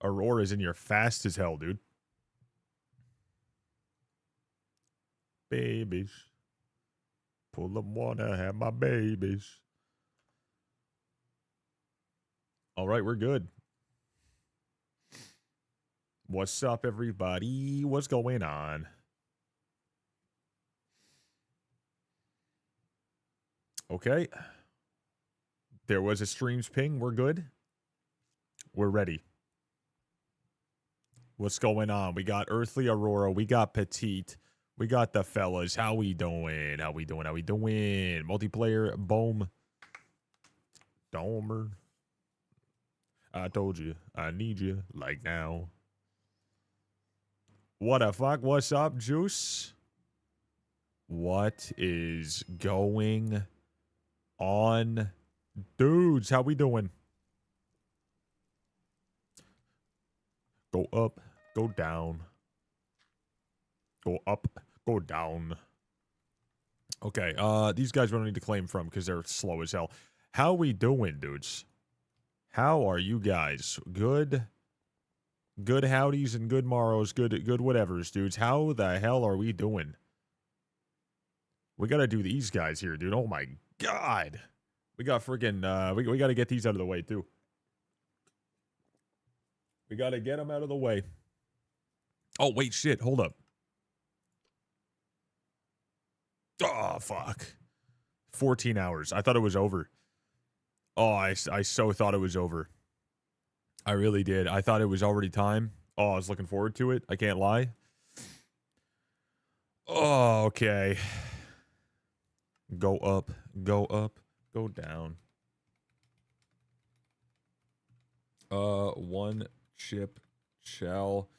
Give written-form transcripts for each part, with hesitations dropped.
Aurora's in here fast as hell, dude. Babies. Pull them water, have my babies. All right, we're good. What's up, everybody? What's going on? Okay. There was a streams ping. We're good. We're ready. What's going on? We got Earthly Aurora. We got Petite. We got the fellas. How we doing? How we doing? How we doing? Multiplayer. Boom. Domer. I told you. I need you. Like now. What the fuck? What's up, Juice? What is going on? Dudes, how we doing? Go up, go down. Go up, go down. Okay, these guys we don't need to claim from because they're slow as hell. How we doing, dudes? How are you guys? Good? Good howdies and good morrows, good whatevers, dudes. How the hell are we doing? We gotta do these guys here, dude. Oh my god. We got friggin', we gotta get these out of the way, too. We gotta get them out of the way. Oh, wait, shit. Hold up. Oh, fuck. 14 hours. I thought it was over. Oh, I so thought it was over. I really did. I thought it was already time. Oh, I was looking forward to it. I can't lie. Oh, okay. Go up, go down. One chip shell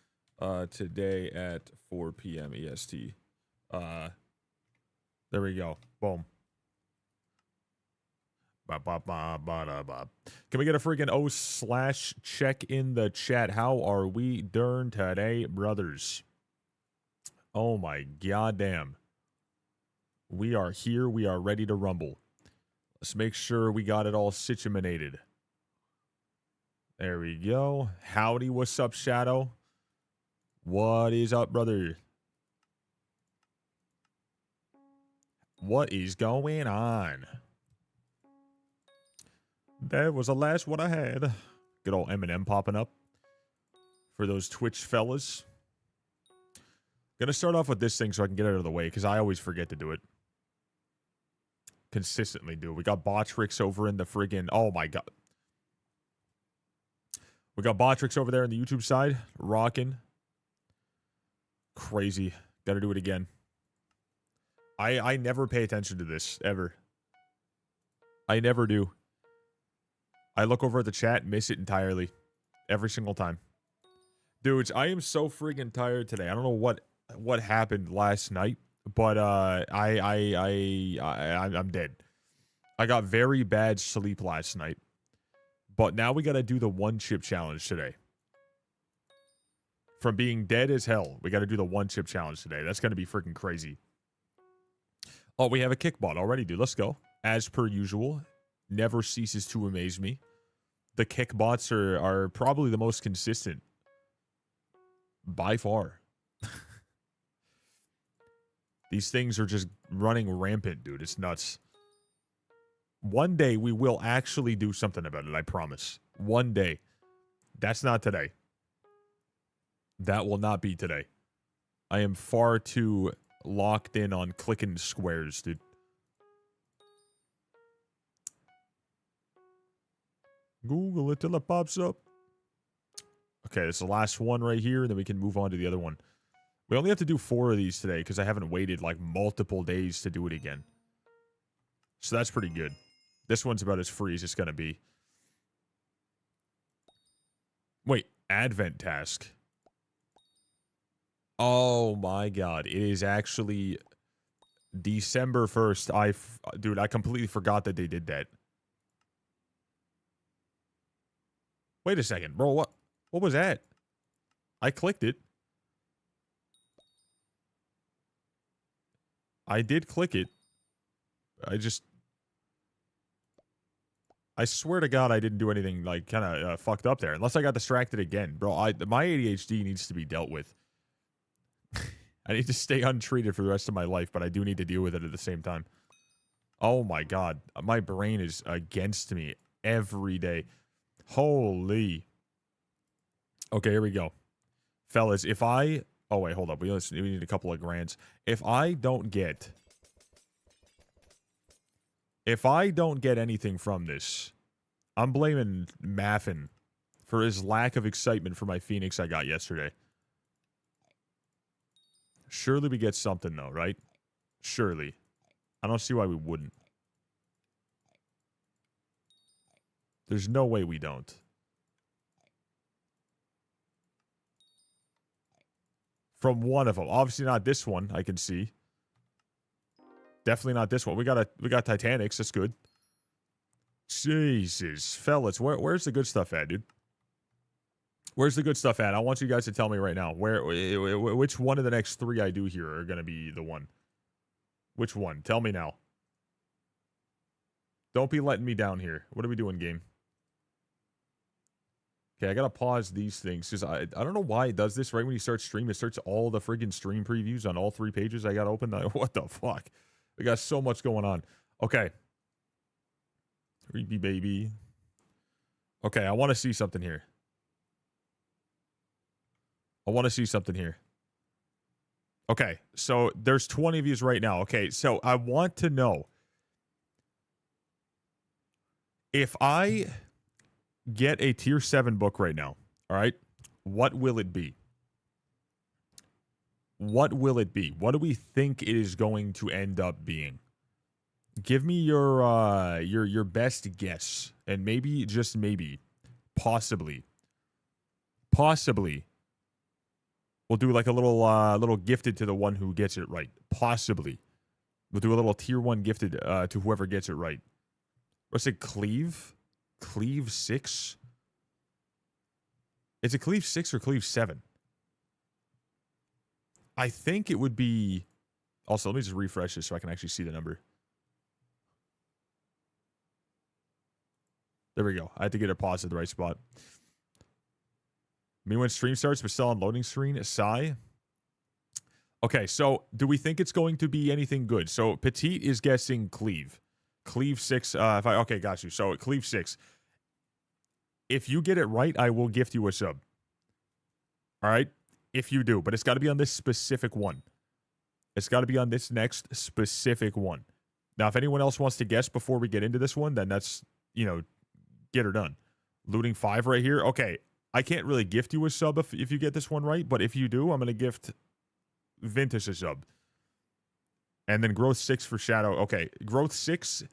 today at 4 p.m. EST. There we go. Boom. Can we get a freaking O/check in the chat? How are we doing today, brothers? Oh my goddamn. We are here. We are ready to rumble. Let's make sure we got it all situated. There we go. Howdy, what's up, Shadow? What is up, brother? What is going on? That was the last one I had. Good old Eminem popping up for those Twitch fellas. Gonna start off with this thing so I can get it out of the way because I always forget to do it. Consistently do. We got Botrix over in the friggin'. Oh my god. We got Botrix over there on the YouTube side. Rocking. Crazy. Gotta do it again. I never pay attention to this, ever. I never do. I look over at the chat, miss it entirely. Every single time. Dudes, I am so friggin' tired today. I don't know what happened last night, but I'm dead. I got very bad sleep last night. But now we gotta do the one chip challenge today. From being dead as hell, we gotta do the one chip challenge today. That's gonna be freaking crazy. Oh, we have a kickbot already, dude. Let's go. As per usual. Never ceases to amaze me. The kickbots are probably the most consistent. By far. These things are just running rampant, dude. It's nuts. One day we will actually do something about it, I promise. One day. That's not today. That will not be today. I am far too locked in on clicking squares, dude. Google it till it pops up. Okay, this is the last one right here, and then we can move on to the other one. We only have to do 4 of these today because I haven't waited like multiple days to do it again. So that's pretty good. This one's about as free as it's going to be. Wait, Advent task. Oh my god. It is actually December 1st. Dude, I completely forgot that they did that. Wait a second, bro. What was that? I clicked it. I did click it. I I swear to God, I didn't do anything, like, kind of fucked up there. Unless I got distracted again. Bro, my ADHD needs to be dealt with. I need to stay untreated for the rest of my life, but I do need to deal with it at the same time. Oh, my God. My brain is against me every day. Holy. Okay, here we go. Fellas, if I... Oh, wait, hold up. We need a couple of grands. If I don't get anything from this, I'm blaming Maffin for his lack of excitement for my Phoenix I got yesterday. Surely we get something, though, right? Surely. I don't see why we wouldn't. There's no way we don't. From one of them. Obviously not this one, I can see. Definitely not this one. We got Titanics. That's good. Jesus. Fellas, where's the good stuff at, dude? Where's the good stuff at? I want you guys to tell me right now. Which one of the next 3 I do here are going to be the one? Which one? Tell me now. Don't be letting me down here. What are we doing, game? Okay, I gotta pause these things because I don't know why it does this. Right when you start stream, it starts all the friggin' stream previews on all 3 pages I got open. What the fuck? We got so much going on. Okay. Creepy baby. Okay, I want to see something here. Okay, so there's 20 views right now. Okay, so I want to know if I get a tier 7 book right now, all right? What will it be? What will it be? What do we think it is going to end up being? Give me your best guess, and maybe, just maybe, possibly, we'll do like a little gifted to the one who gets it right. Possibly, we'll do a little tier 1 gifted to whoever gets it right. What's it? Cleave 6. Is it Cleave 6 or Cleave 7? I think it would be... Also, let me just refresh this so I can actually see the number. There we go. I had to get it paused at the right spot. Me when stream starts, but still on loading screen. Sigh. Okay, so do we think it's going to be anything good? So Petite is guessing Cleave. Cleave 6. Okay, got you. So Cleave 6. If you get it right, I will gift you a sub. All right? If you do. But it's got to be on this specific one. It's got to be on this next specific one. Now, if anyone else wants to guess before we get into this one, then that's, you know, get her done. Looting 5 right here. Okay, I can't really gift you a sub if you get this one right. But if you do, I'm going to gift Vintage a sub. And then Growth 6 for Shadow. Okay, Growth 6...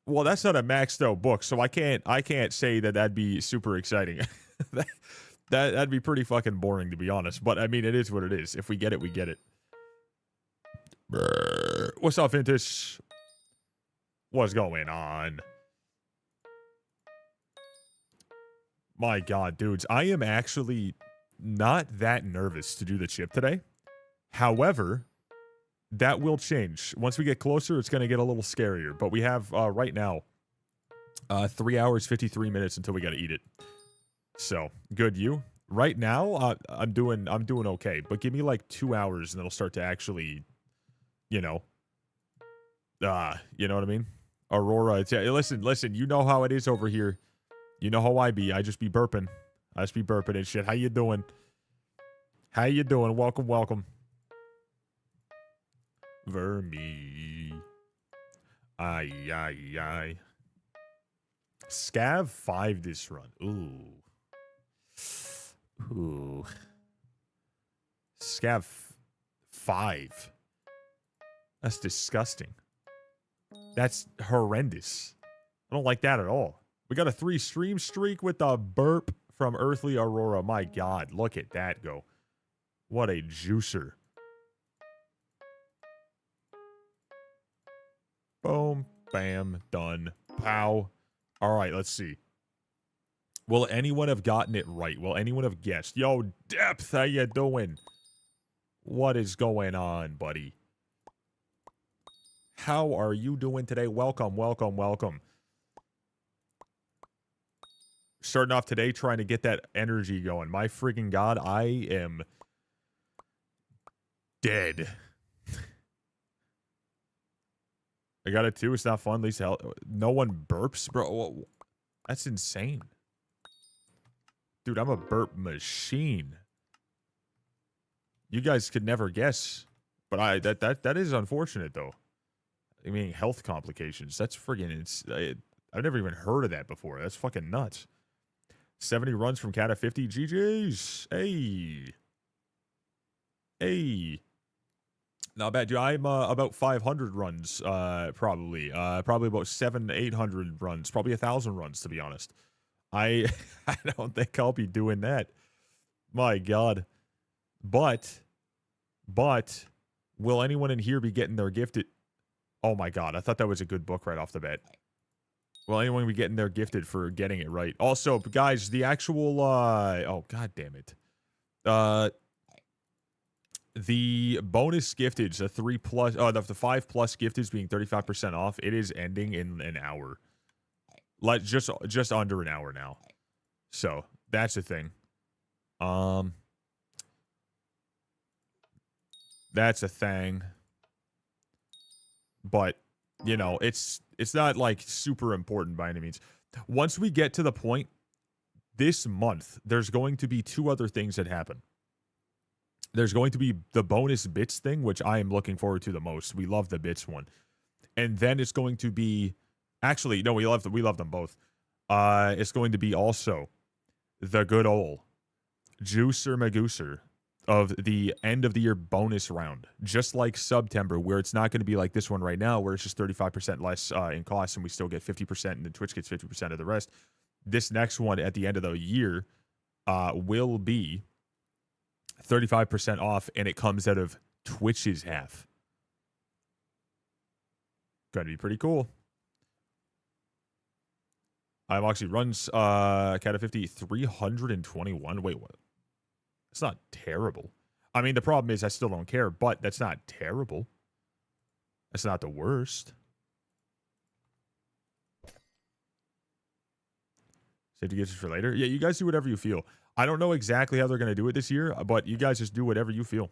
Well, that's not a maxed out book, so I can't say that that'd be super exciting. that'd be pretty fucking boring, to be honest. But I mean, it is what it is. If we get it, we get it. Brr. What's up, Vintage? What's going on? My God, dudes, I am actually not that nervous to do the chip today. However, that will change. Once we get closer, it's going to get a little scarier. But we have, right now, 3 hours, 53 minutes until we got to eat it. So, good, you? Right now, I'm doing okay. But give me, like, 2 hours, and it'll start to actually, you know what I mean? Aurora, listen, you know how it is over here. You know how I be. I just be burping. And shit. How you doing? Welcome. Vermi. Aye. Scav 5 this run. Ooh. Scav 5. That's disgusting. That's horrendous. I don't like that at all. We got a 3 stream streak with a burp from Earthly Aurora. My God, look at that go. What a juicer. Boom, bam, done. Pow. All right, let's see. Will anyone have gotten it right? Will anyone have guessed? Yo, Depth, how you doing? What is going on, buddy? How are you doing today? Welcome, welcome, welcome. Starting off today trying to get that energy going. My freaking God, I am dead. I got it too. It's not fun. At least no one burps, bro. That's insane. Dude, I'm a burp machine. You guys could never guess. But that is unfortunate though. I mean, health complications. That's friggin' I've never even heard of that before. That's fucking nuts. 70 runs from Cat 50. GG's. Hey. Hey. Not bad, dude. I'm about 500 runs, probably. Probably about 700 to 800 runs. Probably 1,000 runs, to be honest. I don't think I'll be doing that. My God. But, will anyone in here be getting their gifted? Oh my God. I thought that was a good book right off the bat. Will anyone be getting their gifted for getting it right? Also, guys, the actual, oh, God damn it. The bonus giftage, the 3+, the 5+ giftage being 35% off, it is ending in an hour. Like, just under an hour now. So, that's the thing. That's a thing. But, you know, it's not like super important by any means. Once we get to the point this month, there's going to be 2 other things that happen. There's going to be the bonus bits thing, which I am looking forward to the most. We love the bits one. And then it's going to be, actually, no, we love them both. It's going to be also the good old Juicer Magooser of the end of the year bonus round, just like September, where it's not going to be like this one right now, where it's just 35% less in cost, and we still get 50%, and then Twitch gets 50% of the rest. This next one at the end of the year will be 35% off, and it comes out of Twitch's half. Going to be pretty cool. IVoxy runs Cat 50 321. Wait, what? It's not terrible. I mean, the problem is I still don't care, but that's not terrible. That's not the worst. Safety gifts for later. Yeah, you guys do whatever you feel. I don't know exactly how they're going to do it this year, but you guys just do whatever you feel.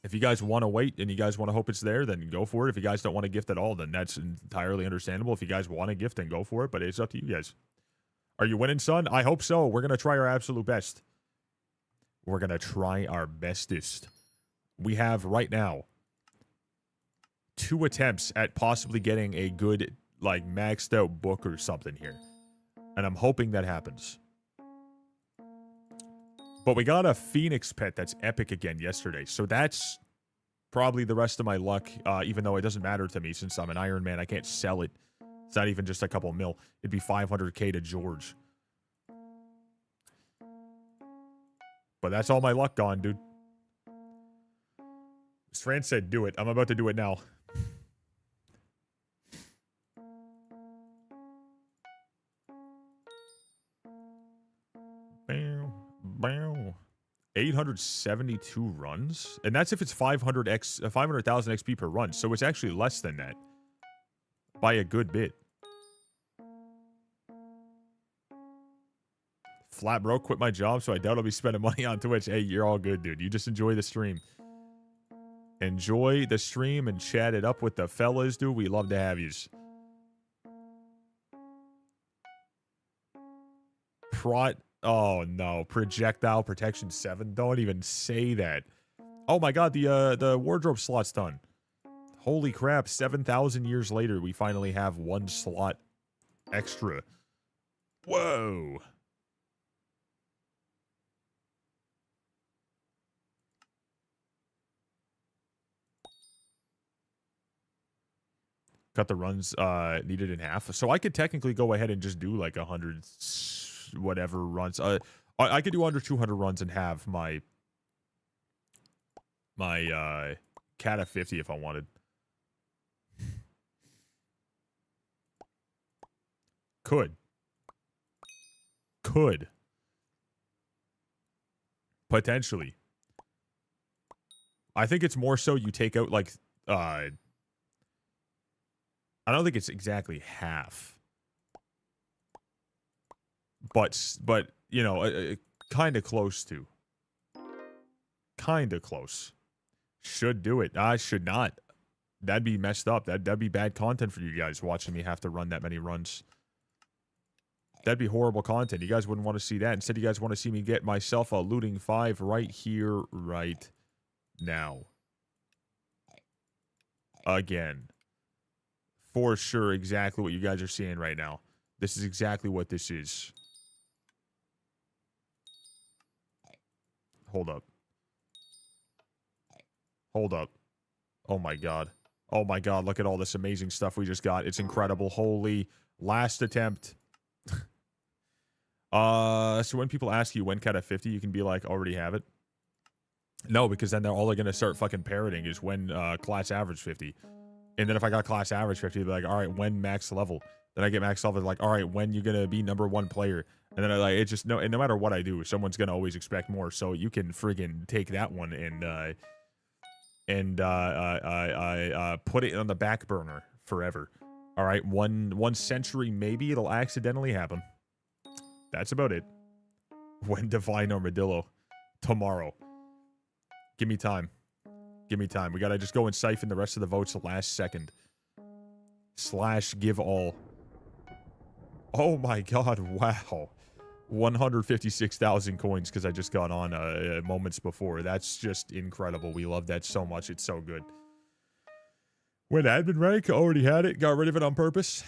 If you guys want to wait and you guys want to hope it's there, then go for it. If you guys don't want to gift at all, then that's entirely understandable. If you guys want to gift, then go for it, but it's up to you guys. Are you winning, son? I hope so. We're going to try our absolute best. We're going to try our bestest. We have right now 2 attempts at possibly getting a good, like, maxed out book or something here. And I'm hoping that happens. But we got a Phoenix pet that's epic again yesterday. So that's probably the rest of my luck, even though it doesn't matter to me since I'm an Iron Man. I can't sell it. It's not even just a couple mil. It'd be 500K to George. But that's all my luck gone, dude. Fran said do it. I'm about to do it now. Bam, bam. 872 runs? And that's if it's 500,000 XP per run. So it's actually less than that. By a good bit. Flat broke, quit my job, so I doubt I'll be spending money on Twitch. Hey, you're all good, dude. You just enjoy the stream. Enjoy the stream and chat it up with the fellas, dude. We love to have yous. Oh, no. Projectile Protection 7. Don't even say that. Oh, my God. The wardrobe slot's done. Holy crap. 7,000 years later, we finally have 1 slot extra. Whoa. Cut the runs needed in half. So I could technically go ahead and just do like 100 whatever runs. I could do under 200 runs and have my Cat of 50 if I wanted. Could. Potentially. I think it's more so you take out like I don't think it's exactly half. But you know, kind of close to. Kind of close. Should do it. I should not. That'd be messed up. That'd be bad content for you guys watching me have to run that many runs. That'd be horrible content. You guys wouldn't want to see that. Instead, you guys want to see me get myself a looting 5 right here, right now. Again. For sure, exactly what you guys are seeing right now. This is exactly what this is. Hold up. Hold up. Oh my god. Oh my god, look at all this amazing stuff we just got. It's incredible. Holy. Last attempt. So when people ask you when cat at 50, you can be like, already have it. No, because then all they're going to start fucking parroting is when class average 50. And then if I got class average 50, they'd be like, all right, when max level? Then I get max level, like, all right, when you going to be #1 player? And then I like, it just, no, and no matter what I do, someone's going to always expect more. So you can friggin' take that one and put it on the back burner forever. All right, one century, maybe it'll accidentally happen. That's about it. When Divine Armadillo? Tomorrow. Give me time. Give me time. We gotta just go and siphon the rest of the votes the last second. / give all. Oh my god, wow. 156,000 coins because I just got on moments before. That's just incredible. We love that so much. It's so good. When admin rank, already had it. Got rid of it on purpose.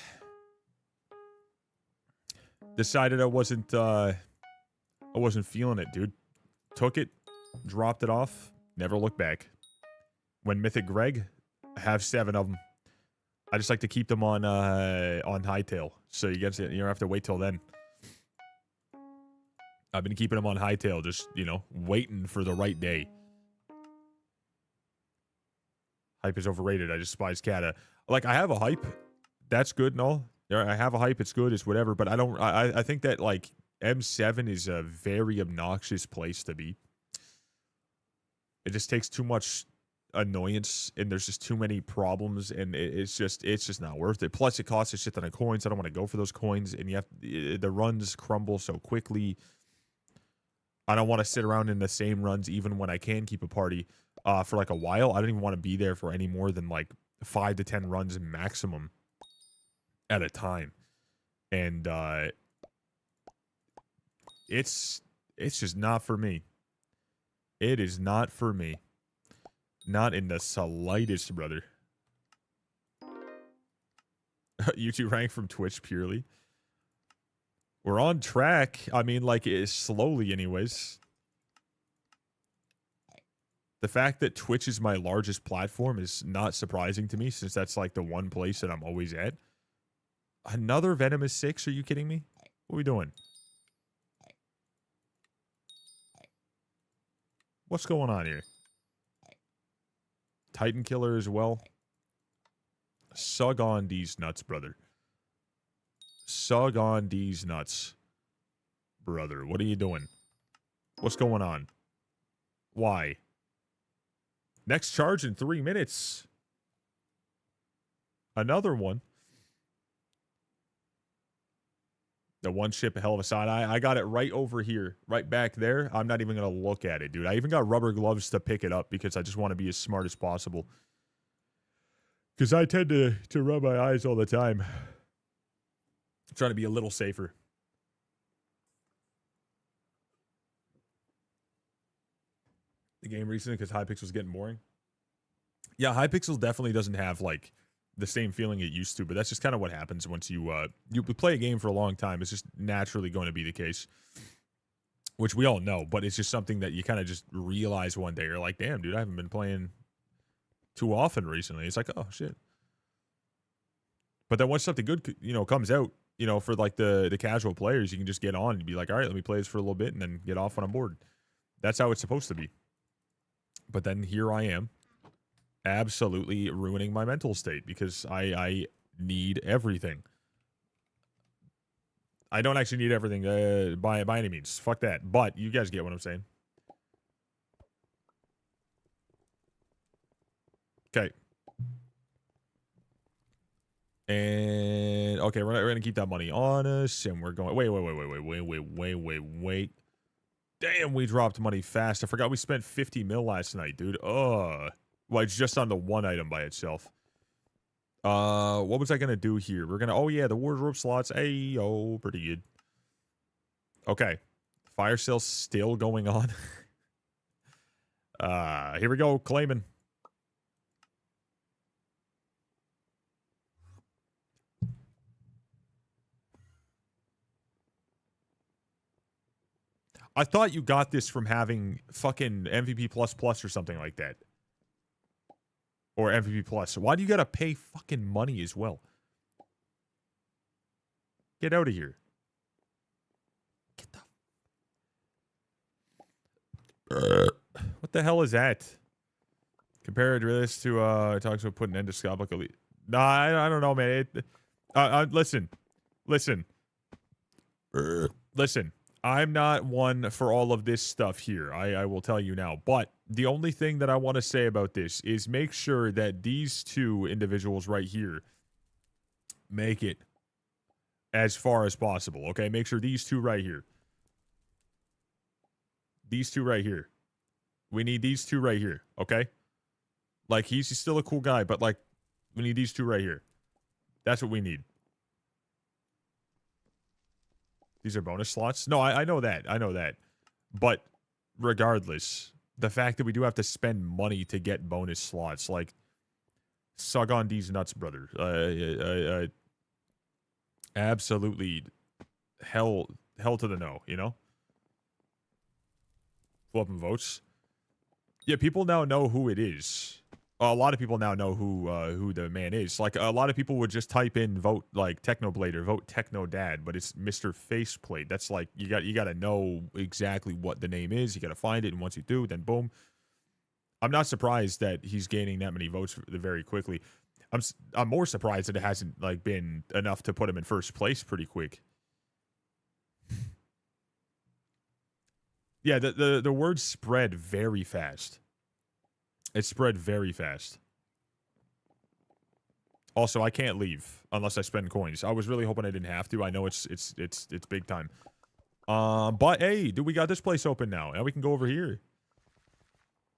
Decided I wasn't feeling it, dude. Took it, dropped it off, never looked back. When Mythic Greg, I have 7 of them. I just like to keep them on hightail, so you don't have to wait till then. I've been keeping them on hightail, just, you know, waiting for the right day. Hype is overrated. I despise Kata. Like, I have a hype. That's good and all. I have a hype, it's good, it's whatever, but I think that, like, M7 is a very obnoxious place to be. It just takes too much annoyance, and there's just too many problems, and it's just not worth it. Plus, it costs a shit ton of coins. I don't want to go for those coins, and the runs crumble so quickly. I don't want to sit around in the same runs even when I can keep a party for, like, a while. I don't even want to be there for any more than, like, 5 to 10 runs maximum at a time. And it's just not for me. It is not for me. Not in the slightest, brother. YouTube rank from Twitch purely. We're on track. I mean, like, slowly anyways. The fact that Twitch is my largest platform is not surprising to me, since that's, like, the one place that I'm always at. Another Venomous 6? Are you kidding me? What are we doing? What's going on here? Titan Killer as well. Sug on these nuts, brother. Sug on these nuts. Brother, what are you doing? What's going on? Why? Next charge in 3 minutes. Another one. The one ship, a hell of a side eye. I got it right over here, right back there. I'm not even going to look at it, dude. I even got rubber gloves to pick it up because I just want to be as smart as possible. Because I tend to rub my eyes all the time. I'm trying to be a little safer. The game recently because Hypixel's getting boring. Yeah, Hypixel definitely doesn't have, like, the same feeling it used to, but that's just kind of what happens once you play a game for a long time. It's just naturally going to be the case, which we all know, but it's just something that you kind of just realize one day. You're like, damn, dude, I haven't been playing too often recently. It's like, oh shit. But then once something good, you know, comes out, you know, for like the casual players, you can just get on and be like, all right, let me play this for a little bit and then get off when I'm bored. That's how it's supposed to be. But then here I am, absolutely ruining my mental state because I need everything. I don't actually need everything by any means. Fuck that. But you guys get what I'm saying. Okay. And okay, we're gonna keep that money on us, and we're going. Wait. Damn, we dropped money fast. I forgot we spent 50 mil last night, dude. Well, it's just on the one item by itself. What was I gonna do here? We're gonna. Oh yeah, the wardrobe slots. Hey, oh, pretty good. Okay, fire sale's still going on. Here we go, claiming. I thought you got this from having fucking MVP++ or something like that. Or MVP+. Why do you gotta pay fucking money as well? Get out of here. Get the... What the hell is that? Compared this to, talks about putting endoscopic elite. Nah, I don't know, man. Listen. Listen. I'm not one for all of this stuff here. I will tell you now. But the only thing that I want to say about this is make sure that these two individuals right here make it as far as possible. Okay, make sure these two right here. These two right here. We need these two right here. Okay, like he's still a cool guy, but like we need these two right here. That's what we need. These are bonus slots? No, I know that. I know that. But regardless, the fact that we do have to spend money to get bonus slots, like, suck on these nuts, brother. Absolutely hell to the no, you know? Flip and votes. Yeah, people now know who it is. A lot of people now know who the man is. Like, a lot of people would just type in vote, like, Technoblade or vote Technodad, but it's Mr. Faceplate. That's like, you got to know exactly what the name is. You got to find it, and once you do, then boom. I'm not surprised that he's gaining that many votes very quickly. I'm more surprised that it hasn't, like, been enough to put him in first place pretty quick. Yeah, the word spread very fast. It spread very fast. Also, I can't leave unless I spend coins. I was really hoping I didn't have to. I know it's big time. But hey, dude, we got this place open now. Now we can go over here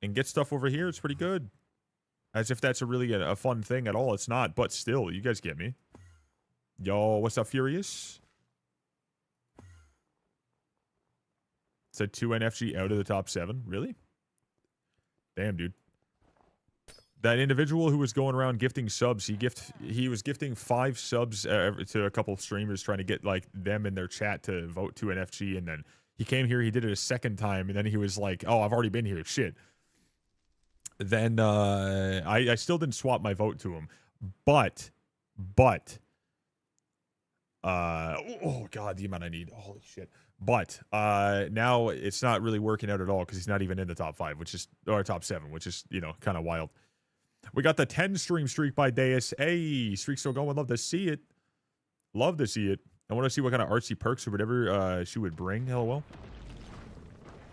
and get stuff over here. It's pretty good. As if that's really a fun thing at all. It's not, but still, you guys get me. Yo, what's up, Furious? Said 2 NFG out of the top 7. Really? Damn, dude. That individual who was going around gifting subs, he was gifting 5 subs to a couple of streamers trying to get like them in their chat to vote to NFG, and then he came here, he did it a second time, and then he was like, "Oh, I've already been here, shit." Then I still didn't swap my vote to him, but oh god, the amount I need, holy shit. But now it's not really working out at all because he's not even in the top 5, which is, or top 7, which is, you know, kind of wild. We got the 10 stream streak by Deus. Hey, streak still going. Love to see it. Love to see it. I want to see what kind of artsy perks or whatever she would bring. LOL.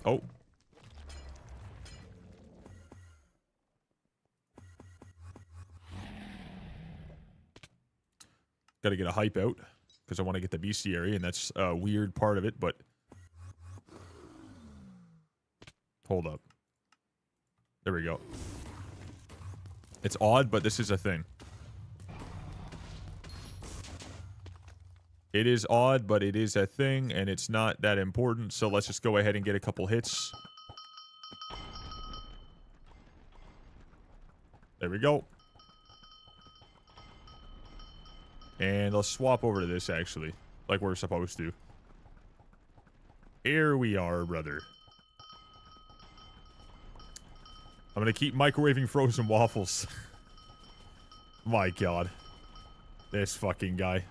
Oh. Got to get a hype out because I want to get the bestiary, and that's a weird part of it, but hold up. There we go. It's odd, but this is a thing. It is odd, but it is a thing, and it's not that important, so let's just go ahead and get a couple hits. There we go. And let's swap over to this, actually, like we're supposed to. Here we are, brother. I'm gonna keep microwaving frozen waffles. My god. This fucking guy.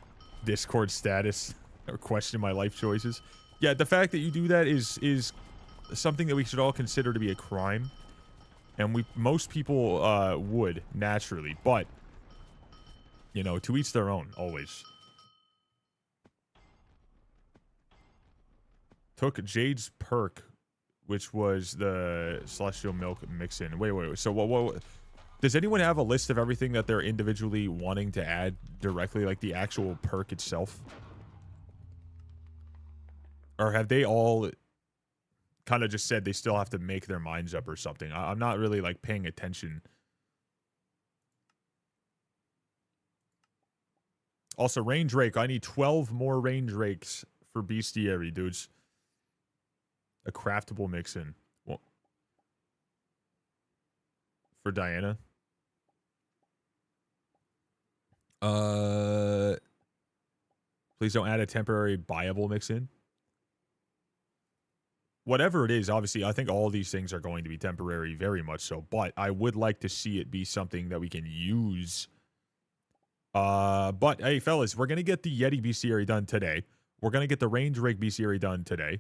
Discord status. Or question my life choices. Yeah, the fact that you do that is something that we should all consider to be a crime. And most people would, naturally. But, you know, to each their own, always. Took Jade's perk, which was the Celestial Milk mix-in. Wait. So what? Does anyone have a list of everything that they're individually wanting to add directly, like the actual perk itself? Or have they all kind of just said they still have to make their minds up or something? I'm not really, like, paying attention. Also, range rake. I need 12 more range rakes for bestiary, dudes. A craftable mix-in. Well, for Diana. Please don't add a temporary buyable mix-in. Whatever it is, obviously, I think all these things are going to be temporary, very much so. But I would like to see it be something that we can use. But hey, fellas, we're gonna get the Yeti bestiary done today. We're gonna get the range rake bestiary done today.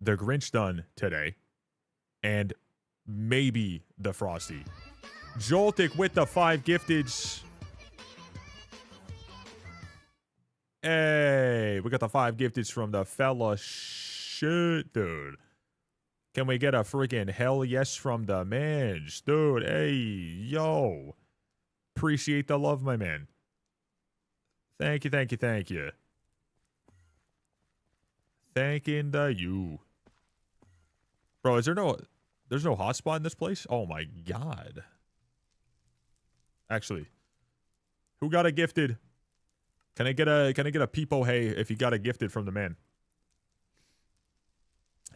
The Grinch done today. And maybe the Frosty. Joltik with the 5 gifteds. Hey, we got the 5 gifteds from the fella. Shit, dude. Can we get a freaking hell yes from the mans? Dude, hey, yo. Appreciate the love, my man. Thank you, thank you, thank you. Thanking the you. Bro, is there no... There's no hotspot in this place? Oh my god. Actually. Who got a gifted? Can I get a peepo hey if you got a gifted from the man?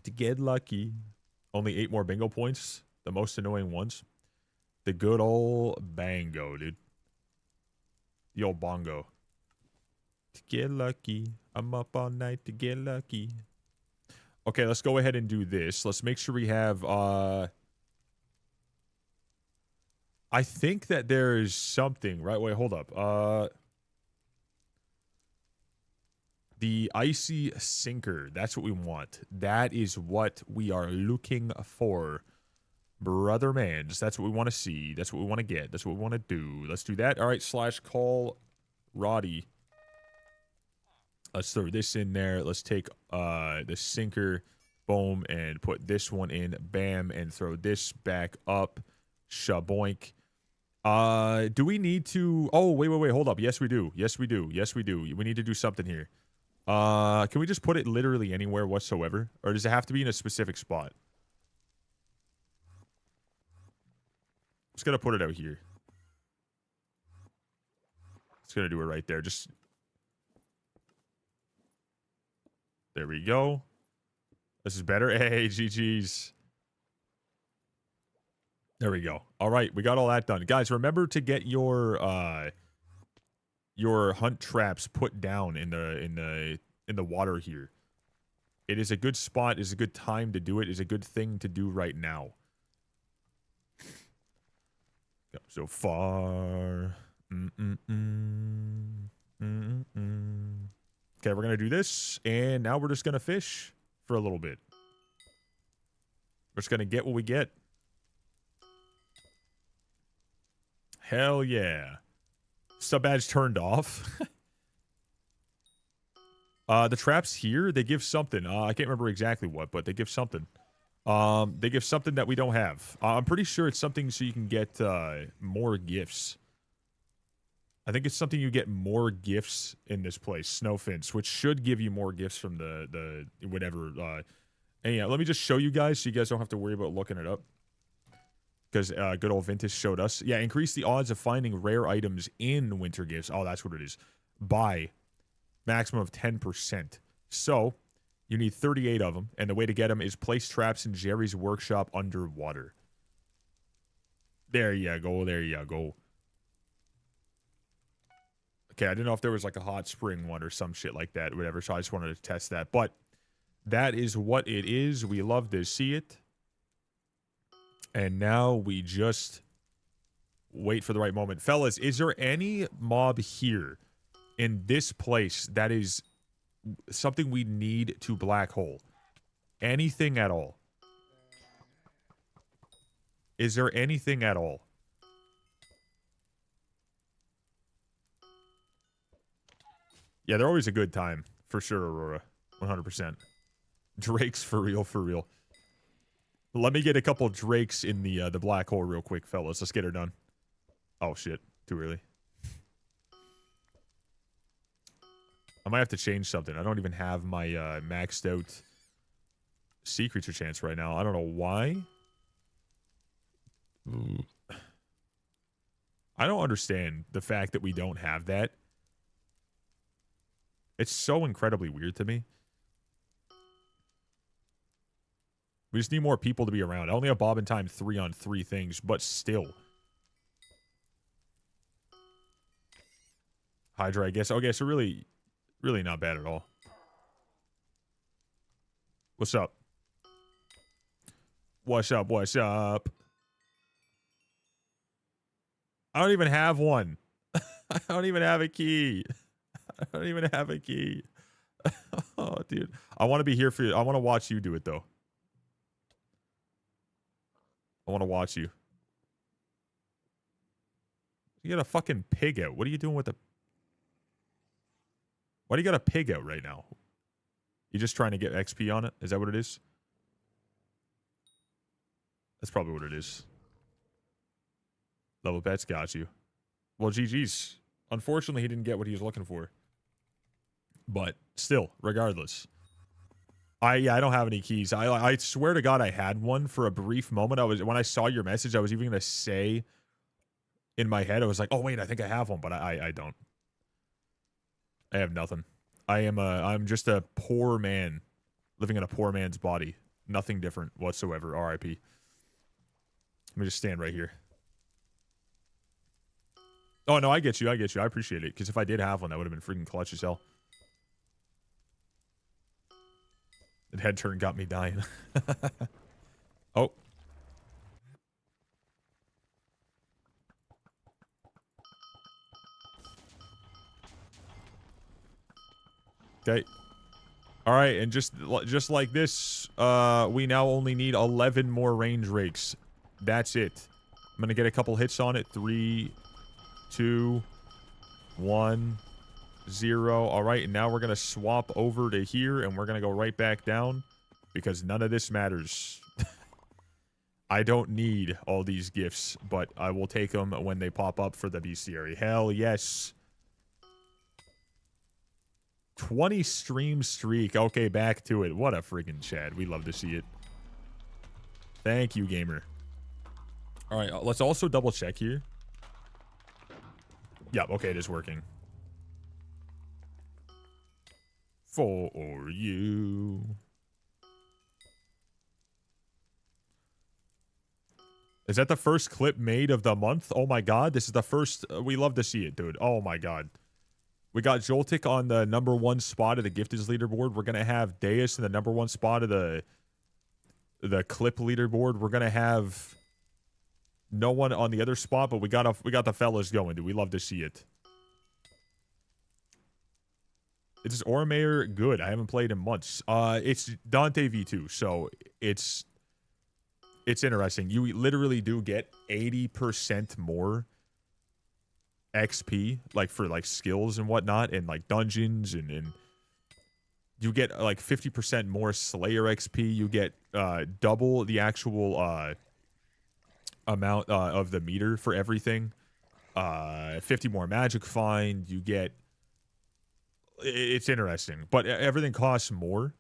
To get lucky. Only 8 more bingo points. The most annoying ones. The good old bango, dude. The old bongo. To get lucky. I'm up all night to get lucky. Okay, let's go ahead and do this. Let's make sure we have, I think that there's something, right? Wait, hold up. The icy sinker. That's what we want. That is what we are looking for. Brother mans. That's what we want to see. That's what we want to get. That's what we want to do. Let's do that. All right, / call Roddy. Let's throw this in there. Let's take the sinker, boom, and put this one in, bam, and throw this back up. Shaboink. Do we need to... Oh, wait, hold up. Yes, we do. Yes, we do. Yes, we do. We need to do something here. Can we just put it literally anywhere whatsoever? Or does it have to be in a specific spot? Just gonna put it out here. It's gonna do it right there. Just... There we go. This is better. Hey, GG's. There we go. All right, we got all that done. Guys, remember to get your hunt traps put down in the water here. It is a good spot. It is a good time to do it. It is a good thing to do right now. So far. Okay, we're going to do this, and now we're just going to fish for a little bit. We're just going to get what we get. Hell yeah. Sub badge turned off. The traps here, they give something. I can't remember exactly what, but they give something. They give something that we don't have. I'm pretty sure it's something so you can get more gifts. I think it's something you get more gifts in this place, Snowfinch, which should give you more gifts from the whatever. And yeah, let me just show you guys so you guys don't have to worry about looking it up. Because good old Vintage showed us. Yeah, increase the odds of finding rare items in winter gifts. Oh, that's what it is. By maximum of 10%. So, you need 38 of them. And the way to get them is place traps in Jerry's workshop underwater. There you go. There you go. Okay, I didn't know if there was like a hot spring one or some shit like that, whatever, so I just wanted to test that. But that is what it is. We love to see it. And now we just wait for the right moment. Fellas, is there any mob here in this place that is something we need to black hole? Anything at all? Is there anything at all? Yeah, they're always a good time. For sure, Aurora. 100%. Drakes for real, for real. Let me get a couple drakes in the black hole real quick, fellas. Let's get her done. Oh, shit. Too early. I might have to change something. I don't even have my maxed out sea creature chance right now. I don't know why. I don't understand the fact that we don't have that. It's so incredibly weird to me. We just need more people to be around. I only have Bob and Time 3-on-3 things, but still. Hydra, I guess. Okay, so really not bad at all. What's up? What's up? What's up? I don't even have one. I don't even have a key. I don't even have a key. Oh, dude. I want to be here for you. I want to watch you do it, though. I want to watch you. You got a fucking pig out. What are you doing with the... Why do you got a pig out right now? You just trying to get XP on it? Is that what it is? That's probably what it is. Level bets got you. Well, GG's. Unfortunately, he didn't get what he was looking for. But still, regardless. I don't have any keys. I swear to God I had one for a brief moment. When I saw your message, I was even gonna say in my head, I was like, oh wait, I think I have one, but I don't. I have nothing. I'm just a poor man living in a poor man's body. Nothing different whatsoever. RIP. Let me just stand right here. Oh no, I get you. I appreciate it. Because if I did have one, that would have been freaking clutch as hell. That head turn got me dying. Oh. Okay. All right, and just like this, we now only need 11 more range rakes. That's it. I'm gonna get a couple hits on it. 3, 2, 1, 0. All right, and now we're gonna swap over to here, and we're gonna go right back down because none of this matters. I don't need all these gifts, but I will take them when they pop up for the bestiary. Hell yes. 20 stream streak. Okay, back to it. What a freaking Chad. We love to see it. Thank you, gamer. All right, let's also double check here. Yep, okay, it is working. For you. Is that the first clip made of the month? Oh my god, this is the first. We love to see it, dude. Oh my god. We got Joltik on the #1 spot of the Gifteds leaderboard. We're gonna have Deus in the #1 spot of the clip leaderboard. We're gonna have no one on the other spot, but we got the fellas going, dude. We love to see it. Is Ormayer good? I haven't played in months. It's Dante V2, so it's interesting. You literally do get 80% more XP, like for like skills and whatnot, and like dungeons, and you get like 50% more Slayer XP. You get double the actual amount of the meter for everything. 50 more magic find. You get. It's interesting, but everything costs more.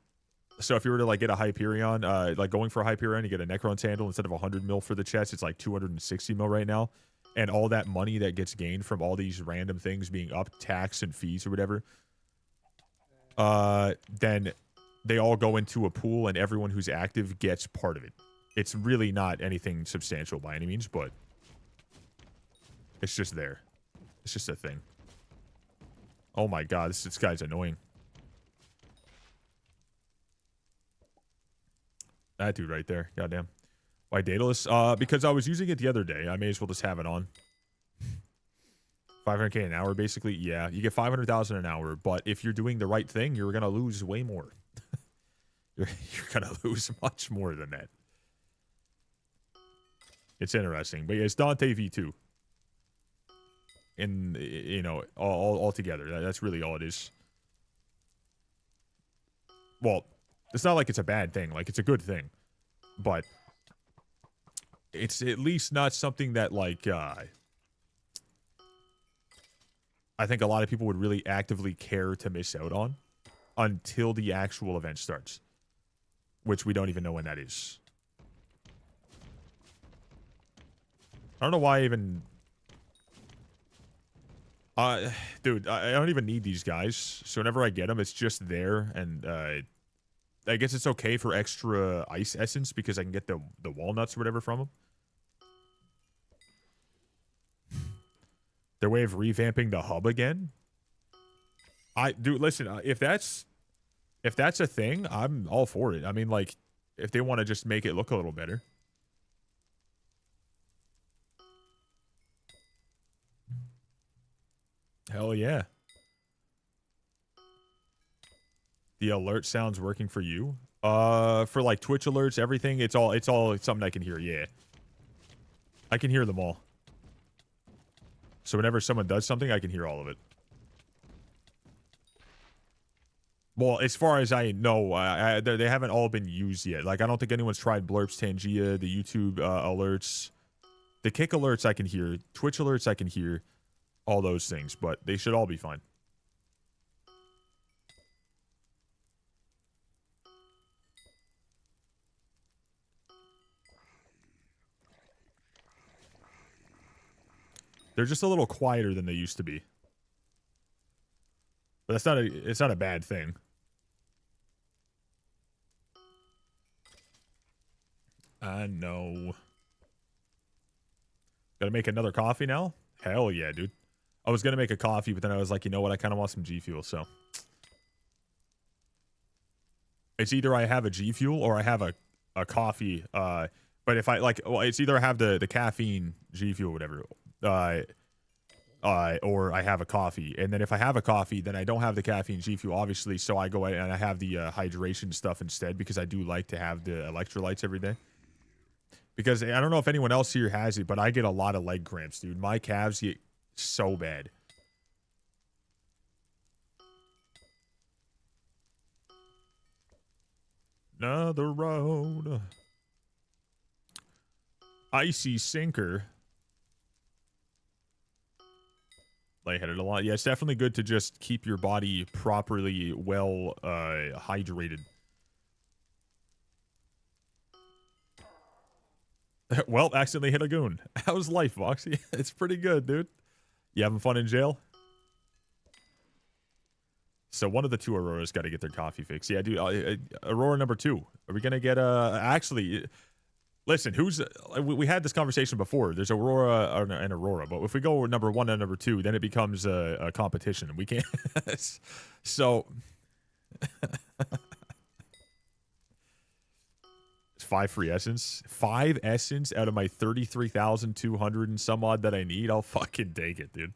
So if you were to like get a Hyperion, like going for a Hyperion, you get a Necron's handle instead of 100 mil for the chest. It's like 260 mil right now. And all that money that gets gained from all these random things being up, tax and fees or whatever, then they all go into a pool and everyone who's active gets part of it. It's really not anything substantial by any means, but it's just there. It's just a thing. Oh my god, this guy's annoying. That dude right there. Goddamn. Why Daedalus? Because I was using it the other day. I may as well just have it on. 500k an hour, basically. Yeah, you get 500,000 an hour, but if you're doing the right thing, you're gonna lose way more. you're gonna lose much more than that. It's interesting, but yeah, it's Dante V2. And you know, all together. That's really all it is. Well, it's not like it's a bad thing. Like, it's a good thing, but it's at least not something that like I think a lot of people would really actively care to miss out on until the actual event starts, which we don't even know when that is. I don't know why I even... dude, I don't even need these guys. So whenever I get them, it's just there. And I guess it's okay for extra ice essence because I can get the walnuts or whatever from them. Their way of revamping the hub again? Dude, listen, if that's a thing, I'm all for it. I mean, like, if they want to just make it look a little better. Hell yeah. The alert sounds working for you? For like Twitch alerts, everything, it's all something I can hear, yeah. I can hear them all. So whenever someone does something, I can hear all of it. Well, as far as I know, they haven't all been used yet. Like, I don't think anyone's tried Blurps, Tangia, the YouTube alerts. The Kick alerts I can hear. Twitch alerts I can hear. All those things, but they should all be fine. They're just a little quieter than they used to be. But it's not a bad thing. I know. Gotta make another coffee now? Hell yeah, dude. I was gonna make a coffee, but then I was like, you know what? I kind of want some G Fuel, so. It's either I have a G Fuel or I have a coffee. But if I, like, well, it's either I have the caffeine G Fuel, whatever. Or I have a coffee. And then if I have a coffee, then I don't have the caffeine G Fuel, obviously. So I go and I have the hydration stuff instead because I do like to have the electrolytes every day. Because I don't know if anyone else here has it, but I get a lot of leg cramps, dude. My calves get so bad. Another road. Icy sinker. Lightheaded a lot. Yeah, it's definitely good to just keep your body properly well hydrated. Well, accidentally hit a goon. How's life, Voxy? It's pretty good, dude. You having fun in jail? So one of the two Auroras got to get their coffee fix. Yeah, dude. Aurora number 2. Are we gonna get actually? Listen, we had this conversation before. There's Aurora and Aurora, but if we go number 1 and number 2, then it becomes a competition. We can't. So. 5 free essence. 5 essence out of my 33,200 and some odd that I need. I'll fucking take it, dude.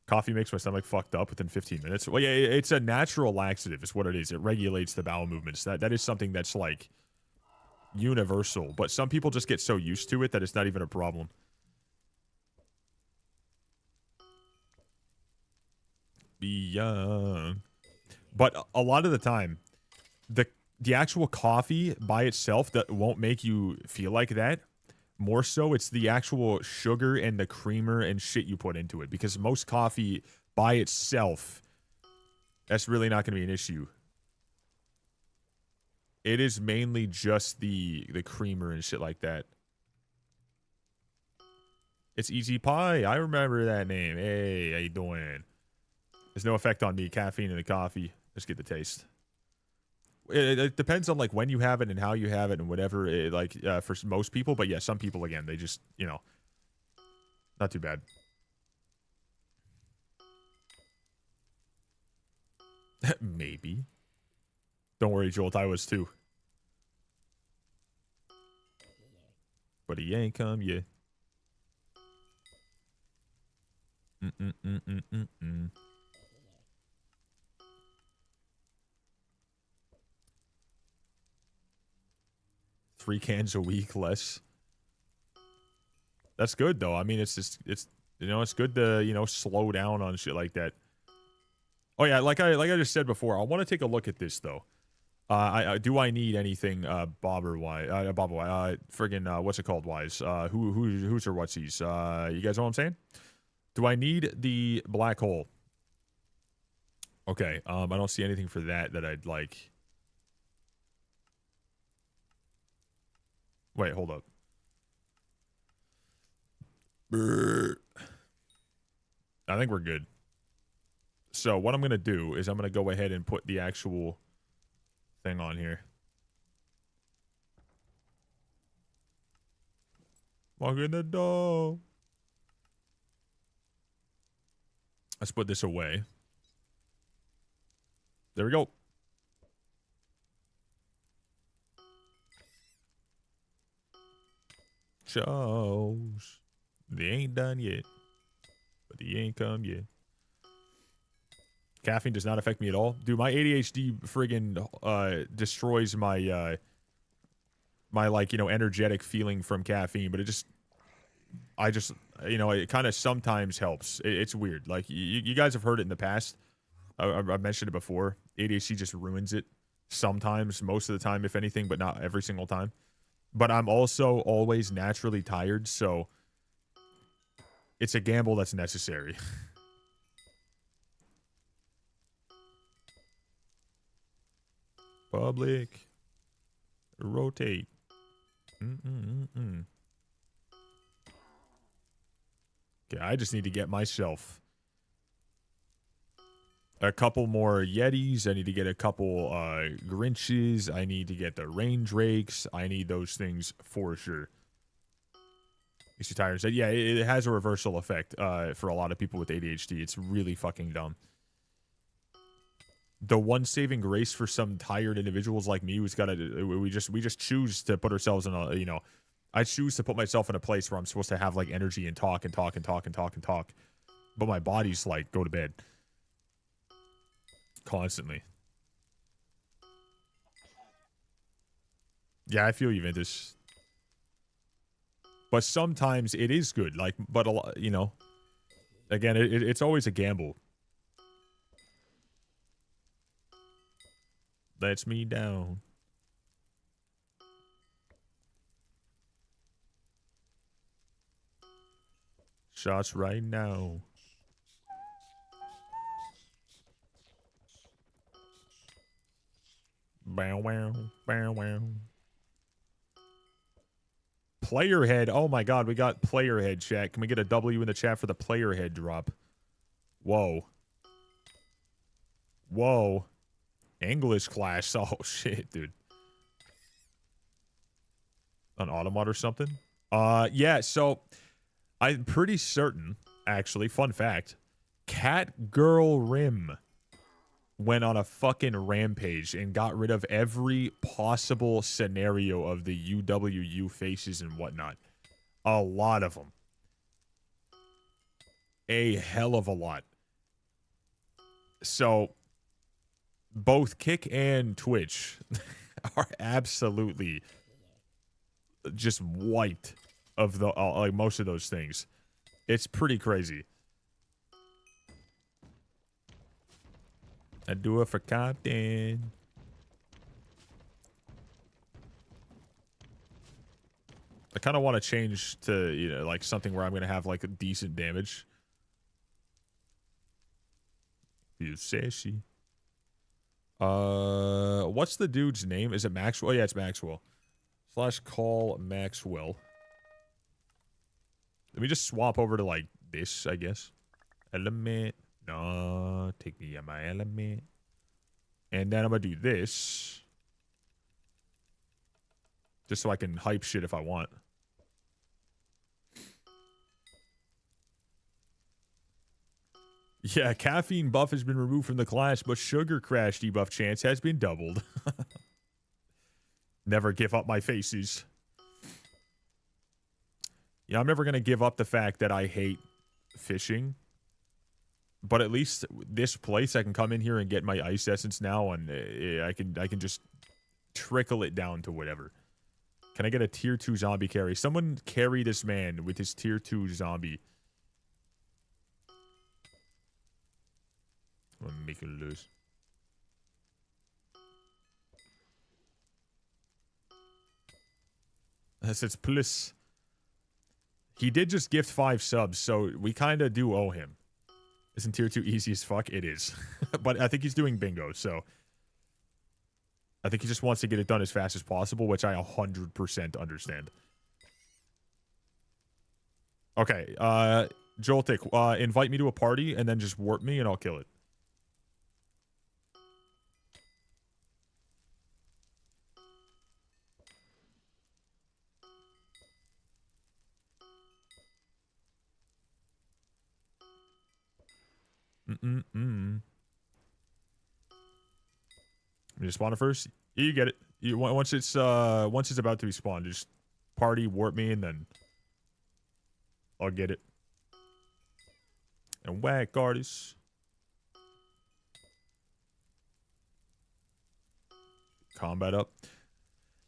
Coffee makes my stomach fucked up within 15 minutes. Well, yeah, it's a natural laxative is what it is. It regulates the bowel movements. That is something that's like universal. But some people just get so used to it that it's not even a problem. Beyond. But a lot of the time, the actual coffee by itself that won't make you feel like that. More so, it's the actual sugar and the creamer and shit you put into it. Because most coffee by itself, that's really not going to be an issue. It is mainly just the creamer and shit like that. It's Easy Pie. I remember that name. Hey, how you doing? There's no effect on me. Caffeine in the coffee. Let's get the taste. It depends on like when you have it and how you have it and whatever. For most people, but yeah, some people again they just not too bad. Maybe. Don't worry, Jolt. I was too. But he ain't come yet. Mm-mm-mm-mm-mm-mm. 3 cans a week less. That's good though. I mean, it's good to, slow down on shit like that. Oh yeah, like I just said before, I want to take a look at this though. Do I need anything bobber wise? Friggin' what's it called wise? Who's or what's these? You guys know what I'm saying? Do I need the black hole? Okay, I don't see anything for that I'd like. Wait, hold up. Brr. I think we're good. So what I'm going to do is I'm going to go ahead and put the actual thing on here. Walk in the door. Let's put this away. There we go. Shows. They ain't done yet. But they ain't come yet. Caffeine does not affect me at all. Dude, my ADHD friggin' destroys my my like, you know, energetic feeling from caffeine, but I just, you know, it kind of sometimes helps. It's weird. Like, you guys have heard it in the past. I've mentioned it before. ADHD just ruins it sometimes, most of the time, if anything, but not every single time. But I'm also always naturally tired, so it's a gamble that's necessary. Public. Rotate. Okay, I just need to get myself a couple more Yetis. I need to get a couple Grinches. I need to get the rain drakes. I need those things for sure. Makes you tired. Yeah, it has a reversal effect for a lot of people with ADHD. It's really fucking dumb. The one saving grace for some tired individuals like me who's got to, we just choose to put ourselves in a, you know, I choose to put myself in a place where I'm supposed to have like energy and talk and talk and talk and talk and talk. But my body's like, go to bed. Constantly. Yeah, I feel you, Ventus. But sometimes it is good. Like, but a lot, you know, again, it's always a gamble. Lets me down. Shots right now. Bow wow, bow wow. Player head. Oh my god, we got player head, chat. Can we get a W in the chat for the player head drop? Whoa. Whoa. English class. Oh shit, dude. An automat or something? Yeah, so I'm pretty certain, actually, fun fact, Cat Girl Rim went on a fucking rampage and got rid of every possible scenario of the UWU faces and whatnot. A lot of them. A hell of a lot. So, both Kick and Twitch are absolutely just wiped of the like most of those things. It's pretty crazy. I do it for content. I kind of want to change to, you know, like something where I'm going to have like a decent damage. You sassy. What's the dude's name? Is it Maxwell? Yeah, it's Maxwell. / call Maxwell. Let me just swap over to like this, I guess. Element. No, take me at my element. And then I'm going to do this. Just so I can hype shit if I want. Yeah, caffeine buff has been removed from the class, but sugar crash debuff chance has been doubled. Never give up my faces. Yeah, I'm never going to give up the fact that I hate fishing. But at least this place, I can come in here and get my ice essence now, and I can just trickle it down to whatever. Can I get a tier 2 zombie carry? Someone carry this man with his tier 2 zombie. I'm gonna make it loose. That's its plus. He did just gift 5 subs, so we kind of do owe him. Isn't tier 2 easy as fuck? It is. But I think he's doing bingo, so I think he just wants to get it done as fast as possible, which I 100% understand. Okay, Joltik, invite me to a party and then just warp me and I'll kill it. You just spawn it first. You get it. Once it's about to be spawned, just party warp me and then I'll get it. And whack artists. Combat up.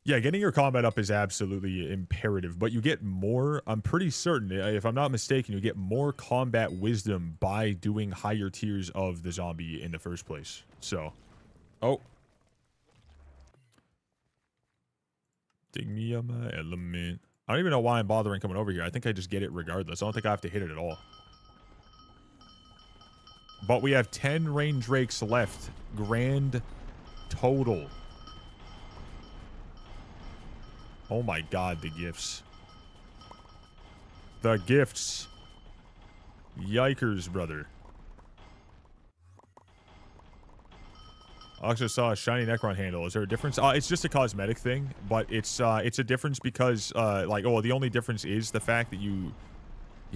Yeah, getting your combat up is absolutely imperative, but you get more, I'm pretty certain, if I'm not mistaken, you get more combat wisdom by doing higher tiers of the zombie in the first place. So, oh. Dig me up my element. I don't even know why I'm bothering coming over here. I think I just get it regardless. I don't think I have to hit it at all. But we have 10 rain drakes left. Grand total. Oh my god, the gifts. The gifts. Yikers, brother. I also saw a shiny Necron handle. Is there a difference? It's just a cosmetic thing, but it's a difference because, the only difference is the fact that you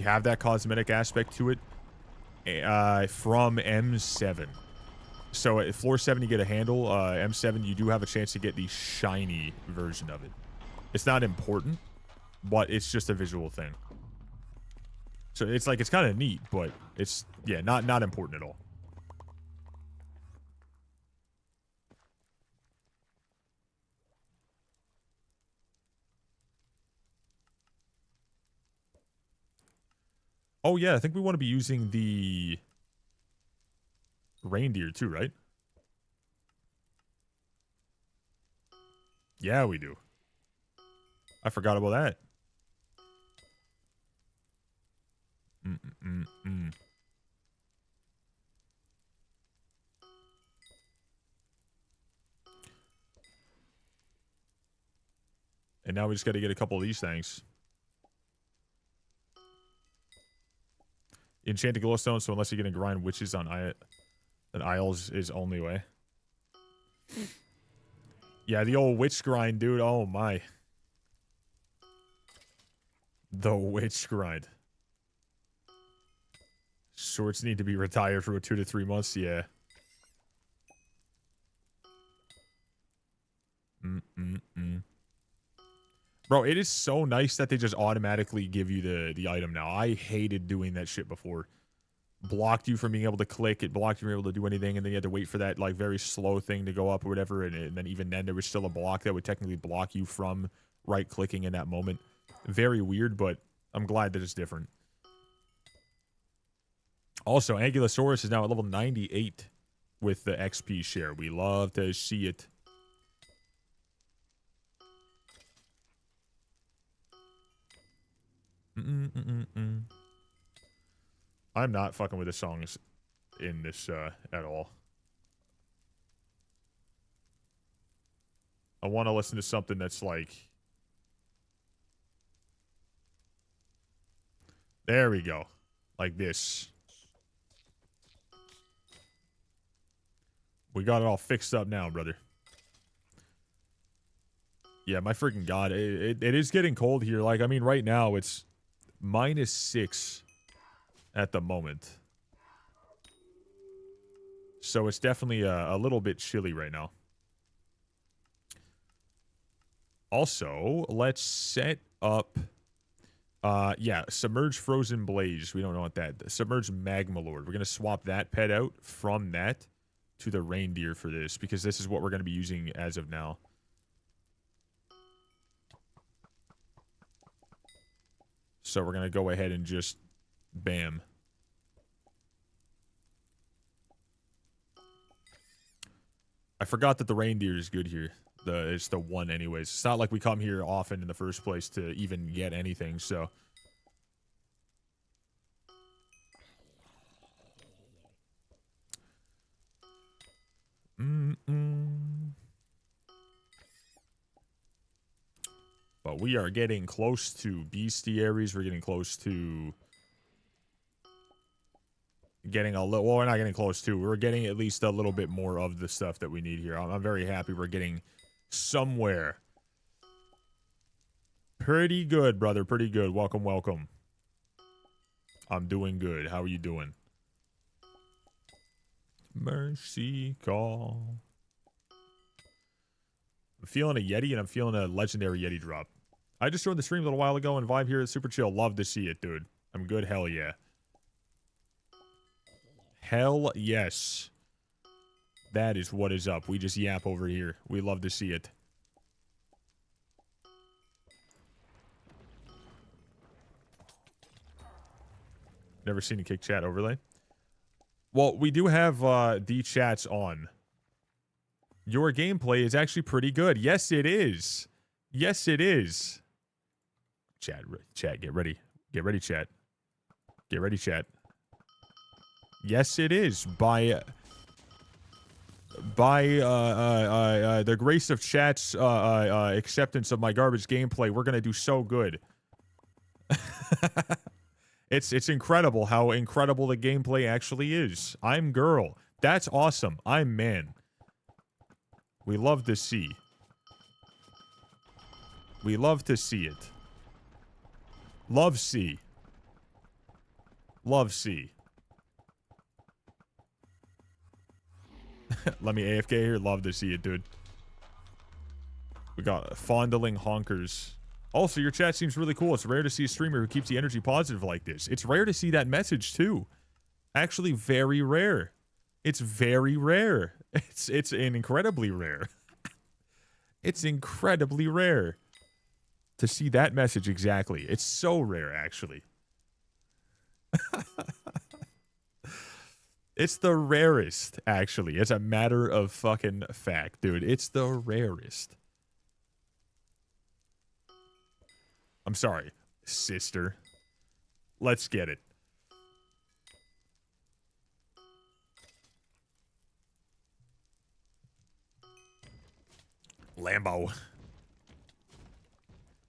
have that cosmetic aspect to it from M7. So at floor 7, you get a handle. M7, you do have a chance to get the shiny version of it. It's not important, but it's just a visual thing. So it's kind of neat, but it's, yeah, not important at all. Oh, yeah, I think we want to be using the reindeer too, right? Yeah, we do. I forgot about that. And now we just got to get a couple of these things. Enchanted glowstone, so unless you're going to grind witches on then Isles is only way. Yeah, the old witch grind, dude. Oh, my. The witch grind. Swords need to be retired for 2 to 3 months. Yeah. Bro, it is so nice that they just automatically give you the item now. I hated doing that shit before. Blocked you from being able to click. It blocked you from being able to do anything, and then you had to wait for that, very slow thing to go up or whatever, and then even then there was still a block that would technically block you from right-clicking in that moment. Very weird, but I'm glad that it's different. Also, Ankylosaurus is now at level 98 with the XP share. We love to see it. I'm not fucking with the songs in this at all. I want to listen to something that's like... There we go. Like this. We got it all fixed up now, brother. Yeah, my freaking god. It is getting cold here. Right now it's -6 at the moment. So it's definitely a little bit chilly right now. Also, let's set up... yeah, Submerged Frozen Blaze. We don't know what that... Submerged Magma Lord. We're going to swap that pet out from that to the reindeer for this, because this is what we're going to be using as of now. So we're going to go ahead and just... Bam. I forgot that the reindeer is good here. It's the one anyways. It's not like we come here often in the first place to even get anything, so... we are getting close to bestiaries. We're getting close to getting a little, well, we're not getting close to, we're getting at least a little bit more of the stuff that we need here. I'm very happy we're getting somewhere. Pretty good, brother. Pretty good. Welcome, welcome. I'm doing good. How are you doing? Mercy call. I'm feeling a Yeti, and I'm feeling a legendary Yeti drop. I just joined the stream a little while ago, and vibe here is super chill. Love to see it, dude. I'm good. Hell yeah. Hell yes. That is what is up. We just yap over here. We love to see it. Never seen a kick chat overlay. Well, we do have the chats on. Your gameplay is actually pretty good. Yes, it is. Yes, it is. Chat, get ready. Get ready, chat. Get ready, chat. Yes, it is. By the grace of chat's acceptance of my garbage gameplay, we're gonna do so good. It's incredible how incredible the gameplay actually is. I'm girl. That's awesome. I'm man. We love to see. We love to see it. Love see. Love see. Let me AFK here. Love to see it, dude. We got fondling honkers. Also, your chat seems really cool. It's rare to see a streamer who keeps the energy positive like this. It's rare to see that message, too. Actually, very rare. It's very rare. It's incredibly rare. It's incredibly rare to see that message exactly. It's so rare, actually. It's the rarest, actually. It's a matter of fucking fact, dude. It's the rarest. I'm sorry, sister. Let's get it. Lambo.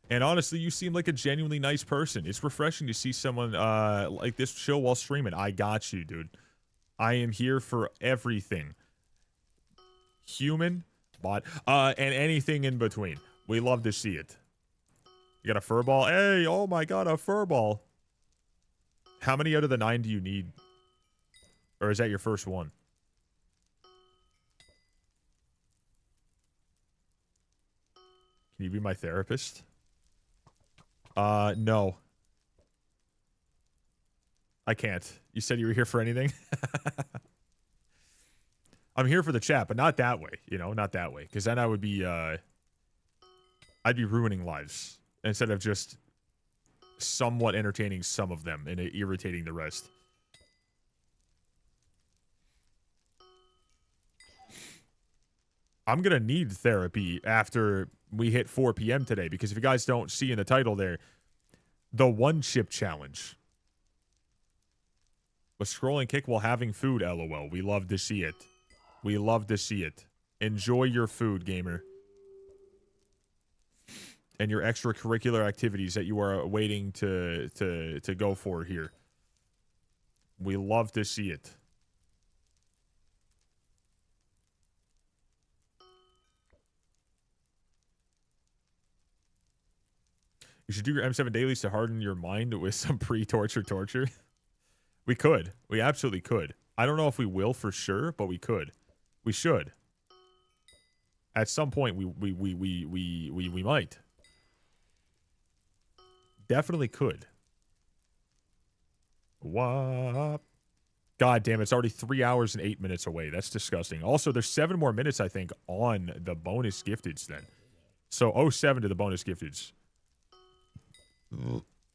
And honestly, you seem like a genuinely nice person. It's refreshing to see someone like this chill while streaming. I got you, dude. I am here for everything. Human, bot, and anything in between. We love to see it. You got a fur ball? Hey, oh my god, a fur ball. How many out of the 9 do you need? Or is that your first one? Can you be my therapist? No. I can't. You said you were here for anything? I'm here for the chat, but not that way. You know, not that way. Because then I would be, I'd be ruining lives. Instead of just somewhat entertaining some of them and irritating the rest. I'm gonna need therapy after we hit 4 p.m. today, because if you guys don't see in the title there, the 1-chip challenge. A scroll and kick while having food, lol. We love to see it. We love to see it. Enjoy your food, gamer. And your extracurricular activities that you are waiting to go for here. We love to see it. You should do your M7 dailies to harden your mind with some pre-torture torture. We could. We absolutely could. I don't know if we will for sure, but we could. We should. At some point, we might. Definitely could. What? God damn, it's already 3 hours and 8 minutes away. That's disgusting. Also, there's 7 more minutes, I think, on the bonus gifteds then. So, 07 to the bonus gifteds.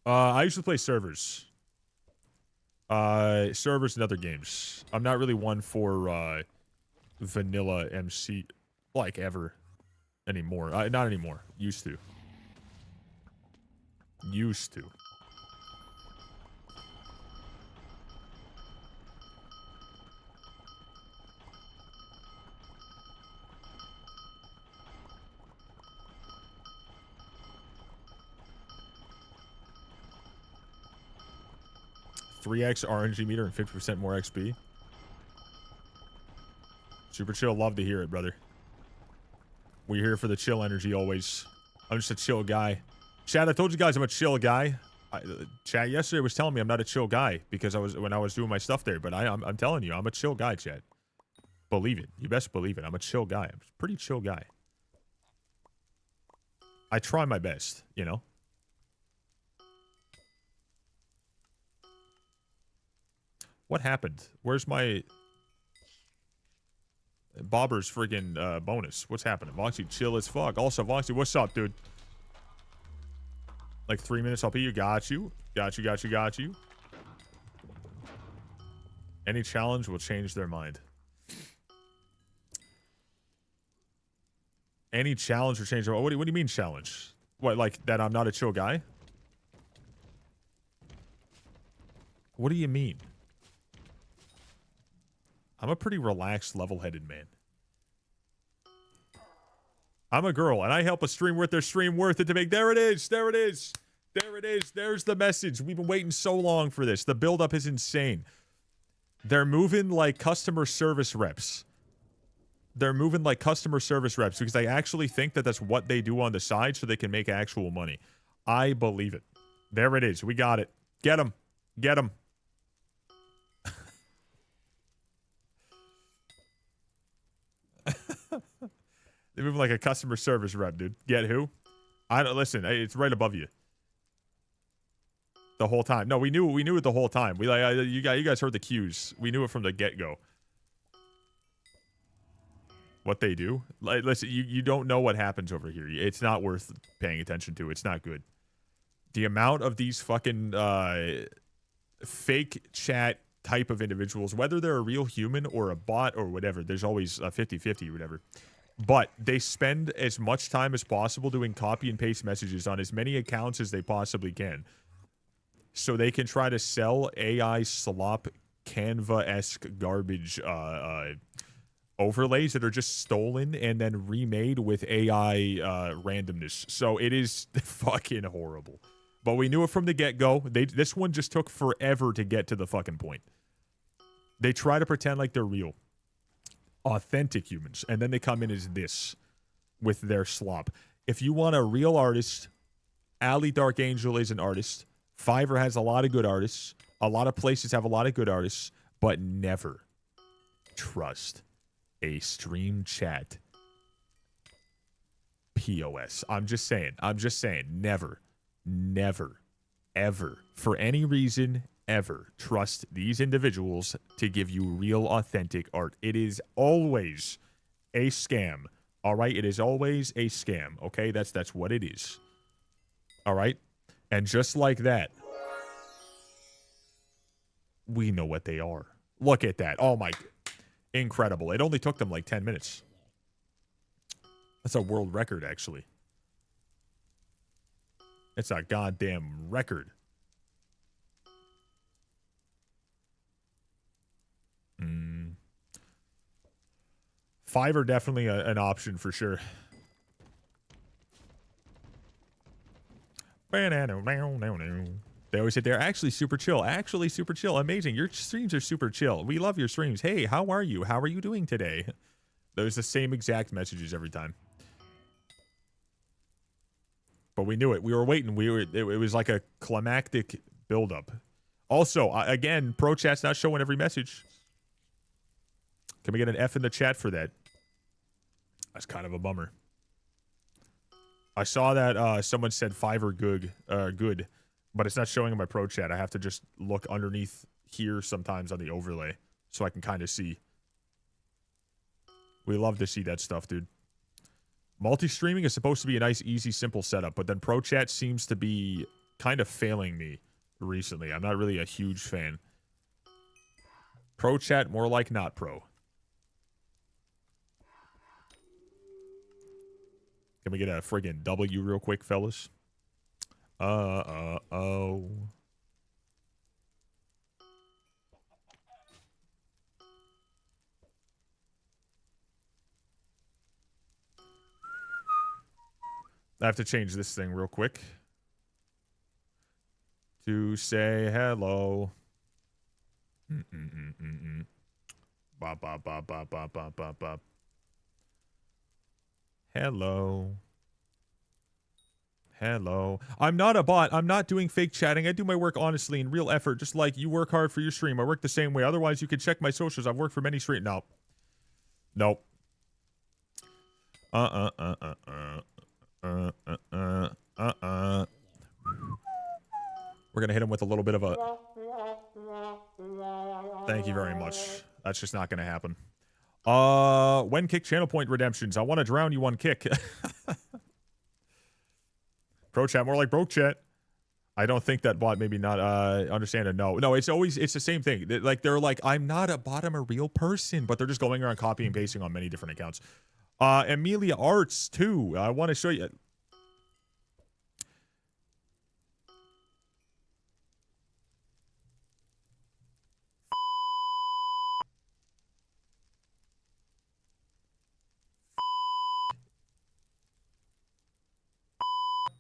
I usually play servers. Servers and other games. I'm not really one for vanilla MC like ever anymore. Not anymore. Used to. Used to. 3x RNG meter and 50% more XP. Super chill. Love to hear it, brother. We're here for the chill energy always. I'm just a chill guy. Chad, I told you guys I'm a chill guy. Chad yesterday was telling me I'm not a chill guy because when I was doing my stuff there. But I'm telling you, I'm a chill guy, Chad. Believe it. You best believe it. I'm a chill guy. I'm a pretty chill guy. I try my best, you know? What happened? Where's my... Bobber's friggin' bonus? What's happening? Voxy, chill as fuck. Also, Voxy, what's up, dude? Like 3 minutes, I'll pay you. Got you. Got you, got you, got you. Any challenge will change their mind. Any challenge will change their mind. What do you mean challenge? What, like that I'm not a chill guy? What do you mean? I'm a pretty relaxed, level-headed man. I'm a girl, and I help a stream worth their stream worth it to make... There it is! There it is! There it is! There's the message. We've been waiting so long for this. The build-up is insane. They're moving like customer service reps. They're moving like customer service reps because they actually think that that's what they do on the side so they can make actual money. I believe it. There it is. We got it. Get them. Get them. They're moving like a customer service rep, dude. Get who? I don't listen. It's right above you. The whole time. No, we knew it the whole time. We like you guys heard the cues. We knew it from the get-go. What they do? Like, listen, you don't know what happens over here. It's not worth paying attention to. It's not good. The amount of these fucking fake chat type of individuals, whether they're a real human or a bot or whatever, there's always a 50-50 or whatever. But they spend as much time as possible doing copy and paste messages on as many accounts as they possibly can. So they can try to sell AI slop Canva-esque garbage overlays that are just stolen and then remade with AI randomness. So it is fucking horrible. But we knew it from the get-go. This one just took forever to get to the fucking point. They try to pretend like they're real. Authentic humans. And then they come in as this with their slop. If you want a real artist, Ali Dark Angel is an artist. Fiverr has a lot of good artists. A lot of places have a lot of good artists. But never trust a stream chat POS. I'm just saying. Never, ever, for any reason, ever trust these individuals to give you real, authentic art. It is always a scam. All right? It is always a scam. Okay? That's what it is. All right? And just like that, we know what they are. Look at that. Oh, my... Incredible. It only took them like 10 minutes. That's a world record, actually. It's a goddamn record. Fiverr definitely an option for sure. They always say they're actually super chill. Actually super chill. Amazing. Your streams are super chill. We love your streams. Hey, how are you? How are you doing today? Those the same exact messages every time. But we knew it. We were waiting. It was like a climactic buildup. Also, again, Pro Chat's not showing every message. Can we get an F in the chat for that? That's kind of a bummer. I saw that someone said Fiverr good. But it's not showing in my Pro Chat. I have to just look underneath here sometimes on the overlay so I can kind of see. We love to see that stuff, dude. Multi-streaming is supposed to be a nice, easy, simple setup, but then Pro Chat seems to be kind of failing me recently. I'm not really a huge fan. Pro Chat, more like not pro. Can we get a friggin' W real quick, fellas? Oh. I have to change this thing real quick. To say hello. Bop, bop, bop, bop, bop, bop, bop, bop. Hello. Hello. I'm not a bot. I'm not doing fake chatting. I do my work honestly in real effort, just like you work hard for your stream. I work the same way. Otherwise, you can check my socials. I've worked for many streams. No. Nope. We're gonna hit him with a little bit of a... Thank you very much. That's just not gonna happen. When kick channel point redemptions. I want to drown you on kick. Pro chat, more like broke chat. I don't think that bot maybe not understand it. No, it's the same thing. Like they're like, I'm not a bot, I'm a real person, but they're just going around copying and pasting on many different accounts. Amelia Arts too. I want to show you.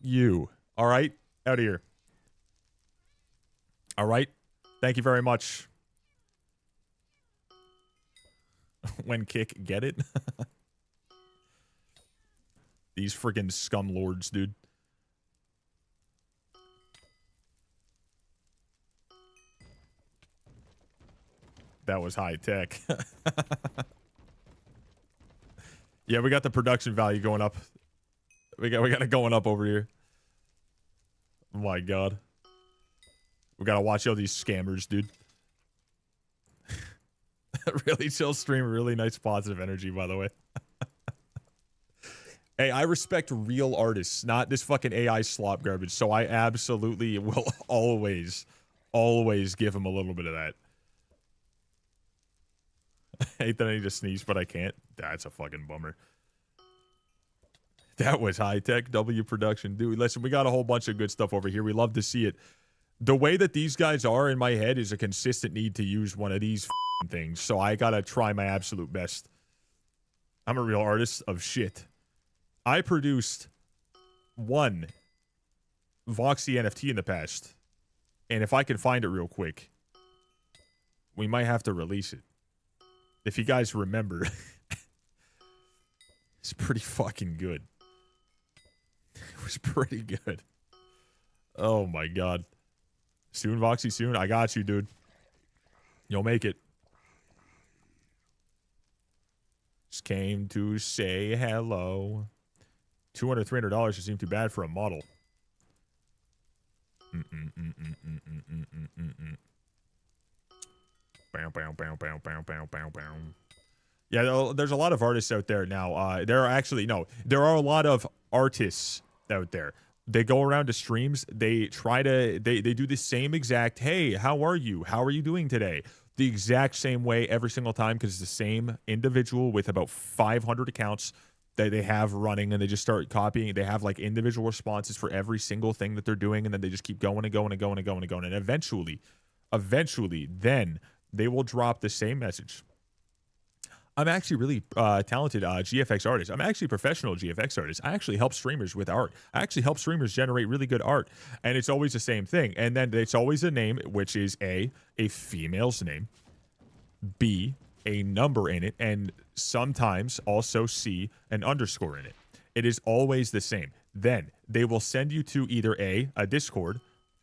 You. All right? Out of here. All right? Thank you very much. When kick, get it? These freaking scum lords, dude. That was high tech. Yeah, we got the production value going up. We got it going up over here. Oh my god. We gotta watch all these scammers, dude. Really chill stream, really nice positive energy, by the way. Hey, I respect real artists, not this fucking AI slop garbage, so I absolutely will always give him a little bit of that. I hate that I need to sneeze, but I can't. That's a fucking bummer. That was high-tech W production. Dude, listen, we got a whole bunch of good stuff over here. We love to see it. The way that these guys are in my head is a consistent need to use one of these things, so I gotta try my absolute best. I'm a real artist of shit. I produced one Voxy NFT in the past, and if I can find it real quick, we might have to release it. If you guys remember, it's pretty fucking good. It was pretty good. Oh my god. Soon, Voxy, soon. I got you, dude. You'll make it. Just came to say hello. $200, $300 doesn't seem too bad for a model. Yeah, there's a lot of artists out there now. There are a lot of artists out there. They go around to streams. They do the same exact, hey, how are you? How are you doing today? The exact same way every single time, because it's the same individual with about 500 accounts that they have running, and they just start copying. They have like individual responses for every single thing that they're doing, and then they just keep going and going and going and going and going. And eventually, then they will drop the same message. I'm actually really talented GFX artist. I'm actually a professional GFX artist. I actually help streamers with art. I actually help streamers generate really good art. And it's always the same thing. And then it's always a name, which is A female's name, B, a number in it, and sometimes also C, an underscore in it. It is always the same. Then they will send you to either A, Discord,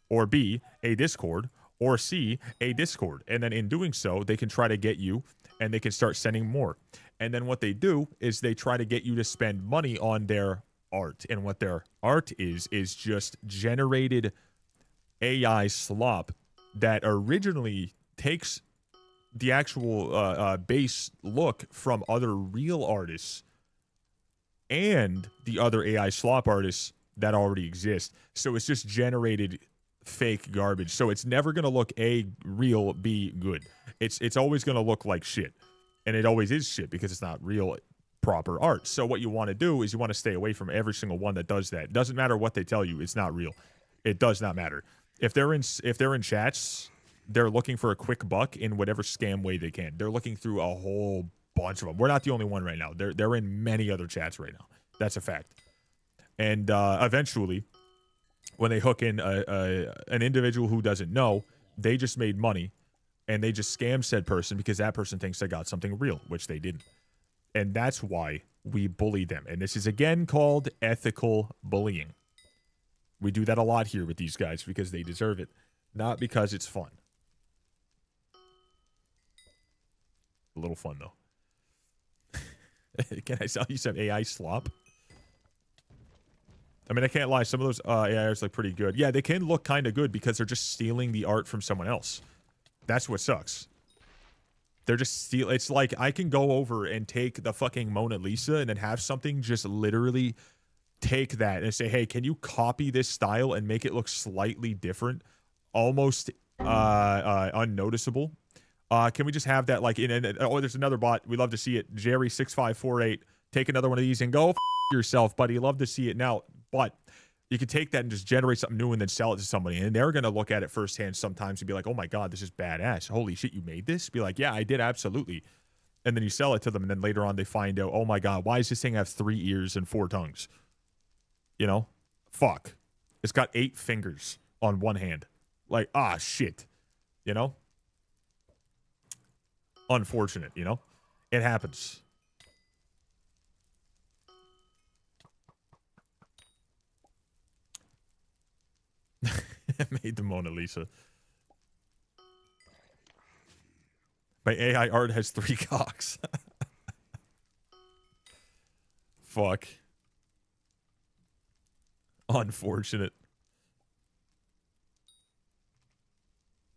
or B, a Discord, or C, a Discord. And then in doing so, they can try to get you, and they can start sending more. And then what they do is they try to get you to spend money on their art. And what their art is just generated AI slop that originally takes the actual base look from other real artists and the other AI slop artists that already exist. So it's just generated fake garbage. So it's never going to look A, real, B, good. It's always going to look like shit. And it always is shit because it's not real, proper art. So what you want to do is you want to stay away from every single one that does that. It doesn't matter what they tell you. It's not real. It does not matter. If they're in chats, they're looking for a quick buck in whatever scam way they can. They're looking through a whole bunch of them. We're not the only one right now. They're in many other chats right now. That's a fact. And eventually, when they hook in an individual who doesn't know, they just made money. and they just scam said person because that person thinks they got something real, which they didn't. And that's why we bully them. And this is again called ethical bullying. We do that a lot here with these guys because they deserve it, not because it's fun. A little fun though. Can I sell you some AI slop? I mean, I can't lie. Some of those AIs look pretty good. Yeah, they can look kind of good because they're just stealing the art from someone else. That's what sucks. They're just steal. It's like I can go over and take the fucking Mona Lisa and then have something just literally take that and say, hey, can you copy this style and make it look slightly different? Almost unnoticeable. Can we just have that like oh, there's another bot. We love to see it. Jerry6548. Take another one of these and go yourself, buddy. Love to see it now. But you can take that and just generate something new and then sell it to somebody. And they're going to look at it firsthand sometimes and be like, oh my God, this is badass. Holy shit, you made this? Be like, yeah, I did, absolutely. And then you sell it to them. And then later on they find out, oh my God, why does this thing have 3 ears and 4 tongues? You know? Fuck. It's got 8 fingers on one hand. Like, ah, shit. You know? Unfortunate, you know? It happens. Made the Mona Lisa. My AI art has 3 cocks. Fuck. Unfortunate.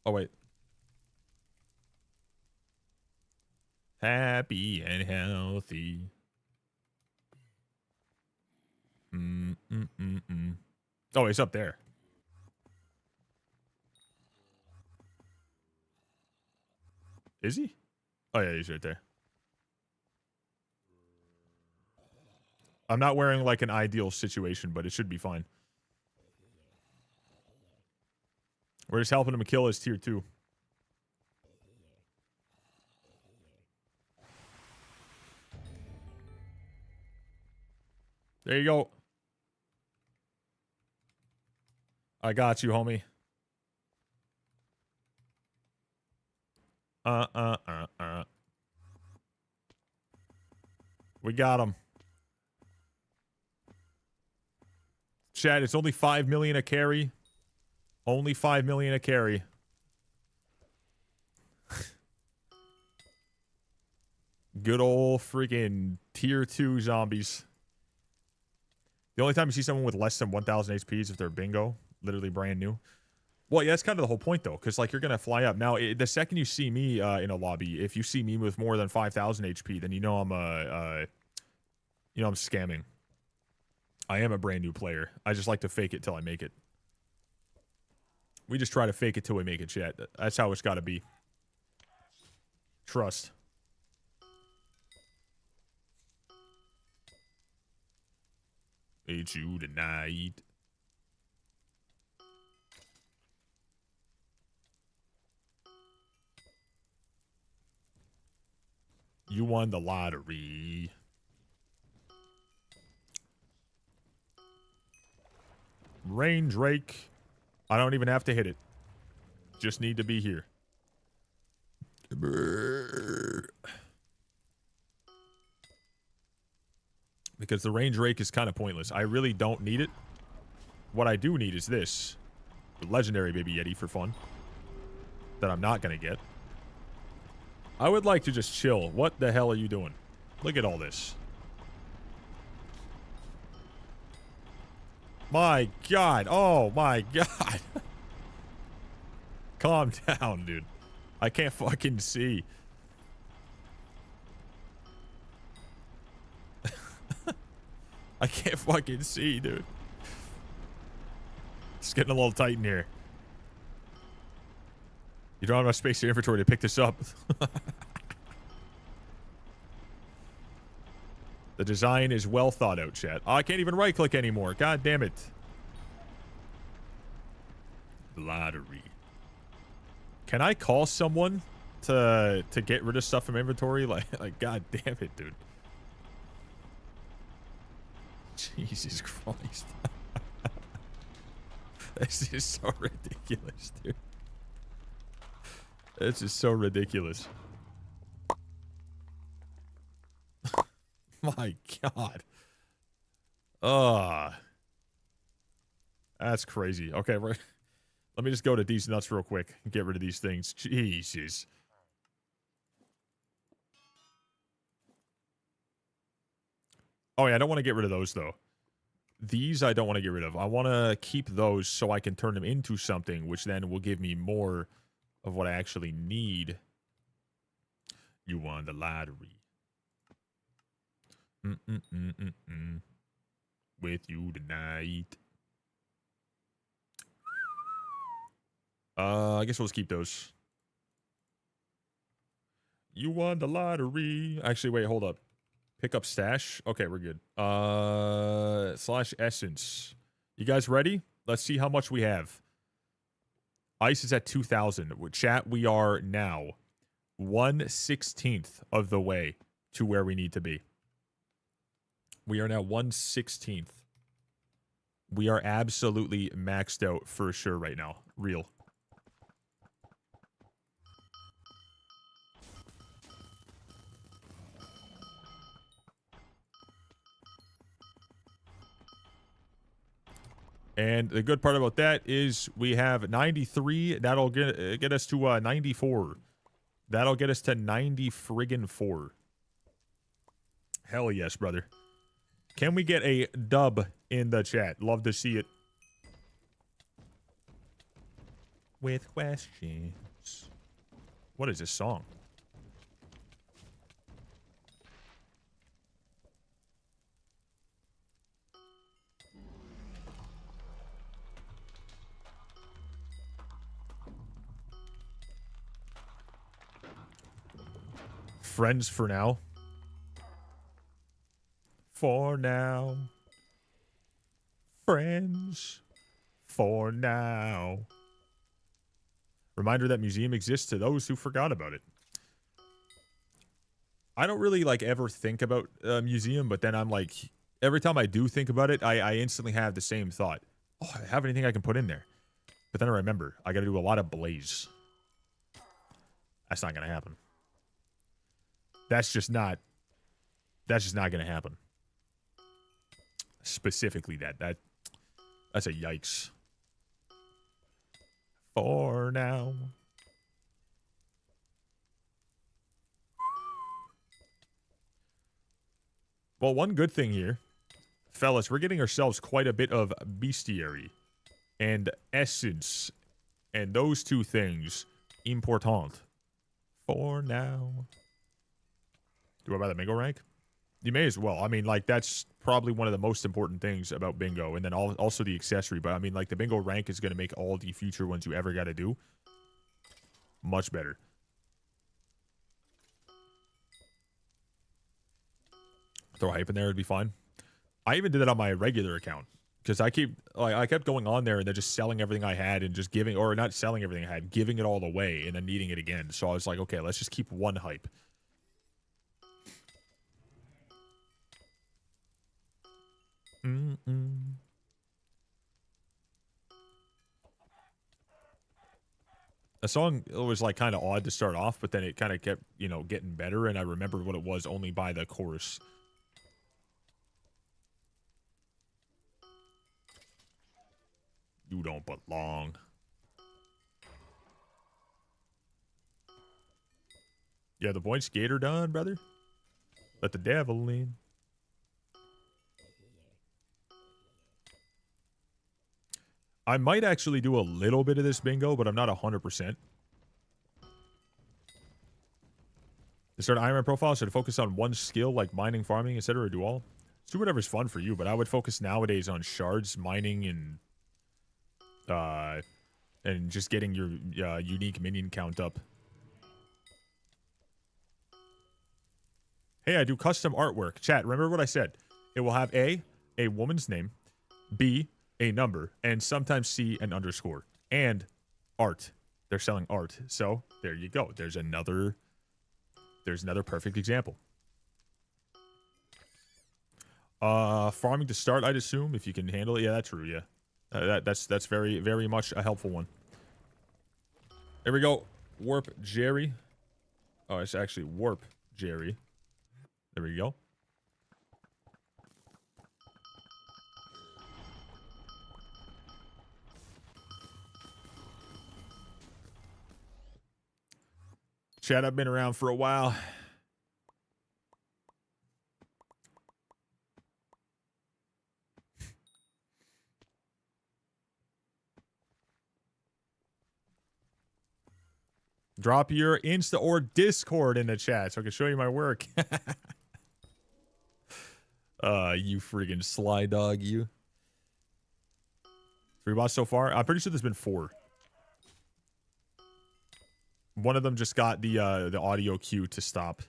Oh, wait. Happy and healthy. Oh, he's up there. Is he? Oh, yeah, he's right there. I'm not wearing, like, an ideal situation, but it should be fine. We're just helping him kill his tier 2. There you go. I got you, homie. We got him. Chad, it's only 5 million a carry. Only 5 million a carry. Good old freaking tier 2 zombies. The only time you see someone with less than 1,000 HP is if they're bingo. Literally brand new. Well, yeah, that's kind of the whole point, though, because, like, you're going to fly up. Now, the second you see me in a lobby, if you see me with more than 5,000 HP, then you know I'm I'm scamming. I am a brand new player. I just like to fake it till I make it. We just try to fake it till we make it, chat. That's how it's got to be. Trust. It's you tonight. You won the lottery. Rain Drake. I don't even have to hit it. Just need to be here. Because the range rake is kind of pointless. I really don't need it. What I do need is this. The legendary Baby Yeti for fun. That I'm not going to get. I would like to just chill. What the hell are you doing? Look at all this. My God. Oh, my God. Calm down, dude. I can't fucking see. I can't fucking see, dude. It's getting a little tight in here. You don't have enough space in your inventory to pick this up. The design is well thought out, chat. Oh, I can't even right click anymore. God damn it. Lottery. Can I call someone to get rid of stuff from inventory? Like god damn it, dude. Jesus Christ. This is so ridiculous, dude. This is so ridiculous. My God. That's crazy. Okay, let me just go to these nuts real quick and get rid of these things. Jesus. Oh, yeah, I don't want to get rid of those, though. These I don't want to get rid of. I want to keep those so I can turn them into something, which then will give me more of what I actually need. You won the lottery. With you tonight. I guess we'll just keep those. You won the lottery. Actually, wait, hold up. Pick up stash. Okay, we're good. Slash essence. You guys ready? Let's see how much we have. Ice is at 2,000. Chat, we are now 1/16th of the way to where we need to be. We are now 1/16th. We are absolutely maxed out for sure right now. Real. And the good part about that is we have 93. That'll get us to 94. That'll get us to 90 friggin' 4. Hell yes, brother. Can we get a dub in the chat? Love to see it. With questions. What is this song? Friends for now. For now. Friends. For now. Reminder that museum exists to those who forgot about it. I don't really, like, ever think about a museum, but then I'm like, every time I do think about it, I instantly have the same thought. Oh, I have anything I can put in there. But then I remember, I gotta do a lot of blaze. That's not gonna happen. That's just not gonna happen. Specifically that's a yikes. For now. Well, one good thing here, fellas, we're getting ourselves quite a bit of bestiary and essence, and those two things important. For now. Do I buy the bingo rank? You may as well. I mean, like, that's probably one of the most important things about bingo, and then also the accessory. But I mean, like, the bingo rank is going to make all the future ones you ever got to do much better. Throw hype in there, it'd be fine. I even did that on my regular account because I kept going on there and then just selling everything I had and just giving, or not selling everything I had, giving it all away and then needing it again. So I was like, okay, let's just keep one hype. A song was like kind of odd to start off, but then it kind of kept, you know, getting better, and I remembered what it was only by the chorus. You don't belong. Yeah, the point skater done, brother. Let the devil in. I might actually do a little bit of this bingo, but I'm not 100%. To start an Iron Man profile, should I focus on one skill like mining, farming, etc., or do all? Do whatever's fun for you, but I would focus nowadays on shards, mining, and just getting your unique minion count up. Hey, I do custom artwork. Chat, remember what I said. It will have A woman's name, B, a number, and sometimes C, an underscore, and art. They're selling art. So there you go. There's another perfect example. Farming to start, I'd assume, if you can handle it. Yeah, that's true. Yeah, that's very, very much a helpful one. There we go. Warp Jerry. Oh, it's actually Warp Jerry. There we go. Chat, I've been around for a while. Drop your Insta or Discord in the chat so I can show you my work. You friggin' sly dog, you. 3 bots so far? I'm pretty sure there's been 4. One of them just got the audio cue to stop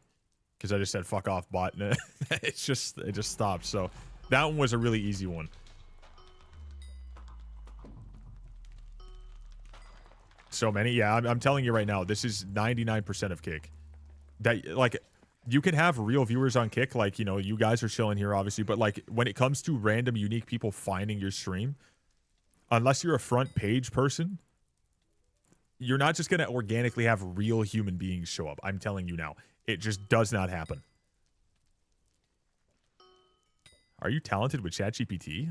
because I just said fuck off bot and it just stopped. So that one was a really easy one. So many, yeah. I'm telling you right now, this is 99% of Kick. That like, you can have real viewers on Kick, like, you know, you guys are chilling here, obviously, but like when it comes to random unique people finding your stream, unless you're a front page person, you're not just gonna organically have real human beings show up. I'm telling you now, it just does not happen. Are you talented with ChatGPT?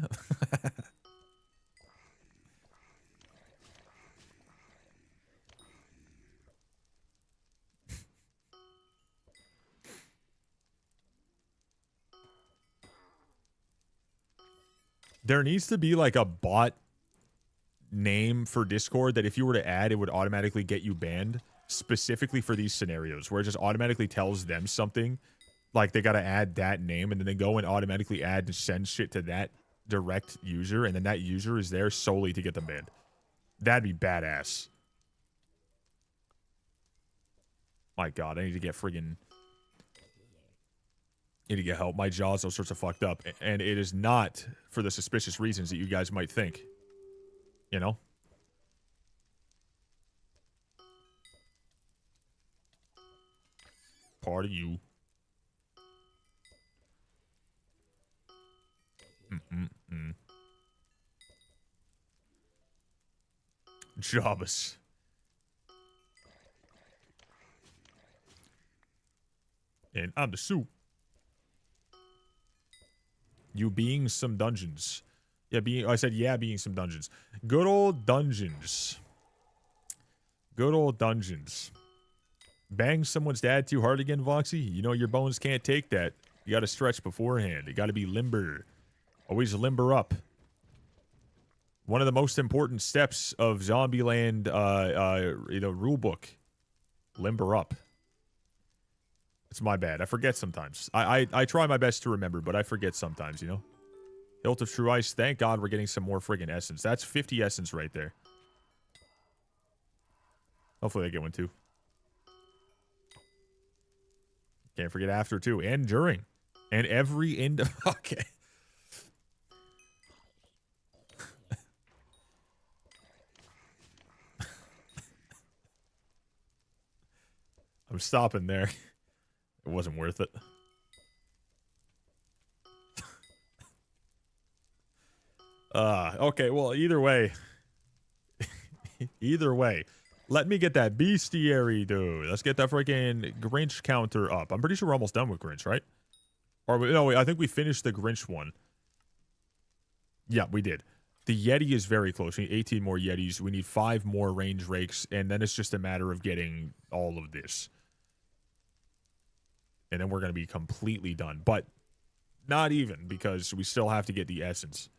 There needs to be like a bot name for Discord that if you were to add, it would automatically get you banned specifically for these scenarios where it just automatically tells them something like they got to add that name and then they go and automatically add and send shit to that direct user and then that user is there solely to get them banned. That'd be badass. My God, I need to get friggin' need to get help. My jaw's all sorts of fucked up. And it is not for the suspicious reasons that you guys might think. You know? Part of you. Jobbus. And I'm the soup. You being some dungeons. Yeah, I said, yeah, being some dungeons. Good old dungeons. Good old dungeons. Bang someone's dad too hard again, Voxy? You know your bones can't take that. You gotta stretch beforehand. You gotta be limber. Always limber up. One of the most important steps of Zombieland, rulebook. Limber up. It's my bad. I forget sometimes. I try my best to remember, but I forget sometimes, you know? Hilt of True Ice. Thank God we're getting some more friggin' essence. That's 50 essence right there. Hopefully I get one too. Can't forget after too. And during. And every end of... Okay. I'm stopping there. It wasn't worth it. Okay, well, either way. Either way. Let me get that bestiary, dude. Let's get that freaking Grinch counter up. I'm pretty sure we're almost done with Grinch, right? Or, no, I think we finished the Grinch one. Yeah, we did. The Yeti is very close. We need 18 more Yetis. We need 5 more range rakes. And then it's just a matter of getting all of this. And then we're going to be completely done. But not even, because we still have to get the essence.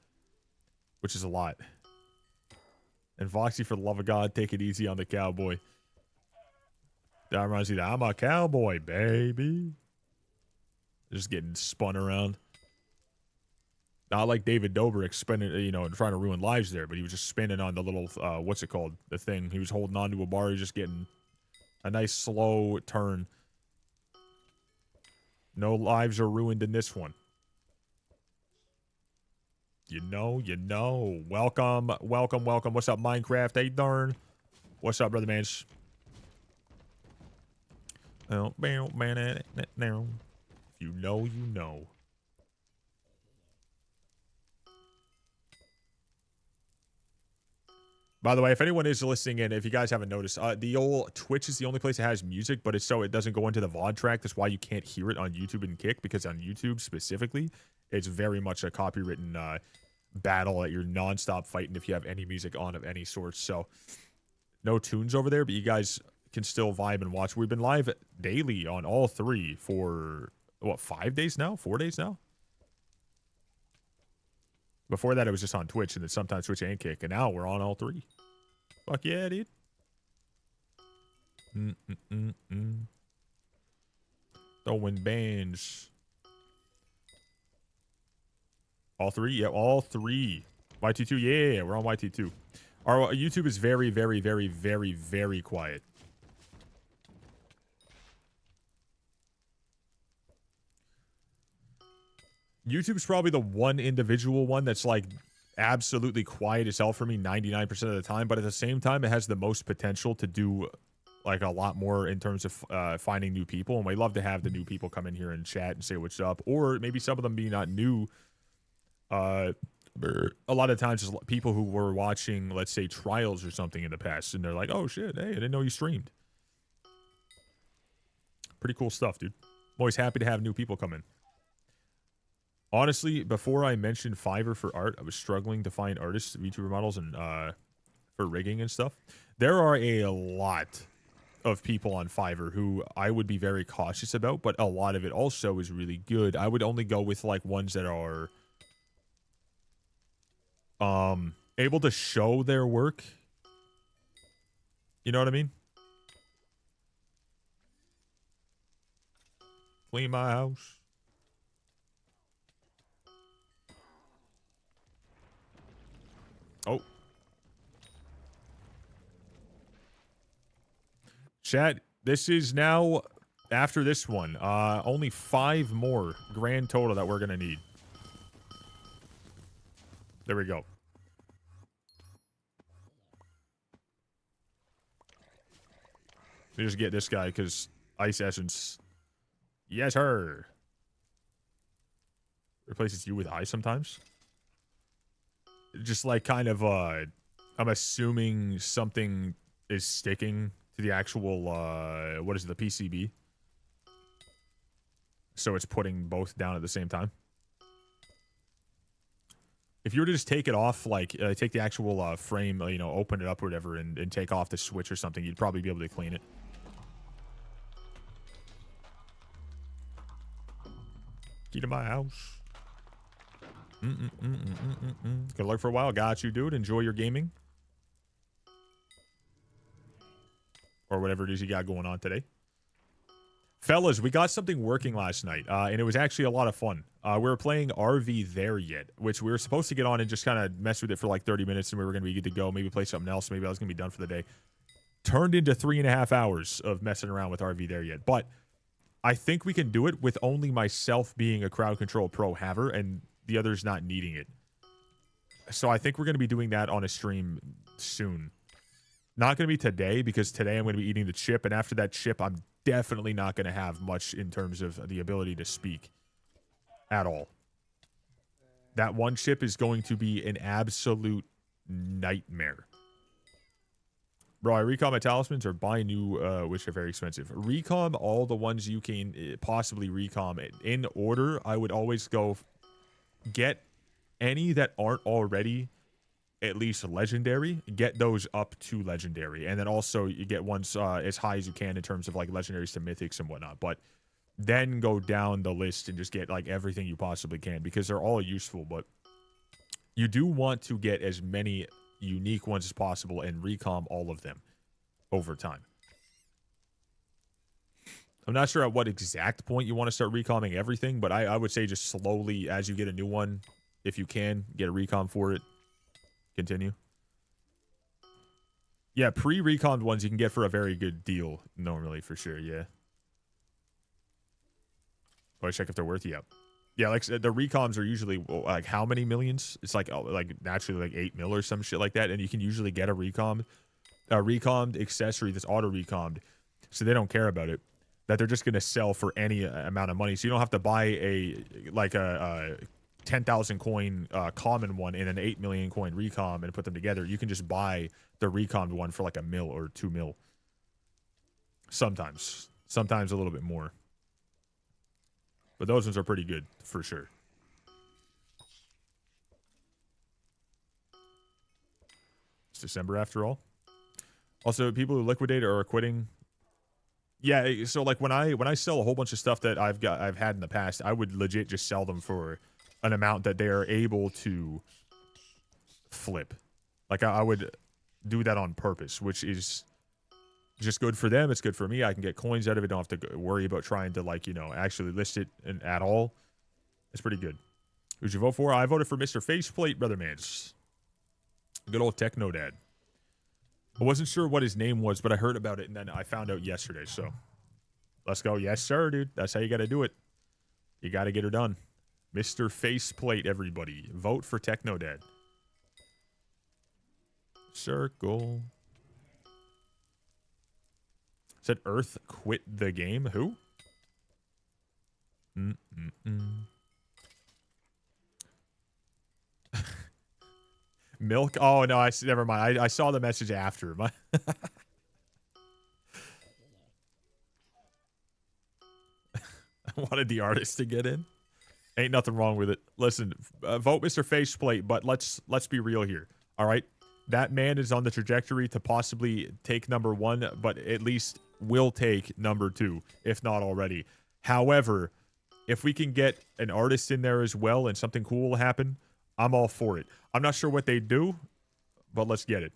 Which is a lot. And Voxy, for the love of God, take it easy on the cowboy. That reminds me that I'm a cowboy, baby. Just getting spun around. Not like David Dobrik spinning, you know, trying to ruin lives there, but he was just spinning on the little, what's it called? The thing. He was holding on to a bar. He was just getting a nice slow turn. No lives are ruined in this one. You know. Welcome. What's up, Minecraft? Hey, darn. What's up, brother man? Oh, man. If you know, you know. By the way, if anyone is listening in, if you guys haven't noticed, the old Twitch is the only place that has music, but it's so it doesn't go into the VOD track. That's why you can't hear it on YouTube and Kick, because on YouTube specifically, it's very much a copywritten battle that you're nonstop fighting if you have any music on of any sort. So no tunes over there, but you guys can still vibe and watch. We've been live daily on all three for, what, 5 days now? 4 days now? Before that, it was just on Twitch, and then sometimes Twitch and Kick, and now we're on all three. Fuck yeah, dude. Throwing bands. All three? Yeah, all three. YT2, yeah, we're on YT2. Our YouTube is very, very, very, very, very quiet. YouTube's probably the one individual one that's like absolutely quiet as hell for me 99% of the time, but at the same time, it has the most potential to do like a lot more in terms of finding new people. And we love to have the new people come in here and chat and say what's up, or maybe some of them be not new. A lot of times, it's people who were watching, let's say, trials or something in the past, and they're like, "Oh shit, hey, I didn't know you streamed." Pretty cool stuff, dude. I'm always happy to have new people come in. Honestly, before I mentioned Fiverr for art, I was struggling to find artists, VTuber models, and for rigging and stuff. There are a lot of people on Fiverr who I would be very cautious about, but a lot of it also is really good. I would only go with like ones that are able to show their work. You know what I mean? Clean my house. Oh. Chat, this is now, after this one, only 5 more grand total that we're going to need. There we go. Let me just get this guy, because Ice Essence. Yes, sir. Replaces you with ice sometimes. Just like kind of, I'm assuming something is sticking to the actual, what is it, the PCB? So it's putting both down at the same time. If you were to just take it off, like, take the actual frame, you know, open it up or whatever, and take off the switch or something, you'd probably be able to clean it. Key to my house. Good luck for a while. Got you, dude. Enjoy your gaming. Or whatever it is you got going on today. Fellas, we got something working last night, and it was actually a lot of fun. We were playing RV There Yet, which we were supposed to get on and just kind of mess with it for like 30 minutes, and we were going to be good to go. Maybe play something else. Maybe I was going to be done for the day. Turned into 3.5 hours of messing around with RV There Yet. But I think we can do it with only myself being a crowd control pro haver and the others not needing it. So I think we're going to be doing that on a stream soon. Not going to be today, because today I'm going to be eating the chip, and after that chip, I'm definitely not going to have much in terms of the ability to speak at all. That one chip is going to be an absolute nightmare. Bro, I recom my talismans or buy new, which are very expensive. Recom all the ones you can possibly recom. In order, I would always go get any that aren't already at least legendary. Get those up to legendary. And then also you get ones as high as you can in terms of like legendaries to mythics and whatnot. But then go down the list and just get like everything you possibly can, because they're all useful. But you do want to get as many unique ones as possible and recom all of them over time. I'm not sure at what exact point you want to start recomming everything, but I would say just slowly as you get a new one, if you can, get a recom for it. Continue. Yeah, pre-recommed ones you can get for a very good deal normally, for sure, yeah. Oh, I check if they're worth it. Yep. Yeah, like the recoms are usually like how many millions? It's like naturally like 8 mil or some shit like that, and you can usually get a recommed accessory that's auto recommed, so they don't care about it. That they're just gonna sell for any amount of money, so you don't have to buy a 10,000 coin common one and an 8 million coin recom and put them together, you can just buy the recommed one for like $1 mil or $2 mil. Sometimes a little bit more. But those ones are pretty good for sure. It's December after all. Also, people who liquidate or are quitting. Yeah, so like when I sell a whole bunch of stuff that I've had in the past, I would legit just sell them for an amount that they are able to flip. Like I would do that on purpose, which is just good for them. It's good for me. I can get coins out of it. Don't have to worry about trying to, like, you know, actually list it at all. It's pretty good. Who'd you vote for? I voted for Mr. Faceplate, brother mans. Good old Techno Dad. I wasn't sure what his name was, but I heard about it, and then I found out yesterday, so. Let's go. Yes, sir, dude. That's how you got to do it. You got to get her done. Mr. Faceplate, everybody. Vote for Techno Dad. Circle. Said Earth quit the game. Who? Milk? Oh, no, never mind. I saw the message after. I wanted the artist to get in. Ain't nothing wrong with it. Listen, vote Mr. Faceplate, but let's be real here. All right? That man is on the trajectory to possibly take #1, but at least will take #2, if not already. However, if we can get an artist in there as well and something cool will happen, I'm all for it. I'm not sure what they do, but let's get it.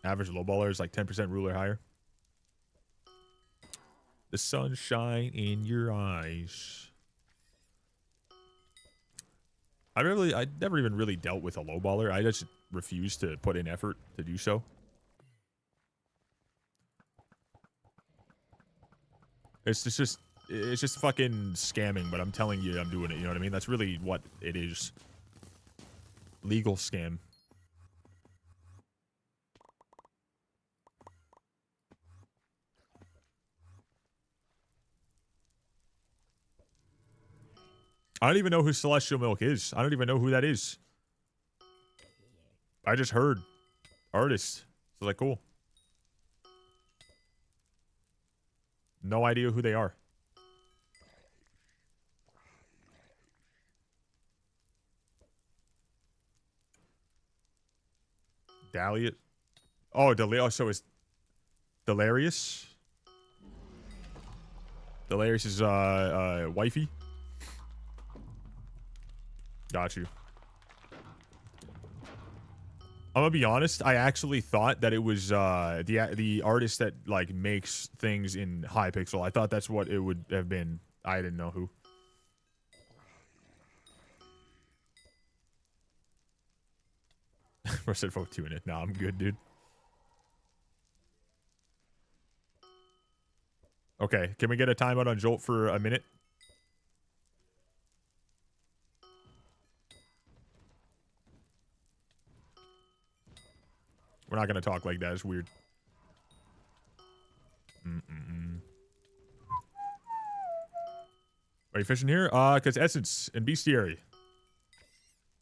Average lowballer is like 10% ruler higher. The sunshine in your eyes. I never even really dealt with a lowballer. I just refuse to put in effort to do so. It's just fucking scamming, but I'm telling you I'm doing it, you know what I mean? That's really what it is. Legal scam. I don't even know who Celestial Milk is. I don't even know who that is. I just heard artist. So like, cool. No idea who they are. Dahlia. Oh, so it's Delirious. Delirious is wifey. Got you. I'm gonna be honest. I actually thought that it was the artist that like makes things in Hypixel. I thought that's what it would have been. I didn't know who. I said vote 2 in it. No, I'm good, dude. Okay, can we get a timeout on Jolt for a minute? We're not gonna talk like that. It's weird. Are you fishing here? Because Essence and Bestiary.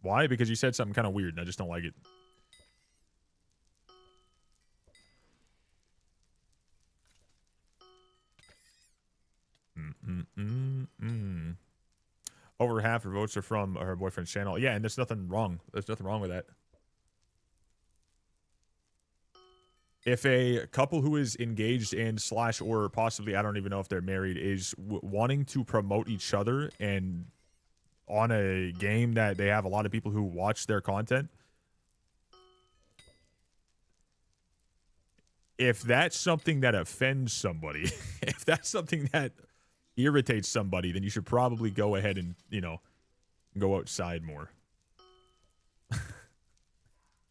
Why? Because you said something kind of weird, and I just don't like it. Over half her votes are from her boyfriend's channel. Yeah, and there's nothing wrong. There's nothing wrong with that. If a couple who is engaged and / or possibly, I don't even know if they're married, is wanting to promote each other and on a game that they have a lot of people who watch their content, if that's something that offends somebody, if that's something that irritates somebody, then you should probably go ahead and, you know, go outside more.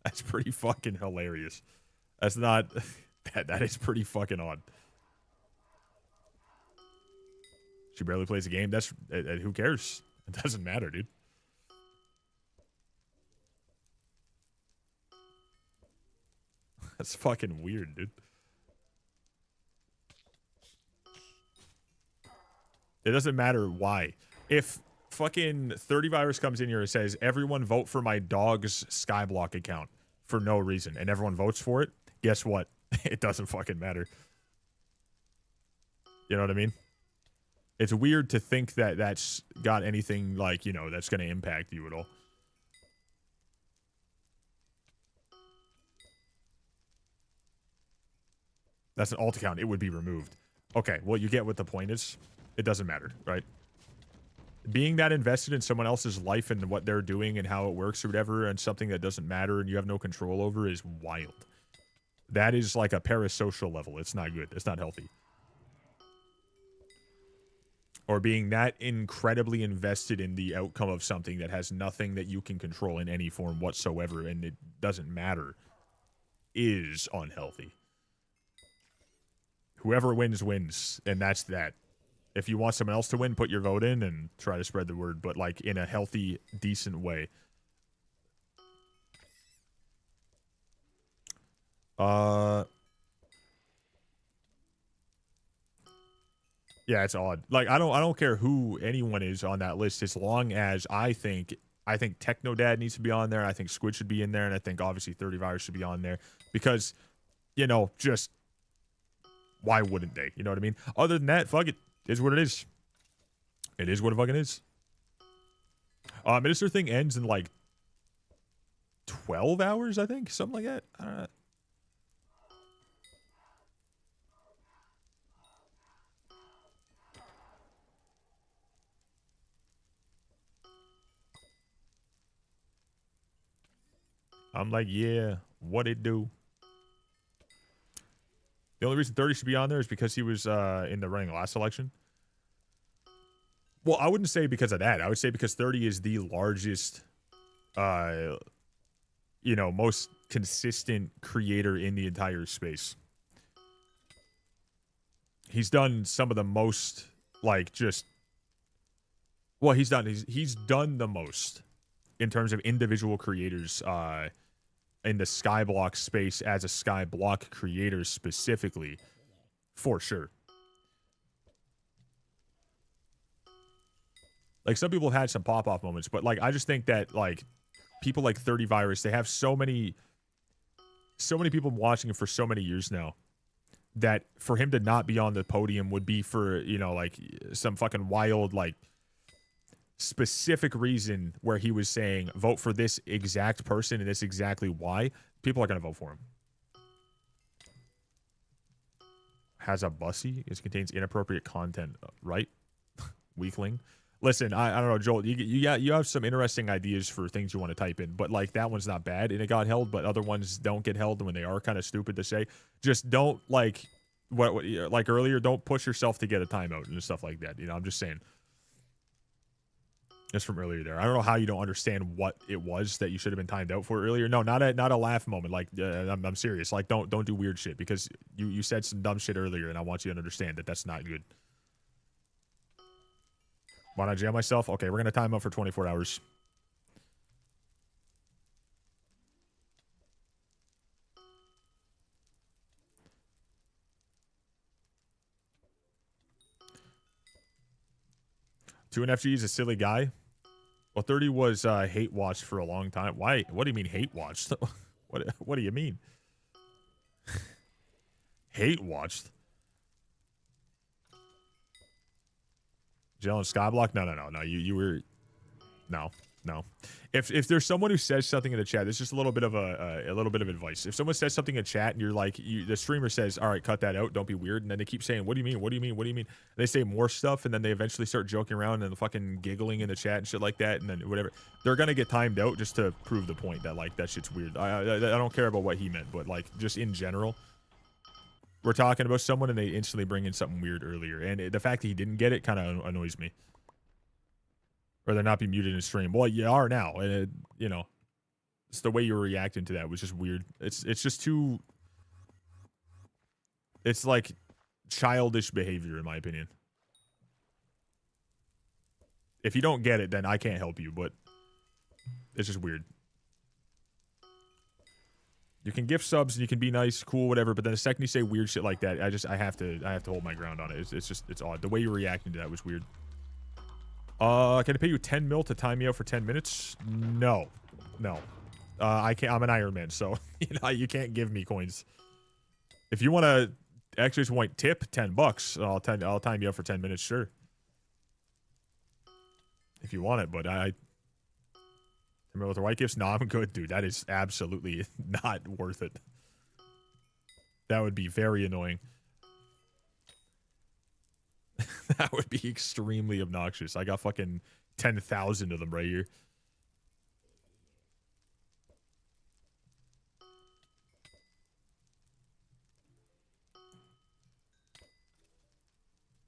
That's pretty fucking hilarious. That's not... That is pretty fucking odd. She barely plays the game. That's... who cares? It doesn't matter, dude. That's fucking weird, dude. It doesn't matter why. If fucking 30 virus comes in here and says, everyone vote for my dog's Skyblock account for no reason, and everyone votes for it, guess what? It doesn't fucking matter. You know what I mean? It's weird to think that that's got anything like, you know, that's going to impact you at all. That's an alt account. It would be removed. Okay, well, you get what the point is. It doesn't matter, right? Being that invested in someone else's life and what they're doing and how it works or whatever, and something that doesn't matter and you have no control over is wild. That is like a parasocial level. It's not good. It's not healthy. Or being that incredibly invested in the outcome of something that has nothing that you can control in any form whatsoever, and it doesn't matter, is unhealthy. Whoever wins, wins, and that's that. If you want someone else to win, put your vote in and try to spread the word, but like in a healthy, decent way. Yeah, it's odd. Like I don't care who anyone is on that list as long as I think Technodad needs to be on there. I think Squid should be in there, and I think obviously 30 Virus should be on there because, you know, just why wouldn't they? You know what I mean? Other than that, fuck it. It is what it is. It is what it fucking is. Minister thing ends in like 12 hours, I think, something like that. I don't know. I'm like, yeah, what it do? The only reason 30 should be on there is because he was in the running last election. Well, I wouldn't say because of that. I would say because 30 is the largest, you know, most consistent creator in the entire space. He's done some of the most, like, just... Well, he's done the most in terms of individual creators, in the Skyblock space as a Skyblock creator specifically, for sure. Like, some people have had some pop-off moments, but, like, I just think that, like, people like 30 Virus, they have so many people watching him for so many years now that for him to not be on the podium would be for, you know, like, some fucking wild, like, specific reason where he was saying vote for this exact person and this exactly why. People are going to vote for him. Has a bussy. It contains inappropriate content, right? Weakling. Listen, I don't know, Joel. You have some interesting ideas for things you want to type in, but like that one's not bad and it got held, but other ones don't get held when they are kind of stupid to say. Just don't like what like earlier. Don't push yourself to get a timeout and stuff like that. You know, I'm just saying. Just from earlier there. I don't know how you don't understand what it was that you should have been timed out for earlier. No, not a laugh moment. Like, I'm serious. Like, don't do weird shit because you said some dumb shit earlier, and I want you to understand that that's not good. Want to jam myself? Okay, we're going to time out for 24 hours. Two NFG is a silly guy. Well, 30 was hate watched for a long time. Why? What do you mean hate watched? What do you mean? Hate watched? Jill and Skyblock? No. You were... No. If there's someone who says something in the chat, it's just a little bit of advice. If someone says something in chat and you're like, the streamer says, all right, cut that out, don't be weird, and then they keep saying, what do you mean? What do you mean? What do you mean? And they say more stuff, and then they eventually start joking around and fucking giggling in the chat and shit like that, and then whatever. They're gonna get timed out just to prove the point that like that shit's weird. I don't care about what he meant, but like just in general, we're talking about someone and they instantly bring in something weird earlier, and the fact that he didn't get it kind of annoys me. Or they're not be muted in stream. Well, you are now, and you know, it's the way you were reacting to that was just weird. It's just too. It's like childish behavior, in my opinion. If you don't get it, then I can't help you, but it's just weird. You can gift subs and you can be nice, cool, whatever. But then the second you say weird shit like that, I have to hold my ground on it. It's odd. The way you're reacting to that was weird. Can I pay you 10 mil to time me out for 10 minutes? No. I can't. I'm an Iron Man, so you can't give me coins. If you want to actually just want tip $10, I'll time you out for 10 minutes, sure. If you want it, but remember with the white gifts? No, I'm good, dude. That is absolutely not worth it. That would be very annoying. That would be extremely obnoxious. I got fucking 10,000 of them right here.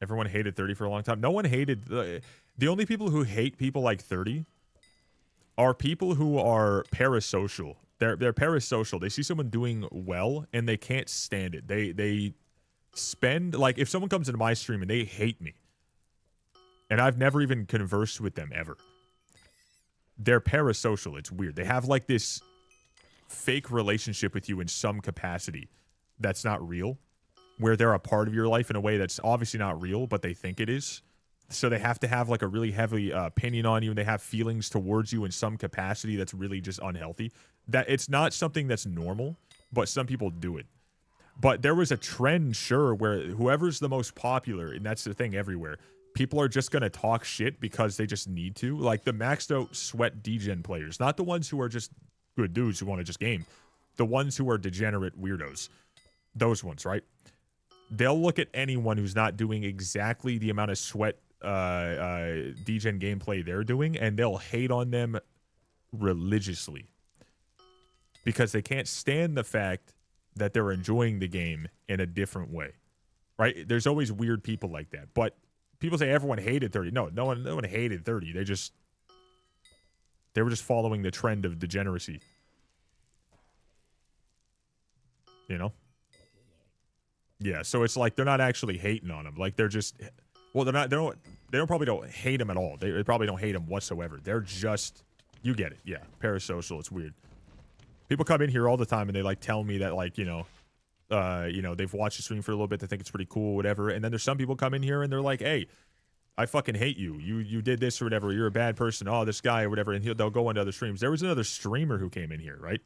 Everyone hated 30 for a long time. No one hated... The only people who hate people like 30 are people who are parasocial. They're parasocial. They see someone doing well, and they can't stand it. They spend... Like, if someone comes into my stream and they hate me, and I've never even conversed with them ever, they're parasocial. It's weird. They have, like, this fake relationship with you in some capacity that's not real, where they're a part of your life in a way that's obviously not real, but they think it is. So they have to have like a really heavy opinion on you, and they have feelings towards you in some capacity that's really just unhealthy. That it's not something that's normal, but some people do it. But there was a trend, sure, where whoever's the most popular, and that's the thing everywhere, people are just going to talk shit because they just need to. Like the maxed out sweat degen players, not the ones who are just good dudes who want to just game. The ones who are degenerate weirdos. Those ones, right? They'll look at anyone who's not doing exactly the amount of sweat degen gameplay they're doing, and they'll hate on them religiously because they can't stand the fact that they're enjoying the game in a different way, right? There's always weird people like that, but people say everyone hated 30. No one hated 30. They were just following the trend of degeneracy, you know? Yeah, so it's like they're not actually hating on him. Like they're just, well, they probably don't hate him at all. They probably don't hate him whatsoever. They're just, you get it. Yeah, parasocial. It's weird. People come in here all the time and they like tell me that like, they've watched the stream for a little bit. They think it's pretty cool, whatever. And then there's some people come in here and they're like, hey, I fucking hate you. You did this or whatever. You're a bad person. Oh, this guy or whatever. And they'll go into other streams. There was another streamer who came in here, right?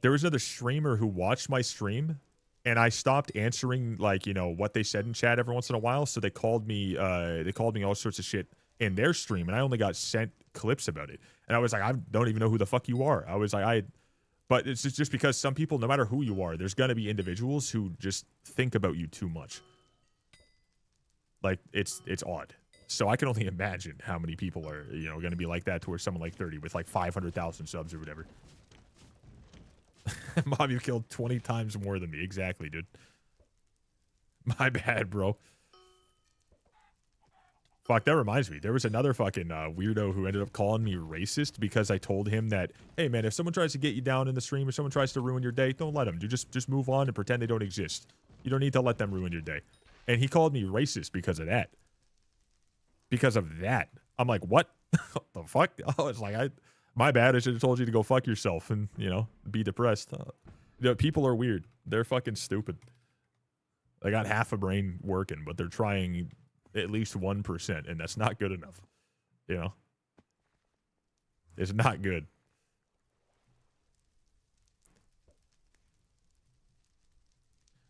There was another streamer who watched my stream. And I stopped answering, like, what they said in chat every once in a while. So they called me all sorts of shit in their stream. And I only got sent clips about it. And I was like, I don't even know who the fuck you are. I was like, but it's just because some people, no matter who you are, there's going to be individuals who just think about you too much. Like, it's odd. So I can only imagine how many people are, going to be like that towards someone like 30 with like 500,000 subs or whatever. Mom, you killed 20 times more than me. Exactly, dude. My bad, bro. Fuck, that reminds me. There was another fucking weirdo who ended up calling me racist because I told him that, hey, man, if someone tries to get you down in the stream or someone tries to ruin your day, don't let them. Just move on and pretend they don't exist. You don't need to let them ruin your day. And he called me racist because of that. Because of that. I'm like, what? What the fuck? I was like, my bad. I should have told you to go fuck yourself and, be depressed. People are weird. They're fucking stupid. They got half a brain working, but they're trying at least 1%, and that's not good enough. It's not good.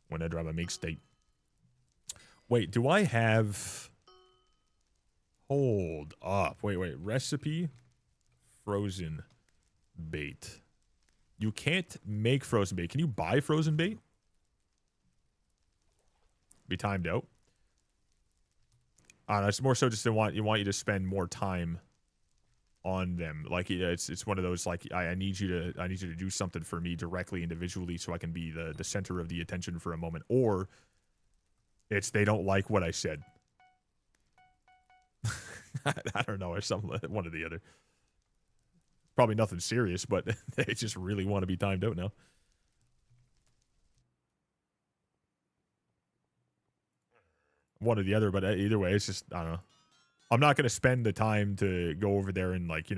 When I drive a mixtape. Wait, do I have... Hold up. Wait. Recipe... Frozen bait. You can't make frozen bait. Can you buy frozen bait? Be timed out. It's more so just they want you to spend more time on them. Like it's one of those like I need you to do something for me directly, individually, so I can be the center of the attention for a moment. Or it's they don't like what I said. I don't know, or something, one or the other. Probably nothing serious, but they just really want to be timed out now. One or the other, but either way, it's just, I don't know. I'm not going to spend the time to go over there and, like,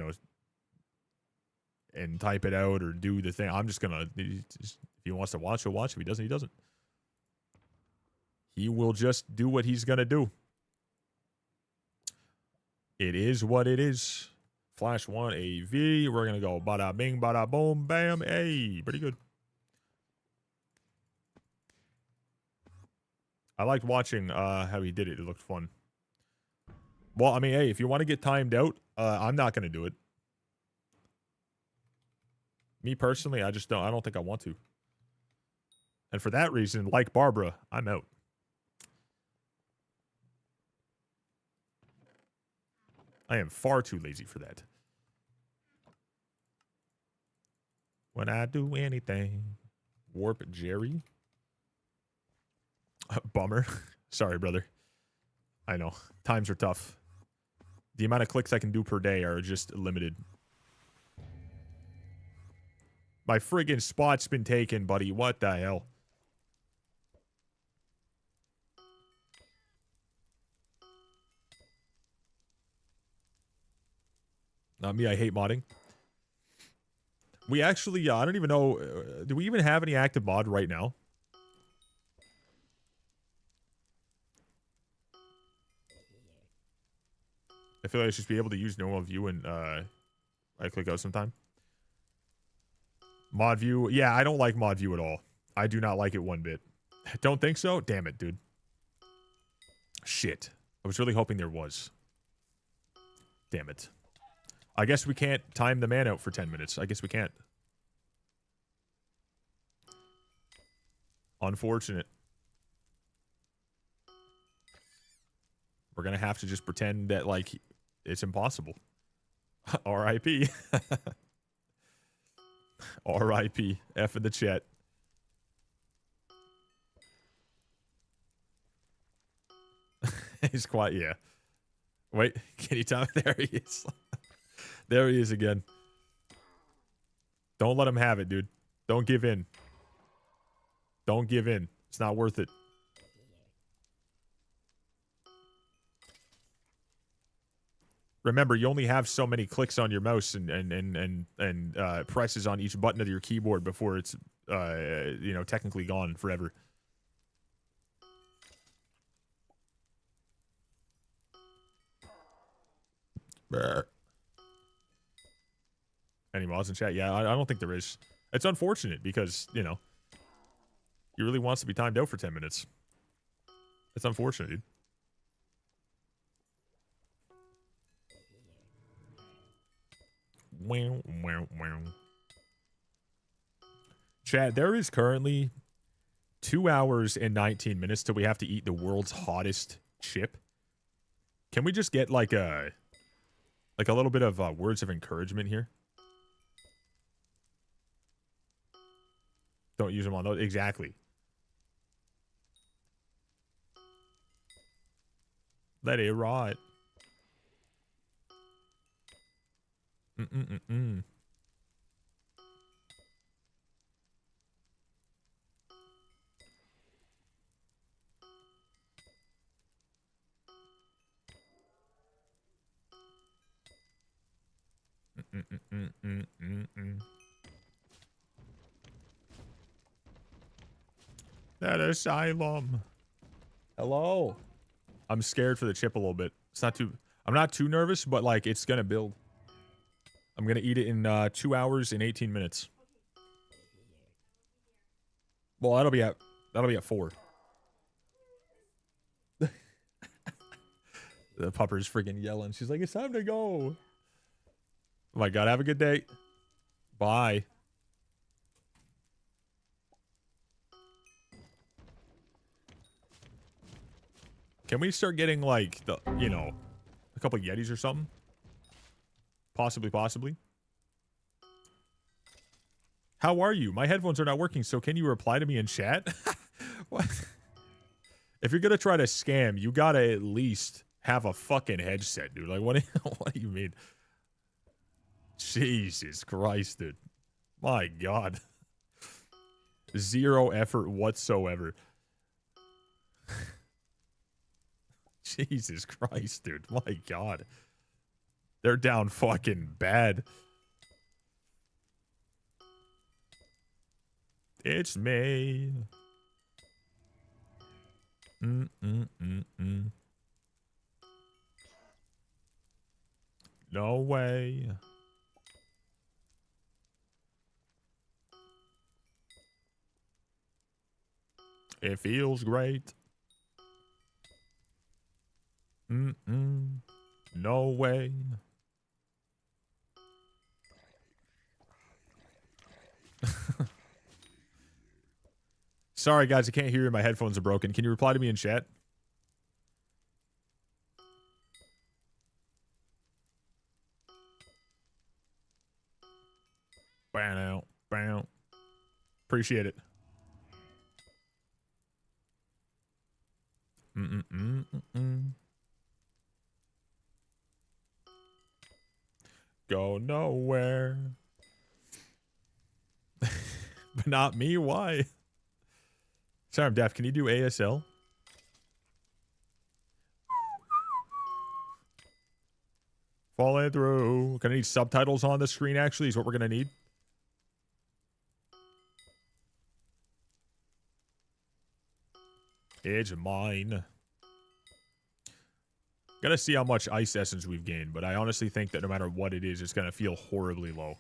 and type it out or do the thing. I'm just gonna, if he wants to watch, he'll watch. If he doesn't, he doesn't. He will just do what he's gonna do. It is what it is. Flash 1 AV. We're gonna go bada bing, bada boom, bam. Hey, pretty good. I liked watching how he did it. It looked fun. Well, I mean, hey, if you want to get timed out, I'm not gonna do it. Me personally, I don't think I want to. And for that reason, like Barbara, I'm out. I am far too lazy for that. When I do anything. Warp Jerry. Bummer. Sorry, brother. I know. Times are tough. The amount of clicks I can do per day are just limited. My friggin' spot's been taken, buddy. What the hell? Not me. I hate modding. We actually, I don't even know. Do we even have any active mod right now? I feel like I should be able to use normal view and I click out sometime. Mod view. Yeah, I don't like mod view at all. I do not like it one bit. Don't think so? Damn it, dude. Shit. I was really hoping there was. Damn it. I guess we can't time the man out for 10 minutes. I guess we can't. Unfortunate. We're going to have to just pretend that, like, it's impossible. R.I.P. R.I.P. F in the chat. He's quiet, yeah. Wait, can you tell me? There he is. There he is again. Don't let him have it, dude. Don't give in. Don't give in. It's not worth it. Remember, you only have so many clicks on your mouse and presses on each button of your keyboard before it's you know, technically gone forever. Any mods in chat? Yeah, I don't think there is. It's unfortunate because, you know, he really wants to be timed out for 10 minutes. It's unfortunate, dude. Wow, wow, wow. Chat, there is currently 2 hours and 19 minutes till we have to eat the world's hottest chip. Can we just get like a little bit of words of encouragement here? Don't use them on those. Exactly. Let it rot. Mm-mm-mm-mm. That asylum. Hello. I'm scared for the chip a little bit. It's not too. I'm not too nervous, but like it's gonna build. I'm gonna eat it in 2 hours and 18 minutes. Well, that'll be at 4. The pupper's freaking yelling. She's like, "It's time to go." Oh my god, have a good day. Bye. Can we start getting like the, you know, a couple of Yetis or something? Possibly. How are you? My headphones are not working, so can you reply to me in chat? What? If you're gonna try to scam, you gotta at least have a fucking headset, dude. Like, what do you mean? Jesus Christ, dude. My god. Zero effort whatsoever. Jesus Christ, dude. My god. They're down fucking bad. It's me. No way. It feels great. No way. Sorry, guys, I can't hear you. My headphones are broken. Can you reply to me in chat? Bow, bow. Appreciate it. Go nowhere. But not me. Why? Sorry, I'm deaf. Can you do ASL? Falling through. Gonna need subtitles on the screen, actually, is what we're gonna need. It's mine. Gotta see how much ice essence we've gained, but I honestly think that no matter what it is, it's gonna feel horribly low.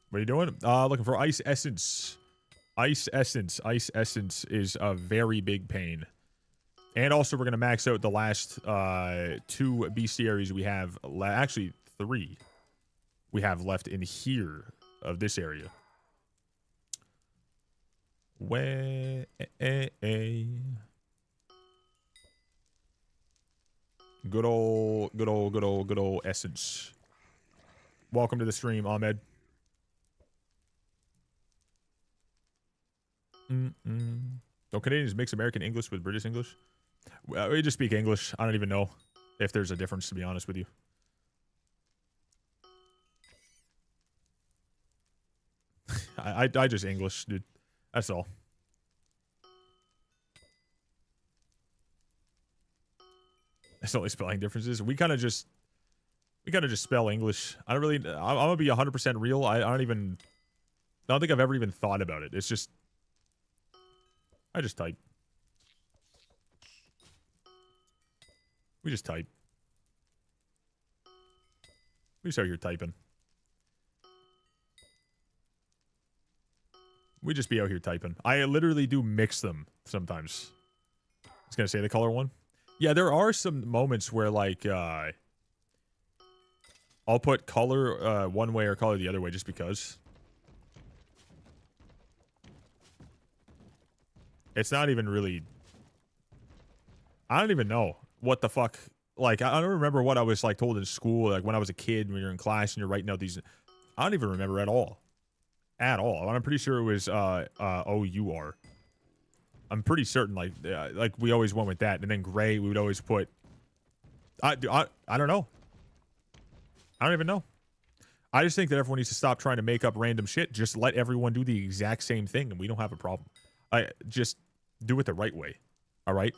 What are you doing? Looking for ice essence. Ice essence. Ice essence is a very big pain. And also, we're going to max out the last 2 bestiaries we have. Actually, 3 we have left in here of this area. Way. Good old essence. Welcome to the stream, Ahmed. Don't Canadians mix American English with British English? We just speak English. I don't even know if there's a difference, to be honest with you. I just English, dude. That's all. That's the only spelling differences. We kind of just spell English. I don't really. I'm gonna be 100% real. I don't think I've ever even thought about it. It's just I just type. We just type. We just out here typing. We just be out here typing. I literally do mix them sometimes. I was gonna say the color one. Yeah, there are some moments where like I'll put color one way or color the other way just because. It's not even really. I don't even know what the fuck. Like, I don't remember what I was like told in school, like when I was a kid, when you're in class and you're writing out these. I don't even remember at all. At all. I'm pretty sure it was OUR. I'm pretty certain, like we always went with that, and then gray we would always put. I don't know. I don't even know. I just think that everyone needs to stop trying to make up random shit. Just let everyone do the exact same thing, and we don't have a problem. I just do it the right way. All right.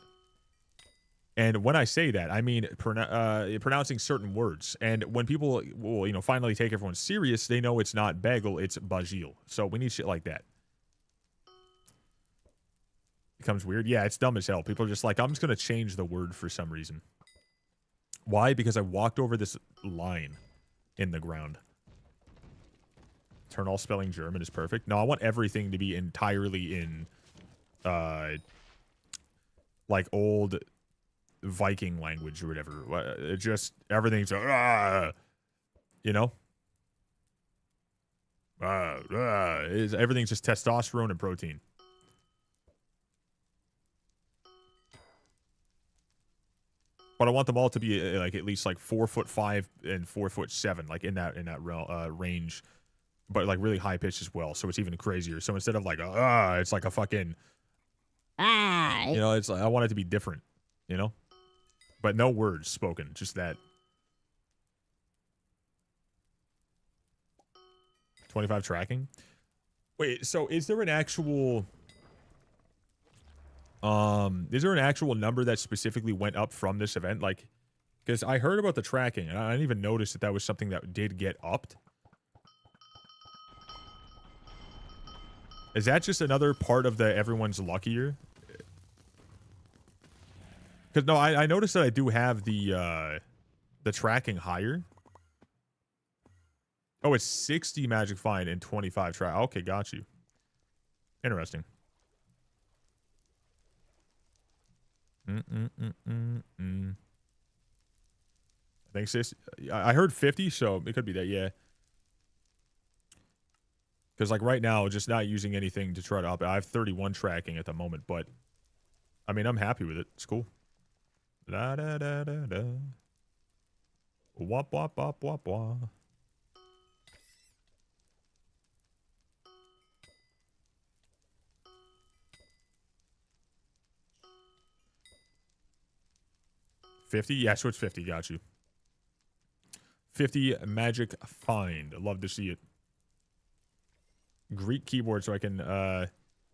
And when I say that, I mean pronouncing certain words. And when people will, you know, finally take everyone serious, they know it's not bagel, it's bajil. So we need shit like that. Becomes weird. Yeah, it's dumb as hell. People are just like, I'm just gonna change the word for some reason. Why? Because I walked over this line in the ground. Turn all spelling German is perfect. No, I want everything to be entirely in like old Viking language or whatever. It just everything's you know, everything's just testosterone and protein. But I want them all to be like at least like 4'5" and 4'7", like in that range, but like really high pitched as well. So it's even crazier. So instead of like it's like a fucking you know, it's like I want it to be different, you know. But no words spoken, just that. 25 tracking? Wait, so is there an actual Is there an actual number that specifically went up from this event? Like, because I heard about the tracking, and I didn't even notice that that was something that did get upped. Is that just another part of the everyone's luckier? Because, no, I noticed that I do have the tracking higher. Oh, it's 60 magic find and 25 track. Okay, got you. Interesting. I think I heard 50, so it could be that, yeah. Because, like, right now, just not using anything to try to up it. I have 31 tracking at the moment, but, I mean, I'm happy with it. It's cool. Da da da da da. Wop wop wop wop wop. $50? Yeah, so it's 50. Got you. 50 magic find. Love to see it. Greek keyboard so I can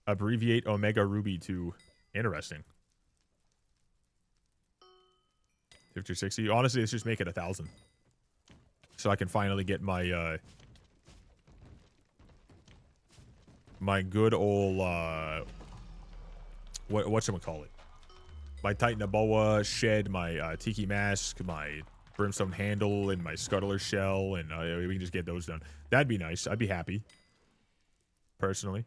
abbreviate Omega Ruby to interesting. 50 or 60. Honestly, let's just make it 1,000. So I can finally get my my good old whatchamacallit? My Titanoboa shed, my Tiki mask, my Brimstone handle, and my Scuttler shell, and we can just get those done. That'd be nice. I'd be happy. Personally.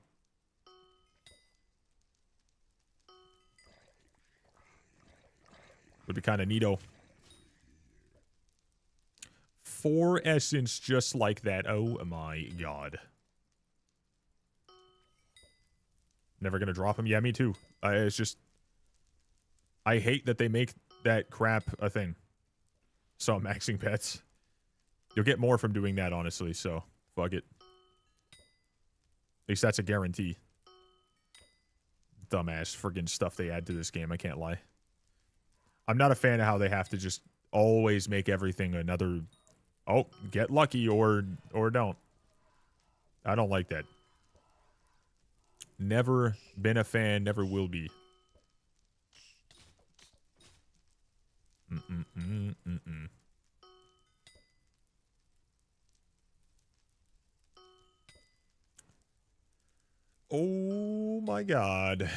Would be kind of neato. 4 essence just like that. Oh my god. Never gonna drop him? Yeah, me too. It's just... I hate that they make that crap a thing. So I'm maxing pets. You'll get more from doing that, honestly, so fuck it. At least that's a guarantee. Dumbass friggin' stuff they add to this game, I can't lie. I'm not a fan of how they have to just always make everything another... Oh, get lucky or don't. I don't like that. Never been a fan, never will be. Oh my god.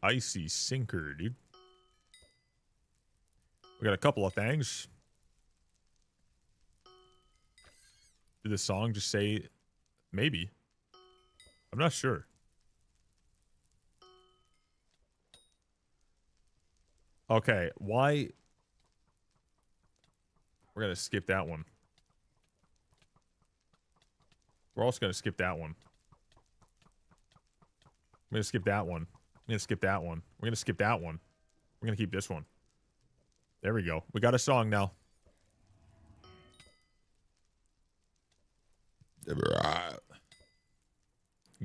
Icy sinker, dude. We got a couple of things. Did the song just say maybe? I'm not sure. Okay, why? We're gonna skip that one. We're also gonna skip that one. We're gonna skip that one. We're gonna skip that one. We're gonna skip that one. We're gonna keep this one. There we go. We got a song now.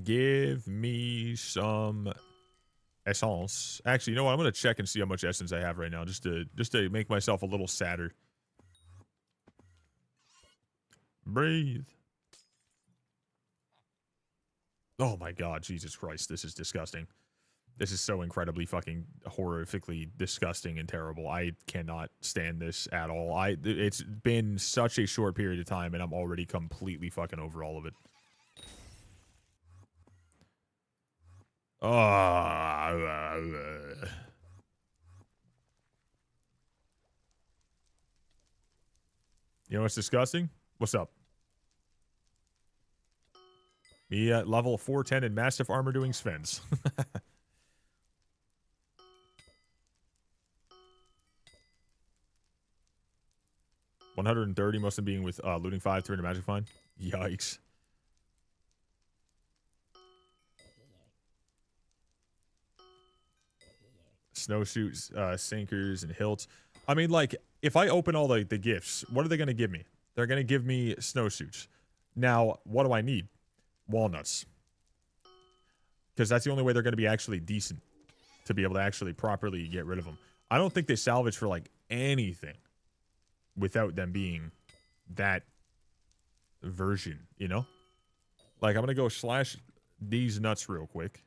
Give me some essence. Actually, you know what? I'm gonna check and see how much essence I have right now, just to make myself a little sadder. Breathe. Oh my god, Jesus Christ, this is disgusting. This is so incredibly fucking horrifically disgusting and terrible. I cannot stand this at all. It's been such a short period of time, and I'm already completely fucking over all of it. You know what's disgusting? What's up? Me at level 410 in massive armor doing Svens. 130, most of them being with looting 5, 300 magic find. Yikes. Snowshoes, sinkers, and hilts. I mean, like, if I open all the gifts, what are they going to give me? They're going to give me snowsuits. Now, what do I need? Walnuts. Because that's the only way they're going to be actually decent. To be able to actually properly get rid of them. I don't think they salvage for, like, anything. Without them being that version, you know? Like, I'm going to go slash these nuts real quick.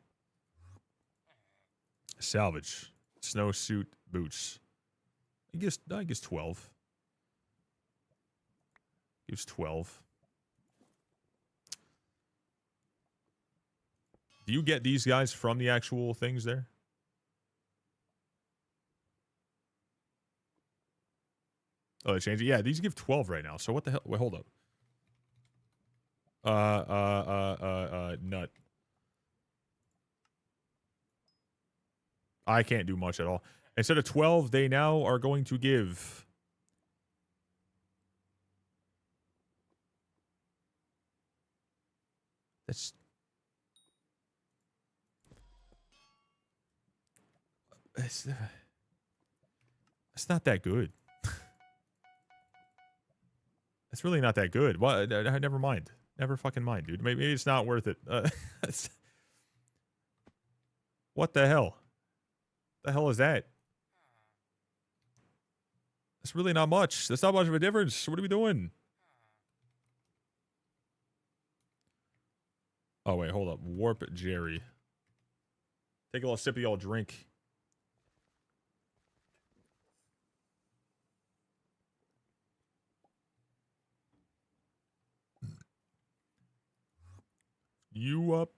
Salvage. Snowsuit boots. I guess 12. Gives 12. Do you get these guys from the actual things there? Oh, they changed it? Yeah, these give 12 right now. So what the hell? Wait, hold up. Nut. I can't do much at all. Instead of 12, they now are going to give... That's... It's not that good. It's really not that good. What? Never mind. Never fucking mind, dude. Maybe it's not worth it. What the hell? The hell is that? That's really not much. That's not much of a difference. What are we doing? Oh, wait. Hold up. Warp Jerry. Take a little sip of y'all drink. You up?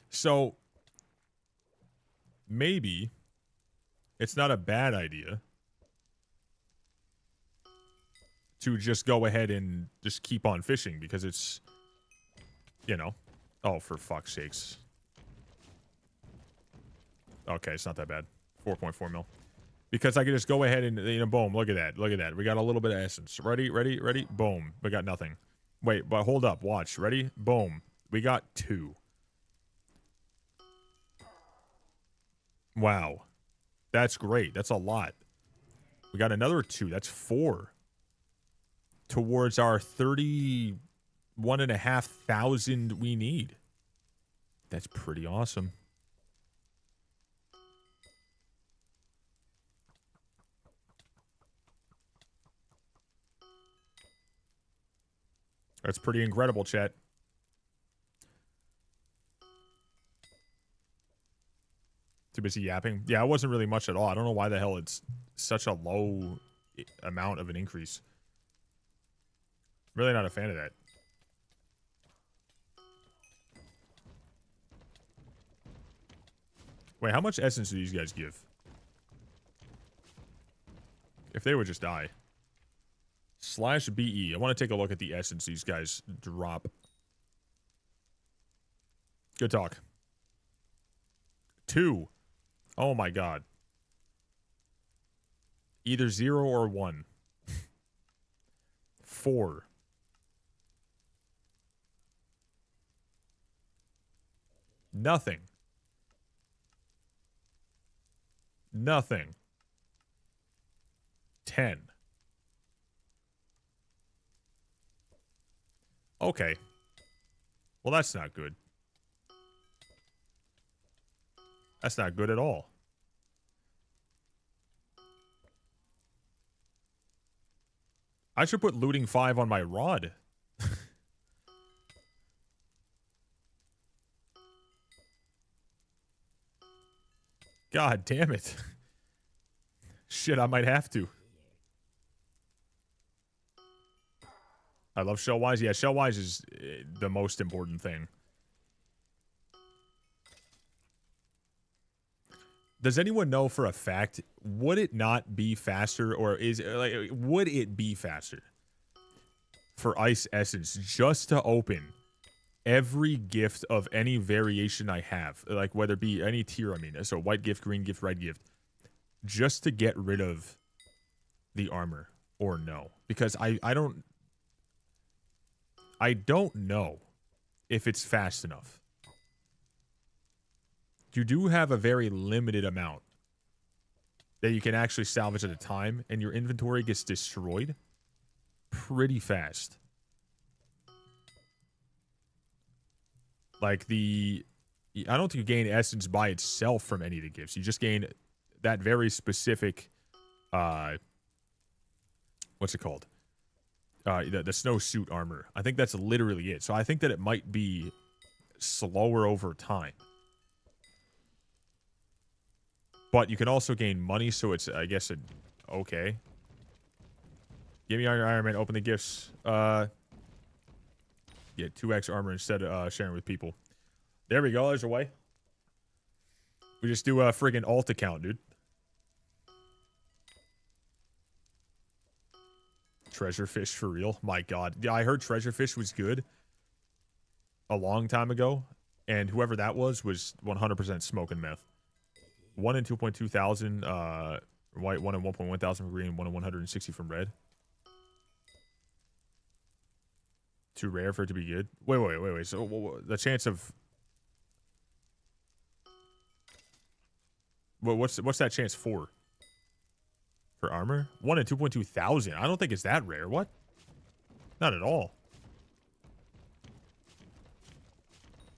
So, maybe it's not a bad idea to just go ahead and just keep on fishing because it's, you know, oh, for fuck's sakes. Okay, it's not that bad. 4.4 mil. Because I could just go ahead and, you know, boom, look at that. Look at that. We got a little bit of essence. Ready? Boom. We got nothing. Wait, but hold up. Watch. Ready? Boom. We got 2. Wow. That's great. That's a lot. We got another 2. That's 4. Towards our 31,500 we need. That's pretty awesome. That's pretty incredible, chat. Too busy yapping? Yeah, it wasn't really much at all. I don't know why the hell it's such a low amount of an increase. Really not a fan of that. Wait, how much essence do these guys give? If they would just die. /BE. I want to take a look at the essence these guys drop. Good talk. 2. Oh my god. Either 0 or 1. 4. Nothing. Nothing. 10. Okay. Well, that's not good. That's not good at all. I should put looting 5 on my rod. God damn it. Shit, I might have to. I love shell-wise. Yeah, shell-wise is the most important thing. Does anyone know for a fact, would it not be faster, or would it be faster for Ice Essence just to open every gift of any variation I have, like whether it be any tier, I mean, so white gift, green gift, red gift, just to get rid of the armor, or no? Because I don't know if it's fast enough. You do have a very limited amount that you can actually salvage at a time, and your inventory gets destroyed pretty fast. Like I don't think you gain essence by itself from any of the gifts. You just gain that very specific, what's it called? The snowsuit armor. I think that's literally it. So I think that it might be slower over time. But you can also gain money, so it's, I guess, okay. Give me your Iron Man. Open the gifts. Yeah, 2x armor instead of sharing with people. There we go. There's a way. We just do a friggin' alt account, dude. Treasure fish for real? My god. Yeah, I heard treasure fish was good a long time ago, and whoever that was 100% smoking meth. 1 in 2.2 thousand white, 1 in 1.1 thousand from green, 1 in 160 from red. Too rare for it to be good. Wait. So the chance of what's that chance for? For armor? 1 in 2.2 thousand. I don't think it's that rare. What? Not at all.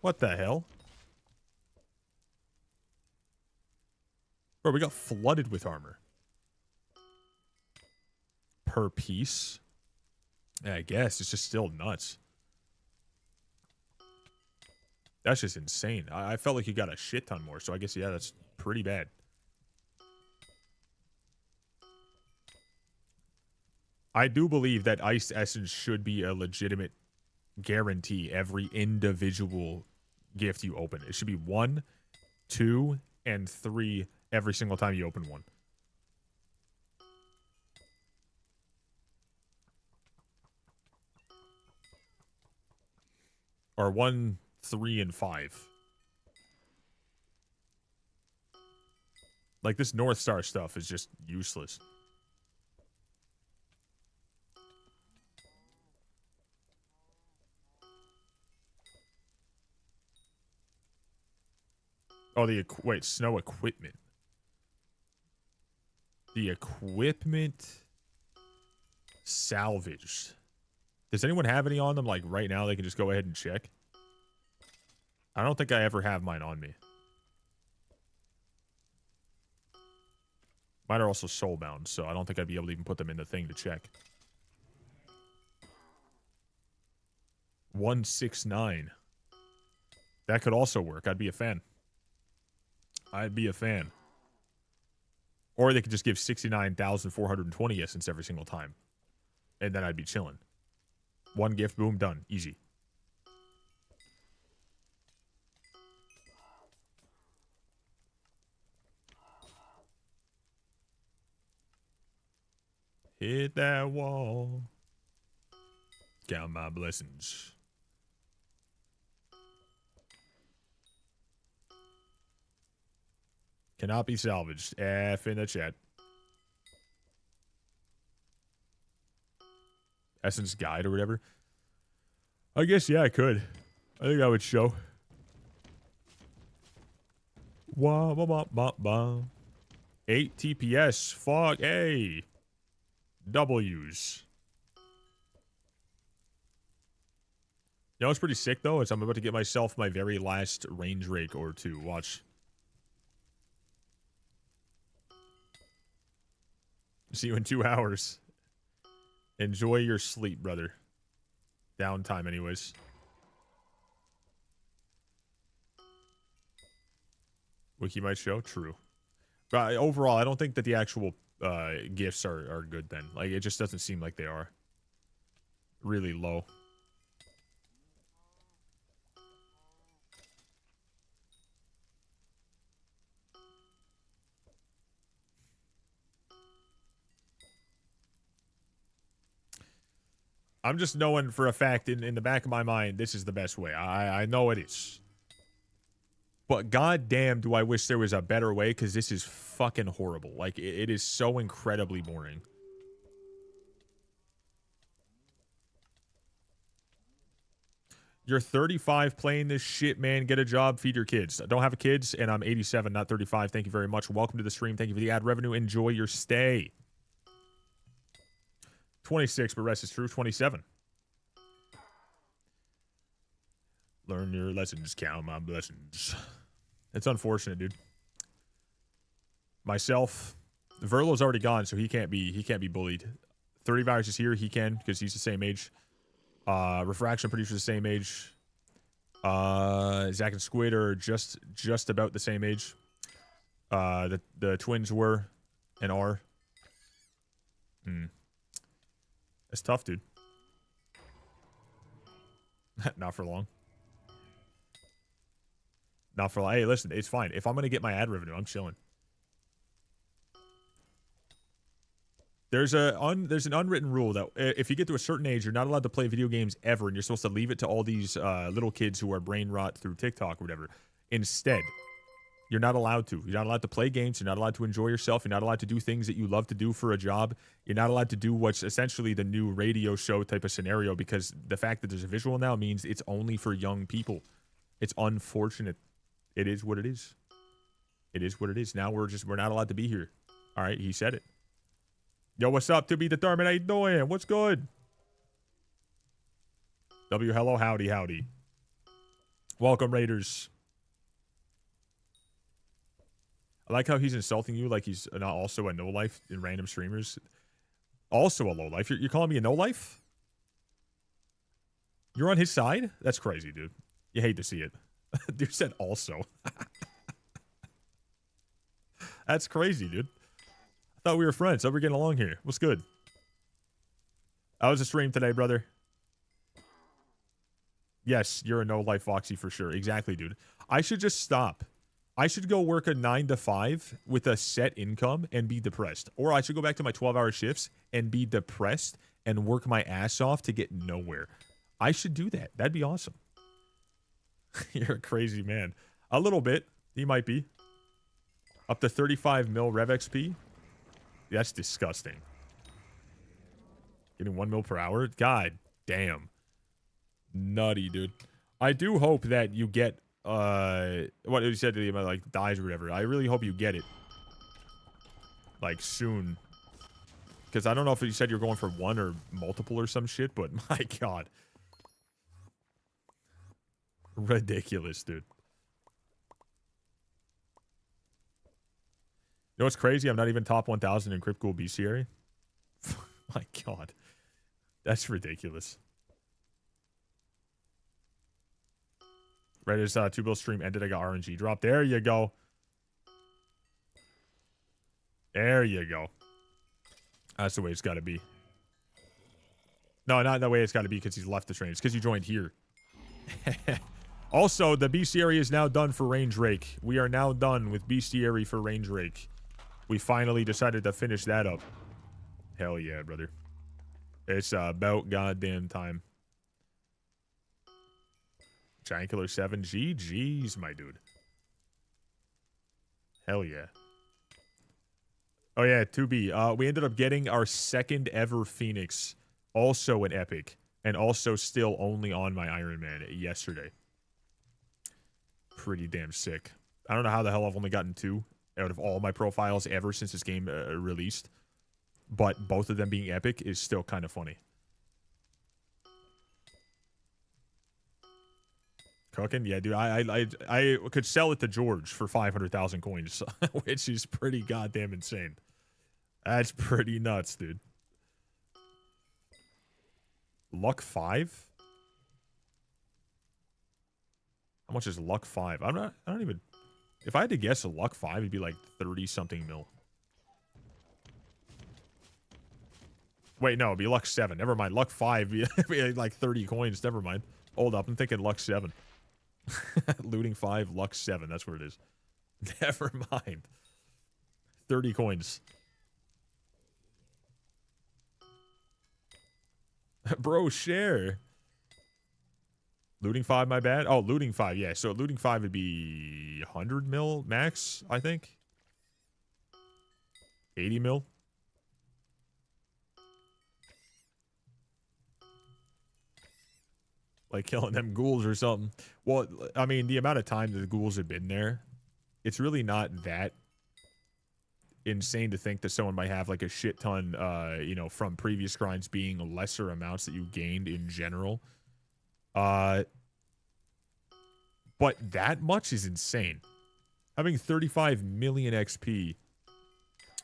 What the hell? Bro, we got flooded with armor. Per piece? Yeah, I guess. It's just still nuts. That's just insane. I felt like you got a shit ton more, so I guess, yeah, that's pretty bad. I do believe that Iced Essence should be a legitimate guarantee every individual gift you open. It should be 1, 2, and 3 every single time you open one. Or 1, 3, and 5. Like, this North Star stuff is just useless. Oh, wait, snow equipment. The equipment salvaged. Does anyone have any on them, like, right now? They can just go ahead and check. I don't think I ever have mine on me. Mine are also soulbound, so I don't think I'd be able to even put them in the thing to check. 169. That could also work. I'd be a fan. I'd be a fan. Or they could just give 69,420 essence every single time. And then I'd be chilling. 1 gift, boom, done. Easy. Hit that wall. Count my blessings. Cannot be salvaged. F in the chat. Essence guide or whatever. I guess, yeah, I could. I think I would show. Wah, wah, wah, wah, wah. 8 TPS. Fuck. Hey. W's. You know what's pretty sick, though? Is I'm about to get myself my very last range rake or 2. Watch. See you in 2 hours. Enjoy your sleep, brother. Downtime, anyways. Wiki might show? True. But overall, I don't think that the actual gifts are good then. Like, it just doesn't seem like they are. Really low. I'm just knowing for a fact in the back of my mind, this is the best way. I know it is. But goddamn, do I wish there was a better way, because this is fucking horrible. Like, it is so incredibly boring. You're 35 playing this shit, man. Get a job, feed your kids. I don't have kids, and I'm 87, not 35. Thank you very much. Welcome to the stream. Thank you for the ad revenue. Enjoy your stay. 26, but rest is true. 27. Learn your lessons, count my blessings. It's unfortunate, dude. Myself, Verlo's already gone, so he can't be bullied. 30 Virus is here, he can, because he's the same age. Refraction, pretty sure the same age. Zach and Squid are just about the same age. The twins were and are. It's tough, dude. Not for long. Not for long. Hey, listen, it's fine. If I'm gonna get my ad revenue, I'm chilling. There's an unwritten rule that if you get to a certain age, you're not allowed to play video games ever, and you're supposed to leave it to all these little kids who are brain rot through TikTok or whatever. Instead, you're not allowed to. You're not allowed to play games. You're not allowed to enjoy yourself. You're not allowed to do things that you love to do for a job. You're not allowed to do what's essentially the new radio show type of scenario, because the fact that there's a visual now means it's only for young people. It's unfortunate. It is what it is. It is what it is. Now we're not allowed to be here. All right, he said it. Yo, what's up? To be determined. How you doing? What's good? W, hello, howdy, howdy. Welcome, Raiders. I like how he's insulting you like he's not also a no-life in random streamers. Also a low-life. You're calling me a no-life? You're on his side? That's crazy, dude. You hate to see it. Dude said also. That's crazy, dude. I thought we were friends. Thought we were getting along here. What's good? I was a stream today, brother. Yes, you're a no-life Voxy for sure. Exactly, dude. I should just stop. I should go work a 9 to 5 with a set income and be depressed. Or I should go back to my 12-hour shifts and be depressed and work my ass off to get nowhere. I should do that. That'd be awesome. You're a crazy man. A little bit. He might be. Up to 35 mil Rev XP. That's disgusting. Getting 1 mil per hour? God damn. Nutty, dude. I do hope that you get, what you said to me about, like, dies or whatever. I really hope you get it. Like, soon. Because I don't know if you said you're going for 1 or multiple or some shit, but my god. Ridiculous, dude. You know what's crazy? I'm not even top 1,000 in Cryptcool bestiary. My god. That's ridiculous. Right as 2-bill stream ended, I got RNG drop. There you go. There you go. That's the way it's got to be. No, not the way it's got to be because he's left the train. It's because you joined here. Also, the bestiary is now done for Range Rake. We are now done with bestiary for Range Rake. We finally decided to finish that up. Hell yeah, brother. It's about goddamn time. Giant Killer 7. GG's, my dude. Hell yeah. Oh yeah, 2B. We ended up getting our second ever Phoenix. Also an epic. And also still only on my Iron Man yesterday. Pretty damn sick. I don't know how the hell I've only gotten 2 out of all my profiles ever since this game released. But both of them being epic is still kind of funny. Cooking? Yeah, dude. I could sell it to George for 500,000 coins, which is pretty goddamn insane. That's pretty nuts, dude. Luck 5? How much is Luck 5? I don't even... If I had to guess a Luck 5, it'd be like 30-something mil. Wait, no, it'd be Luck 7. Never mind. Luck 5 it'd be like 30 coins. Never mind. Hold up. I'm thinking Luck 7. Looting 5, Luck 7. That's where it is. Never mind. 30 coins. Bro, share. Looting 5, my bad. Oh, looting 5, yeah. So looting 5 would be 100 mil max, I think. 80 mil. Like killing them ghouls or something. Well, I mean, the amount of time that the ghouls have been there, it's really not that insane to think that someone might have like a shit ton, you know, from previous grinds being lesser amounts that you gained in general. But that much is insane. Having 35 million XP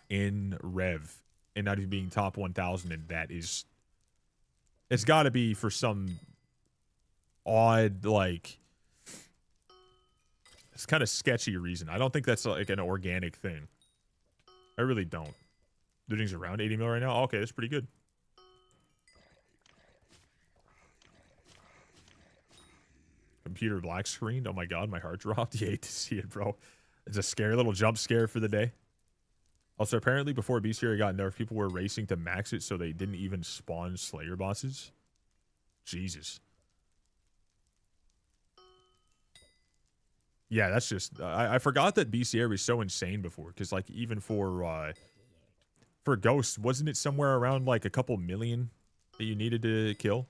in Rev and not even being top 1,000 in that is... It's got to be for some odd, like... It's kind of sketchy reason. I don't think that's like an organic thing. I really don't. Doing's around 80 mil right now. Okay, that's pretty good. Computer black screen. Oh my god, my heart dropped. You hate to see it, bro. It's a scary little jump scare for the day. Also, apparently before bestiary got nerfed, people were racing to max it so they didn't even spawn Slayer bosses. Jesus. Yeah, that's just... I forgot that bestiary was so insane before, because like even for Ghost, wasn't it somewhere around like a couple million that you needed to kill?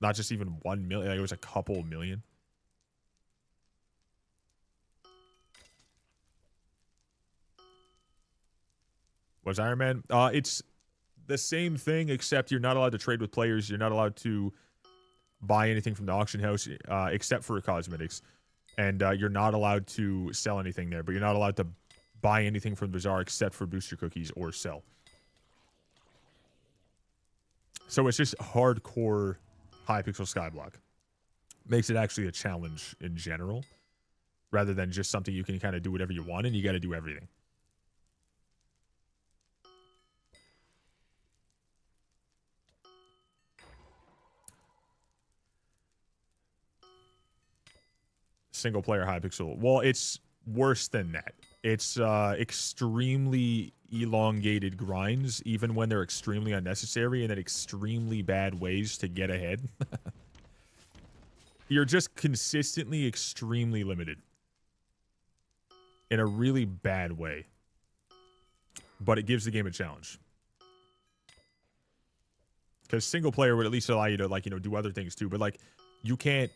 Not just even 1 million, like it was a couple million. Was Iron Man? It's the same thing, except you're not allowed to trade with players. You're not allowed to buy anything from the auction house, except for cosmetics. And you're not allowed to sell anything there, but you're not allowed to buy anything from the bazaar except for booster cookies or sell. So it's just hardcore Hypixel Skyblock. Makes it actually a challenge in general, rather than just something you can kind of do whatever you want and you got to do everything. Single player Hypixel. Well, it's worse than that. It's extremely elongated grinds, even when they're extremely unnecessary, and then extremely bad ways to get ahead. You're just consistently extremely limited in a really bad way, but it gives the game a challenge. Because single player would at least allow you to, like, you know, do other things too, but like you can't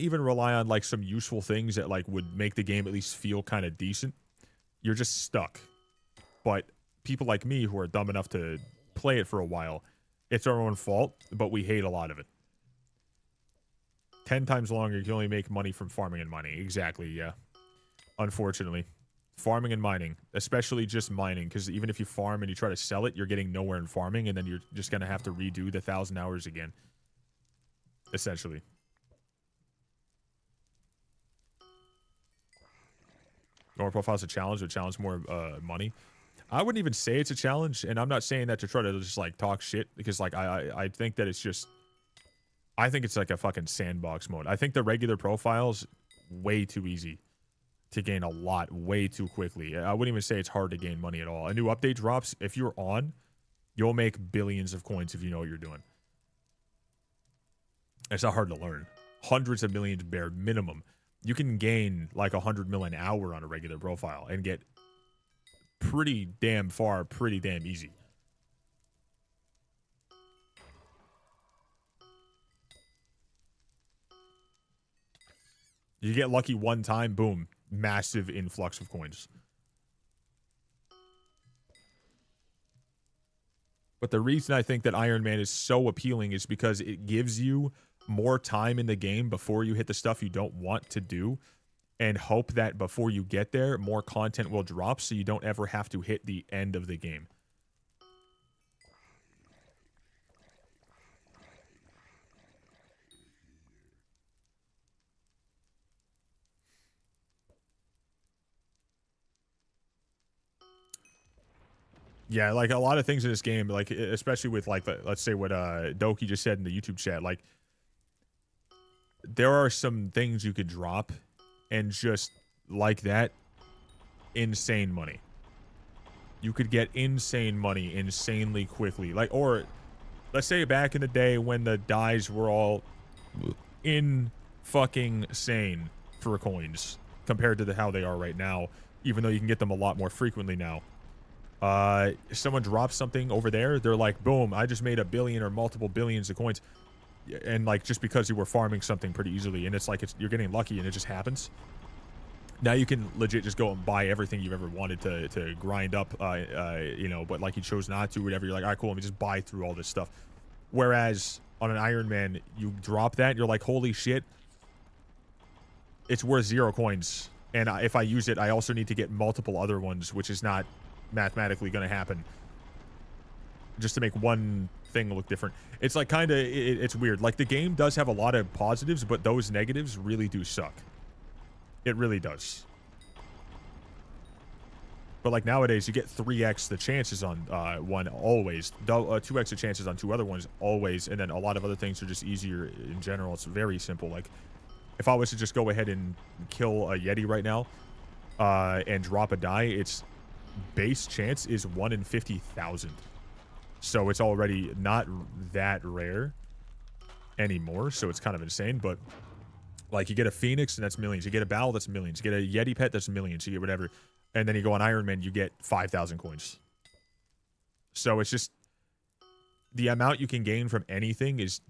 even rely on like some useful things that like would make the game at least feel kind of decent. You're just stuck. But people like me who are dumb enough to play it for a while, it's our own fault, but we hate a lot of it. 10 times longer, you can only make money from farming and mining. Exactly, yeah. Unfortunately. Farming and mining, especially just mining, because even if you farm and you try to sell it, you're getting nowhere in farming, and then you're just going to have to redo the 1,000 hours again. Essentially. More profile's a challenge, but challenge more money. I wouldn't even say it's a challenge, and I'm not saying that to try to just like talk shit, because like I think that it's just, I think it's like a fucking sandbox mode. I think the regular profile's way too easy to gain a lot way too quickly. I wouldn't even say it's hard to gain money at all. A new update drops, if you're on, you'll make billions of coins if you know what you're doing. It's not hard to learn. Hundreds of millions bare minimum. You can gain like 100 mil an hour on a regular profile and get pretty damn far, pretty damn easy. You get lucky one time, boom, massive influx of coins. But the reason I think that Iron Man is so appealing is because it gives you more time in the game before you hit the stuff you don't want to do, and hope that before you get there, more content will drop so you don't ever have to hit the end of the game. Yeah, like a lot of things in this game, like especially with like, let's say what Doki just said in the YouTube chat, like there are some things you could drop and just like that, insane money. You could get insane money insanely quickly. Like, or let's say back in the day when the dyes were all in fucking sane for coins compared to how they are right now, even though you can get them a lot more frequently now. Someone drops something over there, they're like, boom, I just made 1 billion or multiple billions of coins. And like, just because you were farming something pretty easily, and it's like you're getting lucky and it just happens. Now you can legit just go and buy everything you've ever wanted to grind up, you know, but like you chose not to, whatever. You're like, all right, cool, let me just buy through all this stuff. Whereas on an Iron Man, you drop that, you're like, holy shit, it's worth 0 coins. And if I use it, I also need to get multiple other ones, which is not mathematically going to happen. Just to make one thing look different. It's like kind of, it's weird. Like the game does have a lot of positives, but those negatives really do suck. It really does. But like nowadays, you get 3x the chances on one always, 2x the chances on 2 other ones always, and then a lot of other things are just easier in general. It's very simple. Like if I was to just go ahead and kill a Yeti right now and drop a die, its base chance is 1 in 50,000. So it's already not that rare anymore. So it's kind of insane. But like you get a Phoenix and that's millions. You get a Battle, that's millions. You get a Yeti pet, that's millions. You get whatever. And then you go on Iron Man, you get 5,000 coins. So it's just the amount you can gain from anything is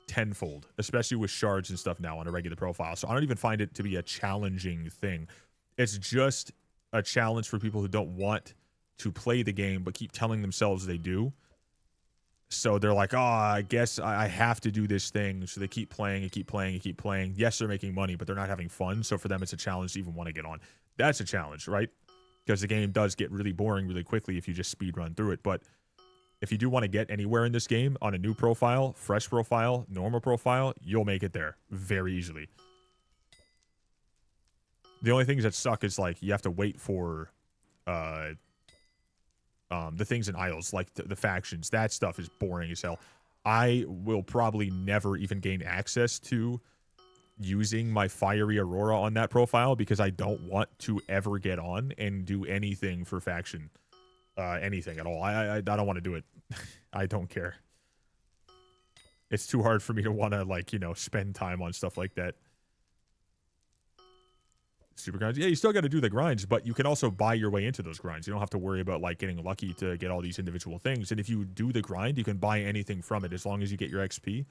tenfold, especially with shards and stuff now on a regular profile. So I don't even find it to be a challenging thing. It's just a challenge for people who don't want to play the game but keep telling themselves they do. So they're like, oh, I guess I have to do this thing. So they keep playing and keep playing and keep playing. Yes, they're making money, but they're not having fun. So for them, it's a challenge to even want to get on. That's a challenge, right? Because the game does get really boring really quickly if you just speed run through it. But if you do want to get anywhere in this game on a new profile, fresh profile, normal profile, you'll make it there very easily. The only things that suck is like you have to wait for the things in Isles, like the factions. That stuff is boring as hell. I will probably never even gain access to using my Fiery Aurora on that profile because I don't want to ever get on and do anything for faction. Anything at all. I don't want to do it. I don't care. It's too hard for me to want to, like, you know, spend time on stuff like that. Super grinds. Yeah, you still got to do the grinds, but you can also buy your way into those grinds. You don't have to worry about, like, getting lucky to get all these individual things. And if you do the grind, you can buy anything from it. As long as you get your XP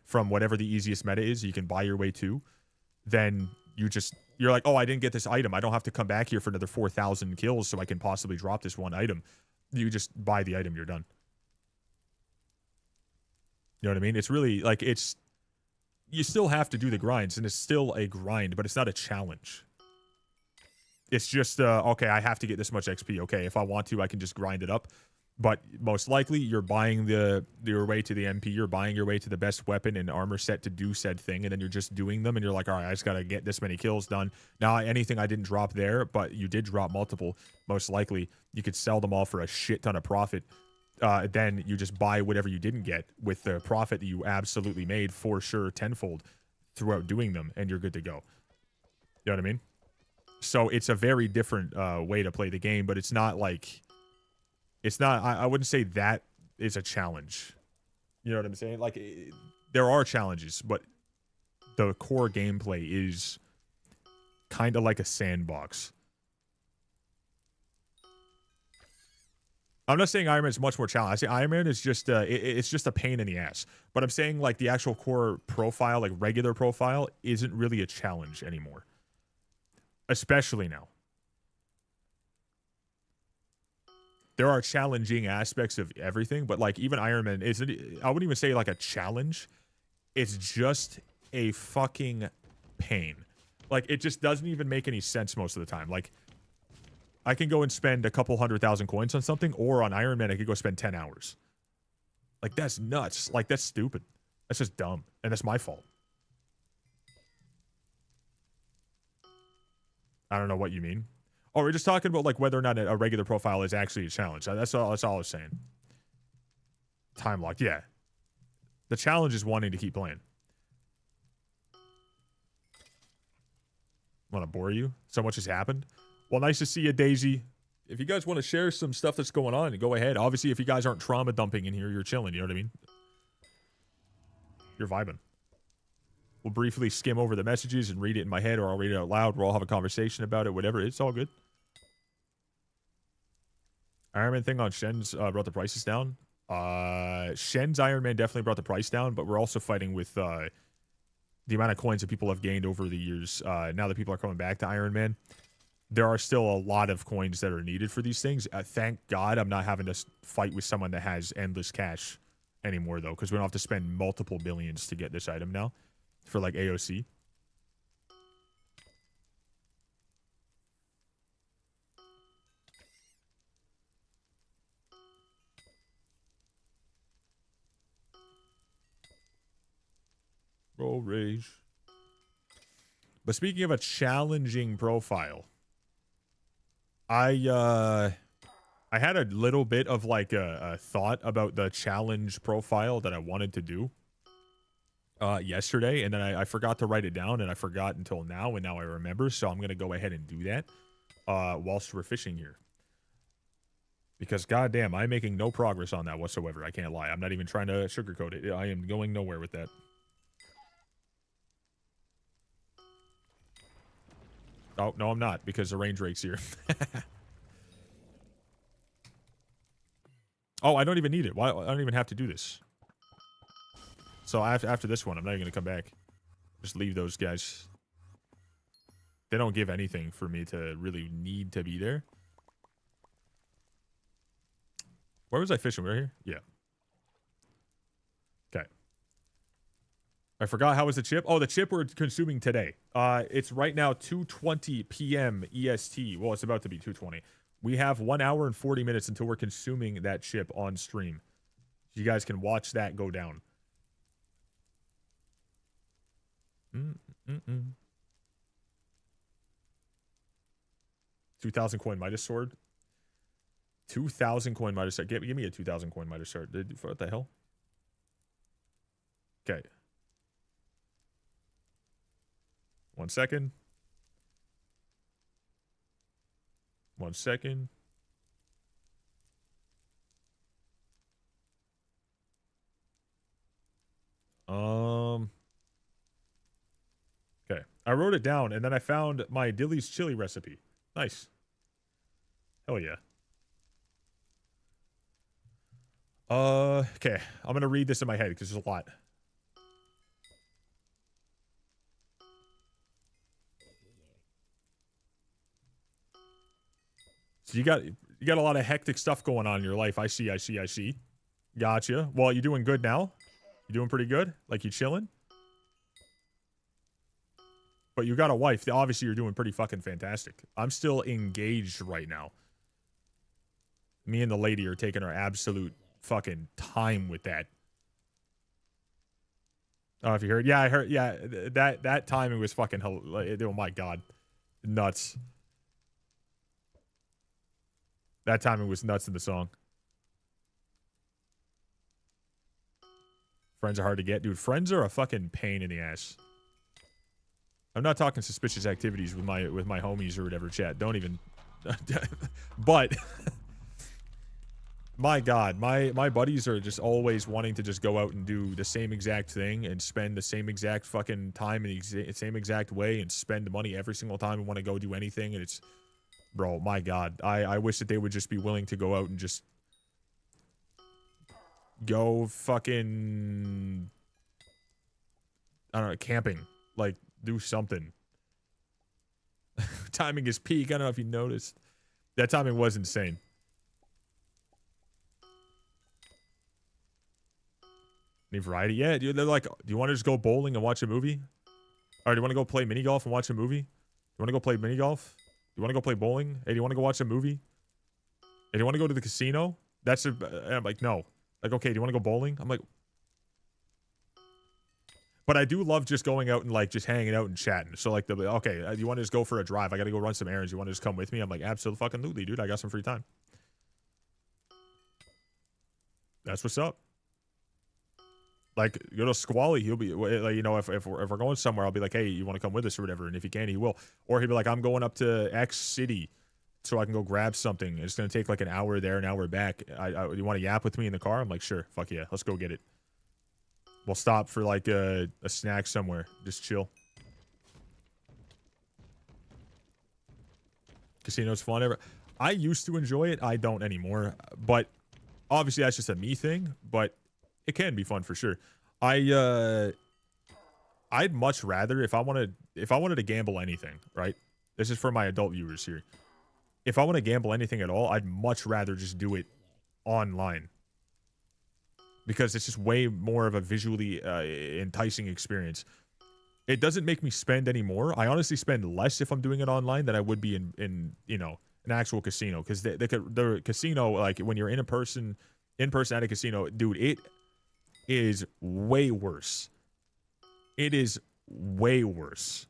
from whatever the easiest meta is, you can buy your way to. Then you're like, oh, I didn't get this item. I don't have to come back here for another 4,000 kills so I can possibly drop this one item. You just buy the item, you're done. You know what I mean? It's really, like, you still have to do the grinds, and it's still a grind, but it's not a challenge. It's just, okay, I have to get this much XP. Okay, if I want to, I can just grind it up. But most likely, you're buying your way to the MP. You're buying your way to the best weapon and armor set to do said thing. And then you're just doing them. And you're like, all right, I just got to get this many kills done. Now, anything I didn't drop there, but you did drop multiple, most likely, you could sell them all for a shit ton of profit. Then you just buy whatever you didn't get with the profit that you absolutely made for sure tenfold throughout doing them. And you're good to go. You know what I mean? So it's a very different way to play the game, but it's not like, I wouldn't say that is a challenge. You know what I'm saying? Like, there are challenges, but the core gameplay is kind of like a sandbox. I'm not saying Iron Man is much more challenging. I say Iron Man is just, it's just a pain in the ass. But I'm saying, like, the actual core profile, like regular profile, isn't really a challenge anymore. Especially now. There are challenging aspects of everything, but like even Iron Man isn't, I wouldn't even say like a challenge. It's just a fucking pain. Like it just doesn't even make any sense most of the time. Like I can go and spend a couple 100,000 coins on something, or on Iron Man I could go spend 10 hours. Like that's nuts. Like that's stupid. That's just dumb. And that's my fault. I don't know what you mean. Oh, we're just talking about like whether or not a regular profile is actually a challenge. That's all I was saying. Time locked, yeah. The challenge is wanting to keep playing. Want to bore you? So much has happened. Well, nice to see you, Daisy. If you guys want to share some stuff that's going on, go ahead. Obviously, if you guys aren't trauma dumping in here, you're chilling. You know what I mean? You're vibing. We'll briefly skim over the messages and read it in my head, or I'll read it out loud. We'll all have a conversation about it, whatever. It's all good. Iron Man thing on Shen's brought the prices down. Shen's Iron Man definitely brought the price down, but we're also fighting with the amount of coins that people have gained over the years. Now that people are coming back to Iron Man, there are still a lot of coins that are needed for these things. Thank God I'm not having to fight with someone that has endless cash anymore, though, because we don't have to spend multiple billions to get this item now for, like, AOC. Roll rage. But speaking of a challenging profile, I had a little bit of like a thought about the challenge profile that I wanted to do yesterday, and then I forgot to write it down, and I forgot until now, and now I remember, so I'm gonna go ahead and do that whilst we're fishing here. Because goddamn, I'm making no progress on that whatsoever. I can't lie. I'm not even trying to sugarcoat it. I am going nowhere with that. Oh, no, I'm not, because the range rake's here. Oh, I don't even need it. Why? I don't even have to do this. So after this one, I'm not even going to come back. Just leave those guys. They don't give anything for me to really need to be there. Where was I fishing? Right here? Yeah. Okay. I forgot, how was the chip? Oh, the chip we're consuming today. It's right now 2:20 p.m. EST. Well, it's about to be 2:20. We have 1 hour and 40 minutes until we're consuming that chip on stream. So you guys can watch that go down. 2,000 coin Midas sword. 2,000 coin Midas sword. Give me a 2,000 coin Midas sword. What the hell? Okay. 1 second. 1 second. Okay. I wrote it down, and then I found my Dilly's chili recipe. Nice. Hell yeah. Okay. I'm gonna read this in my head because there's a lot. So you got a lot of hectic stuff going on in your life. I see. Gotcha. Well, you doing good now? You doing pretty good? Like, you chilling? But you got a wife. Obviously, you're doing pretty fucking fantastic. I'm still engaged right now. Me and the lady are taking our absolute fucking time with that. Oh, if you heard. Yeah, I heard. Yeah, that timing was fucking oh my god. Nuts. That timing was nuts in the song. Friends are hard to get. Dude, friends are a fucking pain in the ass. I'm not talking suspicious activities with my homies or whatever, chat. Don't even. But my god, my buddies are just always wanting to just go out and do the same exact thing and spend the same exact fucking time in the same exact way and spend money every single time we want to go do anything, and it's, bro, my god. I wish that they would just be willing to go out and just go fucking, I don't know, camping. Like, do something. Timing is peak. I don't know if you noticed. That timing was insane. Need variety? Yeah, dude, they're like, do you want to just go bowling and watch a movie? Or do you want to go play mini golf and watch a movie? You want to go play mini golf? You want to go play bowling? Hey, do you want to go watch a movie? Hey, do you want to go to the casino? That's a, I'm like, no. Like, okay, do you want to go bowling? I'm like, but I do love just going out and like just hanging out and chatting. So like, okay, you want to just go for a drive? I got to go run some errands. You want to just come with me? I'm like, absolutely, dude. I got some free time. That's what's up. Like, go to Squally. He'll be like, you know, if we're going somewhere, I'll be like, hey, you want to come with us or whatever? And if he can, he will. Or he'll be like, I'm going up to X city so I can go grab something. It's gonna take like an hour there, an hour back. You want to yap with me in the car? I'm like, sure, fuck yeah, let's go get it. We'll stop for like a snack somewhere. Just chill. Casino's fun. I used to enjoy it. I don't anymore. But obviously that's just a me thing. But it can be fun for sure. I'd much rather, if I wanted to gamble anything, right? This is for my adult viewers here. If I want to gamble anything at all, I'd much rather just do it online. Because it's just way more of a visually enticing experience. It doesn't make me spend any more. I honestly spend less if I'm doing it online than I would be in you know, an actual casino. Because the casino, like when you're in person at a casino, dude, it is way worse It is way worse.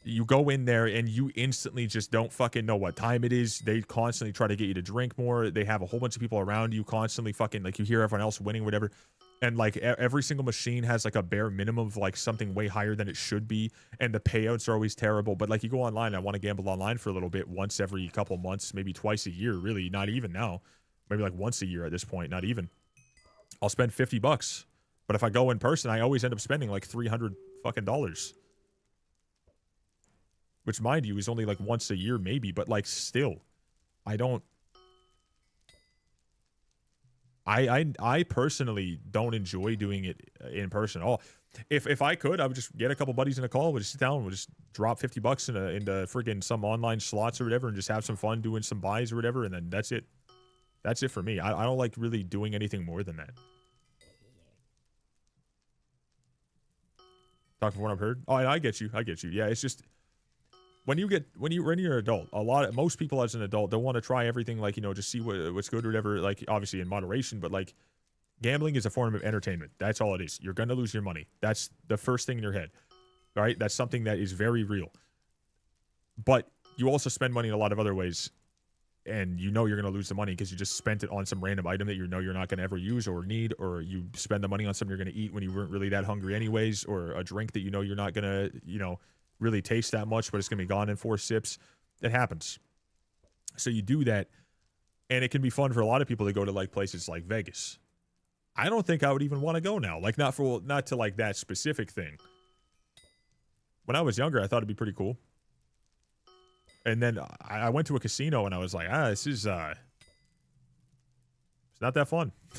You go in there and you instantly just don't fucking know what time it is. They constantly try to get you to drink more. They have a whole bunch of people around you constantly fucking, like, you hear everyone else winning, whatever. And, like, every single machine has, like, a bare minimum of, like, something way higher than it should be. And the payouts are always terrible. But, like, you go online, I want to gamble online for a little bit once every couple months, maybe twice a year, really. Not even now. Maybe, like, once a year at this point, not even. I'll spend $50. But if I go in person, I always end up spending, like, $300 fucking dollars. Which, mind you, is only, like, once a year, maybe. But, like, still. I don't... I personally don't enjoy doing it in person at all. If I could, I would just get a couple buddies in a call, we'll just sit down, we'll just drop $50 into friggin' some online slots or whatever, and just have some fun doing some buys or whatever, and then that's it. That's it for me. I don't like really doing anything more than that. Talk from what I've heard. Oh, I get you. I get you. Yeah, it's just when you're an adult, most people as an adult, they'll want to try everything, like, you know, just see what's good or whatever, like, obviously in moderation, but, like, gambling is a form of entertainment. That's all it is. You're going to lose your money. That's the first thing in your head. All right? That's something that is very real. But you also spend money in a lot of other ways, and you know you're going to lose the money because you just spent it on some random item that you know you're not going to ever use or need, or you spend the money on something you're going to eat when you weren't really that hungry anyways, or a drink that you know you're not going to, you know, really taste that much, but it's going to be gone in 4 sips. It happens. So you do that, and it can be fun for a lot of people to go to, like, places like Vegas. I don't think I would even want to go now. Like, not to, like, that specific thing. When I was younger, I thought it'd be pretty cool. And then I went to a casino, and I was like, this is, it's not that fun. I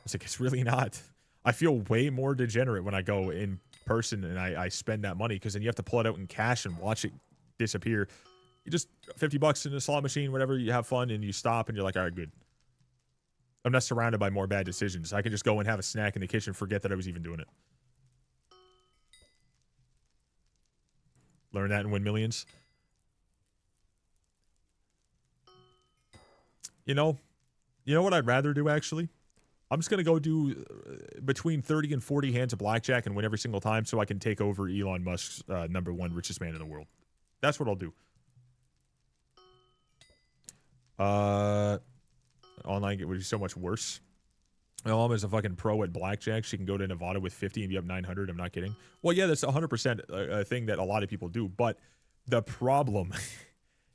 was like, it's really not. I feel way more degenerate when I go in person and I spend that money, because then you have to pull it out in cash and watch it disappear. You just $50 in a slot machine, whatever, you have fun, and you stop, and you're like, all right, good. I'm not surrounded by more bad decisions. I can just go and have a snack in the kitchen, forget that I was even doing it. Learn that and win millions. You know what I'd rather do, actually? I'm just going to go do between 30 and 40 hands of blackjack and win every single time, so I can take over Elon Musk's #1 richest man in the world. That's what I'll do. Online it would be so much worse. My mom is a fucking pro at blackjack. She can go to Nevada with 50 and be up 900. I'm not kidding. Well, yeah, that's 100% a thing that a lot of people do. But the problem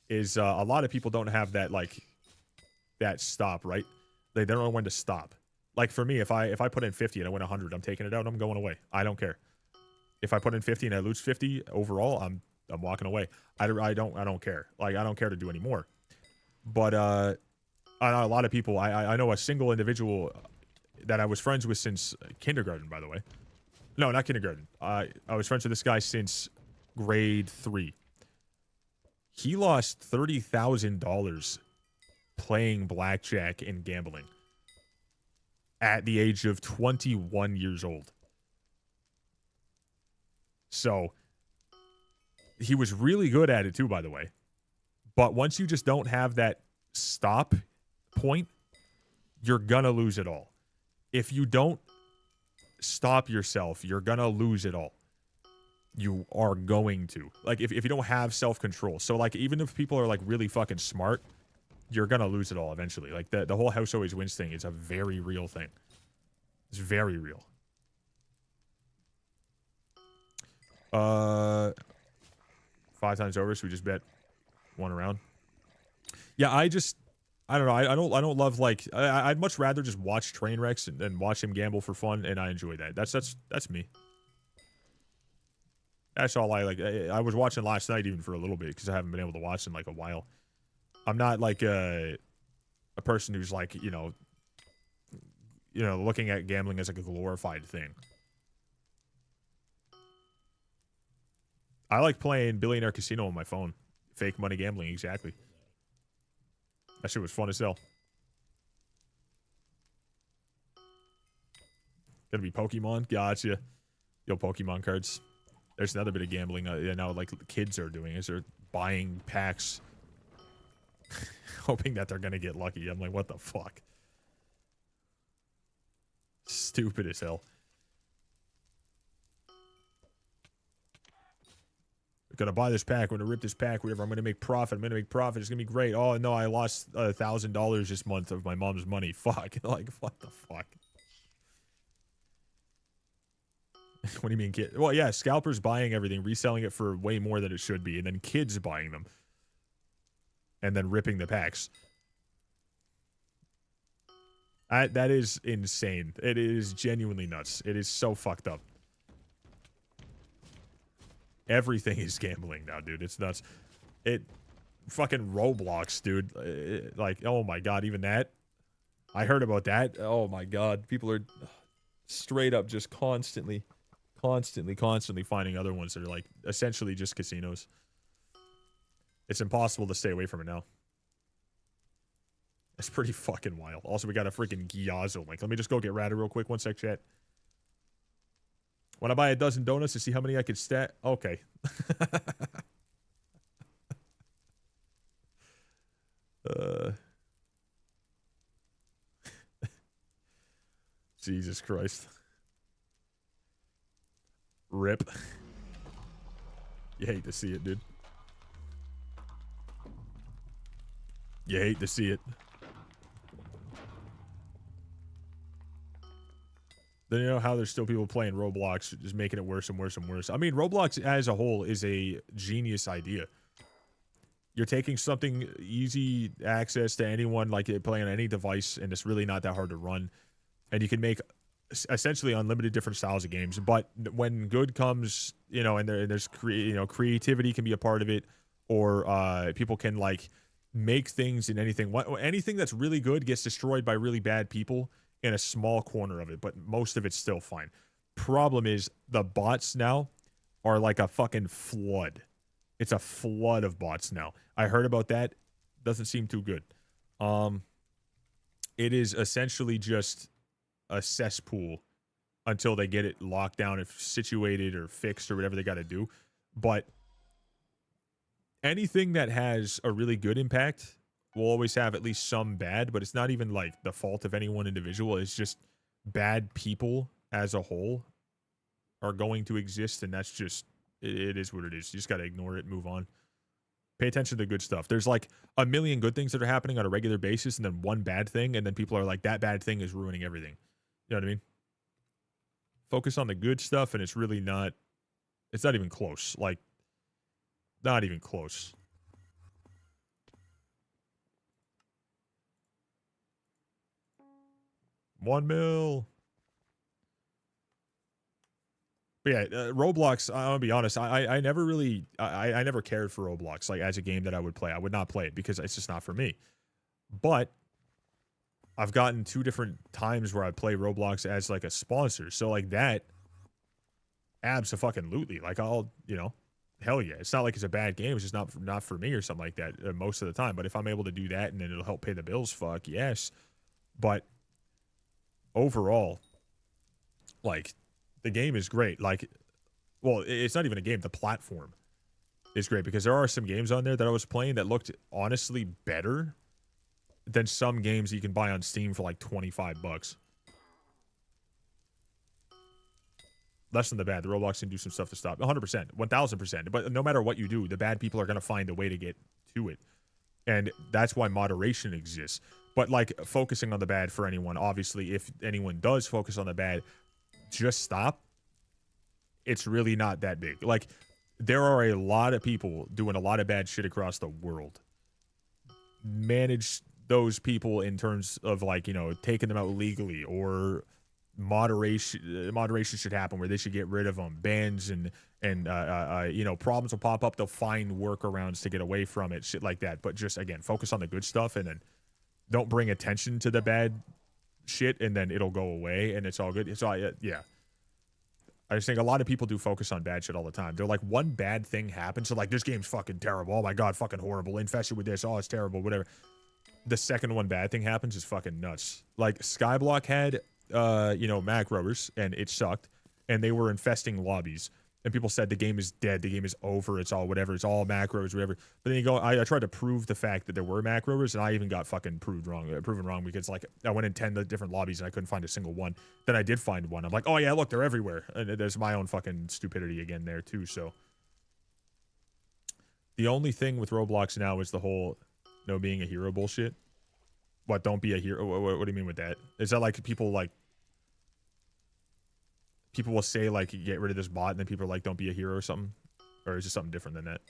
is a lot of people don't have that, like, that stop, right? They don't know when to stop. Like, for me, if I put in 50 and I win 100, I'm taking it out and I'm going away. I don't care. If I put in 50 and I lose 50 overall, I'm walking away. I don't care. Like, I don't care to do any more. But I know a lot of people. I know a single individual that I was friends with since kindergarten, by the way. No, not kindergarten. I was friends with this guy since grade 3. He lost $30,000 playing blackjack and gambling at the age of 21 years old. So he was really good at it too, by the way. But once you just don't have that stop point, you're gonna lose it all. If you don't stop yourself, you're gonna lose it all. You are going to. Like, if you don't have self-control. So, like, even if people are, like, really fucking smart, you're gonna lose it all eventually. Like, the whole house always wins thing is a very real thing. It's very real. 5 times over, so we just bet 1 round. Yeah, I don't know. I don't love, like, I'd much rather just watch train wrecks and watch him gamble for fun, and I enjoy that. That's me. That's all I like. I was watching last night even for a little bit because I haven't been able to watch in, like, a while. I'm not like a person who's, like, you know, looking at gambling as, like, a glorified thing. I like playing Billionaire Casino on my phone. Fake money gambling, exactly. That shit was fun as hell. Gonna be Pokemon? Gotcha. Yo, Pokemon cards. There's another bit of gambling now, like, the kids are doing, is they're buying packs, hoping that they're gonna get lucky. I'm like, what the fuck? Stupid as hell. Gonna buy this pack. I'm gonna rip this pack. Whatever. I'm gonna make profit. I'm gonna make profit. It's gonna be great. Oh no, I lost $1,000 this month of my mom's money. Fuck. Like what the fuck? What do you mean, kid? Well, yeah, scalpers buying everything, reselling it for way more than it should be, and then kids buying them, and then ripping the packs. That is insane. It is genuinely nuts. It is so fucked up. Everything is gambling now, dude. It's nuts. Fucking Roblox, dude. Like, oh my god, even that. I heard about that. Oh my god. People are straight up just constantly finding other ones that are like essentially just casinos. It's impossible to stay away from it now. It's pretty fucking wild. Also, we got a freaking Gyazo link. Let me just go get Rada real quick. One sec, chat. When I buy a dozen donuts to see how many I could stat. Okay. Jesus Christ. Rip. You hate to see it, dude. You hate to see it. Then you know how there's still people playing Roblox, just making it worse and worse and worse. I mean, Roblox as a whole is a genius idea. You're taking something easy access to anyone, like playing on any device, and it's really not that hard to run. And you can make essentially unlimited different styles of games. But when good comes, you know, and there's creativity can be a part of it, or people can like make things in anything. Anything that's really good gets destroyed by really bad people in a small corner of it, but most of it's still fine. Problem is the bots now are like a fucking flood. It's a flood of bots now. I heard about that. Doesn't seem too good. It is essentially just a cesspool until they get it locked down, if situated or fixed or whatever they got to do. But anything that has a really good impact will always have at least some bad, but it's not even like the fault of any one individual. It's just bad people as a whole are going to exist, and that's just, it is what it is. You just got to ignore it, move on. Pay attention to the good stuff. There's like a million good things that are happening on a regular basis, and then one bad thing, and then people are like, that bad thing is ruining everything. You know what I mean? Focus on the good stuff, and it's really not, it's not even close. Like, not even close. $1 million. But yeah, Roblox, I'm gonna be honest, I never really, I never cared for Roblox, like, as a game that I would play. I would not play it because it's just not for me. But I've gotten 2 different times where I play Roblox as, like, a sponsor. So, like, that, abso-fucking-lutely. Like, I'll, you know, hell yeah. It's not like it's a bad game. It's just not for me or something like that most of the time. But if I'm able to do that and then it'll help pay the bills, fuck, yes. But overall, like, the game is great. Like, well, it's not even a game. The platform is great because there are some games on there that I was playing that looked honestly better than some games you can buy on Steam for like $25. Less than the bad. The Roblox can do some stuff to stop. 100%, 1000%. But no matter what you do, the bad people are going to find a way to get to it. And that's why moderation exists. But like focusing on the bad for anyone, obviously, if anyone does focus on the bad, just stop. It's really not that big. Like, there are a lot of people doing a lot of bad shit across the world. Manage those people in terms of, like, you know, taking them out legally, or moderation should happen where they should get rid of them. Bans and you know, problems will pop up. They'll find workarounds to get away from it, shit like that. But just, again, focus on the good stuff, and then don't bring attention to the bad shit, and then it'll go away, and it's all good. It's all, yeah. I just think a lot of people do focus on bad shit all the time. They're like, one bad thing happens, so like, this game's fucking terrible. Oh my god, fucking horrible. Infested with this. Oh, it's terrible. Whatever. The second one bad thing happens is fucking nuts. Like, Skyblock had, you know, Mac rubbers, and it sucked, and they were infesting lobbies. And people said the game is dead, the game is over, it's all whatever, it's all macros, whatever. But then you go, I tried to prove the fact that there were macros, and I even got fucking proven wrong because, like, I went in 10 different lobbies and I couldn't find a single one. Then I did find one. I'm like, oh yeah, look, they're everywhere. And there's my own fucking stupidity again there too. So The only thing with Roblox now is the whole no being a hero bullshit. What, don't be a hero? What do you mean with that? Is that like people will say like get rid of this bot and then people are like don't be a hero or something? Or is it something different than that?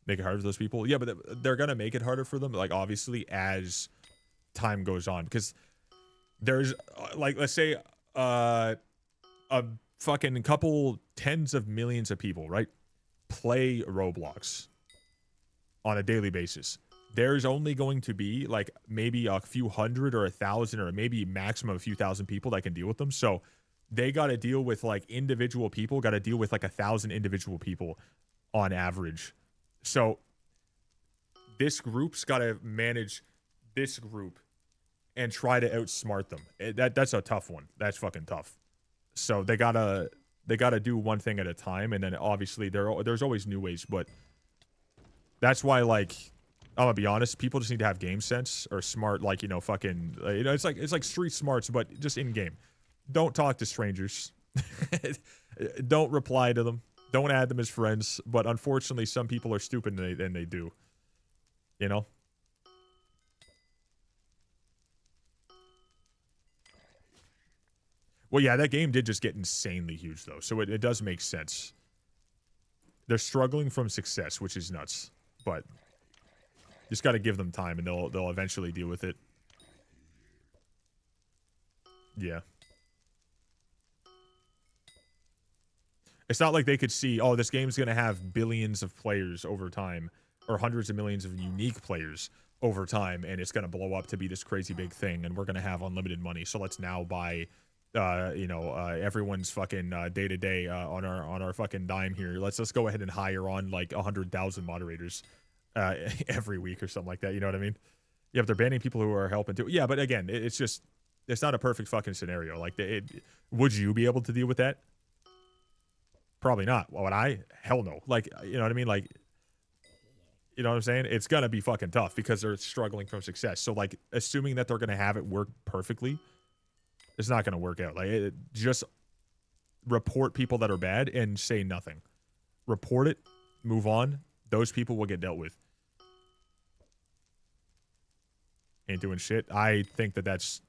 Make it harder for those people? Yeah, but they're gonna make it harder for them, like obviously as time goes on, because there's like, let's say a fucking couple tens of millions of people, right, play Roblox on a daily basis. There's only going to be like maybe a few hundred or 1,000 or maybe maximum a few thousand people that can deal with them. So they got to deal with like individual people, got to deal with like 1,000 individual people on average. So this group's got to manage this group and try to outsmart them. That's a tough one. That's fucking tough. So they gotta do one thing at a time, and then obviously there's always new ways. But that's why, like, I'm gonna be honest, people just need to have game sense or smart, like, you know, fucking, you know, it's like street smarts, but just in game. Don't talk to strangers. Don't reply to them. Don't add them as friends. But unfortunately, some people are stupid and they do. You know. Well, yeah, that game did just get insanely huge, though. So it does make sense. They're struggling from success, which is nuts. But just got to give them time, and they'll eventually deal with it. Yeah. It's not like they could see, oh, this game's going to have billions of players over time, or hundreds of millions of unique players over time, and it's going to blow up to be this crazy big thing, and we're going to have unlimited money. So let's now buy... everyone's fucking day-to-day on our fucking dime here. Let's go ahead and hire on like 100,000 moderators every week or something like that. You know what I mean? Yeah, but they're banning people who are helping too. Yeah, but again, it's not a perfect fucking scenario. Like, would you be able to deal with that? Probably not. Would I? Hell no. Like, you know what I mean? Like, you know what I'm saying? It's gonna be fucking tough because they're struggling from success. So like, assuming that they're gonna have it work perfectly, it's not going to work out. Like, just report people that are bad and say nothing. Report it, move on. Those people will get dealt with. Ain't doing shit. I think that that's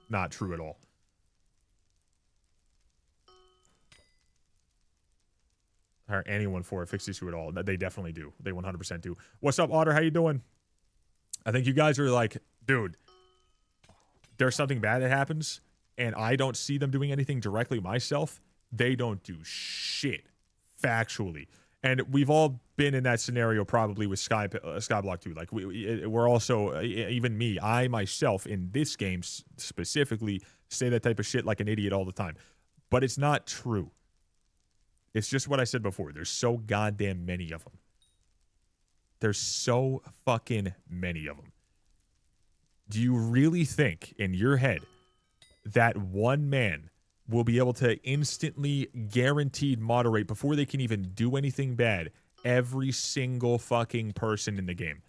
not true at all. Hire anyone for it. Fix the issue at all. They definitely do. They 100% do. What's up, Otter? How you doing? I think you guys are like, dude, there's something bad that happens, and I don't see them doing anything directly myself. They don't do shit, factually. And we've all been in that scenario probably with Skyblock too. Like, we're also, even me, I myself in this game specifically say that type of shit like an idiot all the time. But it's not true. It's just what I said before. There's so goddamn many of them. There's so fucking many of them. Do you really think in your head that one man will be able to instantly guaranteed moderate before they can even do anything bad every single fucking person in the game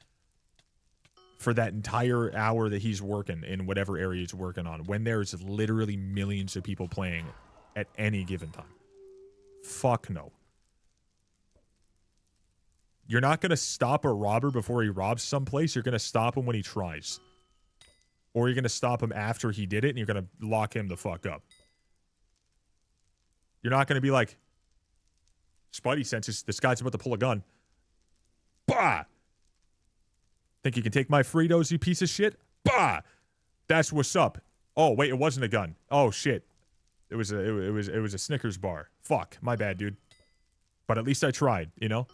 for that entire hour that he's working in whatever area he's working on, when there's literally millions of people playing at any given time? Fuck no. You're not going to stop a robber before he robs someplace. You're going to stop him when he tries. Or you're going to stop him after he did it, and you're going to lock him the fuck up. You're not going to be like, Spidey senses this guy's about to pull a gun. Bah! Think you can take my Fritos, you piece of shit? Bah! That's what's up. Oh, wait, it wasn't a gun. Oh, shit. It was a Snickers bar. Fuck, my bad, dude. But at least I tried, you know?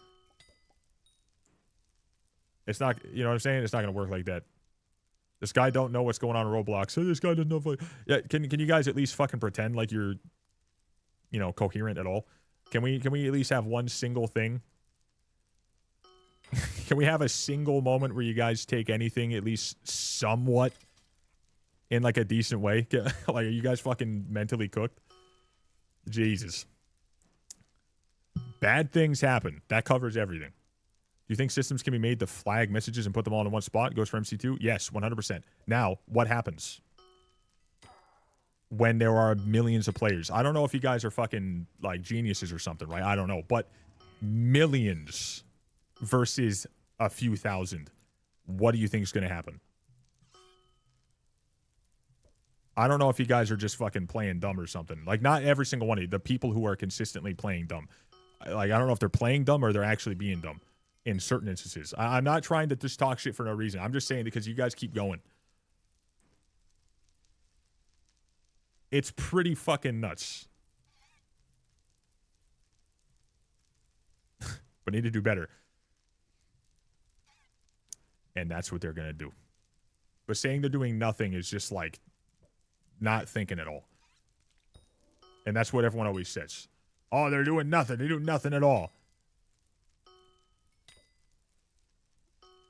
It's not, you know what I'm saying? It's not going to work like that. This guy don't know what's going on in Roblox. So this guy doesn't know. Yeah, can you guys at least fucking pretend like you're, you know, coherent at all? Can we at least have one single thing? Can we have a single moment where you guys take anything at least somewhat in like a decent way? Like, are you guys fucking mentally cooked? Jesus. Bad things happen. That covers everything. Do you think systems can be made to flag messages and put them all in one spot? Goes for MC2? Yes, 100%. Now, what happens when there are millions of players? I don't know if you guys are fucking like geniuses or something, right? I don't know. But millions versus a few thousand. What do you think is going to happen? I don't know if you guys are just fucking playing dumb or something. Like, not every single one of you. The people who are consistently playing dumb. Like, I don't know if they're playing dumb or they're actually being dumb in certain instances. I'm not trying to just talk shit for no reason. I'm just saying because you guys keep going. It's pretty fucking nuts. But need to do better. And that's what they're going to do. But saying they're doing nothing is just like not thinking at all. And that's what everyone always says. Oh, they're doing nothing. They do nothing at all.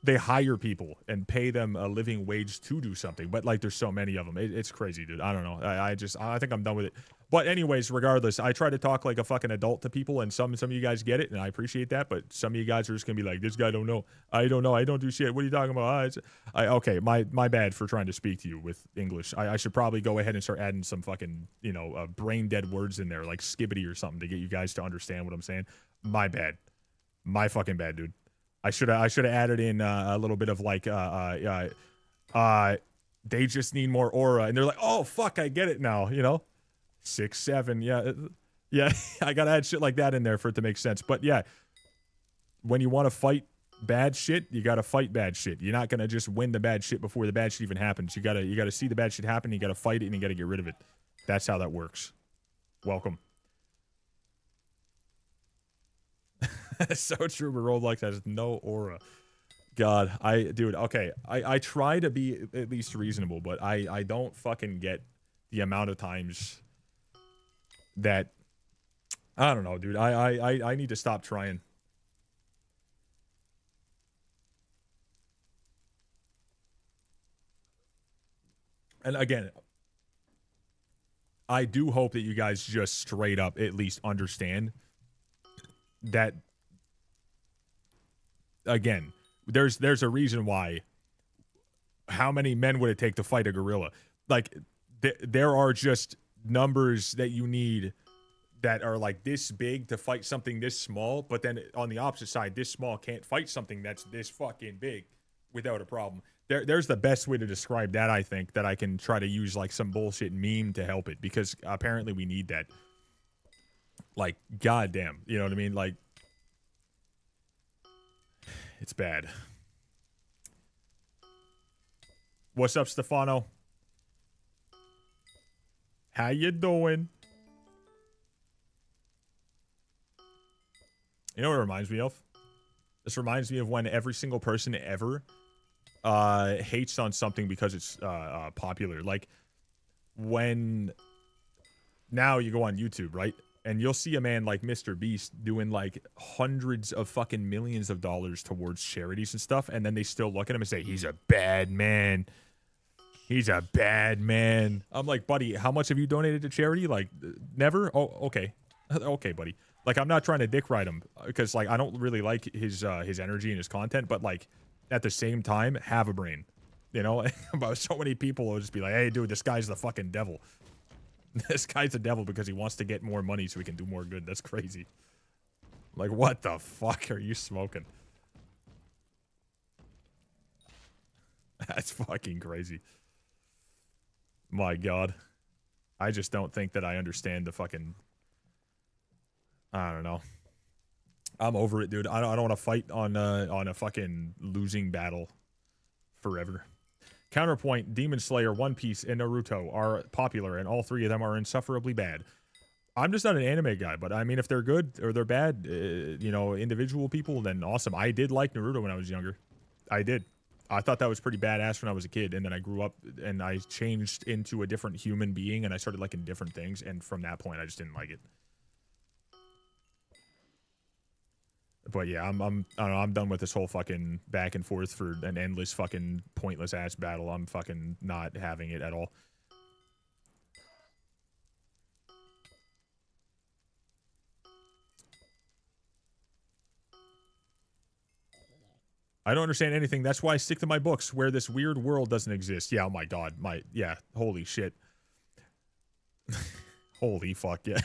They hire people and pay them a living wage to do something. But like there's so many of them. It's crazy, dude. I don't know. I think I'm done with it. But anyways, regardless, I try to talk like a fucking adult to people, and some of you guys get it, and I appreciate that. But some of you guys are just gonna be like, this guy don't know. I don't know. I don't do shit. What are you talking about? Okay, my bad for trying to speak to you with English. I should probably go ahead and start adding some fucking, brain dead words in there, like skibbity or something, to get you guys to understand what I'm saying. My bad. My fucking bad, dude. I should have added in a little bit of like they just need more aura, and they're like, oh fuck, I get it now, 6, 7, yeah. I gotta add shit like that in there for it to make sense. But yeah, when you want to fight bad shit, you gotta fight bad shit. You're not gonna just win the bad shit before the bad shit even happens. You gotta see the bad shit happen. You gotta fight it, and you gotta get rid of it. That's how that works. Welcome. So true, but Roblox has no aura. God, dude, okay. I try to be at least reasonable, but I don't fucking get the amount of times that, I don't know, dude. I need to stop trying. And again, I do hope that you guys just straight up at least understand that, again, there's a reason why. How many men would it take to fight a gorilla? Like, there are just numbers that you need that are like this big to fight something this small, but then on the opposite side, this small can't fight something that's this fucking big without a problem. There's the best way to describe that, I think, that I can try to use like some bullshit meme to help it, because apparently we need that. Like, goddamn, you know what I mean? Like, it's bad. What's up, Stefano? How you doing? You know what it reminds me of? This reminds me of when every single person ever hates on something because it's popular. Like, when now you go on YouTube, right? And you'll see a man like Mr. Beast doing like hundreds of fucking millions of dollars towards charities and stuff, and then they still look at him and say, he's a bad man. He's a bad man. I'm like, buddy, how much have you donated to charity? Like, never? Oh, okay. Okay, buddy. Like, I'm not trying to dick ride him, because like I don't really like his energy and his content, but like at the same time, have a brain. But so many people will just be like, hey, dude, this guy's the fucking devil. This guy's the devil because he wants to get more money so he can do more good. That's crazy. Like, what the fuck are you smoking? That's fucking crazy. My God. I just don't think that I understand the fucking... I don't know. I'm over it, dude. I don't want to fight on a fucking losing battle forever. Counterpoint, Demon Slayer, One Piece, and Naruto are popular, and all three of them are insufferably bad. I'm just not an anime guy, but I mean, if they're good or they're bad, individual people, then awesome. I did like Naruto when I was younger. I did. I thought that was pretty badass when I was a kid, and then I grew up and I changed into a different human being, and I started liking different things, and from that point, I just didn't like it. But yeah, I don't know, I'm done with this whole fucking back and forth for an endless fucking pointless ass battle. I'm fucking not having it at all. I don't understand anything. That's why I stick to my books where this weird world doesn't exist. Yeah, oh my god. Yeah, holy shit. Holy fuck, yeah.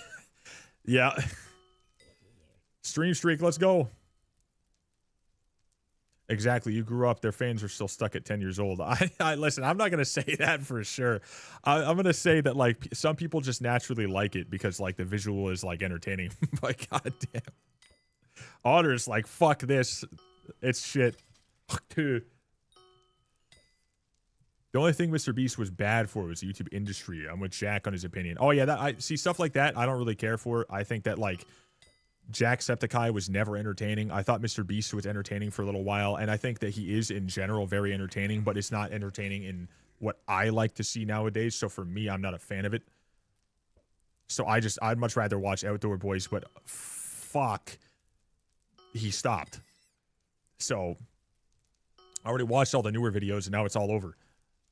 Yeah. Stream streak, let's go. Exactly. You grew up. Their fans are still stuck at 10 years old. I listen, I'm not going to say that for sure. I'm going to say that, like, some people just naturally like it because, like, the visual is, like, entertaining. But goddamn. Otter's like, fuck this. It's shit. Dude. The only thing Mr. Beast was bad for was the YouTube industry. I'm with Jack on his opinion. Oh, yeah. I see stuff like that. I don't really care for. I think that, like, Jacksepticeye was never entertaining. I thought Mr. Beast was entertaining for a little while, and I think that he is in general very entertaining, but it's not entertaining in what I like to see nowadays. So for me, I'm not a fan of it. So I'd much rather watch Outdoor Boys, but fuck, he stopped. So I already watched all the newer videos, and now it's all over.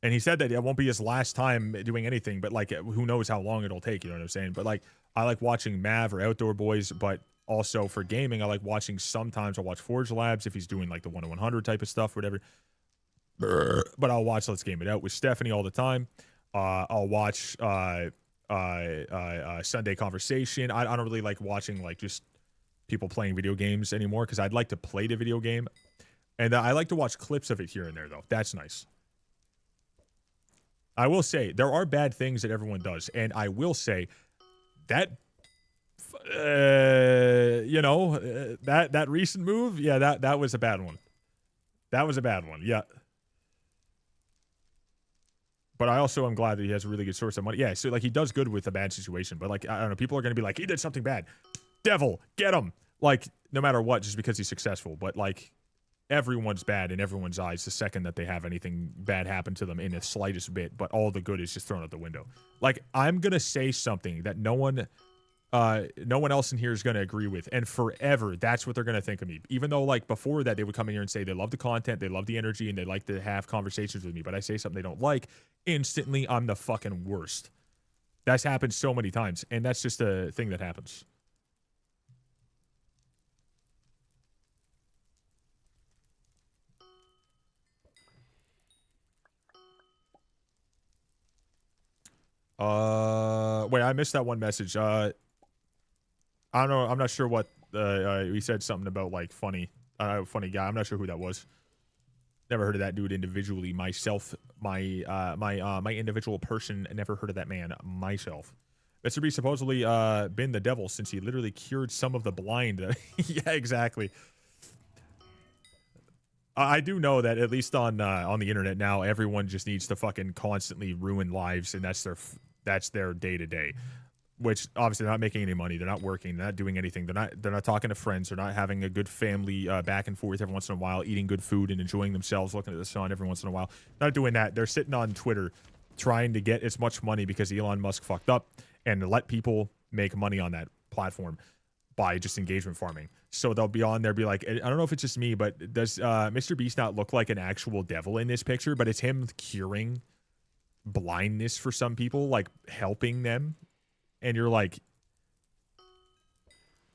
And he said that it won't be his last time doing anything, but, like, who knows how long it'll take, you know what I'm saying? But, like, I like watching Mav or Outdoor Boys, but also for gaming, I like watching, sometimes I'll watch Forge Labs if he's doing, like, the 1-100 type of stuff, whatever. But I'll watch Let's Game It Out with Stephanie all the time. I'll watch Sunday Conversation. I don't really like watching, like, just people playing video games anymore, because I'd like to play the video game. And I like to watch clips of it here and there, though. That's nice. I will say, there are bad things that everyone does, and I will say that, you know, that recent move, yeah, that was a bad one. That was a bad one, yeah. But I also am glad that he has a really good source of money. Yeah, so, like, he does good with a bad situation, but, like, I don't know, people are going to be like, he did something bad. Devil, get him! Like, no matter what, just because he's successful. But, like, everyone's bad in everyone's eyes the second that they have anything bad happen to them in the slightest bit, but all the good is just thrown out the window. Like, I'm gonna say something that no one else in here is gonna agree with, and forever that's what they're gonna think of me. Even though, like, before that they would come in here and say they love the content, they love the energy, and they like to have conversations with me, but I say something they don't like, instantly I'm the fucking worst. That's happened so many times, and that's just a thing that happens. Wait, I missed that one message. I don't know. I'm not sure what, he said something about, like, funny guy. I'm not sure who that was. Never heard of that dude individually myself. My individual person, never heard of that man myself. Mr. B supposedly, been the devil since he literally cured some of the blind. Yeah, exactly. I do know that at least on the internet now, everyone just needs to fucking constantly ruin lives, and that's their day to day. Which obviously they're not making any money, they're not working, they're not doing anything, they're not talking to friends, they're not having a good family back and forth every once in a while, eating good food and enjoying themselves, looking at the sun every once in a while. Not doing that. They're sitting on Twitter trying to get as much money because Elon Musk fucked up, and let people make money on that platform by just engagement farming. So they'll be on there, be like, I don't know if it's just me, but does Mr. Beast not look like an actual devil in this picture? But it's him curing blindness for some people, like helping them. And you're like,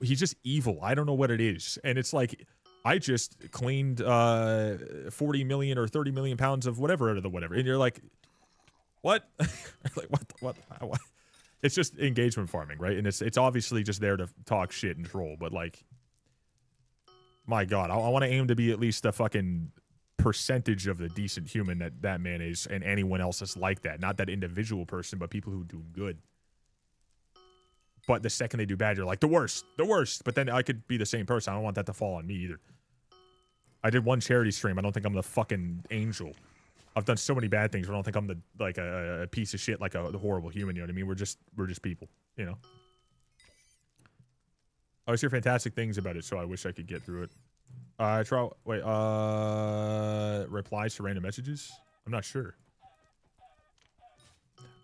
he's just evil. I don't know what it is. And it's like, I just cleaned 40 million or 30 million pounds of whatever out of the whatever. And you're like, what? Like, what? It's just engagement farming, right? And it's obviously just there to talk shit and troll, but, like, my God, I want to aim to be at least a fucking percentage of the decent human that man is, and anyone else is like that. Not that individual person, but people who do good. But the second they do bad, you're like, the worst. But then I could be the same person. I don't want that to fall on me either. I did one charity stream. I don't think I'm the fucking angel. I've done so many bad things. I don't think I'm a piece of shit, like the horrible human. You know what I mean? We're just people. You know. I always hear fantastic things about it, so I wish I could get through it. Replies to random messages. I'm not sure.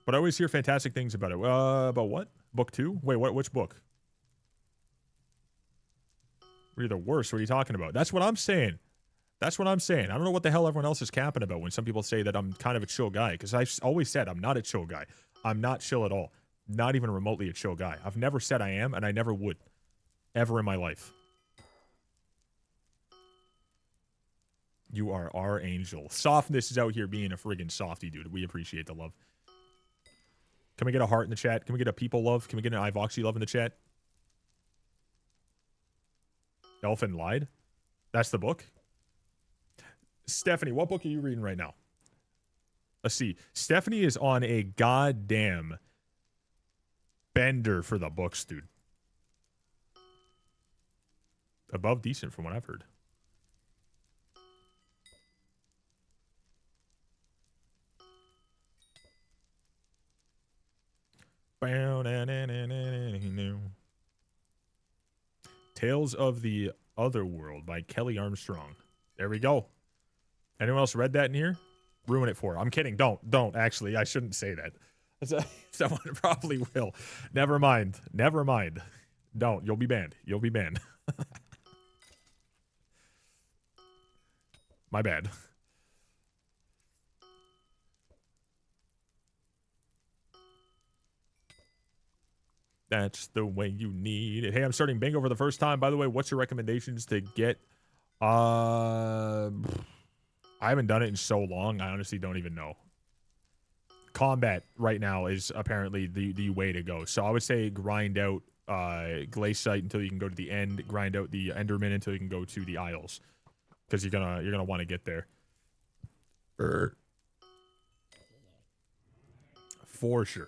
But I always hear fantastic things about it. About what? Book 2? Wait, what? Which book? We're the worst. What are you talking about? That's what I'm saying. I don't know what the hell everyone else is capping about when some people say that I'm kind of a chill guy. Because I've always said I'm not a chill guy. I'm not chill at all. Not even remotely a chill guy. I've never said I am, and I never would. Ever in my life. You are our angel. Softness is out here being a friggin' softy, dude. We appreciate the love. Can we get a heart in the chat? Can we get a people love? Can we get an IVoxy love in the chat? Elfin lied? That's the book? Stephanie, what book are you reading right now? Let's see. Stephanie is on a goddamn bender for the books, dude. Above decent from what I've heard. Tales of the Otherworld by Kelly Armstrong. There we go. Anyone else read that in here? Ruin it for her. I'm kidding. Don't. Actually, I shouldn't say that. Someone probably will. Never mind. Never mind. Don't. You'll be banned. You'll be banned. My bad. That's the way you need it. Hey, I'm starting bingo for the first time. By the way, what's your recommendations to get? I haven't done it in so long. I honestly don't even know. Combat right now is apparently the way to go. So I would say grind out Glaciite until you can go to the end. Grind out the Enderman until you can go to the Isles, because you're gonna want to get there. For sure.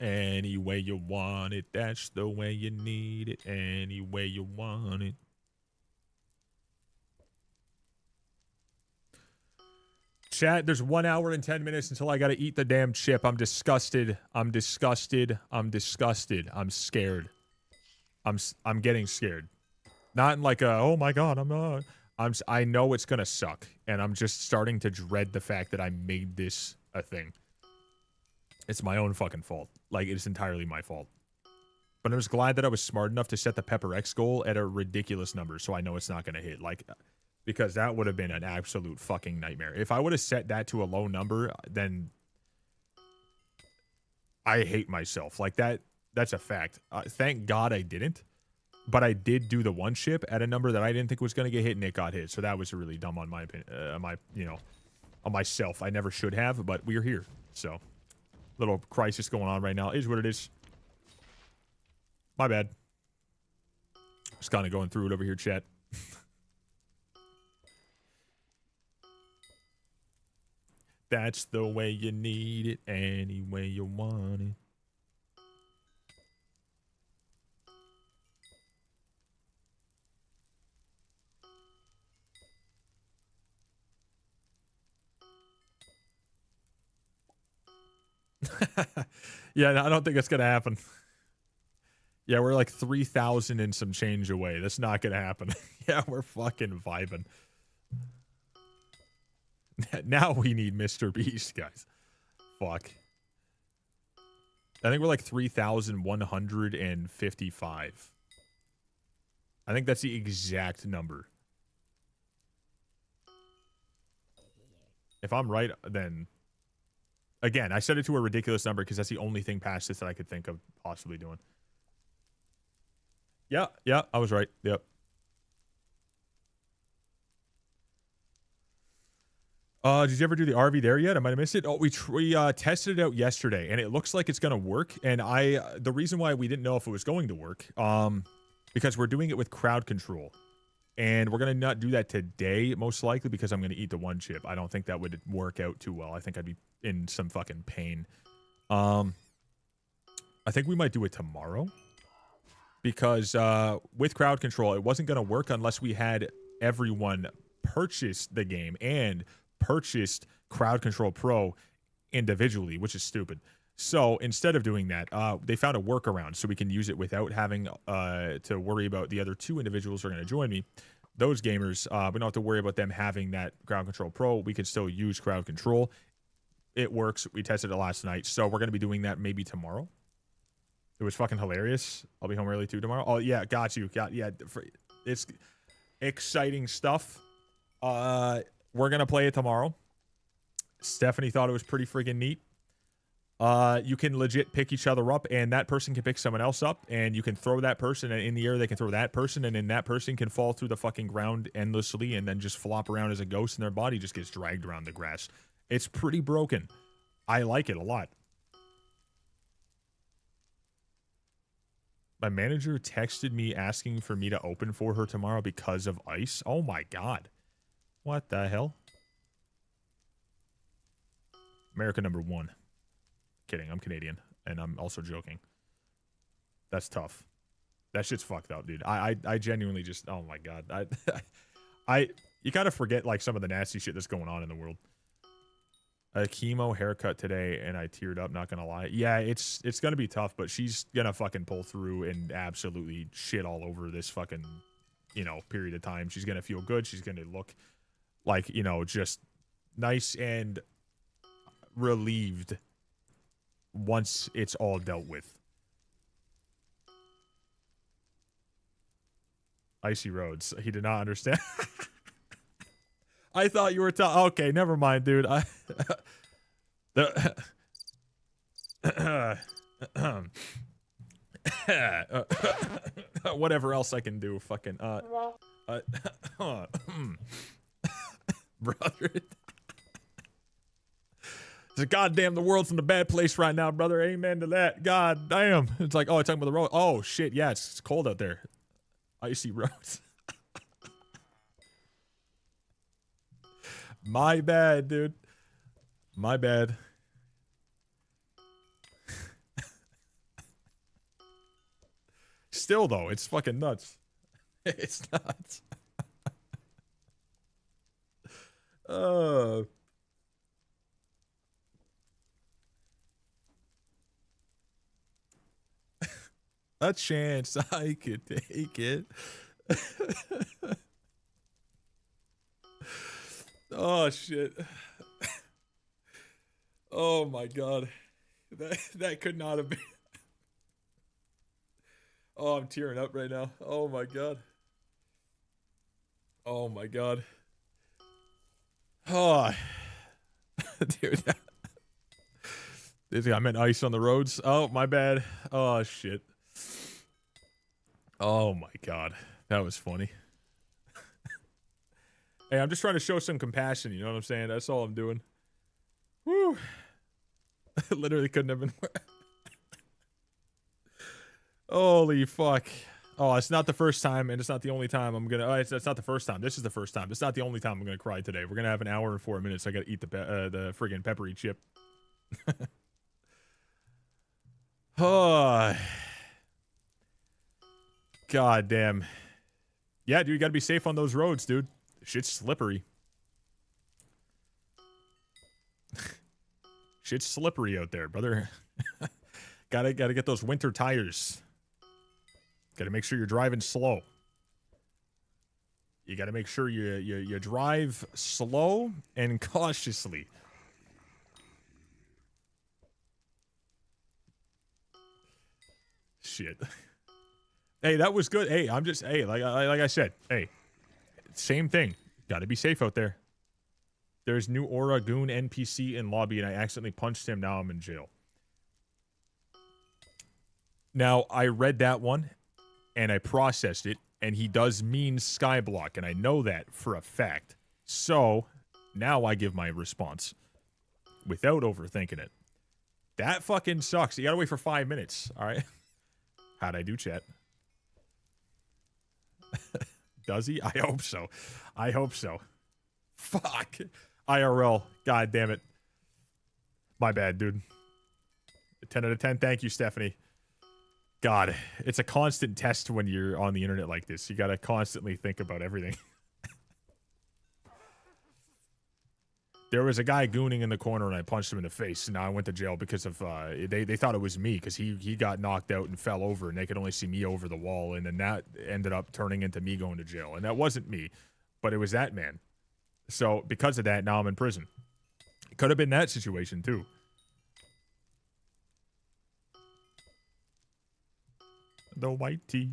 Any way you want it, that's the way you need it. Any way you want it. Chat, there's 1 hour and 10 minutes until I gotta eat the damn chip. I'm disgusted. I'm disgusted. I'm disgusted. I'm scared. I'm getting scared. Not in like a, oh my god, I know it's gonna suck. And I'm just starting to dread the fact that I made this a thing. It's my own fucking fault. Like, it's entirely my fault. But I'm just glad that I was smart enough to set the Pepper X goal at a ridiculous number, so I know it's not going to hit. Like, because that would have been an absolute fucking nightmare. If I would have set that to a low number, then I hate myself. Like, that's a fact. Thank God I didn't. But I did do the one chip at a number that I didn't think was going to get hit, and it got hit. So that was really dumb on my opinion, on myself. I never should have, but we're here. So, little crisis going on right now. Is what it is. My bad. Just kind of going through it over here, chat. That's the way you need it, any way you want it. Yeah, no, I don't think that's gonna happen. Yeah, we're like 3,000 and some change away. That's not gonna happen. Yeah, we're fucking vibing. Now we need Mr. Beast, guys. Fuck. I think we're like 3,155. I think that's the exact number. If I'm right, then... Again, I set it to a ridiculous number because that's the only thing past this that I could think of possibly doing. Yeah, I was right. Yep. Did you ever do the RV there yet? I might have missed it. Oh, we tested it out yesterday, and it looks like it's going to work. And the reason why we didn't know if it was going to work, because we're doing it with crowd control. And we're going to not do that today, most likely, because I'm going to eat the one chip. I don't think that would work out too well. I think I'd be in some fucking pain. I think we might do it tomorrow. Because with crowd control, it wasn't going to work unless we had everyone purchase the game and purchased Crowd Control Pro individually, which is stupid. So instead of doing that, they found a workaround so we can use it without having to worry about the other two individuals who are going to join me. Those gamers, we don't have to worry about them having that Crowd Control Pro. We can still use Crowd Control. It works. We tested it last night. So we're going to be doing that maybe tomorrow. It was fucking hilarious. I'll be home early too tomorrow. Oh, yeah, got you. It's exciting stuff. We're going to play it tomorrow. Stephanie thought it was pretty freaking neat. you can legit pick each other up, and that person can pick someone else up, and you can throw that person, and in the air they can throw that person, and then that person can fall through the fucking ground endlessly and then just flop around as a ghost, and their body just gets dragged around the grass. It's pretty broken. I like it a lot. My manager texted me asking for me to open for her tomorrow because of ice. Oh my god. What the hell? America #1. Kidding, I'm Canadian, and I'm also joking. That's tough. That shit's fucked up, dude. I genuinely just, oh my god. You gotta forget, like, some of the nasty shit that's going on in the world. A chemo haircut today, and I teared up, not gonna lie. Yeah, it's gonna be tough, but she's gonna fucking pull through and absolutely shit all over this fucking, you know, period of time. She's gonna feel good. She's gonna look like, you know, just nice and relieved once it's all dealt with. Icy roads. He did not understand. I thought you were okay, never mind, dude. Whatever else I can do, fucking brother. Goddamn, the world's in a bad place right now, brother. Amen to that. God damn. It's like, oh, I'm talking about the road. Oh shit, yeah, it's cold out there. Icy roads. My bad, dude. My bad. Still, though, it's fucking nuts. It's nuts. A chance I could take it. Oh shit. Oh my god. That could not have been. Oh, I'm tearing up right now. Oh my god. Oh my god. Oh. Dude. I meant ice on the roads. Oh, my bad. Oh shit. Oh my god. That was funny. Hey, I'm just trying to show some compassion, you know what I'm saying? That's all I'm doing. Woo. Literally couldn't have been worse. Holy fuck. Oh, it's not the first time, and it's not the only time I'm gonna... Oh, it's not the first time. This is the first time. It's not the only time I'm gonna cry today. We're gonna have an hour and 4 minutes. I gotta eat the friggin' peppery chip. Oh. God damn. Yeah, dude, you gotta be safe on those roads, dude. Shit's slippery. Shit's slippery out there, brother. Gotta get those winter tires. Gotta make sure you're driving slow. You gotta make sure you drive slow and cautiously. Shit. Hey, that was good. Hey, I'm just, hey, like I said, hey, same thing. Gotta be safe out there. There's new Aura Goon NPC in lobby, and I accidentally punched him. Now I'm in jail. Now, I read that one, and I processed it, and he does mean Skyblock, and I know that for a fact. So, now I give my response without overthinking it. That fucking sucks. You gotta wait for 5 minutes, alright? How'd I do, chat? Does he? I hope so. I hope so. Fuck. IRL. God damn it. My bad, dude. 10 out of 10. Thank you, Stephanie. God, it's a constant test when you're on the internet like this. You gotta constantly think about everything. There was a guy gooning in the corner, and I punched him in the face. And now I went to jail because of they thought it was me because he got knocked out and fell over, and they could only see me over the wall. And then that ended up turning into me going to jail. And that wasn't me, but it was that man. So because of that, now I'm in prison. It could have been that situation too. The white tea.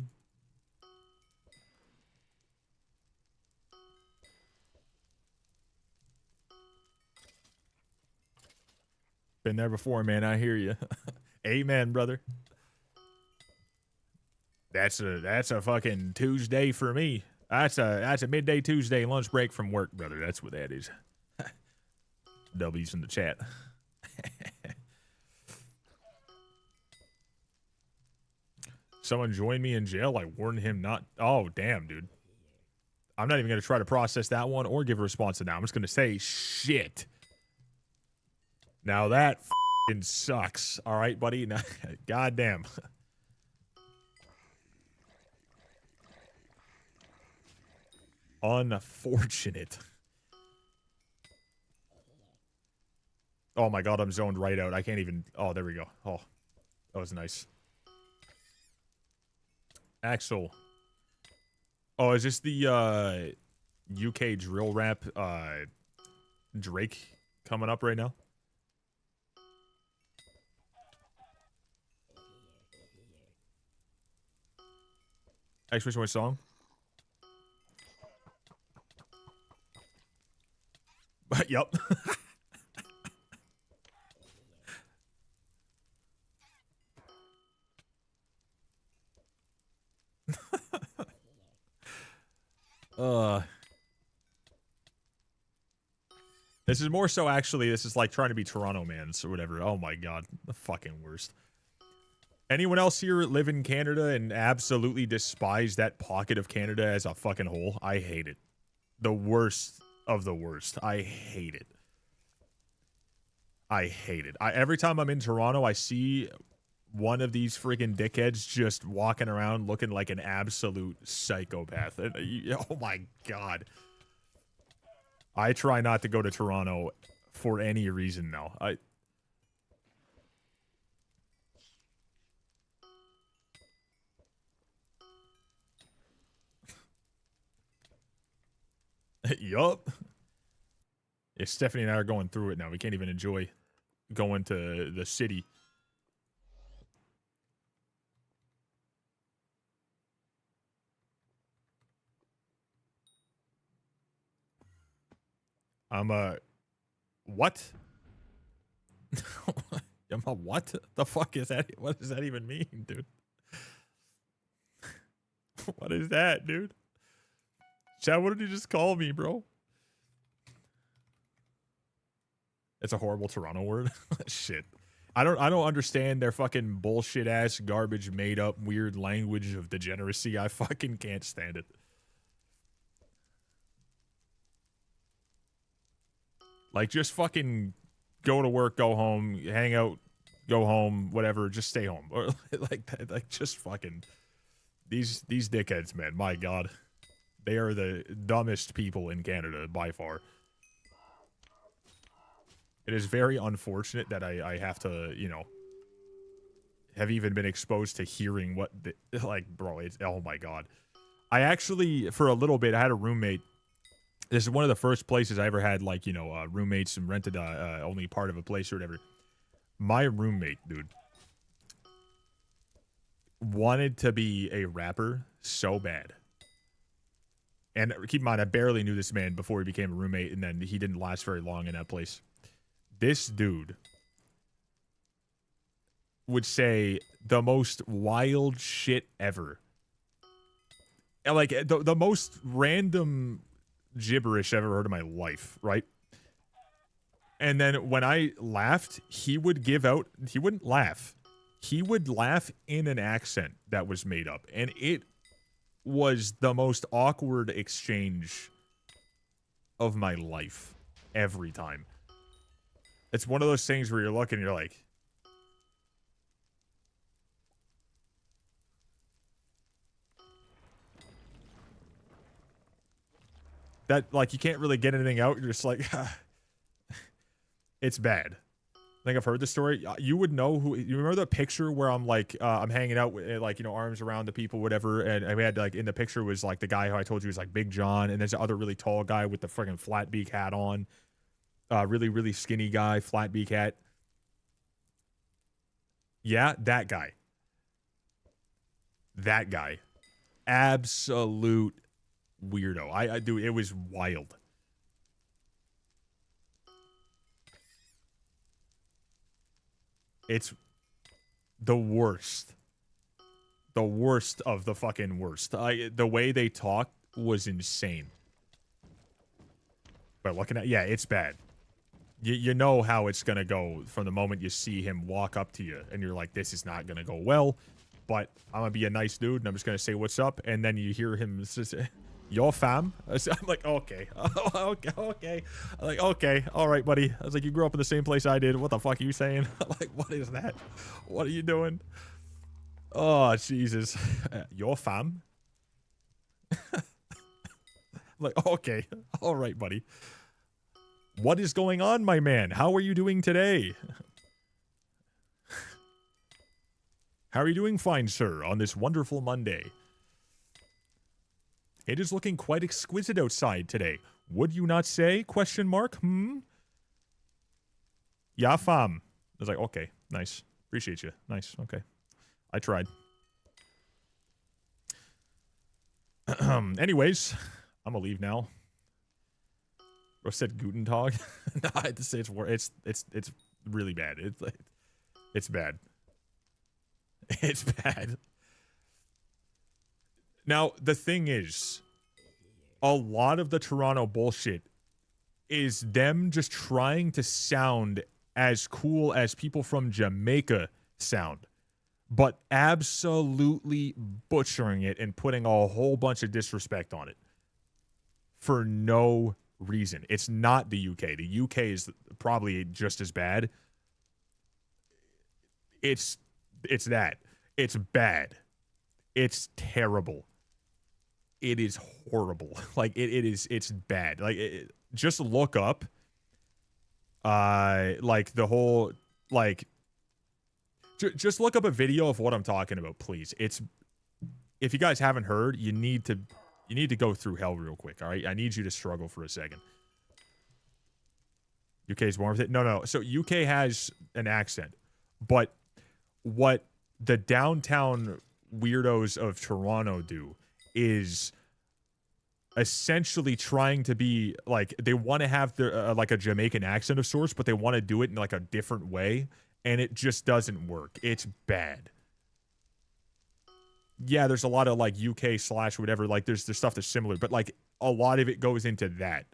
Been there before, man. I hear you. Amen, brother. That's a fucking Tuesday for me. That's a midday Tuesday lunch break from work, brother. That's what that is. W's in the chat. Someone joined me in jail. I warned him not. Oh, damn, dude. I'm not even going to try to process that one or give a response to that. I'm just going to say shit. Now that f***ing sucks. All right, buddy. Now, goddamn. Unfortunate. Oh my god, I'm zoned right out. I can't even... Oh, there we go. Oh, that was nice. Axel. Oh, is this the UK drill rap Drake coming up right now? Actually, which song? Yup. This is more so actually, this is like trying to be Toronto mans or whatever. Oh my god, the fucking worst. Anyone else here live in Canada and absolutely despise that pocket of Canada as a fucking whole? I hate it. The worst of the worst. I hate it. I hate it. Every time I'm in Toronto, I see one of these freaking dickheads just walking around looking like an absolute psychopath. And, oh my god. I try not to go to Toronto for any reason now. Yup. Yeah, Stephanie and I are going through it now. We can't even enjoy going to the city. I'm a... What? I'm a what? The fuck is that? What does that even mean, dude? What is that, dude? Chad, what did you just call me, bro? It's a horrible Toronto word. Shit. I don't understand their fucking bullshit ass garbage made up weird language of degeneracy. I fucking can't stand it. Like, just fucking go to work, go home, hang out, go home, whatever, just stay home. Or like just fucking these dickheads, man. My god. They are the dumbest people in Canada by far. It is very unfortunate that I have to, you know, have even been exposed to hearing what, like, bro, it's, oh my god. I actually, for a little bit, I had a roommate. This is one of the first places I ever had, like, you know, roommates and rented only part of a place or whatever. My roommate, dude, wanted to be a rapper so bad. And keep in mind, I barely knew this man before he became a roommate, and then he didn't last very long in that place. This dude would say the most wild shit ever. And like, the most random gibberish I've ever heard in my life, right? And then when I laughed, he would give out, he wouldn't laugh. He would laugh in an accent that was made up. And it was the most awkward exchange of my life every time. It's one of those things where you're looking and you're like, that, like, you can't really get anything out. You're just like, it's bad. I think I've heard the story. You would know who. You remember the picture where I'm like, I'm hanging out with, like, you know, arms around the people, whatever. And we had, like, in the picture was like the guy who I told you was like Big John, and there's the other really tall guy with the freaking flat beak hat on. Really, really skinny guy, flat beak hat. Yeah, that guy. That guy. Absolute weirdo. I do. It was wild. It's the worst. The worst of the fucking worst. The way they talk was insane. But looking at, yeah, it's bad. You know how it's gonna go from the moment you see him walk up to you, and you're like, this is not gonna go well. But I'm gonna be a nice dude, and I'm just gonna say what's up, and then you hear him say, "Yo, fam." I'm like, okay, okay. I'm like, okay, all right, buddy. I was like, you grew up in the same place I did. What the fuck are you saying? Like, what is that? What are you doing? Oh, Jesus. Yo, fam. I'm like, okay, all right, buddy. What is going on, my man? How are you doing today? How are you doing, fine sir, on this wonderful Monday? It is looking quite exquisite outside today. Would you not say? Question mark. Yeah, fam. I was like, okay, nice. Appreciate you. Nice. Okay. I tried. Anyways, I'm gonna leave now. Bro said Guten Tag. No, I had to say it's really bad. It's bad. It's bad. Now, the thing is, a lot of the Toronto bullshit is them just trying to sound as cool as people from Jamaica sound, but absolutely butchering it and putting a whole bunch of disrespect on it for no reason. It's not the UK. The UK is probably just as bad. It's that. It's bad. It's terrible. It is horrible. Like, it's bad. Like, just look up, like, the whole, like, just look up a video of what I'm talking about, please. It's, if you guys haven't heard, you need to go through hell real quick, all right? I need you to struggle for a second. UK's born with it? No. So UK has an accent, but what the downtown weirdos of Toronto do is essentially trying to be like, they want to have their like a Jamaican accent of sorts, but they want to do it in like a different way, and it just doesn't work. It's bad. Yeah, there's a lot of like UK / whatever, like there's stuff that's similar, but like a lot of it goes into that.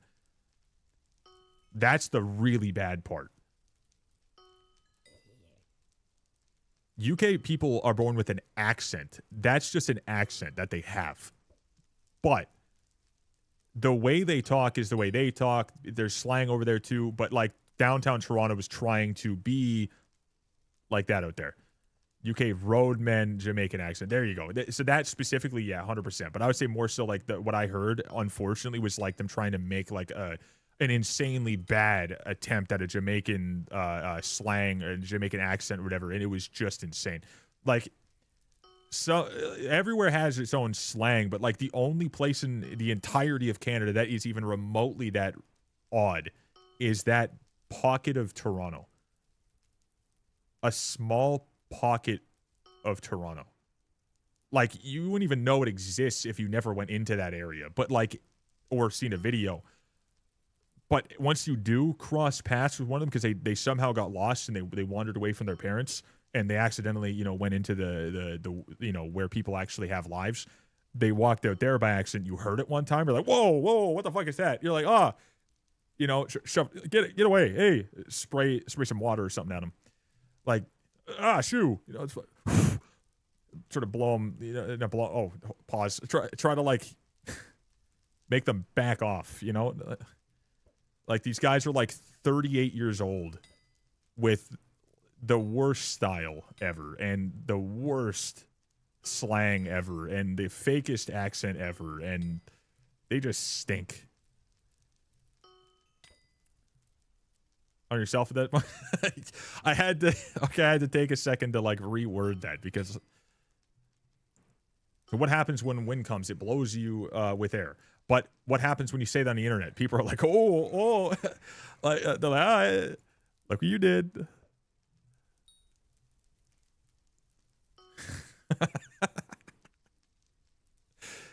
That's the really bad part. UK people are born with an accent. That's just an accent that they have. But the way they talk is the way they talk. There's slang over there too, but like downtown Toronto was trying to be like that out there. UK roadmen, Jamaican accent. There you go. So that specifically, yeah, 100%. But I would say more so like what I heard, unfortunately, was like them trying to make like an insanely bad attempt at a Jamaican slang or Jamaican accent or whatever, and it was just insane. Like, so everywhere has its own slang, but like the only place in the entirety of Canada that is even remotely that odd is that pocket of Toronto. A small pocket of Toronto. Like, you wouldn't even know it exists if you never went into that area, but like, or seen a video. But once you do cross paths with one of them, because they somehow got lost and they wandered away from their parents, and they accidentally, went into the where people actually have lives. They walked out there by accident. You heard it one time. You're like, whoa, what the fuck is that? You're like, shove, get away. Hey, spray some water or something at them. Like, shoo. It's like, sort of blow them. Pause. Try to like make them back off. Like, these guys are like 38 years old with the worst style ever and the worst slang ever and the fakest accent ever, and they just stink. On yourself at that point? I had to take a second to like reword that, because so what happens when wind comes? It blows you with air. But what happens when you say that on the internet? People are like, oh, like they're like, look what you did.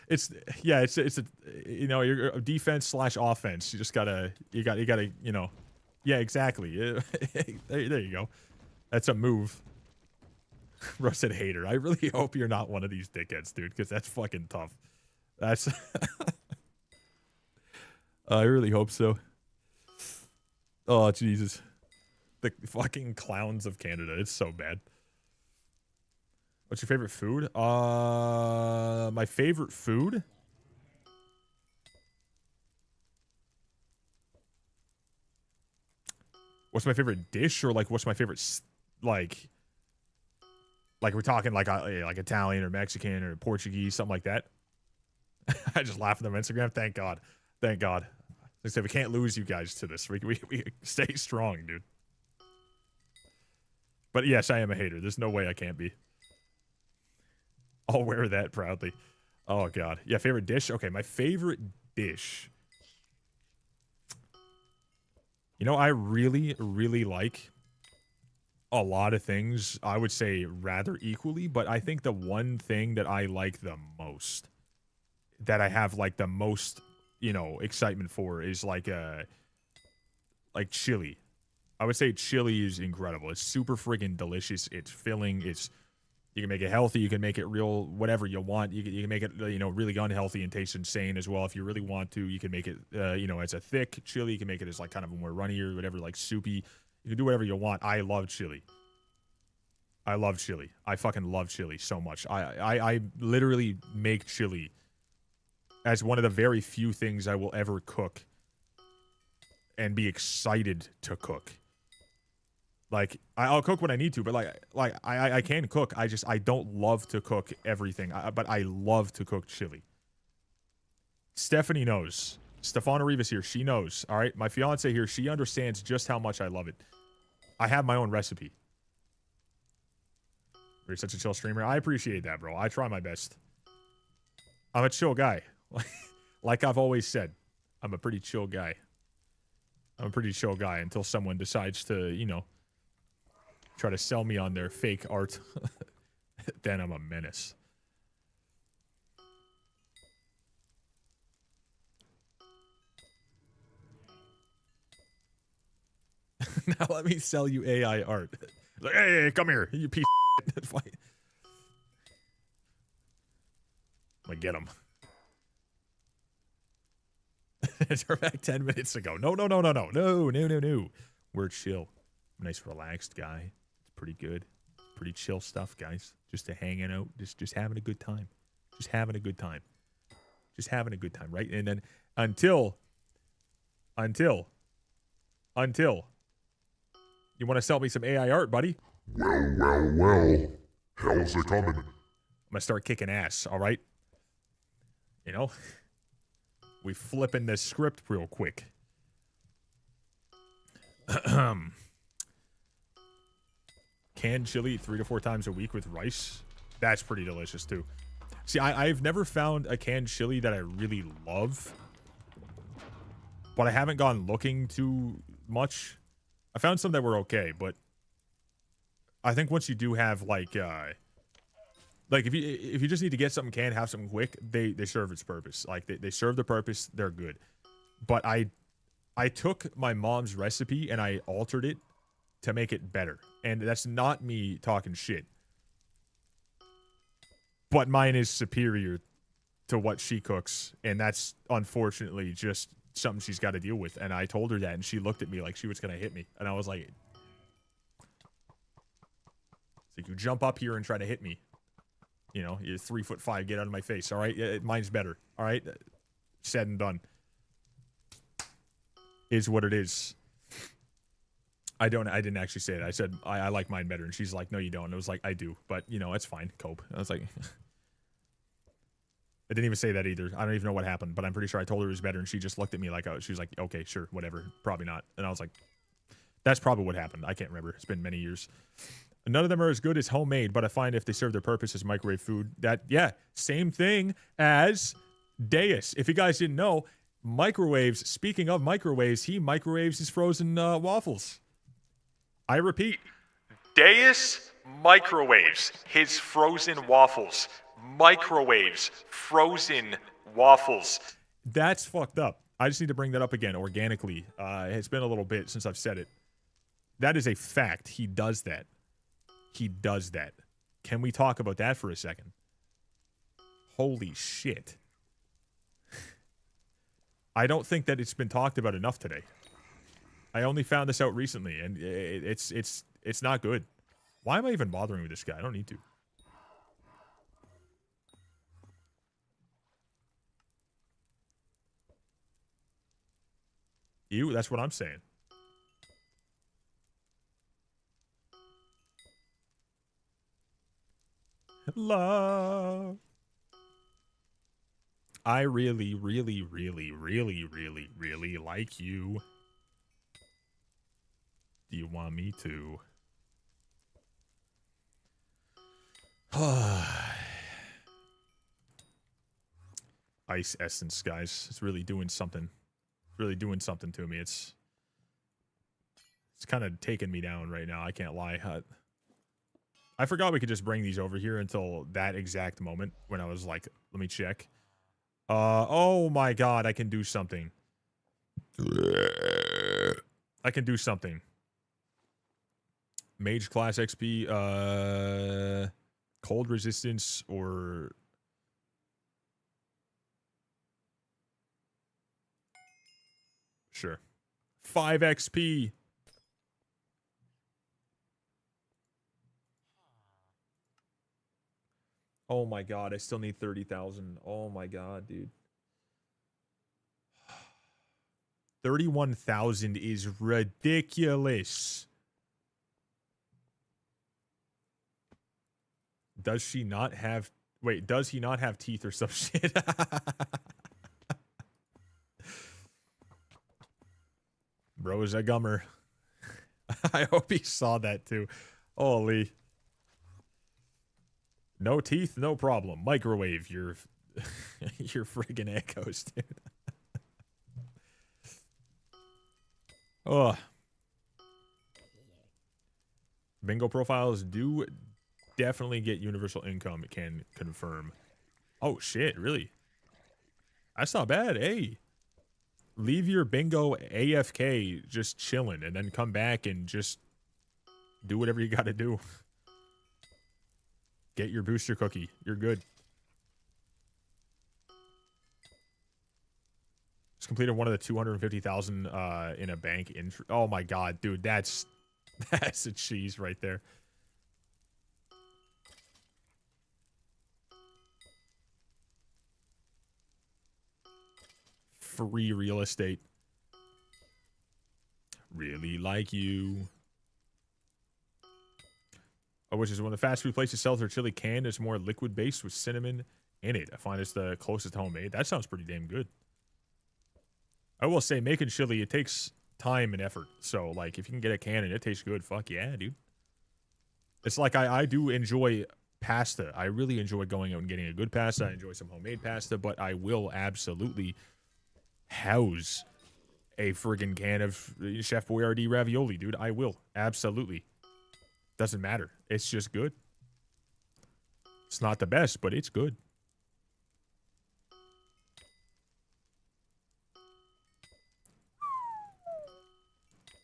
It's a you're a defense / offense. You gotta yeah, exactly. There you go. That's a move. Bro said hater. I really hope you're not one of these dickheads, dude, because that's fucking tough. That's... I really hope so. Oh, Jesus. The fucking clowns of Canada. It's so bad. What's your favorite food? My favorite food? What's my favorite dish, or like what's my favorite like we're talking like Italian or Mexican or Portuguese, something like that? I just laugh at them on Instagram. Thank God. Thank God. Like I said, we can't lose you guys to this. We stay strong, dude. But yes, I am a hater. There's no way I can't be. I'll wear that proudly. Oh, God. Yeah, favorite dish? Okay, my favorite dish. You know, I really, really like a lot of things, I would say rather equally, but I think the one thing that I like the most, that I have like the most, you know, excitement for is like chili. I would say chili is incredible. It's super friggin' delicious. It's filling. You can make it healthy. You can make it real, whatever you want. You can make it, you know, really unhealthy and taste insane as well. If you really want to, you can make it, you know, as a thick chili. You can make it as like kind of a more runny or whatever, like soupy. You can do whatever you want. I love chili. I love chili. I fucking love chili so much. I literally make chili as one of the very few things I will ever cook and be excited to cook. Like, I'll cook when I need to, but I can cook. I don't love to cook everything, but I love to cook chili. Stephanie knows. Stefana Rivas here. She knows. All right. My fiance here. She understands just how much I love it. I have my own recipe. You're such a chill streamer. I appreciate that, bro. I try my best. I'm a chill guy. Like I've always said, I'm a pretty chill guy. I'm a pretty chill guy until someone decides to, you know, try to sell me on their fake art. Then I'm a menace. Now let me sell you AI art. Like, hey, come here, you piece of shit. I'm gonna get him. Turn back 10 minutes ago. No. We're chill. Nice, relaxed guy. It's pretty good. Pretty chill stuff, guys. Just hanging out. Just having a good time. Just having a good time. Just having a good time, right? And then until you want to sell me some AI art, buddy? Well. How's it coming? I'm gonna start kicking ass, all right? You know? We flipping this script real quick. Canned chili 3 to 4 times a week with rice. That's pretty delicious, too. See, I've never found a canned chili that I really love. But I haven't gone looking too much. I found some that were okay, but I think once you do have like if you just need to get something canned, have something quick, they serve its purpose. Like they serve the purpose, they're good. But I took my mom's recipe and I altered it to make it better. And that's not me talking shit. But mine is superior to what she cooks, and that's unfortunately just something she's got to deal with. And I told her that, and she looked at me like she was going to hit me. And I was like, it's like, you jump up here and try to hit me. You know, you're 3'5", get out of my face, all right? Mine's better, all right? Said and done. Is what it is. I didn't actually say that. I said, I like mine better. And she's like, no, you don't. And I was like, I do. But, you know, it's fine. Cope. I was like... I didn't even say that either. I don't even know what happened, but I'm pretty sure I told her it was better, and she just looked at me like, she was like, okay, sure, whatever, probably not. And I was like, that's probably what happened. I can't remember. It's been many years. None of them are as good as homemade, but I find if they serve their purpose as microwave food, same thing as Deus. If you guys didn't know, microwaves, speaking of microwaves, he microwaves his frozen waffles. I repeat, Deus microwaves his frozen waffles. Microwaves frozen waffles. That's fucked up. I just need to bring that up again organically. It's been a little bit since I've said it. That is a fact. He does that. he does that. Can we talk about that for a second? Holy shit. I don't think that it's been talked about enough today. I only found this out recently, and it's not good. Why am I even bothering with this guy? I don't need to. Ew, that's what I'm saying. Love. I really, really, really, really, really, really like you. Do you want me to? Ice essence, guys. It's really doing something. It's really doing something to me. It's kind of taking me down right now. I can't lie. I forgot we could just bring these over here until that exact moment when I was like, let me check. Oh my god, I can do something. I can do something. Mage class XP, cold resistance, or sure. 5 XP. Oh my god, I still need 30,000. Oh my god, dude. 31,000 is ridiculous. Does she not have... Wait, does he not have teeth or some shit? Bro is a gummer. I hope he saw that too. Holy. No teeth, no problem. Microwave your your friggin' echoes, dude. Oh. Bingo profiles do definitely get universal income, can confirm. Oh shit, really? That's not bad. Hey. Leave your bingo AFK just chilling and then come back and just do whatever you gotta do. Get your booster cookie. You're good. Just completed one of the 250,000 in a bank. Oh my god, dude, that's a cheese right there. Free real estate. Really like you. Oh, which is one of the fast food places sells their chili can. It's more liquid based with cinnamon in it. I find it's the closest homemade. That sounds pretty damn good. I will say, making chili, it takes time and effort. So, like, if you can get a can and it tastes good, fuck yeah, dude. It's like I do enjoy pasta. I really enjoy going out and getting a good pasta. I enjoy some homemade pasta, but I will absolutely house a friggin' can of Chef Boyardee ravioli, dude. I will. Absolutely. Doesn't matter. It's just good. It's not the best, but it's good.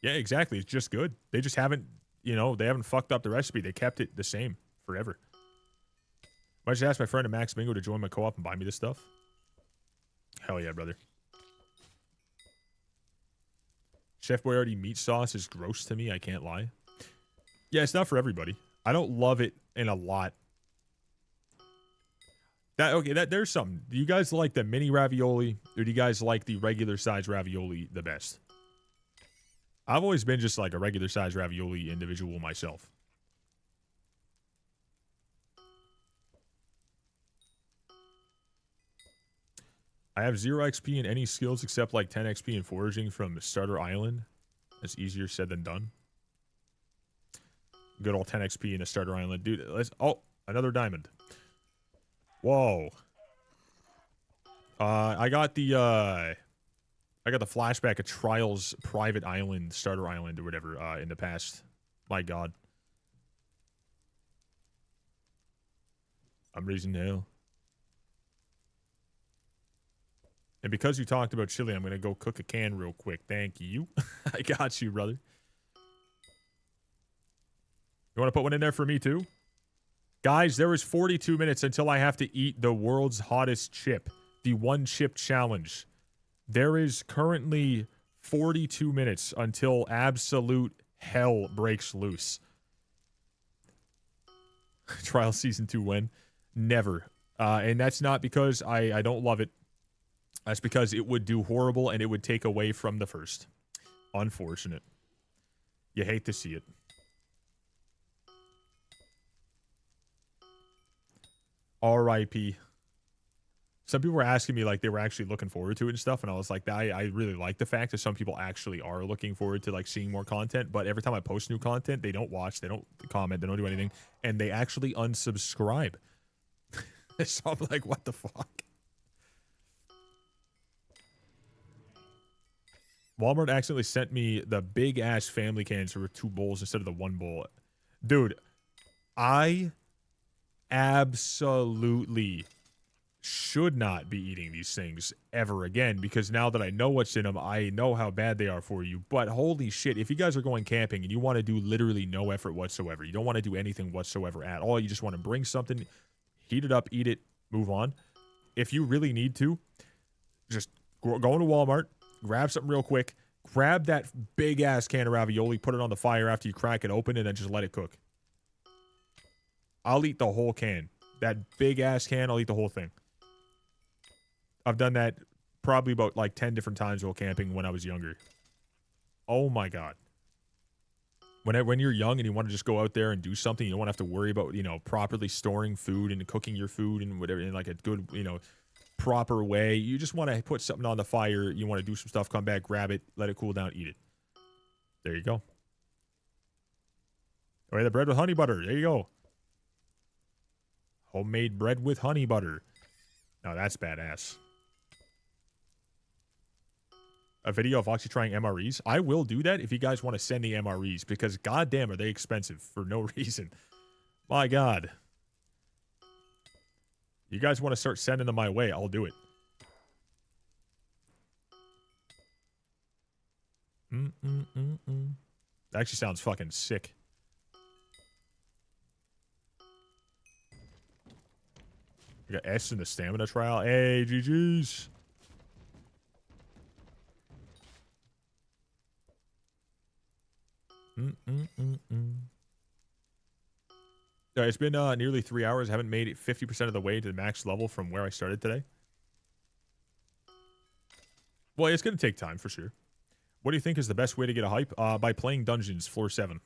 Yeah, exactly. It's just good. They just haven't, you know, they haven't fucked up the recipe. They kept it the same forever. Might just ask my friend at Max Bingo to join my co-op and buy me this stuff. Hell yeah, brother. Chef Boyardee meat sauce is gross to me. I can't lie. Yeah, it's not for everybody. I don't love it in a lot. There's something. Do you guys like the mini ravioli, or do you guys like the regular size ravioli the best? I've always been just like a regular size ravioli individual myself. I have 0 XP in any skills except like 10 XP in foraging from Starter Island. That's easier said than done. Good old 10 XP in a Starter Island. Dude, let's... Oh, another diamond. Whoa. I got the flashback of Trials Private Island, Starter Island, or whatever, in the past. My god. I'm raising hell. And because you talked about chili, I'm going to go cook a can real quick. Thank you. I got you, brother. You want to put one in there for me too? Guys, there is 42 minutes until I have to eat the world's hottest chip. The one chip challenge. There is currently 42 minutes until absolute hell breaks loose. Trial Season 2 when? Never. And that's not because I don't love it. That's because it would do horrible and it would take away from the first. Unfortunate. You hate to see it. R.I.P. Some people were asking me like they were actually looking forward to it and stuff, and I was like, I really like the fact that some people actually are looking forward to like seeing more content, but every time I post new content, they don't watch, they don't comment, they don't do anything, and they actually unsubscribe. So I'm like, what the fuck? Walmart accidentally sent me the big ass family cans for 2 bowls instead of the 1 bowl. Dude, I absolutely should not be eating these things ever again, because now that I know what's in them, I know how bad they are for you. But holy shit, if you guys are going camping and you want to do literally no effort whatsoever, you don't want to do anything whatsoever at all, you just want to bring something, heat it up, eat it, move on. If you really need to, just go into Walmart, grab something real quick, grab that big ass can of ravioli, put it on the fire after you crack it open, and then just let it cook. I'll eat the whole can. That big ass can, I'll eat the whole thing. I've done that probably about like 10 different times while camping when I was younger. Oh my god. When you're young and you want to just go out there and do something, you don't want to have to worry about, you know, properly storing food and cooking your food and whatever in like a good, you know, proper way. You just want to put something on the fire. You want to do some stuff, come back, grab it, let it cool down, eat it. There you go. Oh, yeah, the bread with honey butter. There you go. Homemade bread with honey butter. Now that's badass. A video of Voxy trying MREs. I will do that if you guys want to send me MREs, because goddamn are they expensive for no reason. My god. You guys want to start sending them my way, I'll do it. That actually sounds fucking sick. We got S in the stamina trial. Hey, GG's. It's been nearly 3 hours. I haven't made it 50% of the way to the max level from where I started today. Well, it's going to take time for sure. What do you think is the best way to get a hype? By playing dungeons, floor 7.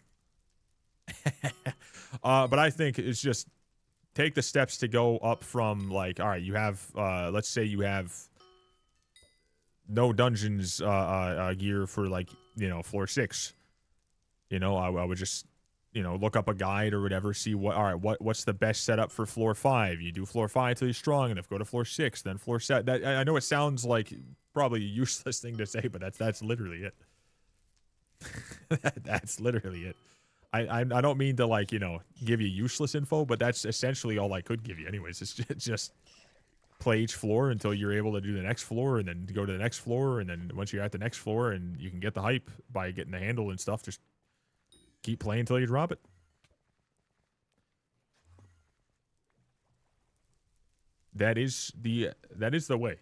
But I think it's just take the steps to go up from, like, all right, you have, let's say you have no dungeons gear for, like, you know, floor 6. You know, I would just, you know, look up a guide or whatever, see what, all right, what's the best setup for floor 5? You do floor 5 until you're strong enough, go to floor 6, then floor 7. That, I know it sounds like probably a useless thing to say, but that's literally it. That's literally it. I don't mean to, like, you know, give you useless info, but that's essentially all I could give you anyways. It's just play each floor until you're able to do the next floor, and then go to the next floor, and then once you're at the next floor and you can get the hype by getting the handle and stuff, just keep playing until you drop it. That is the way.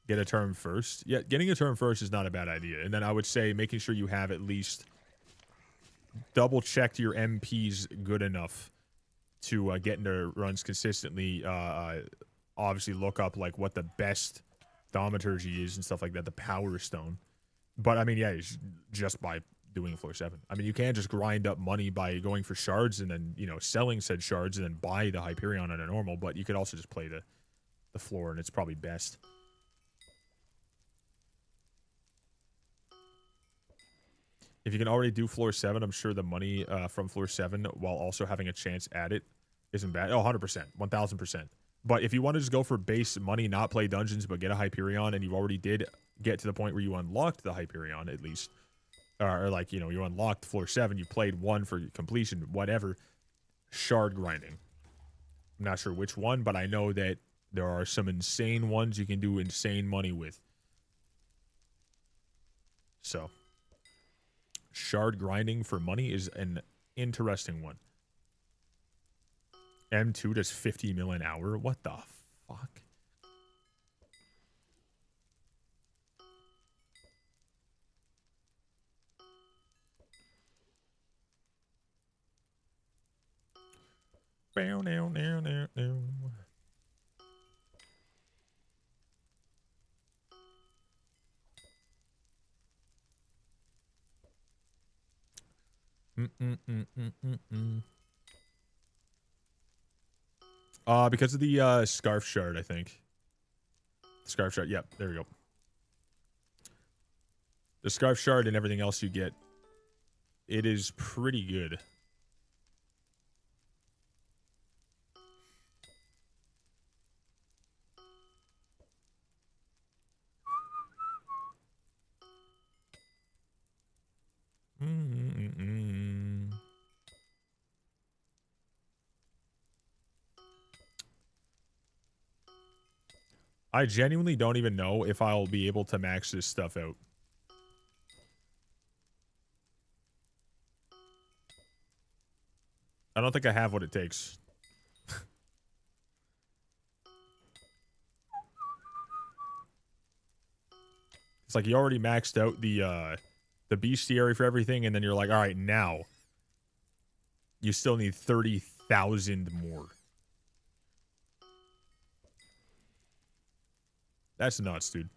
Get a term first. Yeah, getting a term first is not a bad idea. And then I would say making sure you have at least double checked your MPs good enough to get into runs consistently. Obviously look up like what the best thaumaturgy is and stuff like that, the power stone. But I mean, yeah, it's just by doing floor 7. I mean, you can't just grind up money by going for shards and then, you know, selling said shards and then buy the Hyperion on a normal, but you could also just play the floor, and it's probably best. If you can already do floor 7, I'm sure the money from floor 7 while also having a chance at it isn't bad. Oh, 100%, 1000%. But if you want to just go for base money, not play dungeons, but get a Hyperion, and you already did get to the point where you unlocked the Hyperion at least, or like, you know, you unlocked floor 7, you played 1 for completion, whatever, shard grinding. I'm not sure which one, but I know that there are some insane ones you can do insane money with. So shard grinding for money is an interesting one. M2 does 50 mil an hour? What the fuck? Because of the scarf shard, I think. Scarf shard, yep, there we go. The scarf shard and everything else you get, it is pretty good. I genuinely don't even know if I'll be able to max this stuff out. I don't think I have what it takes. It's like you already maxed out the bestiary for everything, and then you're like, all right, now you still need 30,000 more. That's nuts, dude.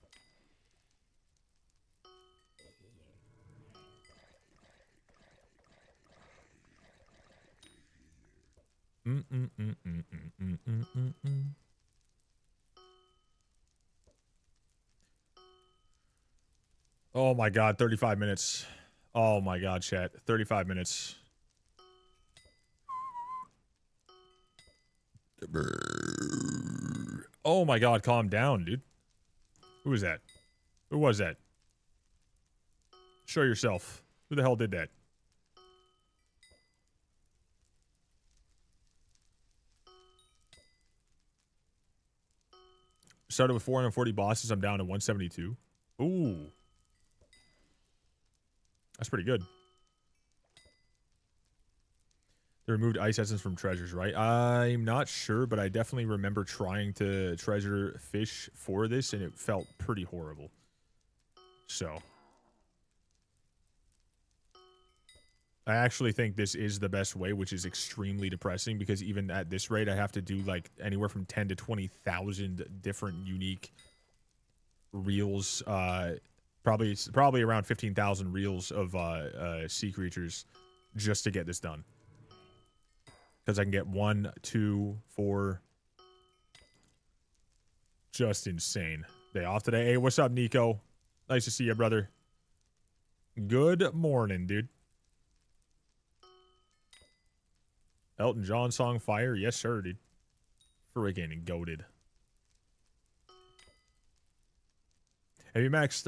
Oh my god, 35 minutes. Oh my god, chat. 35 minutes. Oh my god, calm down, dude. Who was that? Who was that? Show yourself. Who the hell did that? Started with 440 bosses. I'm down to 172. Ooh. That's pretty good. They removed ice essence from treasures, right? I'm not sure, but I definitely remember trying to treasure fish for this, and it felt pretty horrible. So. I actually think this is the best way, which is extremely depressing, because even at this rate, I have to do like anywhere from 10 to 20,000 different unique reels. Probably around 15,000 reels of sea creatures just to get this done. Because I can get 1, 2, 4. Just insane. Day off today. Hey, what's up, Nico? Nice to see you, brother. Good morning, dude. Elton John song Fire? Yes, sir, dude. Friggin' goated. Have you maxed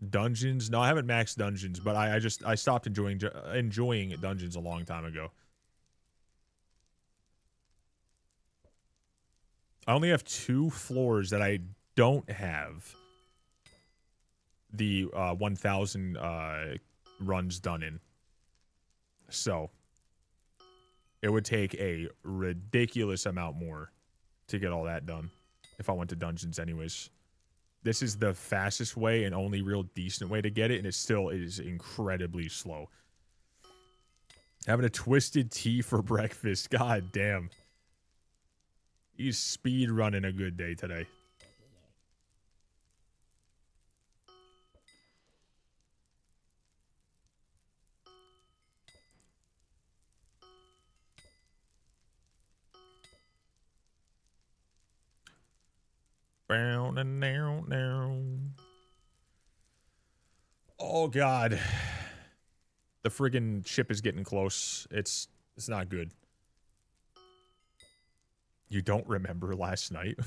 dungeons? No, I haven't maxed dungeons, but I stopped enjoying dungeons a long time ago. I only have 2 floors that I don't have the 1,000 runs done in. So it would take a ridiculous amount more to get all that done if I went to dungeons anyways. This is the fastest way and only real decent way to get it, and it still is incredibly slow. Having a twisted tea for breakfast. God damn. He's speed running a good day today. Oh god. The friggin' ship is getting close. It's not good. You don't remember last night?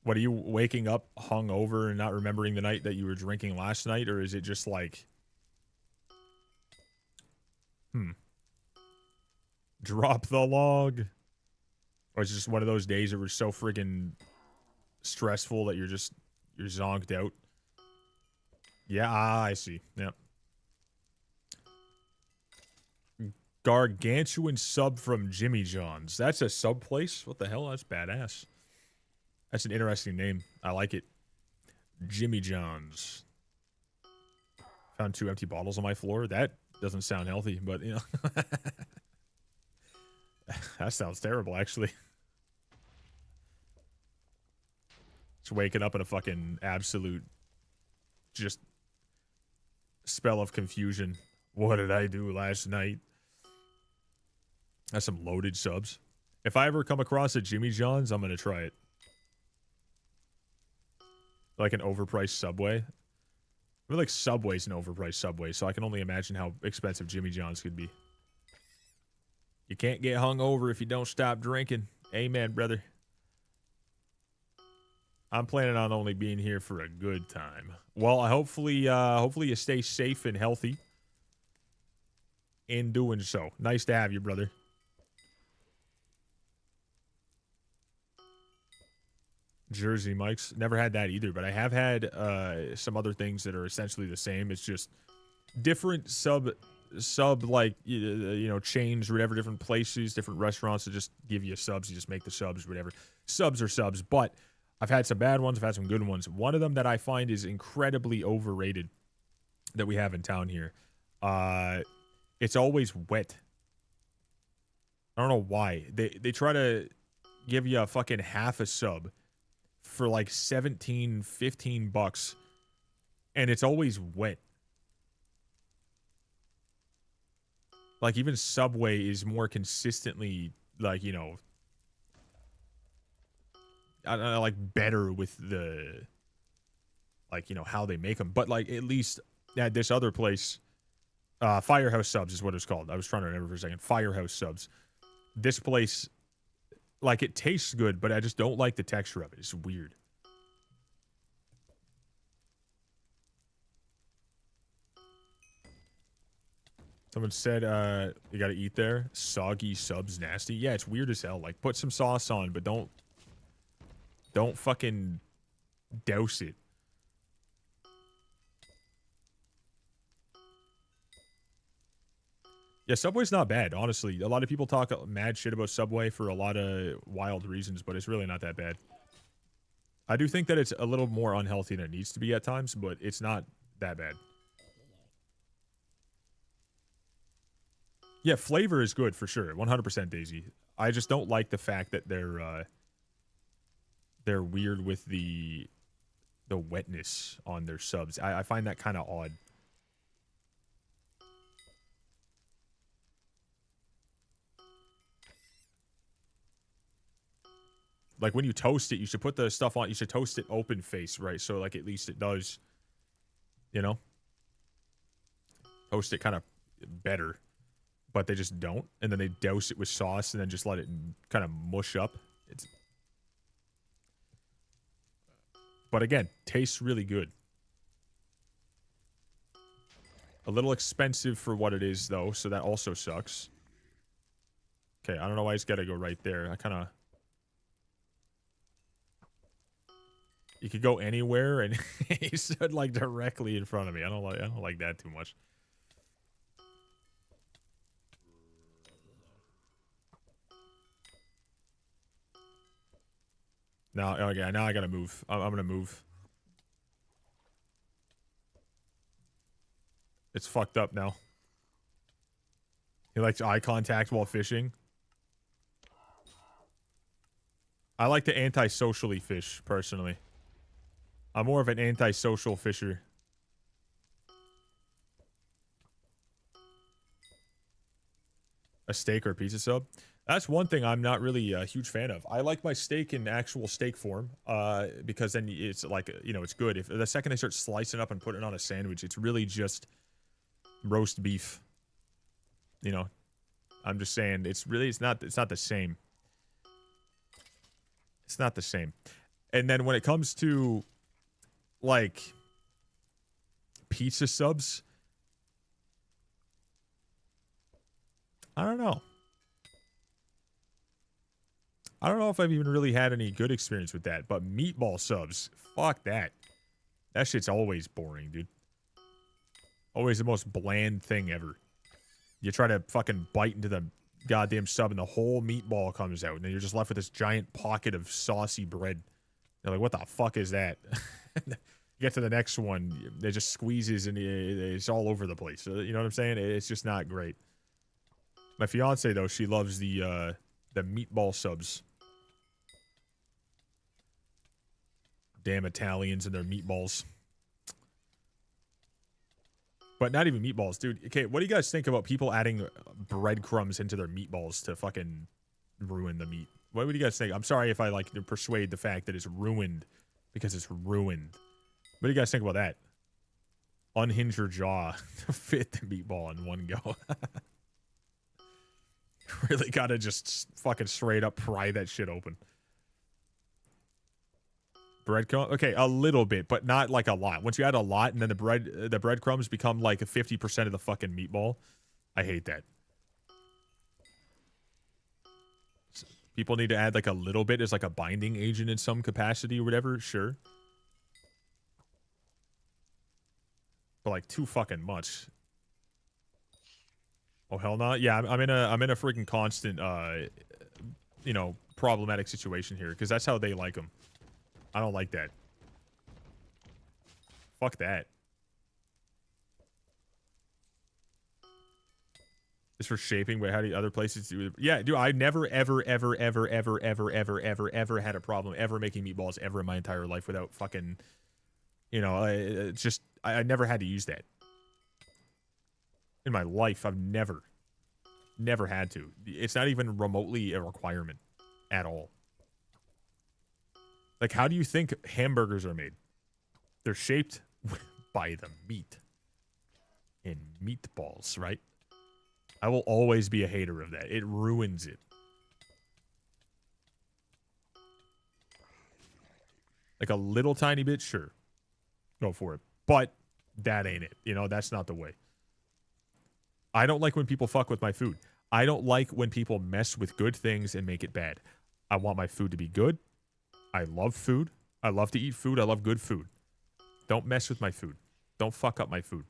What, are you waking up hungover and not remembering the night that you were drinking last night? Or is it just like... Drop the log. Or is it just one of those days that were so friggin' stressful that you're zonked out? Yeah, I see. Yep. Gargantuan sub from Jimmy John's. That's a sub place? What the hell? That's badass. That's an interesting name. I like it. Jimmy John's. Found 2 empty bottles on my floor. That doesn't sound healthy, but, you know. That sounds terrible, actually. Just waking up in a fucking absolute just spell of confusion. What did I do last night? That's some loaded subs. If I ever come across a Jimmy John's, I'm going to try it. Like an overpriced Subway. I feel like Subway's an overpriced Subway, so I can only imagine how expensive Jimmy John's could be. You can't get hung over if you don't stop drinking. Amen, brother. I'm planning on only being here for a good time. Well, hopefully you stay safe and healthy in doing so. Nice to have you, brother. Jersey Mike's. Never had that either, but I have had some other things that are essentially the same. It's just different sub like you know, chains or whatever, different places, different restaurants that just give you subs. You just make the subs, whatever. Subs are subs, but I've had some bad ones. I've had some good ones. One of them that I find is incredibly overrated that we have in town here. It's always wet. I don't know why. They try to give you a fucking half a sub for like 17, 15 bucks, and it's always wet. Like, even Subway is more consistently, like, you know, I don't know, like, better with the, like, you know, how they make them. But, like, at least at this other place, Firehouse Subs is what it's called. I was trying to remember for a second. Firehouse Subs. This place, like, it tastes good, but I just don't like the texture of it. It's weird. Someone said, you gotta eat there. Soggy subs nasty. Yeah, it's weird as hell. Like, put some sauce on, but don't fucking douse it. Yeah, Subway's not bad, honestly. A lot of people talk mad shit about Subway for a lot of wild reasons, but it's really not that bad. I do think that it's a little more unhealthy than it needs to be at times, but it's not that bad. Yeah, flavor is good for sure. 100% Daisy. I just don't like the fact that they're weird with the wetness on their subs. I find that kind of odd. Like, when you toast it, you should put the stuff on. You should toast it open face, right? So, like, at least it does, you know, toast it kind of better. But they just don't, and then they douse it with sauce and then just let it kind of mush up. But again, tastes really good. A little expensive for what it is, though, so that also sucks. Okay, I don't know why I just gotta go right there. I kind of... You could go anywhere, and he stood, like, directly in front of me. I don't like that too much. Now, okay, now I gotta move. I'm gonna move. It's fucked up now. He likes eye contact while fishing. I like to anti-socially fish, personally. I'm more of an anti-social fisher. A steak or a pizza sub? That's one thing I'm not really a huge fan of. I like my steak in actual steak form, because then it's like, you know, it's good. If the second they start slicing up and putting it on a sandwich, it's really just roast beef. You know, I'm just saying it's not the same. It's not the same. And then when it comes to, like, pizza subs, I don't know. I don't know if I've even really had any good experience with that, but meatball subs, fuck that. That shit's always boring, dude. Always the most bland thing ever. You try to fucking bite into the goddamn sub and the whole meatball comes out. And then you're just left with this giant pocket of saucy bread. You're like, what the fuck is that? You get to the next one, it just squeezes and it's all over the place. You know what I'm saying? It's just not great. My fiance, though, she loves the meatball subs. Damn Italians and their meatballs. But not even meatballs, dude. Okay, what do you guys think about people adding breadcrumbs into their meatballs to fucking ruin the meat? What would you guys think? I'm sorry if I like to persuade the fact that it's ruined because it's ruined. What do you guys think about that? Unhinge your jaw to fit the meatball in one go. Really gotta just fucking straight up pry that shit open. Breadcrumb? Okay, a little bit, but not like a lot. Once you add a lot and then the breadcrumbs become like 50% of the fucking meatball, I hate that. People need to add like a little bit as like a binding agent in some capacity or whatever, sure. But like too fucking much. Oh hell no. Yeah, I'm in a freaking constant you know, problematic situation here because that's how they like them. I don't like that. Fuck that. It's for shaping, but how do other places do it? Yeah, dude, I never, ever had a problem ever making meatballs ever in my entire life without fucking, you know, just, I never had to use that. In my life, I've never had to. It's not even remotely a requirement at all. Like, how do you think hamburgers are made? They're shaped by the meat. And meatballs, right? I will always be a hater of that. It ruins it. Like a little tiny bit, sure. Go for it. But that ain't it. You know, that's not the way. I don't like when people fuck with my food. I don't like when people mess with good things and make it bad. I want my food to be good. I love food. I love to eat food. I love good food. Don't mess with my food. Don't fuck up my food.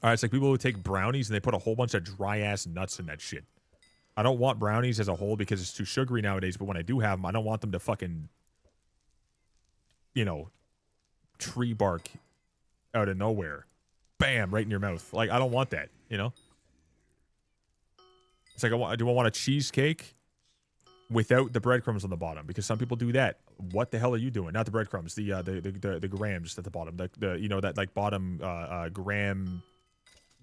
All right, it's like people who take brownies and they put a whole bunch of dry-ass nuts in that shit. I don't want brownies as a whole because it's too sugary nowadays, but when I do have them, I don't want them to fucking, you know, tree bark out of nowhere. Bam, right in your mouth. Like, I don't want that, you know? It's like, do I want a cheesecake without the breadcrumbs on the bottom? Because some people do that. What the hell are you doing? Not the breadcrumbs, the grams at the bottom. The you know, that like bottom gram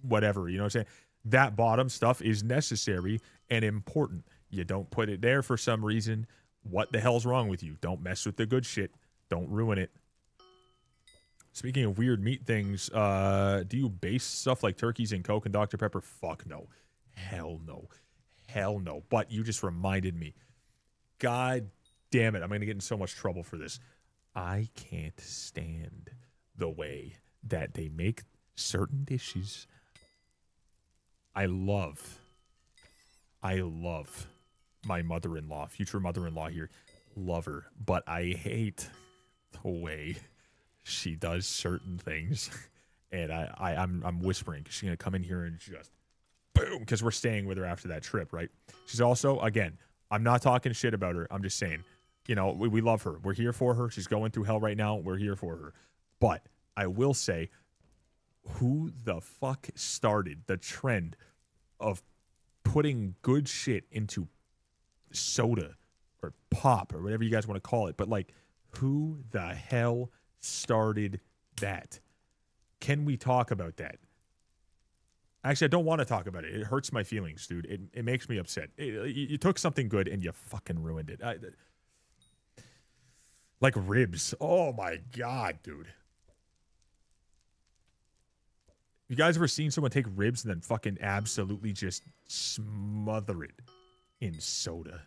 whatever, you know what I'm saying? That bottom stuff is necessary and important. You don't put it there for some reason. What the hell's wrong with you? Don't mess with the good shit. Don't ruin it. Speaking of weird meat things, do you base stuff like turkeys in Coke and Dr. Pepper? Fuck no. Hell no. Hell no. But you just reminded me. God damn it. I'm going to get in so much trouble for this. I can't stand the way that they make certain dishes. I love my mother-in-law, future mother-in-law here. Love her. But I hate the way she does certain things. And I'm whispering because she's going to come in here and just boom, because we're staying with her after that trip, right? She's also, again, I'm not talking shit about her. I'm just saying, you know, we love her. We're here for her. She's going through hell right now. We're here for her. But I will say, who the fuck started the trend of putting good shit into soda or pop or whatever you guys want to call it? But like, who the hell started that? Can we talk about that? Actually, I don't want to talk about it. It hurts my feelings, dude. It makes me upset. You took something good and you fucking ruined it. Like ribs. Oh my God, dude. You guys ever seen someone take ribs and then fucking absolutely just smother it in soda?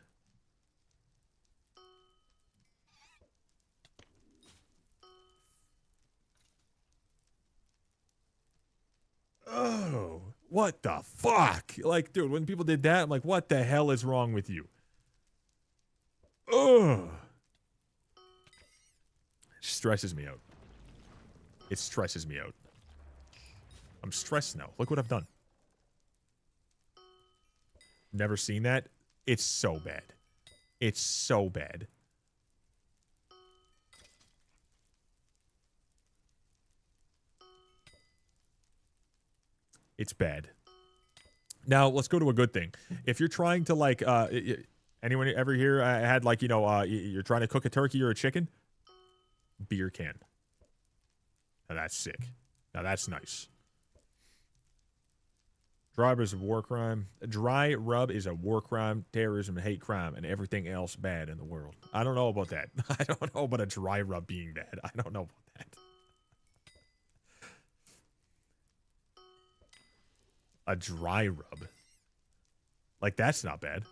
Oh, what the fuck? Like, dude, when people did that, I'm like, what the hell is wrong with you? Ugh. It stresses me out. It stresses me out. I'm stressed now. Look what I've done. Never seen that. It's so bad. It's so bad. It's bad. Now, let's go to a good thing. If you're trying to, like, anyone ever here had, like, you know, you're trying to cook a turkey or a chicken? Beer can. Now, that's sick. Now, that's nice. Dry rub is a war crime. Dry rub is a war crime, terrorism, and hate crime, and everything else bad in the world. I don't know about that. I don't know about a dry rub being bad. I don't know about that. A dry rub. Like, that's not bad.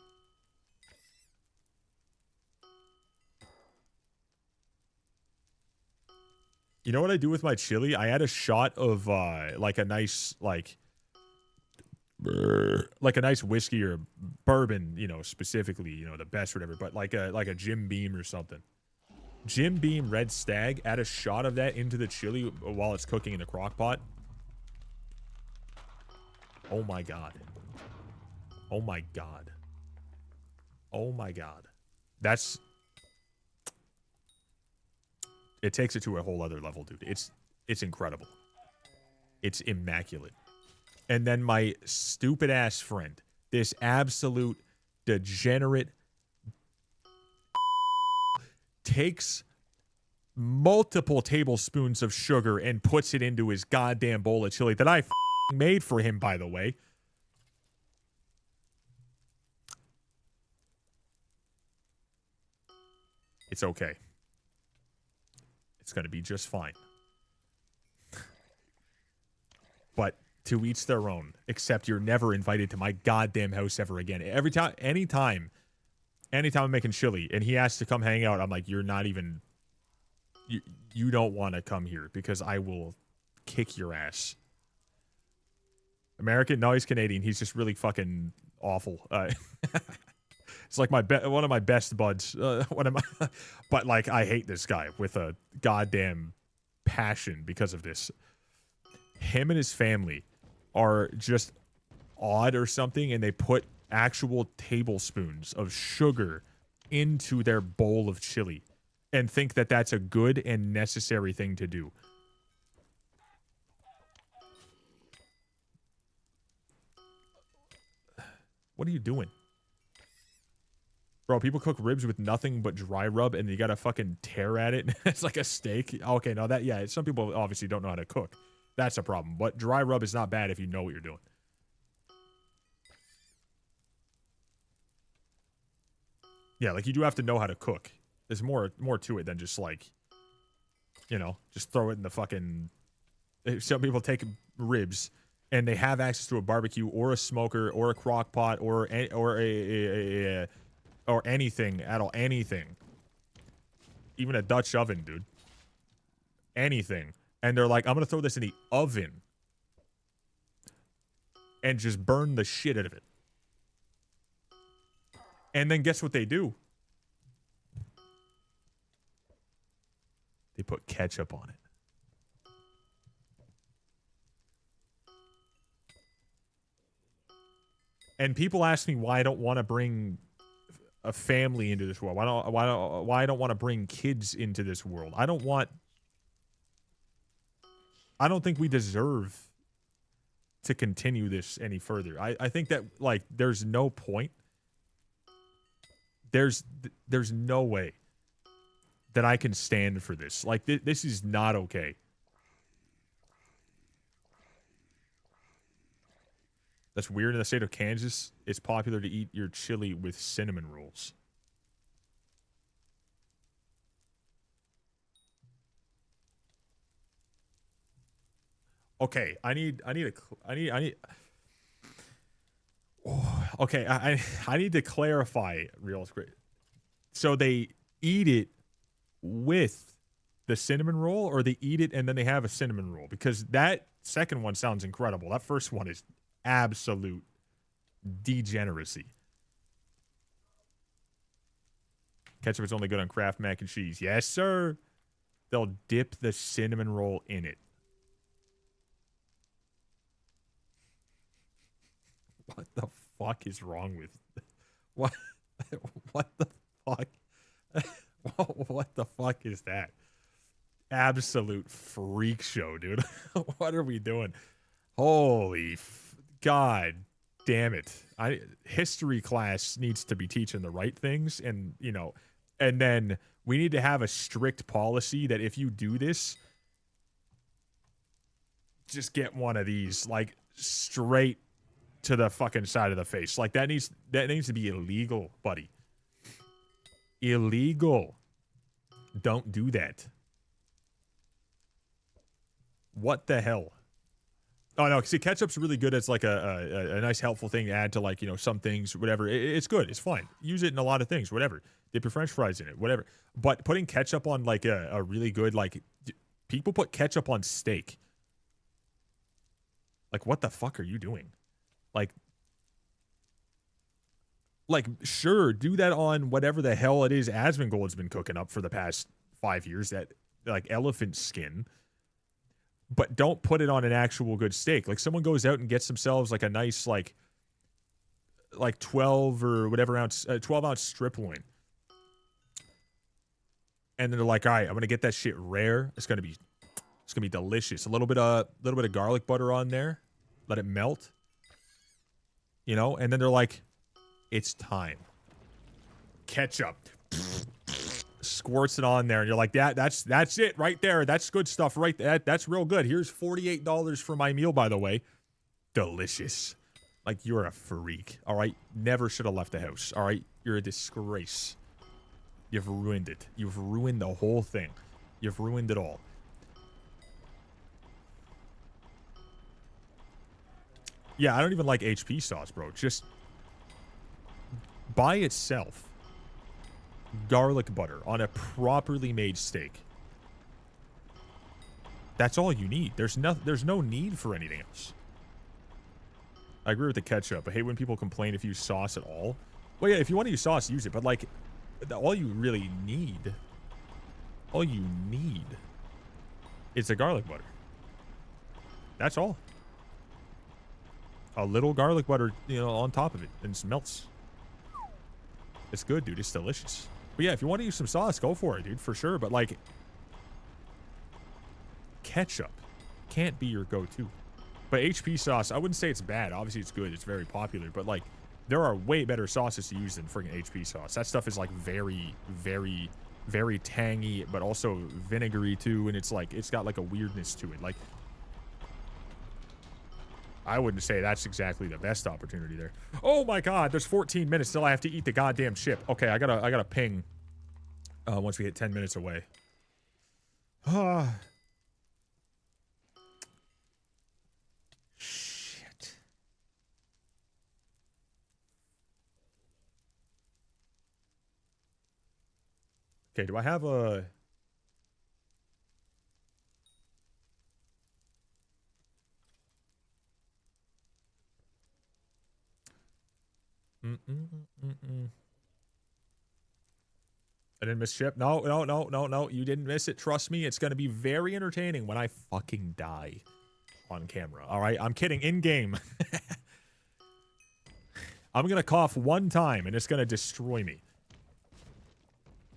You know what I do with my chili? I add a shot of, like, a nice, like a nice whiskey or bourbon, you know, specifically, you know, the best or whatever, but like a Jim Beam or something. Jim Beam Red Stag, add a shot of that into the chili while it's cooking in the crock pot. Oh my god. Oh my god. Oh my god. That's... It takes it to a whole other level, dude. It's incredible. It's immaculate. And then my stupid ass friend, this absolute degenerate, takes multiple tablespoons of sugar and puts it into his goddamn bowl of chili that I made for him, by the way. It's okay. It's going to be just fine. But to each their own, except you're never invited to my goddamn house ever again. Every time, anytime I'm making chili and he asks to come hang out, I'm like, you're not even, you don't want to come here because I will kick your ass. American? No, he's Canadian. He's just really fucking awful. It's like one of my best buds. But like, I hate this guy with a goddamn passion because of this. Him and his family are just odd or something, and they put actual tablespoons of sugar into their bowl of chili and think that that's a good and necessary thing to do. What are you doing? Bro, people cook ribs with nothing but dry rub, and you gotta fucking tear at it. It's like a steak. Okay, no, that, yeah, some people obviously don't know how to cook. That's a problem. But dry rub is not bad if you know what you're doing. Yeah, like, you do have to know how to cook. There's more to it than just, like, you know, just throw it in the fucking... Some people take ribs, and they have access to a barbecue or a smoker or a crock pot or anything at all. Anything. Even a Dutch oven, dude. Anything. And they're like, I'm going to throw this in the oven and just burn the shit out of it. And then guess what they do? They put ketchup on it. And people ask me why I don't want to bring a family into this world. Why I don't want to bring kids into this world. I don't think we deserve to continue this any further. I think that, like, there's no point. There's no way that I can stand for this. Like, this is not okay. That's weird. In the state of Kansas, it's popular to eat your chili with cinnamon rolls. Okay, I need okay, I need to clarify real quick. So they eat it with the cinnamon roll, or they eat it and then they have a cinnamon roll? Because that second one sounds incredible. That first one is absolute degeneracy. Ketchup is only good on Kraft mac and cheese. Yes, sir. They'll dip the cinnamon roll in it. What the fuck is wrong with what? What the fuck? What the fuck is that? Absolute freak show, dude. What are we doing? Holy God damn it. History class needs to be teaching the right things, and you know, and then we need to have a strict policy that if you do this, just get one of these, like, straight to the fucking side of the face. Like, that needs to be illegal, buddy. Illegal. Don't do that. What the hell? Oh no, see, ketchup's really good as like a nice helpful thing to add to, like, you know, some things, whatever. It's good. It's fine. Use it in a lot of things, whatever. Dip your French fries in it, whatever. But putting ketchup on like a really good, like, people put ketchup on steak. Like, what the fuck are you doing? Like, sure, do that on whatever the hell it is Asmongold's been cooking up for the past 5 years, that, like, elephant skin. But don't put it on an actual good steak. Like, someone goes out and gets themselves, like, a nice, like 12 or whatever ounce, 12-ounce strip loin. And then they're like, all right, I'm going to get that shit rare. It's going to be delicious. A little bit of garlic butter on there. Let it melt. You know? And then they're like, it's time. Ketchup. Squirts it on there, and you're like, that's it right there. That's good stuff right there. That's real good. Here's $48 for my meal, by the way. Delicious. Like, you're a freak, all right? Never should have left the house, all right? You're a disgrace. You've ruined it. You've ruined the whole thing. You've ruined it all. Yeah, I don't even like HP sauce, bro. Just by itself, garlic butter on a properly made steak. That's all you need. There's no need for anything else. I agree with the ketchup. I hate when people complain if you use sauce at all. Well, yeah, if you want to use sauce, use it. But, like, all you really need, is the garlic butter. That's all. A little garlic butter, you know, on top of it, and it melts. It's good, dude. It's delicious. But yeah, if you want to use some sauce, go for it, dude, for sure. But, like, ketchup can't be your go-to. But HP sauce, I wouldn't say it's bad. Obviously, it's good. It's very popular. But, like, there are way better sauces to use than friggin' HP sauce. That stuff is, like, very, very, very tangy, but also vinegary, too. And it's, like, it's got, like, a weirdness to it. Like, I wouldn't say that's exactly the best opportunity there. Oh my God, there's 14 minutes till I have to eat the goddamn chip. Okay, I gotta ping once we hit 10 minutes away. Shit. Okay, do I have a... I didn't miss ship. No. You didn't miss it. Trust me, it's going to be very entertaining when I fucking die on camera. All right? I'm kidding. In game. I'm going to cough one time, and it's going to destroy me.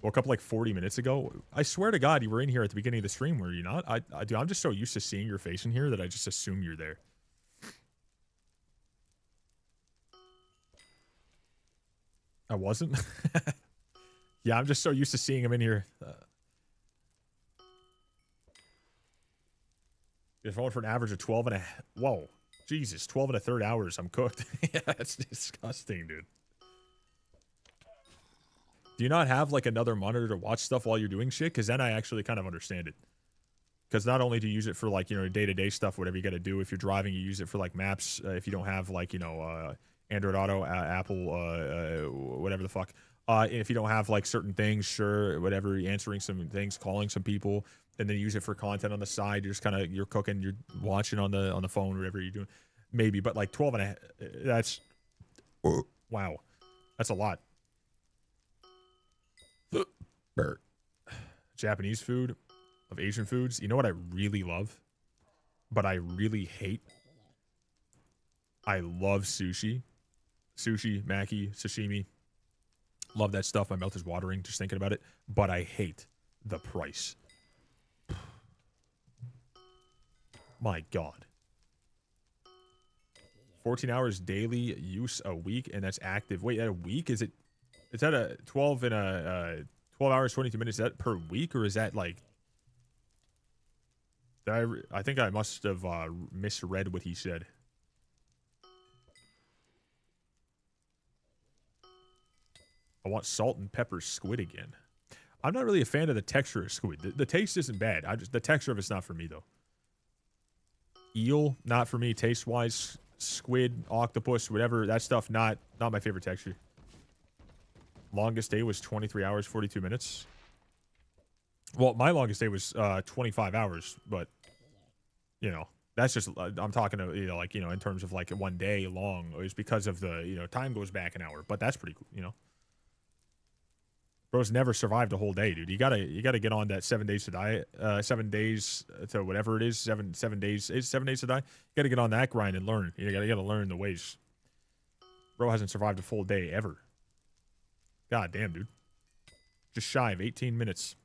Woke up like 40 minutes ago. I swear to God, you were in here at the beginning of the stream, were you not? Dude, I'm just so used to seeing your face in here that I just assume you're there. I wasn't? Yeah, I'm just so used to seeing him in here. If I went for an average of 12 and a... Whoa. Jesus, 12 and a third hours, I'm cooked. Yeah, that's disgusting, dude. Do you not have, like, another monitor to watch stuff while you're doing shit? Because then I actually kind of understand it. Because not only do you use it for, like, you know, day-to-day stuff, whatever you got to do. If you're driving, you use it for, like, maps. If you don't have, like, you know, Android Auto, Apple, whatever the fuck. If you don't have, like, certain things, sure, whatever, answering some things, calling some people, and then use it for content on the side. You're just kind of, you're cooking, you're watching on the phone, whatever you're doing. Maybe, but, like, 12 and a half, that's, wow. That's a lot. Japanese food, of Asian foods. You know what I really love, but I really hate? I love sushi, sushi, maki, sashimi. Love that stuff. My mouth is watering just thinking about it. But I hate the price. My God. 14 hours daily use a week, and that's active. Wait, a week? Is that a 12 and a 12 hours, 22 minutes? Is that per week, or is that like... I think I must have misread what he said. I want salt and pepper squid again. I'm not really a fan of the texture of squid. The taste isn't bad. The texture of it's not for me, though. Eel, not for me, taste-wise. Squid, octopus, whatever, that stuff, not my favorite texture. Longest day was 23 hours, 42 minutes. Well, my longest day was 25 hours, but, you know, that's just, I'm talking, you know, like, you know, in terms of, like, 1 day long. It was because of the, you know, time goes back an hour, but that's pretty cool, you know. Bro's never survived a whole day, dude. You gotta get on that 7 days to die, 7 days to whatever it is, 7 days, 7 days to die. You gotta get on that grind and learn. You gotta learn the ways. Bro hasn't survived a full day ever. God damn, dude. Just shy of 18 minutes.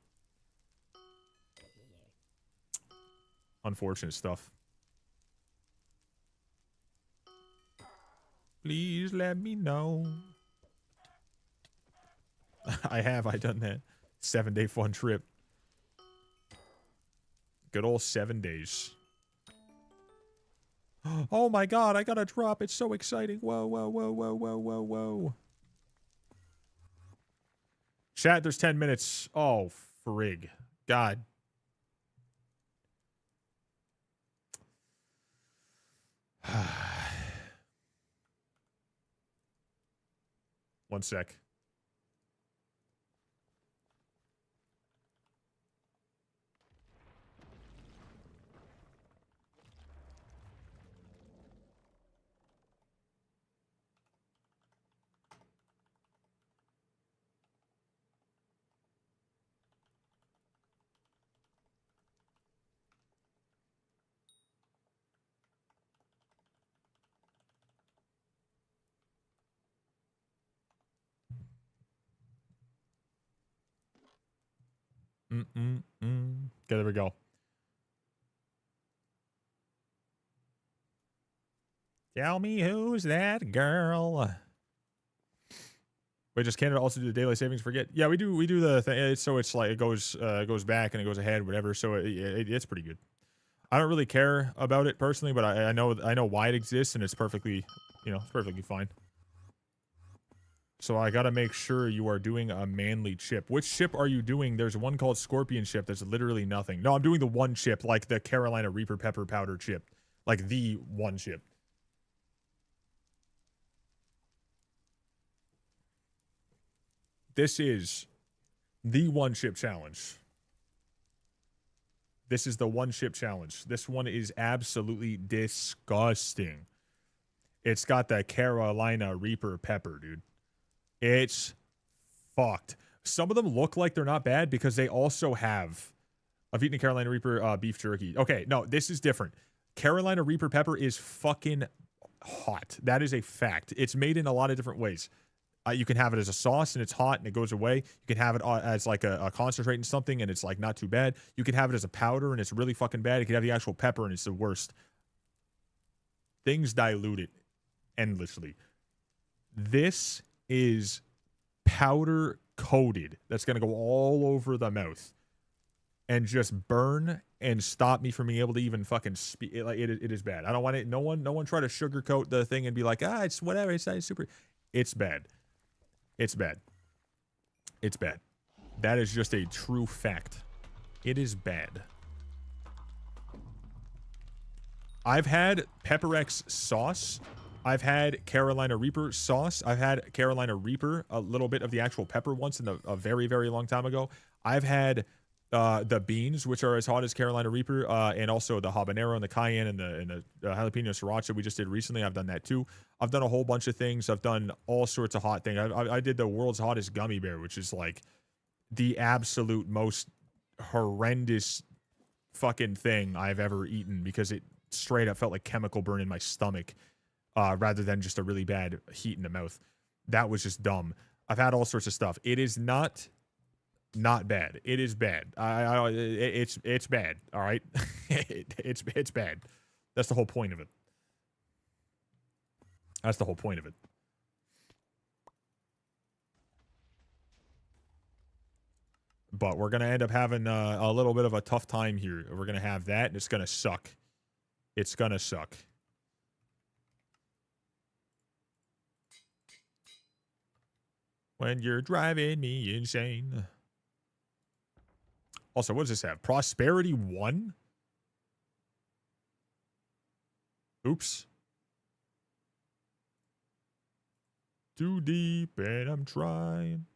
Unfortunate stuff. Please let me know. I've done that. 7 day fun trip. Good old 7 days. Oh my God, I got a drop. It's so exciting. Whoa, whoa, whoa, whoa, whoa, whoa, whoa. Chat, there's 10 minutes. Oh, frig. God. One sec. Okay, there we go. Tell me who's that girl. Wait, does Canada also do the daylight savings forget? Yeah, we do the thing. So it's like it goes back and it goes ahead, whatever. So it's pretty good. I don't really care about it personally, but I know why it exists, and it's perfectly, you know, it's perfectly fine. So I gotta make sure you are doing a manly chip. Which chip are you doing? There's one called Scorpion chip. There's literally nothing. No, I'm doing the one chip, like the Carolina Reaper pepper powder chip, like the one chip. This is the one chip challenge. This is the one chip challenge. This one is absolutely disgusting. It's got the Carolina Reaper pepper, dude. It's fucked. Some of them look like they're not bad because they also have... I've eaten a Carolina Reaper beef jerky. Okay, no, this is different. Carolina Reaper pepper is fucking hot. That is a fact. It's made in a lot of different ways. You can have it as a sauce and it's hot and it goes away. You can have it as like a concentrate in something and it's like not too bad. You can have it as a powder and it's really fucking bad. You can have the actual pepper and it's the worst. Things dilute it endlessly. This is powder coated. That's going to go all over the mouth and just burn and stop me from being able to even fucking speak. It is bad. I don't want it. No one try to sugarcoat the thing and be like, it's whatever. It's not super. It's bad. It's bad. It's bad. That is just a true fact. It is bad. I've had Pepper X sauce. I've had Carolina Reaper sauce. I've had Carolina Reaper, a little bit of the actual pepper once in a very, very long time ago. I've had the beans, which are as hot as Carolina Reaper, and also the habanero and the cayenne and the jalapeno sriracha we just did recently. I've done that too. I've done a whole bunch of things. I've done all sorts of hot things. I did the world's hottest gummy bear, which is like the absolute most horrendous fucking thing I've ever eaten because it straight up felt like chemical burn in my stomach. rather than just a really bad heat in the mouth. That was just dumb. I've had all sorts of stuff. It is not bad. It is bad. It's bad. All right, it's bad. That's the whole point of it. That's the whole point of it. But we're gonna end up having a little bit of a tough time here. We're gonna have that, and it's gonna suck. It's gonna suck. When you're driving me insane. Also, what does this have? Prosperity 1? Oops. Too deep and I'm trying.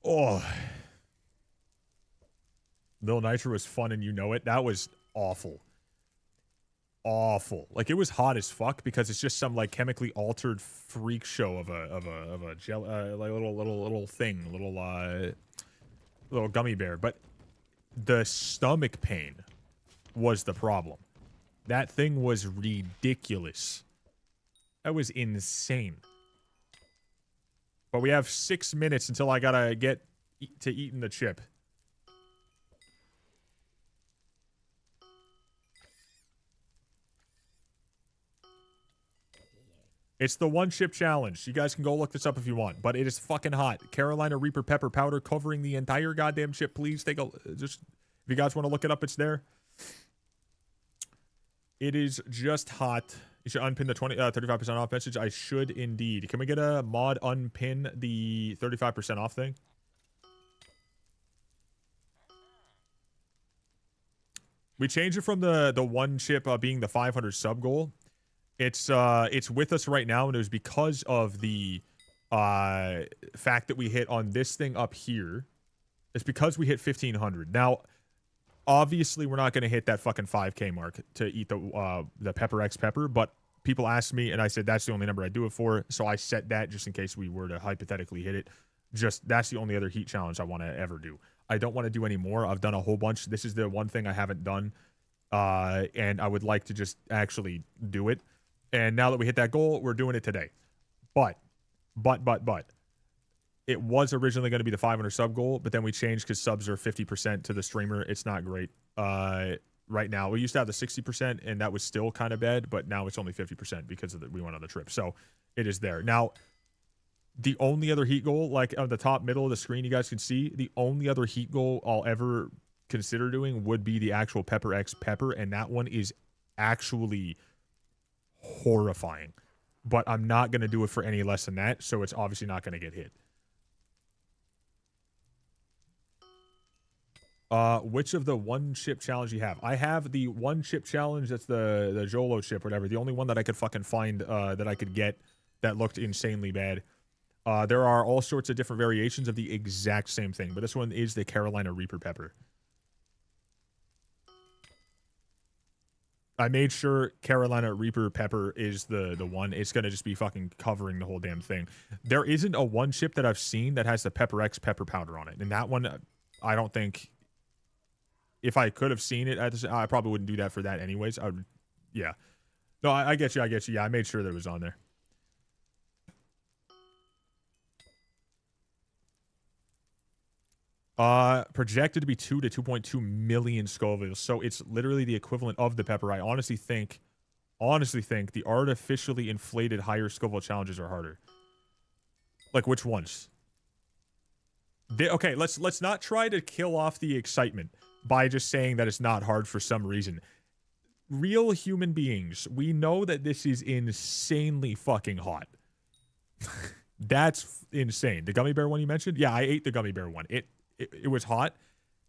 Oh. Lil Nitro was fun and you know it. That was awful. Awful. Like, it was hot as fuck because it's just some like chemically altered freak show of a gel like little thing, little gummy bear. But the stomach pain was the problem. That thing was ridiculous. That was insane. But we have 6 minutes until I gotta get to eating the chip. It's the one chip challenge. You guys can go look this up if you want, but it is fucking hot. Carolina Reaper pepper powder covering the entire goddamn chip. Please take a just if you guys want to look it up, it's there. It is just hot. You should unpin the 35% off message. I should indeed. Can we get a mod unpin the 35% off thing? We changed it from the one chip being the 500 sub goal. It's with us right now, and it was because of the fact that we hit on this thing up here. It's because we hit 1500. Now, obviously, we're not going to hit that fucking 5K mark to eat the Pepper X Pepper, but people asked me, and I said that's the only number I do it for, so I set that just in case we were to hypothetically hit it. Just, that's the only other heat challenge I want to ever do. I don't want to do any more. I've done a whole bunch. This is the one thing I haven't done, and I would like to just actually do it. And now that we hit that goal, we're doing it today. But. It was originally going to be the 500 sub goal, but then we changed because subs are 50% to the streamer. It's not great right now. We used to have the 60%, and that was still kind of bad, but now it's only 50% because we went on the trip. So it is there. Now, the only other heat goal, like on the top middle of the screen, you guys can see, the only other heat goal I'll ever consider doing would be the actual Pepper X Pepper, and that one is actually horrifying. But I'm not going to do it for any less than that, so it's obviously not going to get hit. Which of the one chip challenge you have? I have the one chip challenge. That's the Jolo chip, whatever. The only one that I could fucking find that I could get that looked insanely bad. There are all sorts of different variations of the exact same thing, but this one is the Carolina Reaper Pepper. I made sure Carolina Reaper Pepper is the one. It's going to just be fucking covering the whole damn thing. There isn't a one chip that I've seen that has the Pepper X Pepper powder on it. And that one, I don't think... If I could have seen it, I probably wouldn't do that for that anyways. I would, yeah. No, I get you. I get you. Yeah, I made sure that it was on there. Projected to be 2 to 2.2 million Scovilles. So it's literally the equivalent of the pepper. I honestly think the artificially inflated higher Scoville challenges are harder. Like, which ones? Okay, let's not try to kill off the excitement by just saying that it's not hard for some reason. Real human beings, we know that this is insanely fucking hot. That's insane. The gummy bear one you mentioned? Yeah, I ate the gummy bear one. It was hot,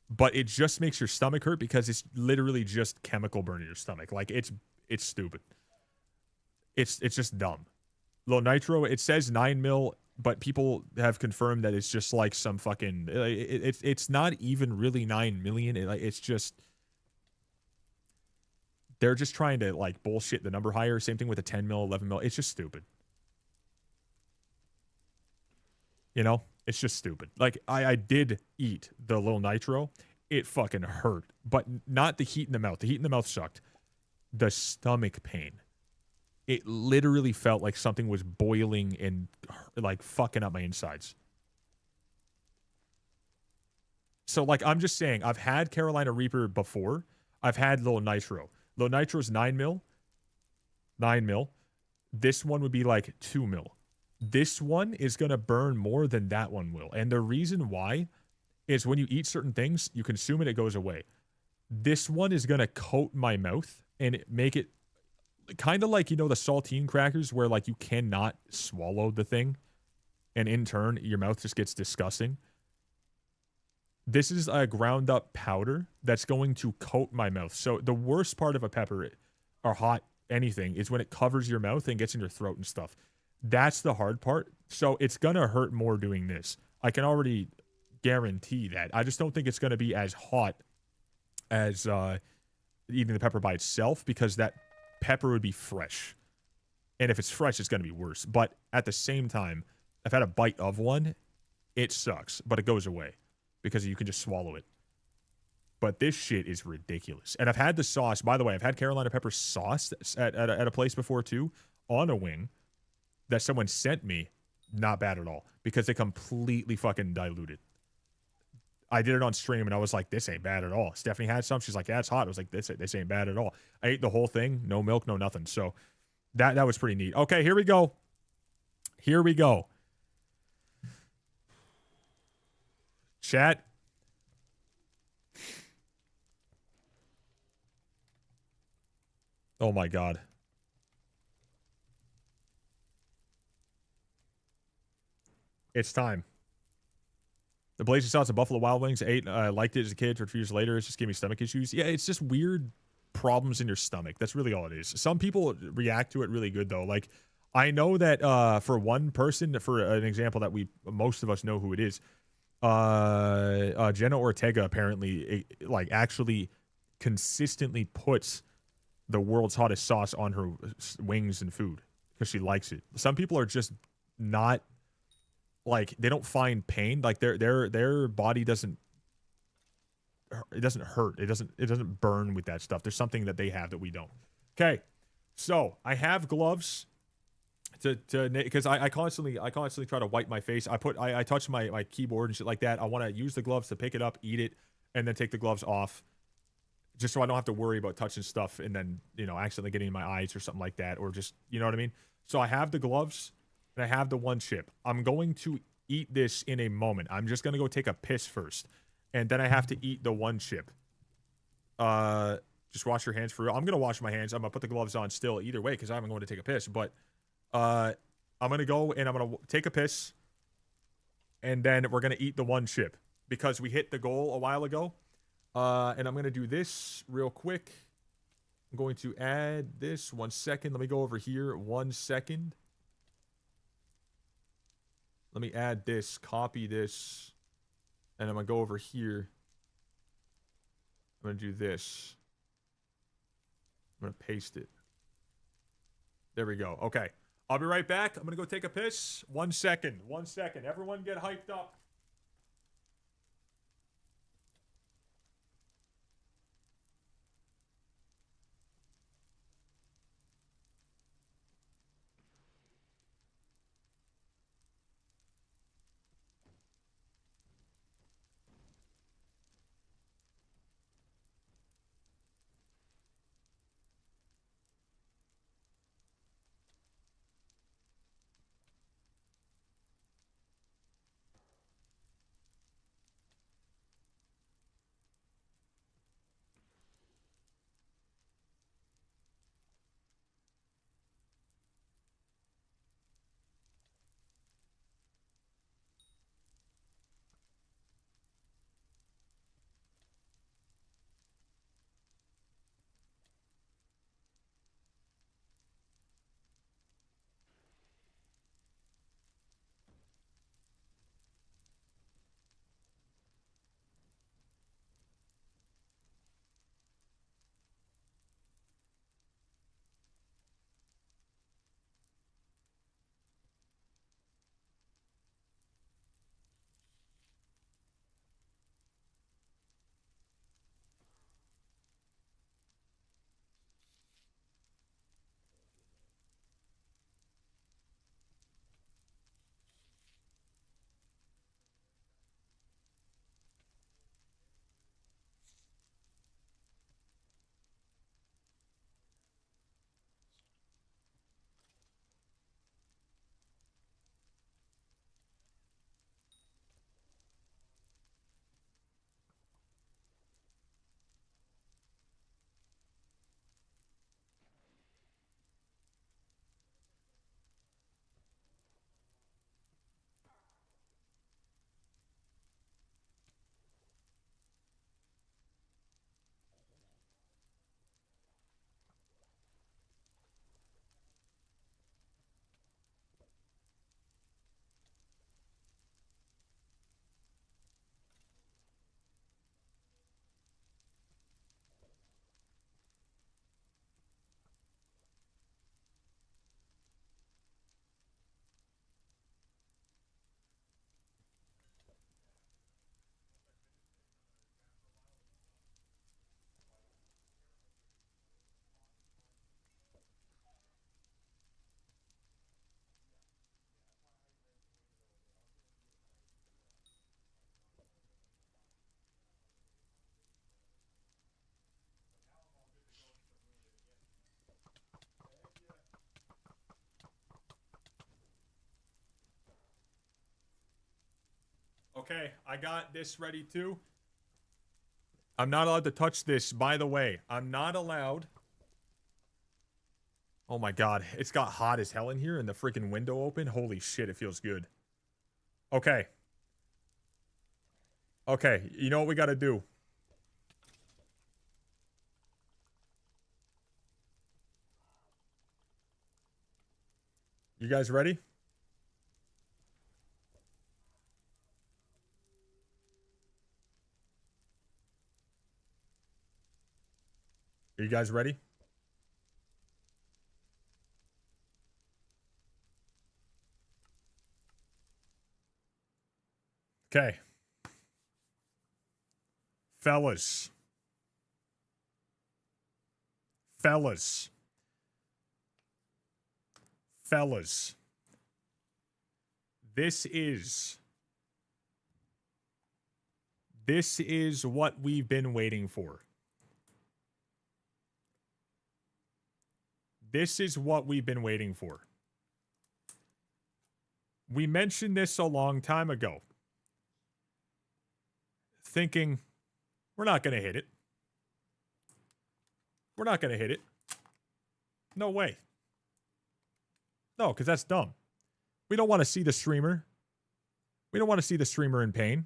but it just makes your stomach hurt because it's literally just chemical burn in your stomach. Like, it's stupid. It's just dumb. Low nitro, it says 9 mil, but people have confirmed that it's just like some fucking... It's not even really 9 million. It's just... They're just trying to, like, bullshit the number higher. Same thing with the 10 mil, 11 mil. It's just stupid. You know, it's just stupid. Like I did eat the little nitro. It fucking hurt, but not the heat in the mouth. The heat in the mouth sucked. The stomach pain. It literally felt like something was boiling and like fucking up my insides. So like I'm just saying, I've had Carolina Reaper before. I've had Little Nitro. Little Nitro's 9 mil. 9 mil. This one would be like 2 mil. This one is going to burn more than that one will. And the reason why is when you eat certain things, you consume it, it goes away. This one is going to coat my mouth and make it kind of like, you know, the saltine crackers where like you cannot swallow the thing. And in turn, your mouth just gets disgusting. This is a ground up powder that's going to coat my mouth. So the worst part of a pepper or hot anything is when it covers your mouth and gets in your throat and stuff. That's the hard part. So it's going to hurt more doing this. I can already guarantee that. I just don't think it's going to be as hot as eating the pepper by itself because that pepper would be fresh. And if it's fresh, it's going to be worse. But at the same time, I've had a bite of one. It sucks, but it goes away because you can just swallow it. But this shit is ridiculous. And I've had the sauce. By the way, I've had Carolina pepper sauce at a place before too on a wing that someone sent me. Not bad at all because they completely fucking diluted. I did it on stream and I was like, this ain't bad at all. Stephanie had some. She's like, yeah, it's hot. I was like, this ain't bad at all. I ate the whole thing. No milk, no nothing. So that was pretty neat. Okay, here we go. Here we go. Chat. Oh my God. It's time. The blazing sauce of Buffalo Wild Wings. Ate, liked it as a kid. For a few years later, it's just gave me stomach issues. Yeah, it's just weird problems in your stomach. That's really all it is. Some people react to it really good though. Like I know that for one person, for an example that most of us know who it is, Jenna Ortega apparently like actually consistently puts the world's hottest sauce on her wings and food because she likes it. Some people are just not like they don't find pain. Like their body doesn't hurt. It doesn't burn with that stuff. There's something that they have that we don't. Okay, so I have gloves to because I constantly try to wipe my face. I touch my keyboard and shit like that. I want to use the gloves to pick it up, eat it, and then take the gloves off, just so I don't have to worry about touching stuff and then accidentally getting in my eyes or something like that, or just you know what I mean. So I have the gloves and I have the one chip. I'm going to eat this in a moment. I'm just gonna go take a piss first, and then I have to eat the one chip. Just wash your hands for real. I'm gonna wash my hands. I'm gonna put the gloves on still either way because I'm going to take a piss. But I'm gonna go and I'm gonna take a piss, and then we're gonna eat the one chip because we hit the goal a while ago. And I'm gonna do this real quick. I'm going to add this 1 second. Let me go over here 1 second. Let me add this, copy this, and I'm gonna go over here. I'm gonna do this. I'm gonna paste it. There we go. Okay. I'll be right back. I'm gonna go take a piss. 1 second. 1 second. Everyone get hyped up. Okay, I got this ready too. I'm not allowed to touch this, by the way. I'm not allowed. Oh my god, it's got hot as hell in here and the freaking window open. Holy shit, it feels good. Okay. Okay, you know what we gotta do? You guys ready? Are you guys ready? Okay. Fellas. Fellas. Fellas. This is what we've been waiting for. This is what we've been waiting for. We mentioned this a long time ago. Thinking, we're not going to hit it. We're not going to hit it. No way. No, because that's dumb. We don't want to see the streamer. We don't want to see the streamer in pain.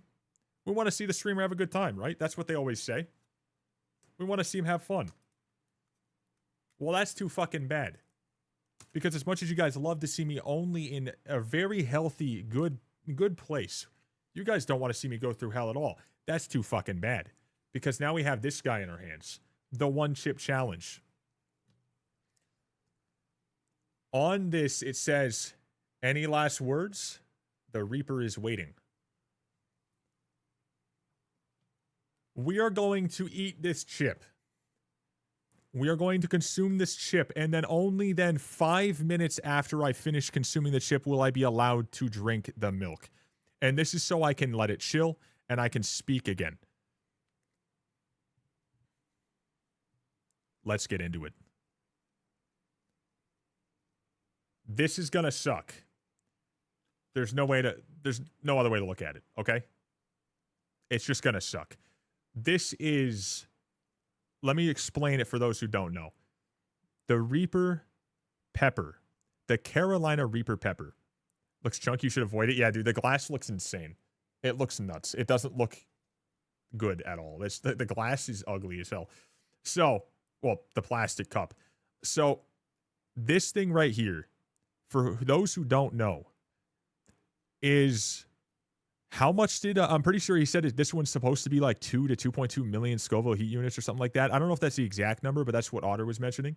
We want to see the streamer have a good time, right? That's what they always say. We want to see him have fun. Well, that's too fucking bad. Because as much as you guys love to see me only in a very healthy, good place, you guys don't want to see me go through hell at all. That's too fucking bad. Because now we have this guy in our hands. The one chip challenge. On this, it says, any last words? The Reaper is waiting. We are going to eat this chip. We are going to consume this chip, and then only then 5 minutes after I finish consuming the chip will I be allowed to drink the milk. And this is so I can let it chill, and I can speak again. Let's get into it. This is gonna suck. There's no other way to look at it, okay? It's just gonna suck. This is... Let me explain it for those who don't know. The Reaper pepper. The Carolina Reaper pepper. Looks chunky, you should avoid it. Yeah, dude, the glass looks insane. It looks nuts. It doesn't look good at all. The glass is ugly as hell. So, well, the plastic cup. So, this thing right here, for those who don't know, is... How much did, I'm pretty sure he said this one's supposed to be like 2 to 2.2 million Scoville heat units or something like that. I don't know if that's the exact number, but that's what Otter was mentioning.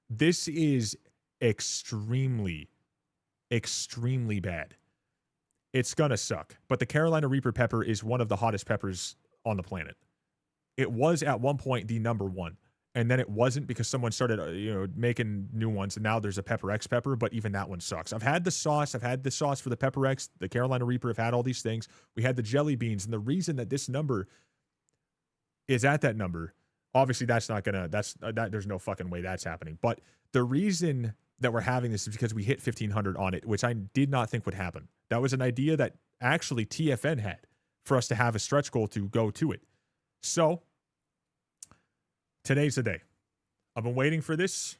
This is extremely, extremely bad. It's gonna suck. But the Carolina Reaper pepper is one of the hottest peppers on the planet. It was at one point the number one. And then it wasn't because someone started, making new ones. And now there's a Pepper X pepper, but even that one sucks. I've had the sauce. I've had the sauce for the Pepper X, the Carolina Reaper. I've had all these things. We had the jelly beans. And the reason that this number is at that number, obviously that's not going to, there's no fucking way that's happening. But the reason that we're having this is because we hit 1,500 on it, which I did not think would happen. That was an idea that actually TFN had for us to have a stretch goal to go to it. So... Today's the day. I've been waiting for this.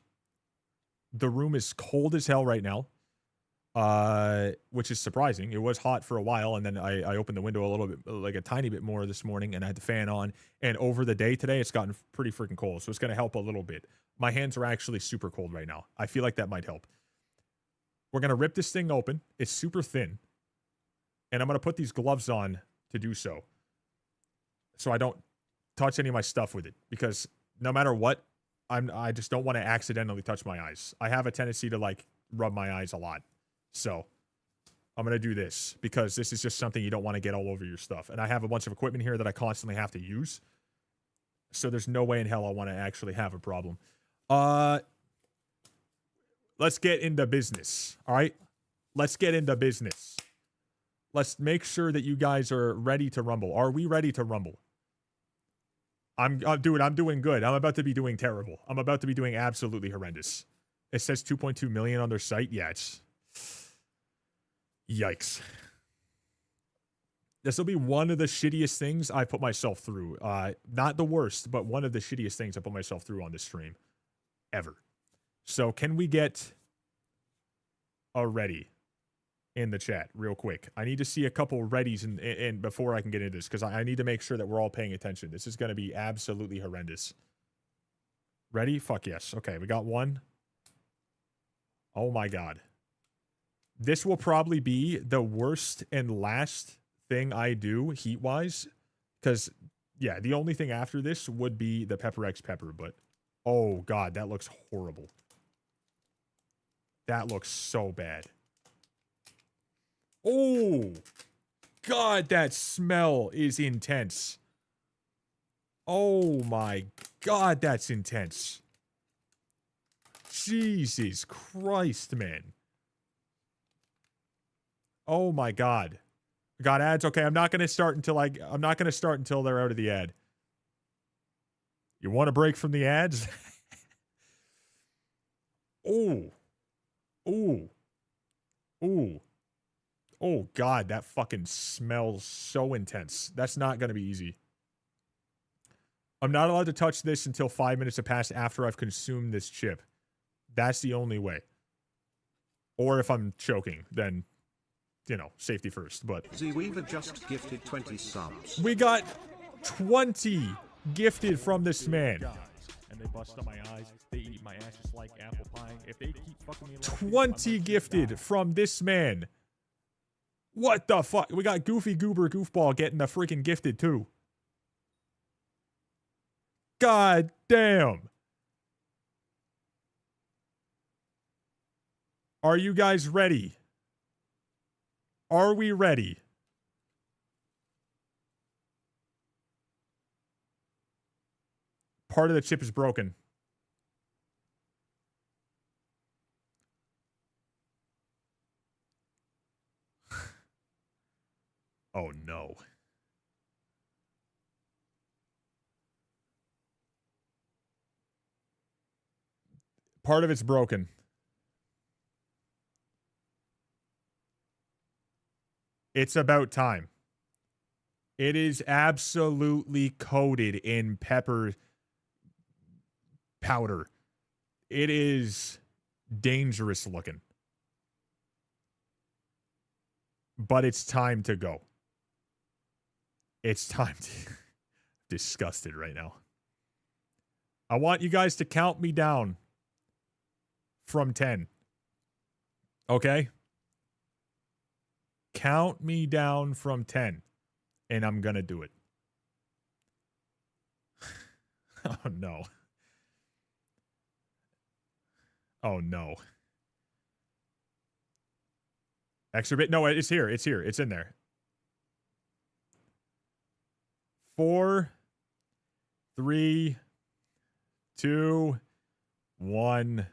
The room is cold as hell right now, which is surprising. It was hot for a while, and then I opened the window a little bit, like a tiny bit more this morning, and I had the fan on. And over the day today, it's gotten pretty freaking cold, so it's going to help a little bit. My hands are actually super cold right now. I feel like that might help. We're going to rip this thing open. It's super thin, and I'm going to put these gloves on to do so I don't touch any of my stuff with it, because... No matter what, I just don't want to accidentally touch my eyes. I have a tendency to, rub my eyes a lot. So, I'm going to do this, because this is just something you don't want to get all over your stuff. And I have a bunch of equipment here that I constantly have to use. So, there's no way in hell I want to actually have a problem. Let's get into business, all right? Let's get into business. Let's make sure that you guys are ready to rumble. Are we ready to rumble? I'm doing good. I'm about to be doing terrible. I'm about to be doing absolutely horrendous. It says 2.2 million on their site. Yeah, it's... Yikes. This will be one of the shittiest things I put myself through. Not the worst, but one of the shittiest things I put myself through on this stream. Ever. So can we get a ready in the chat real quick? I need to see a couple readies in before I can get into this, because I need to make sure that we're all paying attention. This is going to be absolutely horrendous. Ready? Fuck yes. Okay, we got one. Oh my god. This will probably be the worst and last thing I do heat-wise, because, yeah, the only thing after this would be the Pepper X Pepper, but, oh god, that looks horrible. That looks so bad. Oh, god, that smell is intense. Oh my god, that's intense. Jesus Christ, man. Oh my god. Got ads? Okay, I'm not gonna start until they're out of the ad. You want a break from the ads? Oh. Ooh. Ooh. Oh god, that fucking smells so intense. That's not gonna be easy. I'm not allowed to touch this until 5 minutes have passed after I've consumed this chip. That's the only way. Or if I'm choking, then, you know, safety first, but... Z-Weaver just gifted 20 subs. We got 20 gifted from this man. And they bust up my eyes. They eat my ass just like apple pie. If they keep fucking me... 20 gifted from this man. What the fuck? We got Goofy Goober Goofball getting the freaking gifted too. God damn. Are you guys ready? Are we ready? Part of the chip is broken. Oh no. Part of it's broken. It's about time. It is absolutely coated in pepper powder. It is dangerous looking. But it's time to go. It's time to... Disgusted right now. I want you guys to count me down from 10. Okay? Count me down from 10. And I'm gonna do it. Oh no. Oh no. Extra bit? No, it's here. It's here. It's in there. 4, 3, 2, 1.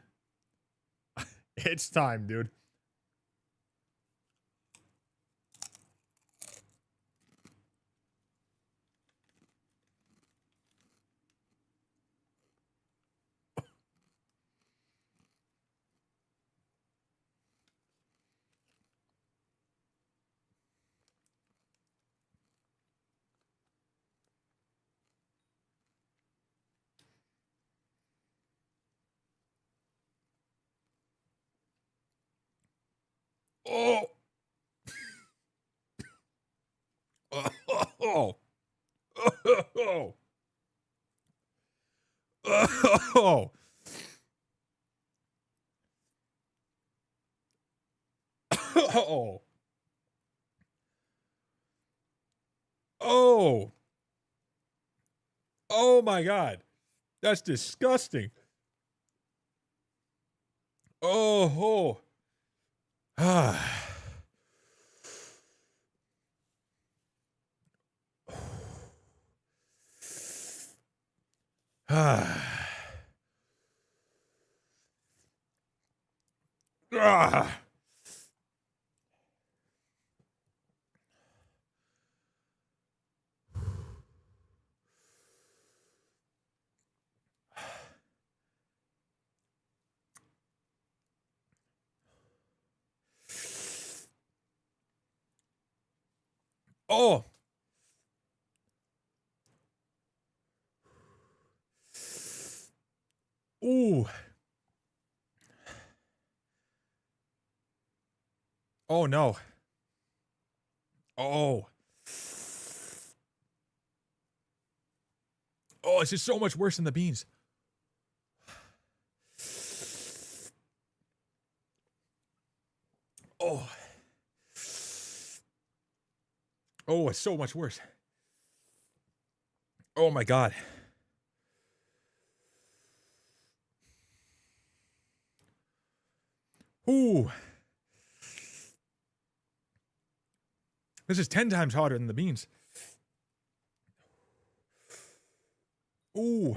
It's time, dude. Oh. Oh. Oh. Oh. Oh. Oh. Oh my god. That's disgusting. Oh. Ah. Ah. Ah. Oh. Ooh. Oh, no. Oh. Oh, it's just so much worse than the beans. Oh. Oh, it's so much worse. Oh, my God. Ooh. This is 10 times hotter than the beans. Ooh.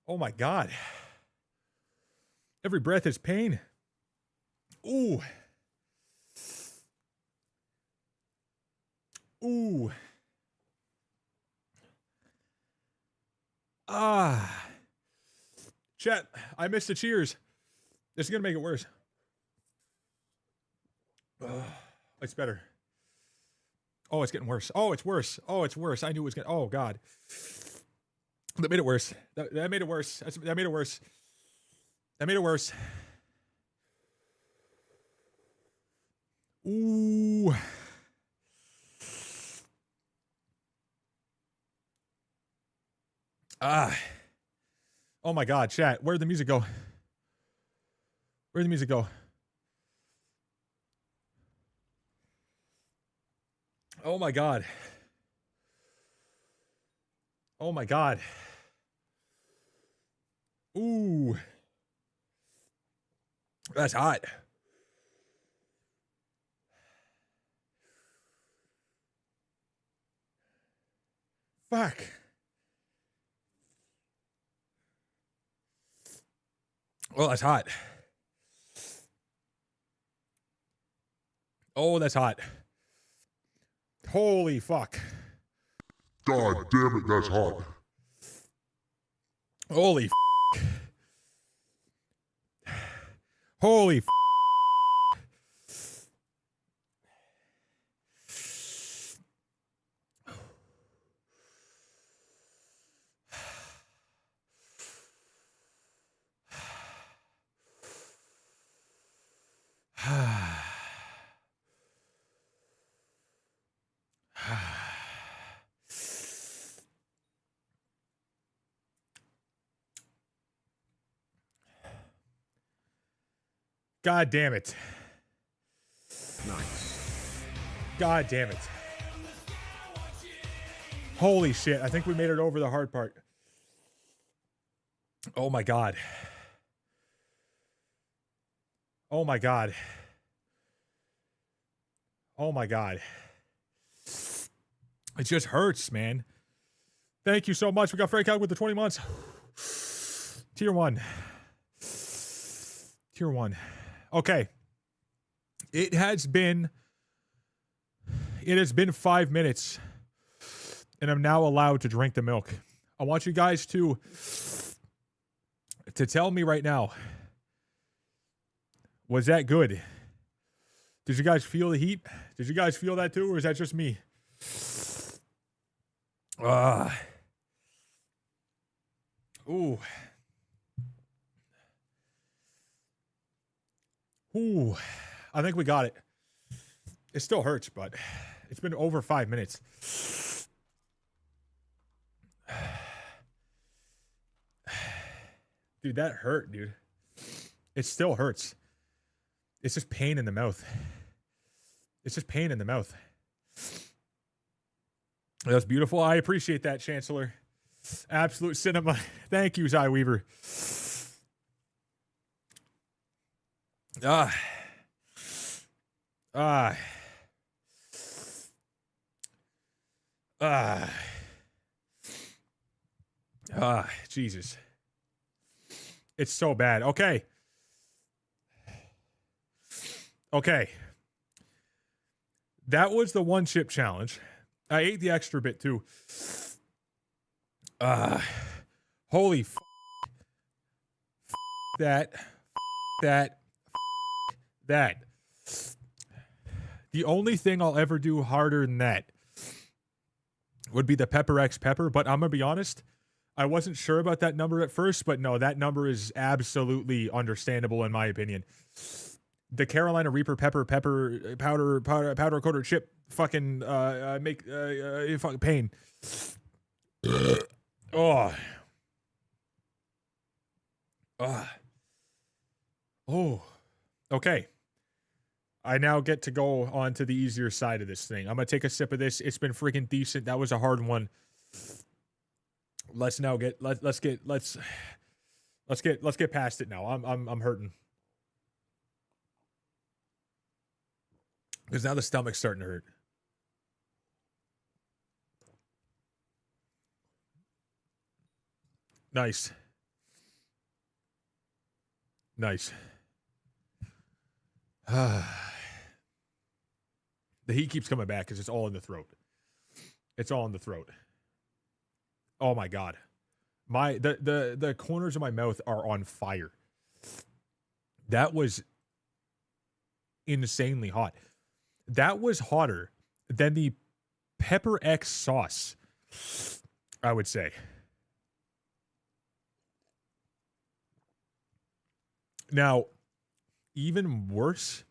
Oh my God. Every breath is pain. Ooh. Ooh. Ah. Chat, I missed the cheers. This is going to make it worse. It's better. Oh, it's getting worse. Oh, it's worse. Oh, it's worse. I knew it was going to. Oh, God. That made it worse. That made it worse. That made it worse. That made it worse. Ooh. Ah. Oh, my God. Chat, where'd the music go? Where'd the music go? Oh, my God. Oh, my God. Ooh. That's hot. Fuck. Oh, that's hot. Oh, that's hot. Holy fuck. God damn it, that's hot. Holy f. Holy f. God damn it. Nice. God damn it. Holy shit. I think we made it over the hard part. Oh my God. Oh my God. Oh my God. It just hurts, man. Thank you so much. We got Frank out with the 20 months. Tier 1. Tier 1. Okay. It has been 5 minutes, and I'm now allowed to drink the milk. I want you guys to tell me right now, was that good? Did you guys feel the heat? Did you guys feel that too, or is that just me? Ooh. Ooh. I think we got it. It still hurts, but it's been over 5 minutes. Dude, that hurt, dude. It still hurts. It's just pain in the mouth. It's just pain in the mouth. That's beautiful. I appreciate that, Chancellor. Absolute cinema. Thank you, Zy Weaver. Jesus. It's so bad. Okay. Okay. That was the one chip challenge. I ate the extra bit too. Holy that. The only thing I'll ever do harder than that would be the Pepper X Pepper, but I'm going to be honest, I wasn't sure about that number at first, but no, that number is absolutely understandable in my opinion. The Carolina Reaper Pepper powder coated chip fucking fucking pain. Oh. Oh. Okay. I now get to go on to the easier side of this thing. I'm gonna take a sip of this. It's been freaking decent. That was a hard one. Let's get past it now. I'm hurting. Because now the stomach's starting to hurt. Nice. Nice. The heat keeps coming back because it's all in the throat. It's all in the throat. Oh my god. The corners of my mouth are on fire. That was insanely hot. That was hotter than the Pepper X sauce, I would say. Now, even worse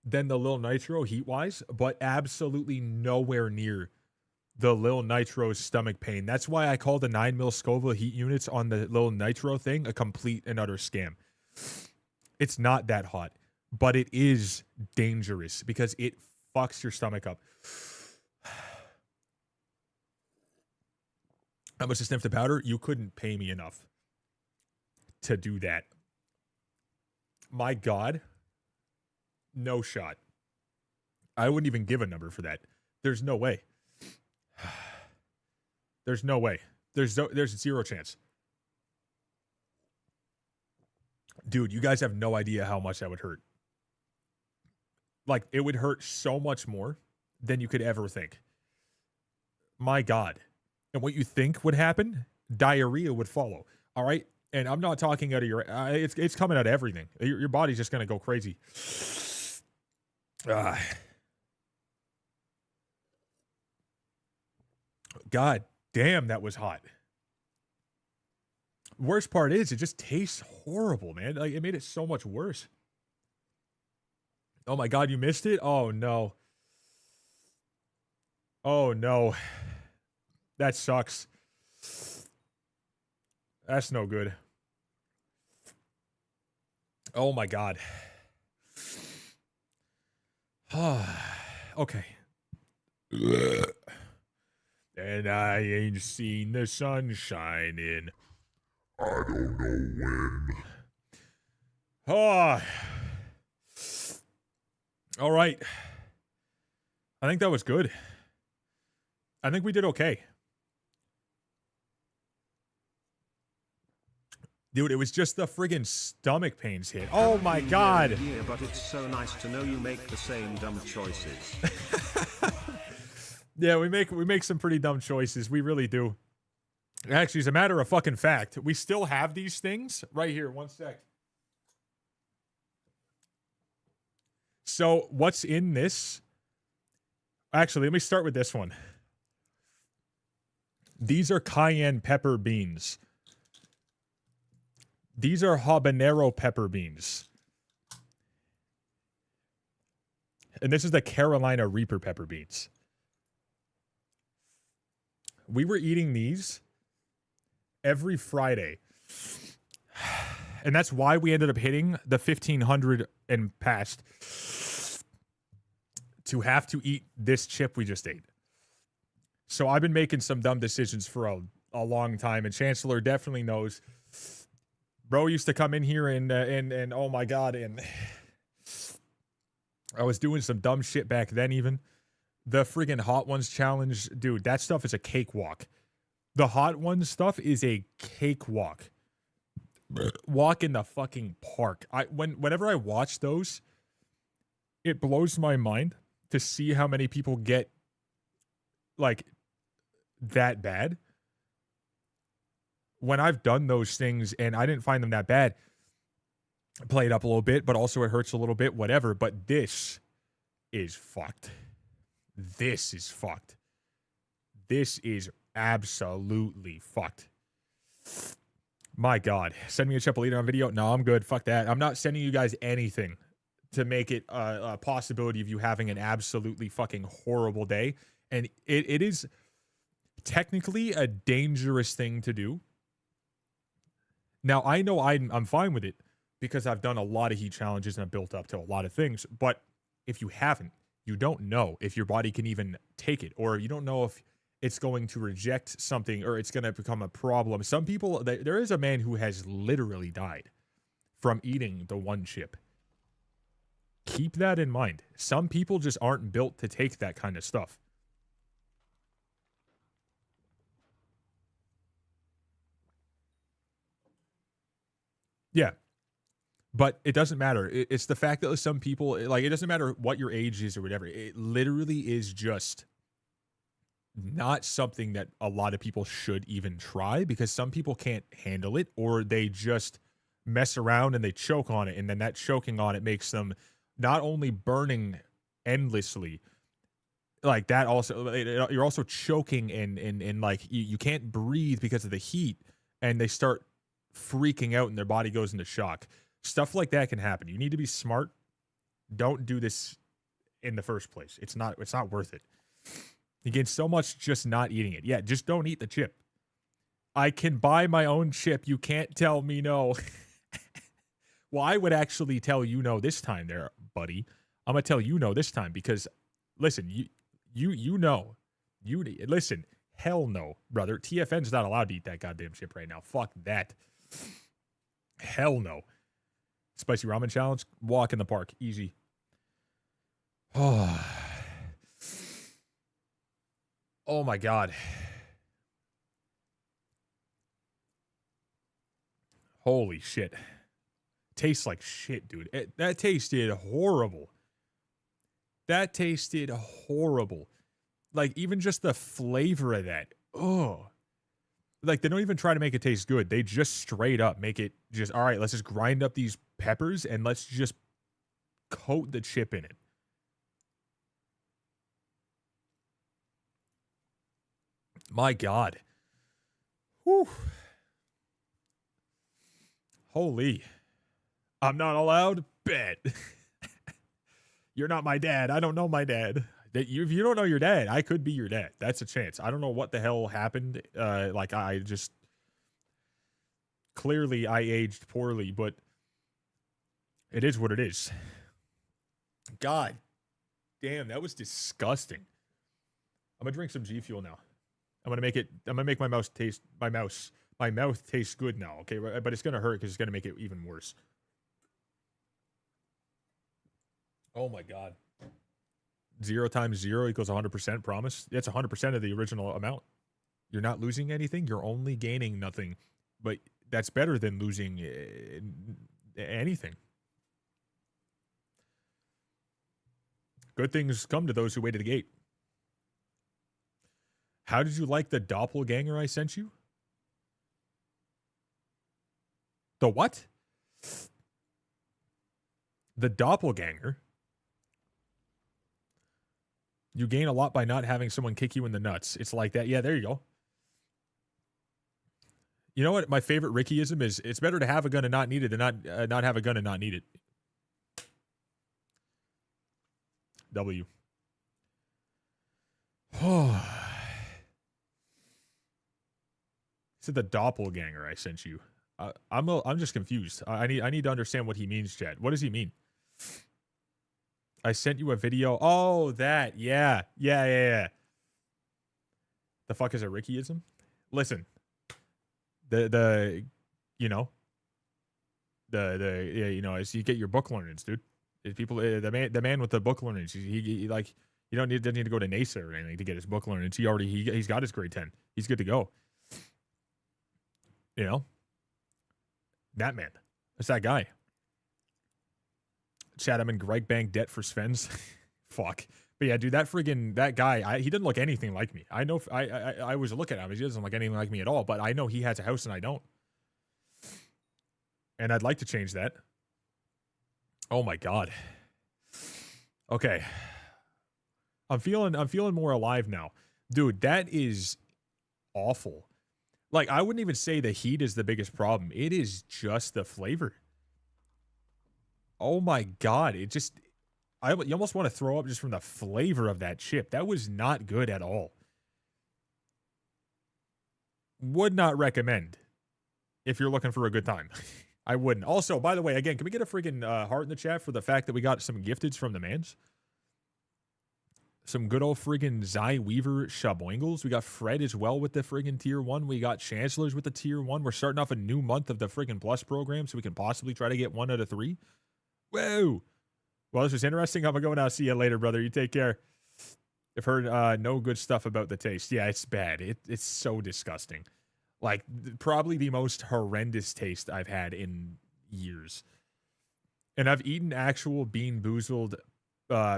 than the Lil Nitro heat-wise, but absolutely nowhere near the Lil Nitro's stomach pain. That's why I call the 9 mil Scoville heat units on the Lil Nitro thing a complete and utter scam. It's not that hot, but it is dangerous because it fucks your stomach up. How much to sniff the powder? You couldn't pay me enough to do that. My god. No shot. I wouldn't even give a number for that. There's no way. There's no way. There's zero chance. Dude, you guys have no idea how much that would hurt. Like, it would hurt so much more than you could ever think. My god. And what you think would happen? Diarrhea would follow. All right? And I'm not talking out of your... it's coming out of everything. Your body's just going to go crazy. God damn, that was hot. Worst part is, it just tastes horrible, man. Like, it made it so much worse. Oh my god, you missed it? Oh no. Oh no. That sucks. That's no good. Oh my god. Okay. And I ain't seen the sun shining. I don't know when. Oh. All right. I think that was good. I think we did okay. Dude, it was just the friggin' stomach pains hit. Oh my god. Yeah, but it's so nice to know you make the same dumb choices. Yeah, we make some pretty dumb choices. We really do. Actually, as a matter of fucking fact, we still have these things right here. One sec. So, what's in this? Actually, let me start with this one. These are cayenne pepper beans. These are habanero pepper beans. And this is the Carolina Reaper pepper beans. We were eating these every Friday. And that's why we ended up hitting the 1,500 and past to have to eat this chip we just ate. So I've been making some dumb decisions for a long time, and Chancellor definitely knows. Bro used to come in here and oh my god, and I was doing some dumb shit back then even. The friggin' Hot Ones challenge, dude, that stuff is a cakewalk. The Hot Ones stuff is a cakewalk. Walk in the fucking park. Whenever I watch those, it blows my mind to see how many people get like that bad. When I've done those things and I didn't find them that bad, I play it up a little bit, but also it hurts a little bit, whatever. But this is fucked. This is fucked. This is absolutely fucked. My God. Send me a Chippolito on video. No, I'm good. Fuck that. I'm not sending you guys anything to make it a possibility of you having an absolutely fucking horrible day. And it is technically a dangerous thing to do. Now, I know I'm fine with it because I've done a lot of heat challenges and I've built up to a lot of things. But if you haven't, you don't know if your body can even take it, or you don't know if it's going to reject something or it's going to become a problem. Some people, there is a man who has literally died from eating the one chip. Keep that in mind. Some people just aren't built to take that kind of stuff. Yeah. But it doesn't matter. It's the fact that some people, like, it doesn't matter what your age is or whatever. It literally is just not something that a lot of people should even try, because some people can't handle it, or they just mess around and they choke on it. And then that choking on it makes them not only burning endlessly, like that also, you're also choking and like you can't breathe because of the heat, and they start freaking out and their body goes into shock. Stuff like that can happen. You need to be smart. Don't do this in the first place. It's not worth it. You gain so much just not eating it. Yeah, just don't eat the chip. I can buy my own chip. You can't tell me no. Well, I would actually tell you no this time there, buddy. I'm going to tell you no this time because, listen, you know. Listen, hell no, brother. TFN's not allowed to eat that goddamn chip right now. Fuck that. Hell no. Spicy ramen challenge, walk in the park, easy. Oh my God. Holy shit. Tastes like shit, dude. That tasted horrible. That tasted horrible. Like, even just the flavor of that. Oh. Like, they don't even try to make it taste good. They just straight up make it just, all right, let's just grind up these peppers and let's just coat the chip in it. My God. Whew. Holy. I'm not allowed? Bet. You're not my dad. I don't know my dad. If you don't know your dad, I could be your dad. That's a chance. I don't know what the hell happened. Like, I just... Clearly, I aged poorly, but... It is what it is. God damn, that was disgusting. I'm gonna drink some G Fuel now. I'm gonna make my mouth taste good now, okay? But it's gonna hurt because it's gonna make it even worse. Oh my God. 0 times 0 equals 100%, promise? That's 100% of the original amount. You're not losing anything. You're only gaining nothing. But that's better than losing anything. Good things come to those who wait at the gate. How did you like the doppelganger I sent you? The what? The doppelganger? You gain a lot by not having someone kick you in the nuts. It's like that. Yeah, there you go. You know what? My favorite Rickyism is, it's better to have a gun and not need it than not have a gun and not need it. W. Oh. Said the doppelganger I sent you. I'm just confused. I need to understand what he means, Chad. What does he mean? I sent you a video. Oh, that. Yeah. The fuck is a Rickyism? Listen. As you get your book learnings, dude. People, the man with the book learnings, he like, doesn't need to go to NASA or anything to get his book learnings. He's got his grade 10. He's good to go. You know, that man. That's that guy. Chad, I'm in Greg Bank debt for Sven's. Fuck. But yeah, dude, that guy, he didn't look anything like me. I know, I was looking at him. He doesn't look anything like me at all, but I know he has a house and I don't. And I'd like to change that. Oh my God. Okay. I'm feeling more alive now. Dude, that is awful. Like, I wouldn't even say the heat is the biggest problem. It is just the flavor. Oh my god, it just you almost want to throw up just from the flavor of that chip. That was not good at all. Would not recommend if you're looking for a good time. I wouldn't. Also, by the way, again, can we get a freaking heart in the chat for the fact that we got some gifteds from the mans? Some good old friggin' Zy Weaver Shaboingles. We got Fred as well with the friggin' tier 1. We got Chancellors with the tier 1. We're starting off a new month of the friggin' Plus program, so we can possibly try to get 1 out of 3. Whoa! Well, this was interesting. I'm gonna go now. See you later, brother. You take care. I've heard no good stuff about the taste. Yeah, it's bad. It's so disgusting. Like, probably the most horrendous taste I've had in years. And I've eaten actual Bean Boozled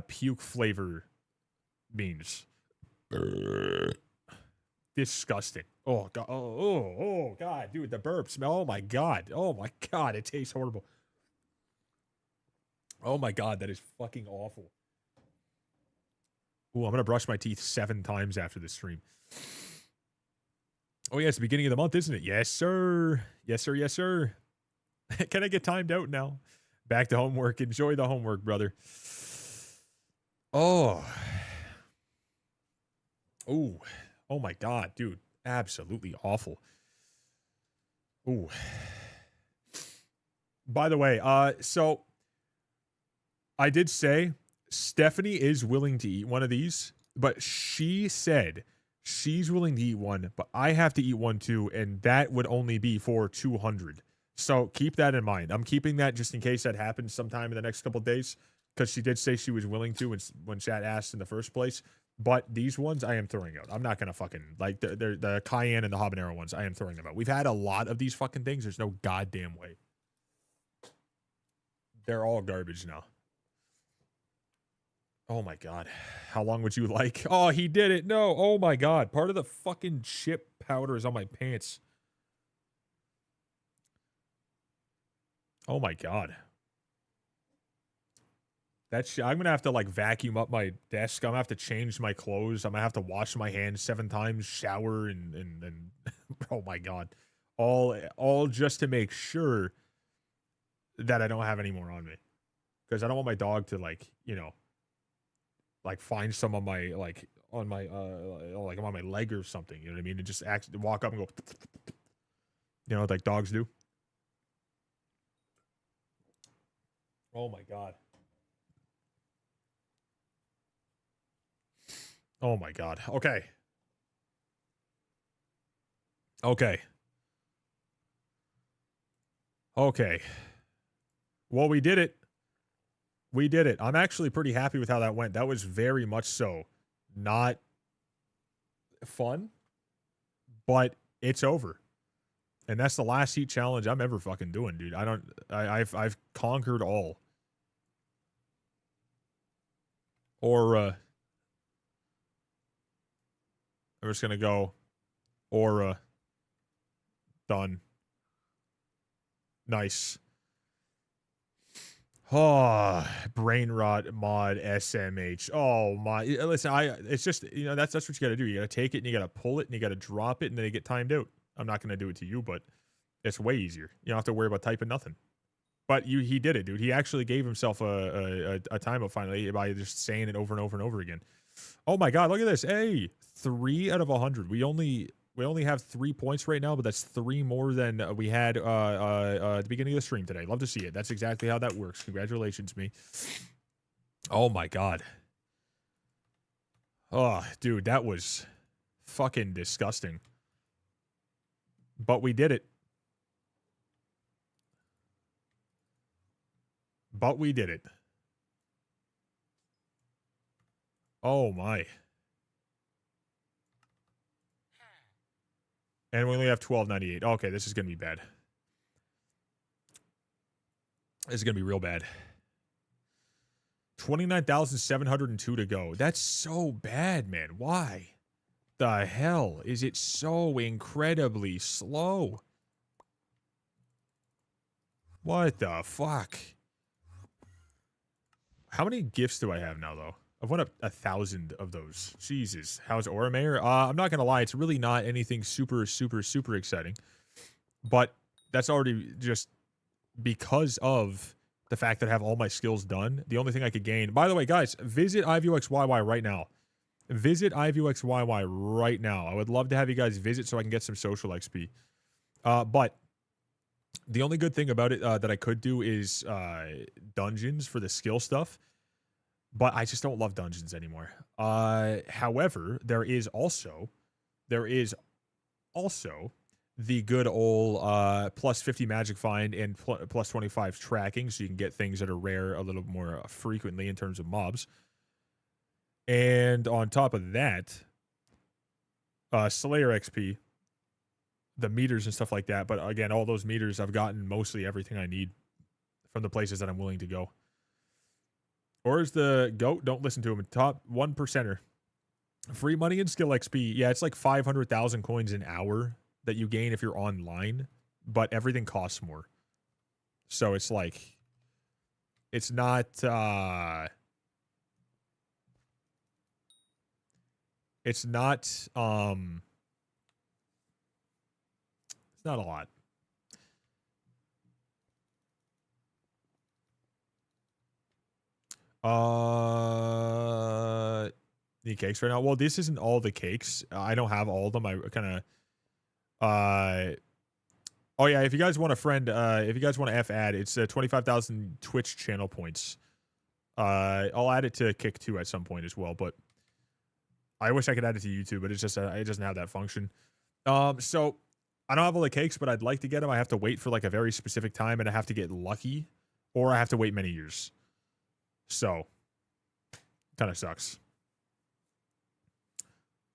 puke flavor beans. Disgusting. Oh god. Oh god, dude, the burps. Oh my god. Oh my god, it tastes horrible. Oh my god, that is fucking awful. Ooh, I'm gonna brush my teeth 7 times after this stream. Oh yeah, it's the beginning of the month, isn't it? Yes, sir. Yes, sir. Yes, sir. Can I get timed out now? Back to homework. Enjoy the homework, brother. Oh. Ooh. Oh my god, dude. Absolutely awful. Ooh. By the way, so I did say Stephanie is willing to eat one of these, but she said she's willing to eat one, but I have to eat one too, and that would only be for 200. So keep that in mind. I'm keeping that just in case that happens sometime in the next couple of days, because she did say she was willing to when chat asked in the first place. But these ones I am throwing out. I'm not gonna fucking like the cayenne and the habanero ones. I am throwing them out. We've had a lot of these fucking things. There's no goddamn way. They're all garbage now. Oh my god. How long would you like? Oh, he did it. No. Oh my god. Part of the fucking chip powder is on my pants. Oh my god. I'm gonna have to like vacuum up my desk. I'm gonna have to change my clothes. I'm gonna have to wash my hands 7 times, shower, and oh my god. All just to make sure that I don't have any more on me. Because I don't want my dog to like, you know, like find some on my like on my like I'm on my leg or something, you know what I mean? And just walk up and go, you know, like dogs do. Oh my god. Oh my god. Okay. Okay. Okay. Well, we did it. We did it. I'm actually pretty happy with how that went. That was very much so not fun, but it's over. And that's the last heat challenge I'm ever fucking doing, dude. I've conquered all. Or I'm just gonna go Aura. Done. Nice. Oh, brain rot mod SMH. Oh my, listen, it's just, you know, that's what you gotta do. You gotta take it and you gotta pull it and you gotta drop it and then you get timed out. I'm not gonna do it to you, but it's way easier. You don't have to worry about typing nothing. But he did it, dude. He actually gave himself a timeout finally by just saying it over and over and over again. Oh my god, look at this. Hey, 3 out of 100. We only have 3 points right now, but that's 3 more than we had at the beginning of the stream today. Love to see it. That's exactly how that works. Congratulations, me. Oh my god. Oh, dude, that was fucking disgusting. But we did it. But we did it. Oh my. And we only have 1298. Okay, this is going to be bad. This is going to be real bad. 29,702 to go. That's so bad, man. Why? The hell is it so incredibly slow? What the fuck? How many gifts do I have now, though? I've won up 1,000 of those. Jesus. How's Aura Mayor? I'm not going to lie. It's really not anything super, super, super exciting. But that's already just because of the fact that I have all my skills done. The only thing I could gain. By the way, guys, visit IVoxyY right now. Visit IVoxyY right now. I would love to have you guys visit so I can get some social XP. But the only good thing about it that I could do is dungeons for the skill stuff. But I just don't love dungeons anymore. However, there is also the good old plus 50 magic find and plus 25 tracking, so you can get things that are rare a little more frequently in terms of mobs. And on top of that, Slayer XP, the meters and stuff like that. But again, all those meters, I've gotten mostly everything I need from the places that I'm willing to go. Or is the GOAT? Don't listen to him. Top 1%er. Free money and skill XP. Yeah, it's like 500,000 coins an hour that you gain if you're online, but everything costs more. So it's like, it's not, it's not a lot. Need cakes right now? Well, this isn't all the cakes. I don't have all of them. I kind of, oh yeah, if you guys want a friend, if you guys want to F-add, it's 25,000 Twitch channel points. I'll add it to Kick too at some point as well, but I wish I could add it to YouTube, but it's just, it doesn't have that function. So I don't have all the cakes, but I'd like to get them. I have to wait for like a very specific time, and I have to get lucky, or I have to wait many years. So, kind of sucks.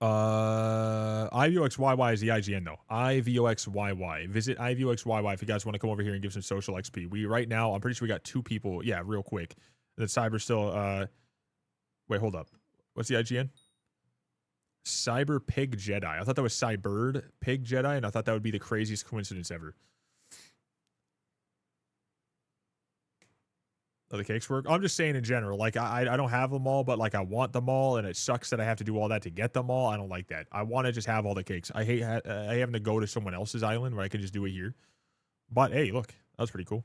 IVoxyY is the IGN though. IVoxyY. Visit IVoxyY if you guys want to come over here and give some social XP. We right now, I'm pretty sure we got 2 people. Yeah, real quick. The Cyber still. Wait, hold up. What's the IGN? Cyber Pig Jedi. I thought that was Cybird Pig Jedi, and I thought that would be the craziest coincidence ever. Oh, the cakes work? I'm just saying in general. Like, I don't have them all, but, like, I want them all, and it sucks that I have to do all that to get them all. I don't like that. I want to just have all the cakes. I hate having to go to someone else's island where I can just do it here. But, hey, look. That was pretty cool.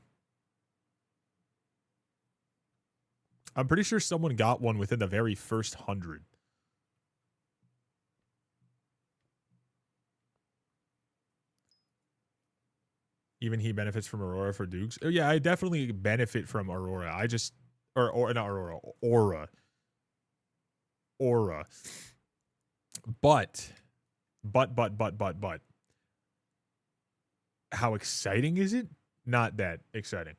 I'm pretty sure someone got one within the very first 100. Even he benefits from Aurora for Dukes. Oh, yeah, I definitely benefit from Aurora. I just, or not Aurora, Aura. But, how exciting is it? Not that exciting.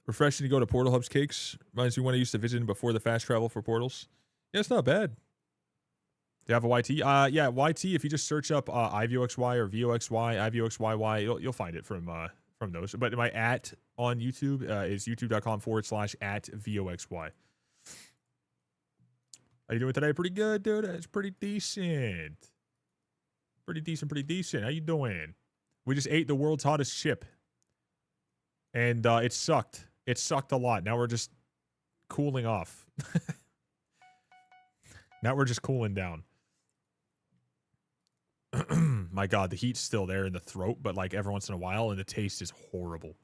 Refreshing to go to Portal Hub's cakes. Reminds me when I used to visit before the fast travel for portals. Yeah, it's not bad. Do you have a YT? Yeah, YT. If you just search up IVoxy or VOXY, IVoxyY, you'll find it from those. But my @ on YouTube is youtube.com/@VOXY. How you doing today? Pretty good, dude. It's pretty decent. Pretty decent. How you doing? We just ate the world's hottest chip, and it sucked. It sucked a lot. Now we're just cooling off. Now we're just cooling down. My God, the heat's still there in the throat, but like every once in a while, and the taste is horrible.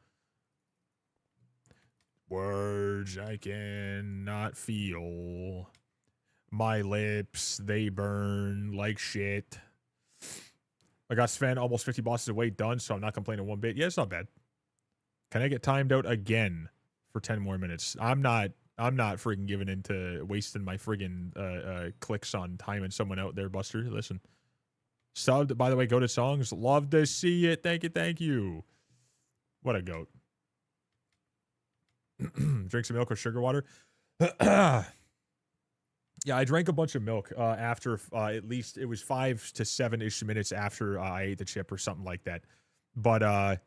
Words I cannot feel. My lips, they burn like shit. I got Sven almost 50 bosses away done, so I'm not complaining one bit. Yeah, it's not bad. Can I get timed out again for 10 more minutes? I'm not freaking giving into wasting my friggin' clicks on timing someone out there, Buster. Listen. Subbed, by the way, go to songs. Love to see it. Thank you. What a goat. Drink some milk or sugar water. Yeah, I drank a bunch of milk after at least it was 5 to 7-ish minutes after I ate the chip or something like that. But I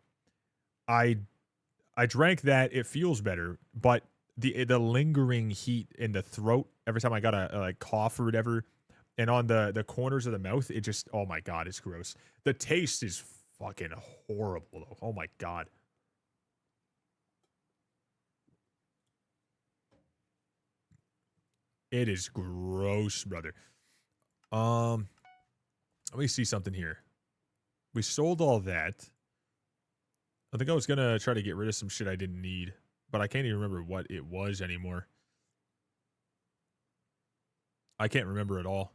drank that. It feels better, but the lingering heat in the throat every time I got a cough or whatever, and on the corners of the mouth, it just, oh my God, it's gross. The taste is fucking horrible though. Oh my God. It is gross, brother. Let me see something here. We sold all that. I think I was gonna try to get rid of some shit I didn't need, but I can't even remember what it was anymore. I can't remember at all.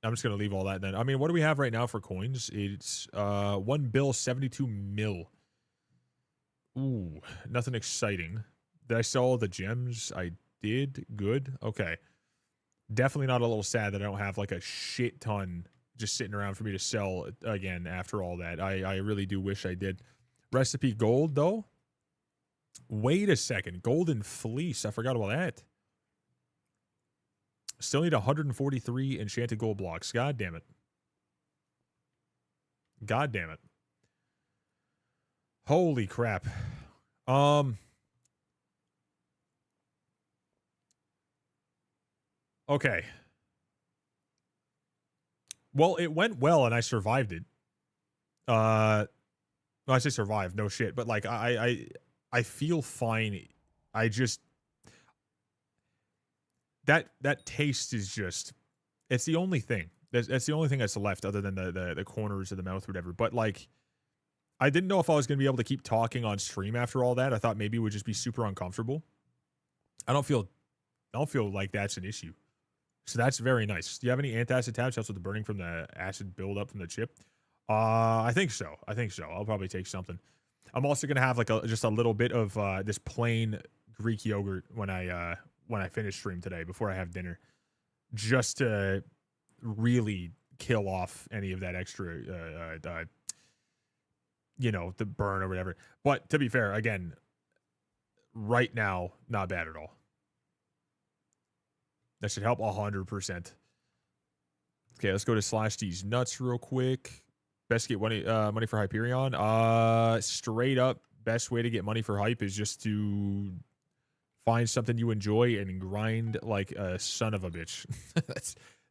I'm just gonna leave all that then. I mean, what do we have right now for coins? It's 1 bill, 72 mil. Ooh, nothing exciting. Did I sell all the gems? I did. Good. Okay. Definitely not a little sad that I don't have like a shit ton just sitting around for me to sell again after all that. I really do wish I did. Recipe gold, though? Wait a second. Golden fleece. I forgot about that. Still need 143 enchanted gold blocks. God damn it. God damn it. Holy crap. Okay. Well, it went well and I survived it. Well, I say survive, no shit, but like I feel fine. I just that taste is just, it's the only thing. That's the only thing that's left other than the corners of the mouth or whatever. But like, I didn't know if I was gonna be able to keep talking on stream after all that. I thought maybe it would just be super uncomfortable. I don't feel like that's an issue. So that's very nice. Do you have any antacid tabs? That's with the burning from the acid buildup from the chip. I think so. I'll probably take something. I'm also gonna have like just a little bit of this plain Greek yogurt when I finish stream today before I have dinner, just to really kill off any of that extra, you know, the burn or whatever. But to be fair, again, right now, not bad at all. That should help 100%. Okay, let's go to Slash D's Nuts real quick. Best get money for Hyperion. Straight up, best way to get money for Hype is just to find something you enjoy and grind like a son of a bitch.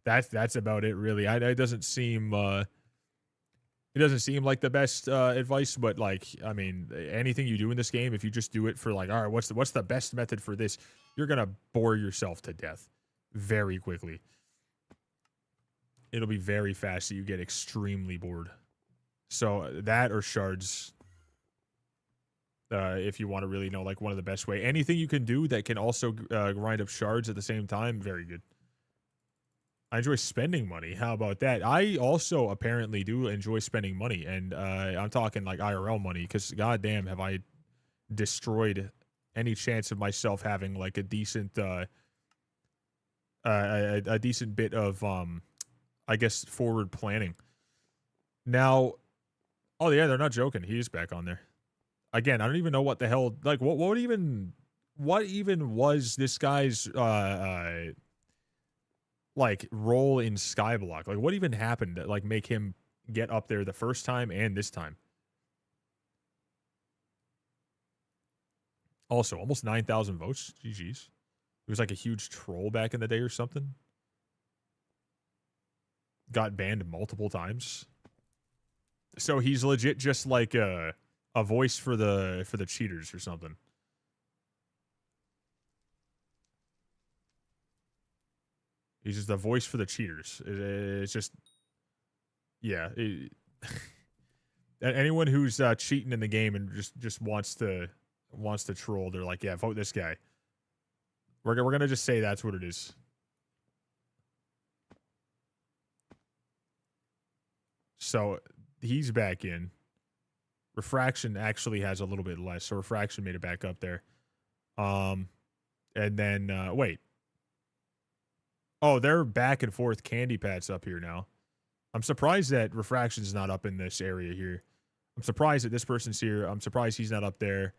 that's about it, really. It doesn't seem like the best advice, but like, I mean, anything you do in this game, if you just do it for like, all right, what's the best method for this, you're gonna bore yourself to death very quickly. It'll be very fast that you get extremely bored. So that or shards, if you want to really know, like one of the best way. Anything you can do that can also grind up shards at the same time, very good. I enjoy spending money. How about that? I also apparently do enjoy spending money, and I'm talking like IRL money, because goddamn, have I destroyed any chance of myself having like a decent a decent bit of I guess forward planning. Now, oh yeah, they're not joking. He is back on there. Again, I don't even know what the hell, like what even was this guy's like role in Skyblock? Like what even happened to like make him get up there the first time and this time? Also, almost 9,000 votes. GG's. He was like a huge troll back in the day or something. Got banned multiple times. So he's legit just like a voice for the cheaters or something. He's just a voice for the cheaters. It's just, yeah. Anyone who's cheating in the game and just wants to troll, they're like, yeah, vote this guy. We're gonna just say that's what it is. So he's back in. Refraction actually has a little bit less, so Refraction made it back up there. And then wait. Oh, they're back and forth Candy Pats up here now. I'm surprised that Refraction's not up in this area here. I'm surprised that this person's here. I'm surprised he's not up there.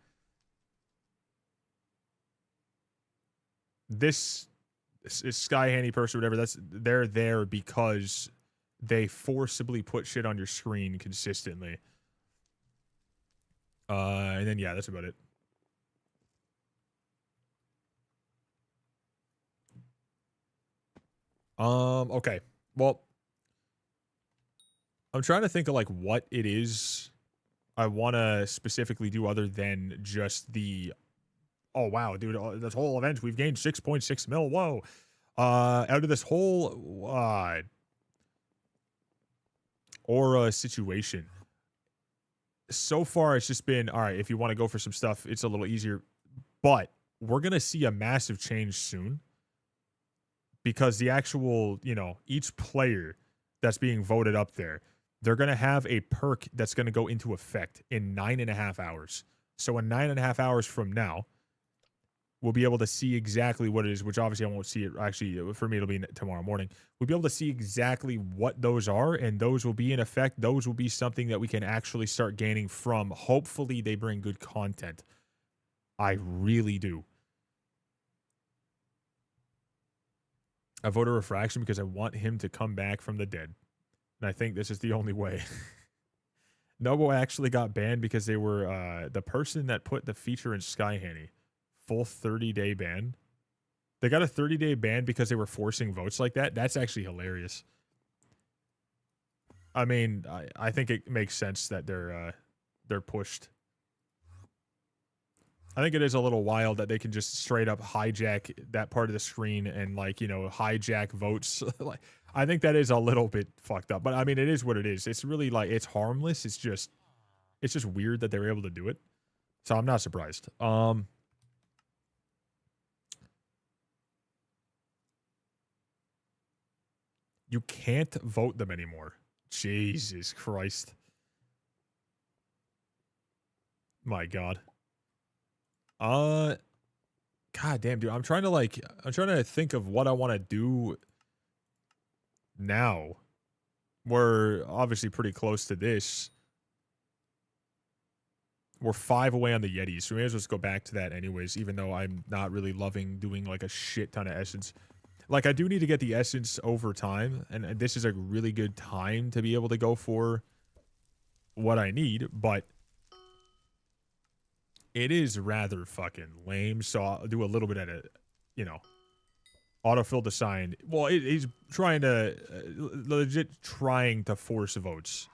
This is Sky Handy person, whatever. They're there because they forcibly put shit on your screen consistently. And then yeah, that's about it. Okay. Well, I'm trying to think of like what it is I want to specifically do other than just the Oh, wow, dude. This whole event, we've gained 6.6 mil. Whoa. Out of this whole aura situation, so far it's just been, all right, if you want to go for some stuff, it's a little easier. But we're going to see a massive change soon because the actual, you know, each player that's being voted up there, they're going to have a perk that's going to go into effect in 9.5 hours. So in 9.5 hours from now, we'll be able to see exactly what it is, which obviously I won't see it. Actually, for me, it'll be tomorrow morning. We'll be able to see exactly what those are, and those will be in effect. Those will be something that we can actually start gaining from. Hopefully, they bring good content. I really do. I voted Refraction because I want him to come back from the dead. And I think this is the only way. Nobo actually got banned because they were the person that put the feature in Skyhanny. Full 30-day ban. They got a 30-day ban because they were forcing votes like that. That's actually hilarious. I mean, I think it makes sense that they're pushed. I think it is a little wild that they can just straight up hijack that part of the screen and, like, you know, hijack votes. Like, I think that is a little bit fucked up, but I mean, it is what it is. It's really like, it's harmless. It's just weird that they were able to do it. So I'm not surprised. You can't vote them anymore. Jesus Christ. My God. God damn, dude. I'm trying to think of what I want to do now. We're obviously pretty close to this. We're 5 away on the Yetis, so we may as well just go back to that anyways, even though I'm not really loving doing like a shit ton of essence. Like, I do need to get the essence over time, and this is a really good time to be able to go for what I need, but it is rather fucking lame, so I'll do a little bit at a, you know, autofill the sign. Well, he's trying to, legit trying to force votes.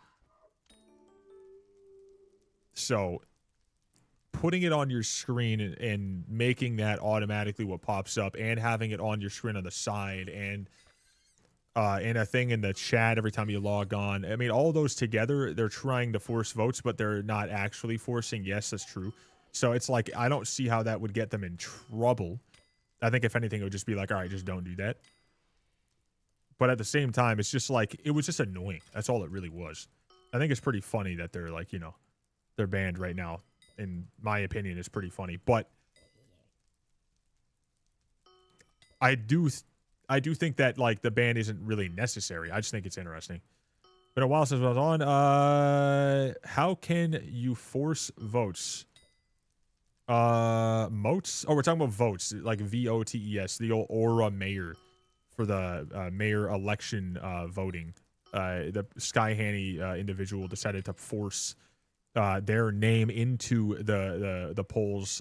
So, putting it on your screen and making that automatically what pops up, and having it on your screen on the side, and a thing in the chat every time you log on. I mean, all those together, they're trying to force votes, but they're not actually forcing. Yes, that's true. So it's like, I don't see how that would get them in trouble. I think if anything, it would just be like, all right, just don't do that. But at the same time, it's just like, it was just annoying. That's all it really was. I think it's pretty funny that they're like, you know, they're banned right now. In my opinion, it's pretty funny. But I do think that, like, the ban isn't really necessary. I just think it's interesting. Been a while since I was on. How can you force votes? Motes? Oh, we're talking about votes, like VOTES, the old Aura Mayor for the mayor election voting. The Skyhanny individual decided to force their name into the polls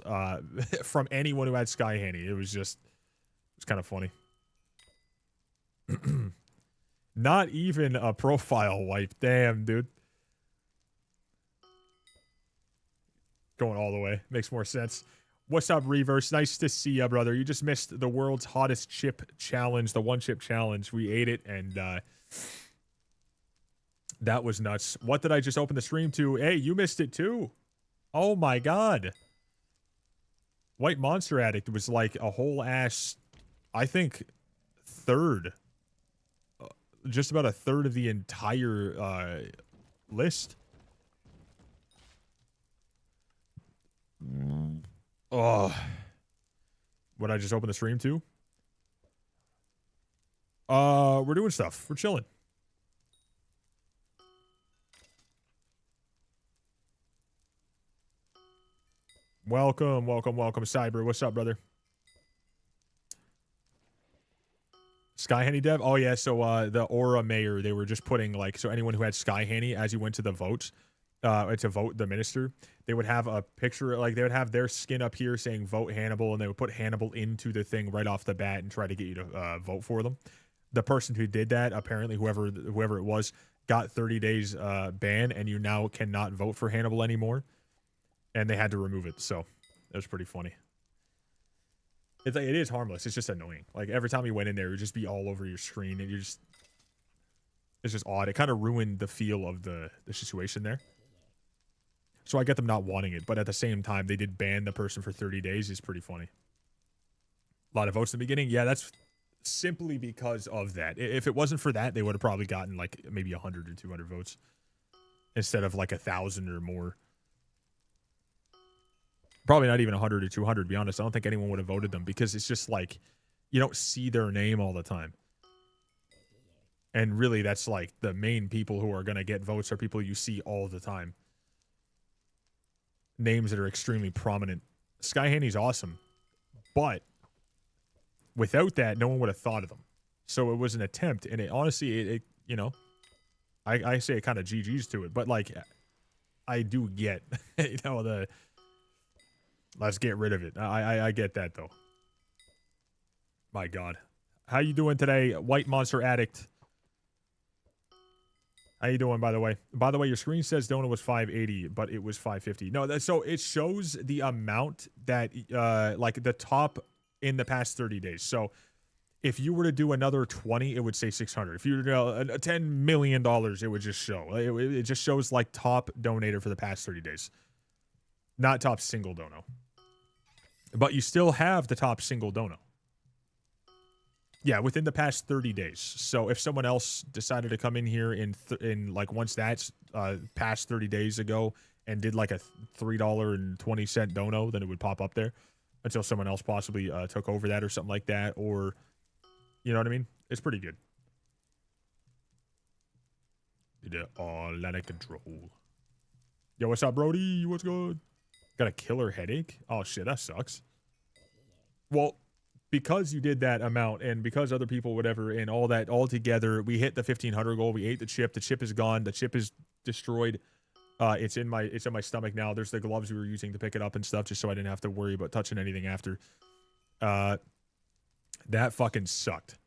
from anyone who had Skyhanny. It was kind of funny. Not even a profile wipe. Damn, dude. Going all the way. Makes more sense. What's up, Reverse? Nice to see ya, brother. You just missed the world's hottest chip challenge, the one chip challenge. We ate it, and that was nuts. What did I just open the stream to? Hey, you missed it too. Oh my God. White Monster Addict was like a whole ass, I think, third. Just about a third of the entire list. Oh, what I just opened the stream to? We're doing stuff. We're chilling. Welcome, welcome, welcome, Cyber. What's up, brother? Skyhanny dev? Oh, yeah. So, the Aura Mayor, they were just putting, like, so anyone who had Skyhanny, as you went to the votes, to vote the minister, they would have a picture, like, they would have their skin up here saying vote Hannibal, and they would put Hannibal into the thing right off the bat and try to get you to vote for them. The person who did that, apparently, whoever it was, got 30 days ban, and you now cannot vote for Hannibal anymore. And they had to remove it, so that was pretty funny. It's like, it is harmless. It's just annoying. Like every time you went in there, it would just be all over your screen, and it's just odd. It kind of ruined the feel of the situation there. So I get them not wanting it, but at the same time, they did ban the person for 30 days. Is pretty funny. A lot of votes in the beginning. Yeah, that's simply because of that. If it wasn't for that, they would have probably gotten like maybe 100 or 200 votes instead of like 1,000 or more. Probably not even 100 or 200, to be honest. I don't think anyone would have voted them because it's just like you don't see their name all the time. And really, that's like the main people who are going to get votes are people you see all the time. Names that are extremely prominent. Sky Handy's awesome. But without that, no one would have thought of them. So it was an attempt. And it honestly, it you know, I say it kind of GG's to it. But like, I do get, you know, the... Let's get rid of it. I get that, though. My God. How you doing today, White Monster Addict? How you doing, by the way? By the way, your screen says donut was 580, but it was 550. No, so it shows the amount that, like, the top in the past 30 days. So if you were to do another 20, it would say 600. If you were to do $10 million, it would just show. It just shows, like, top donator for the past 30 days. Not top single dono. But you still have the top single dono. Yeah, within the past 30 days. So if someone else decided to come in here in like once that's past 30 days ago and did like a $3.20 dono, then it would pop up there until someone else possibly took over that or something like that. Or, you know what I mean? It's pretty good. The all-out of control. Yo, what's up, Brody? What's good? Got a killer headache? Oh, shit, that sucks. Well, because you did that amount and because other people, whatever, and all that all together, we hit the 1,500 goal. We ate the chip. The chip is gone. The chip is destroyed. It's in my stomach now. There's the gloves we were using to pick it up and stuff just so I didn't have to worry about touching anything after. That fucking sucked.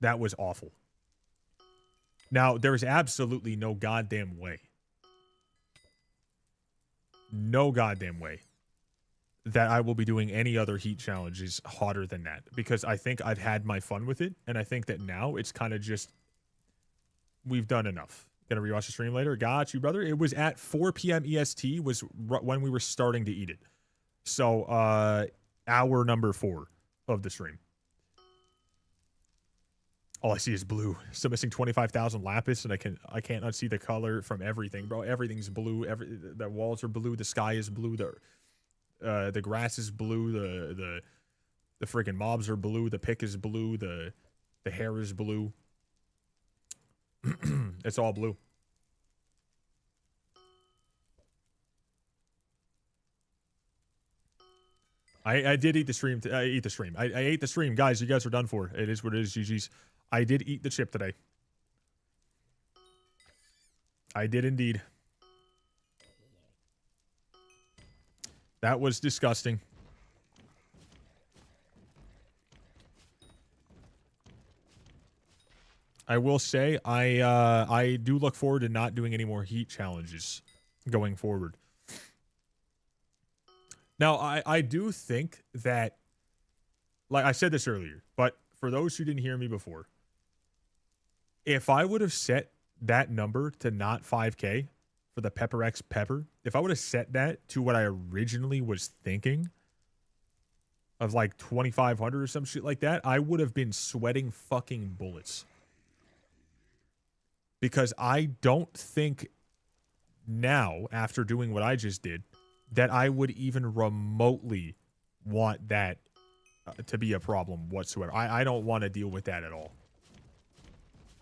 That was awful. Now, there's absolutely no goddamn way. No goddamn way that I will be doing any other heat challenges hotter than that, because I think I've had my fun with it, and I think that now it's kind of just we've done enough. Gonna rewatch the stream later. Got you, brother. It was at 4 p.m. EST was when we were starting to eat it. So hour number 4 of the stream. All I see is blue. Still missing 25,000 lapis, and I can't unsee the color from everything, bro. Everything's blue. The walls are blue. The sky is blue. The grass is blue. The freaking mobs are blue. The pick is blue. The hair is blue. It's all blue. I did eat the stream. I ate the stream. I ate the stream, guys. You guys are done for. It is what it is. GG's. I did eat the chip today. I did indeed. That was disgusting. I will say I do look forward to not doing any more heat challenges going forward. Now, I do think that, like I said this earlier, but for those who didn't hear me before, if I would have set that number to not 5K for the Pepper X Pepper, if I would have set that to what I originally was thinking of like 2,500 or some shit like that, I would have been sweating fucking bullets. Because I don't think now, after doing what I just did, that I would even remotely want that to be a problem whatsoever. I don't want to deal with that at all.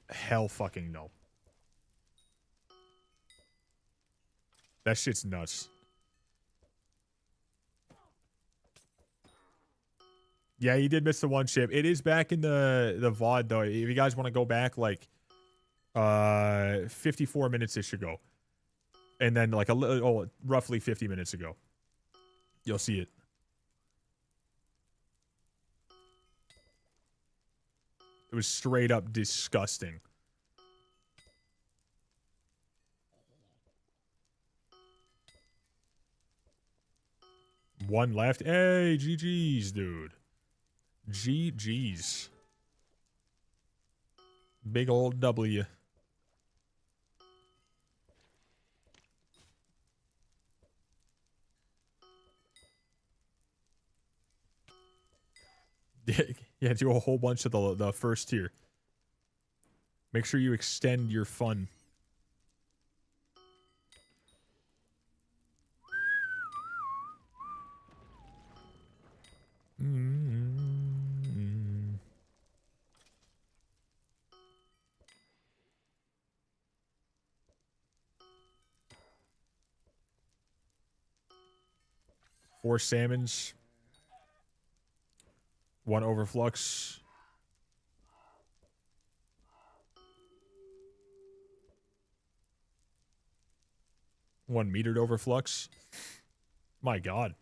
Hell fucking no. That shit's nuts. Yeah, you did miss the one chip. It is back in the VOD though. If you guys want to go back like 54 minutes-ish ago. And then like roughly 50 minutes ago. You'll see it. It was straight up disgusting. 1 left. Hey, GG's, dude. GG's. Big old W. Yeah, do a whole bunch of the first tier. Make sure you extend your fun. Mm-hmm. 4 salmons. 1 overflux. 1 metered overflux. My God.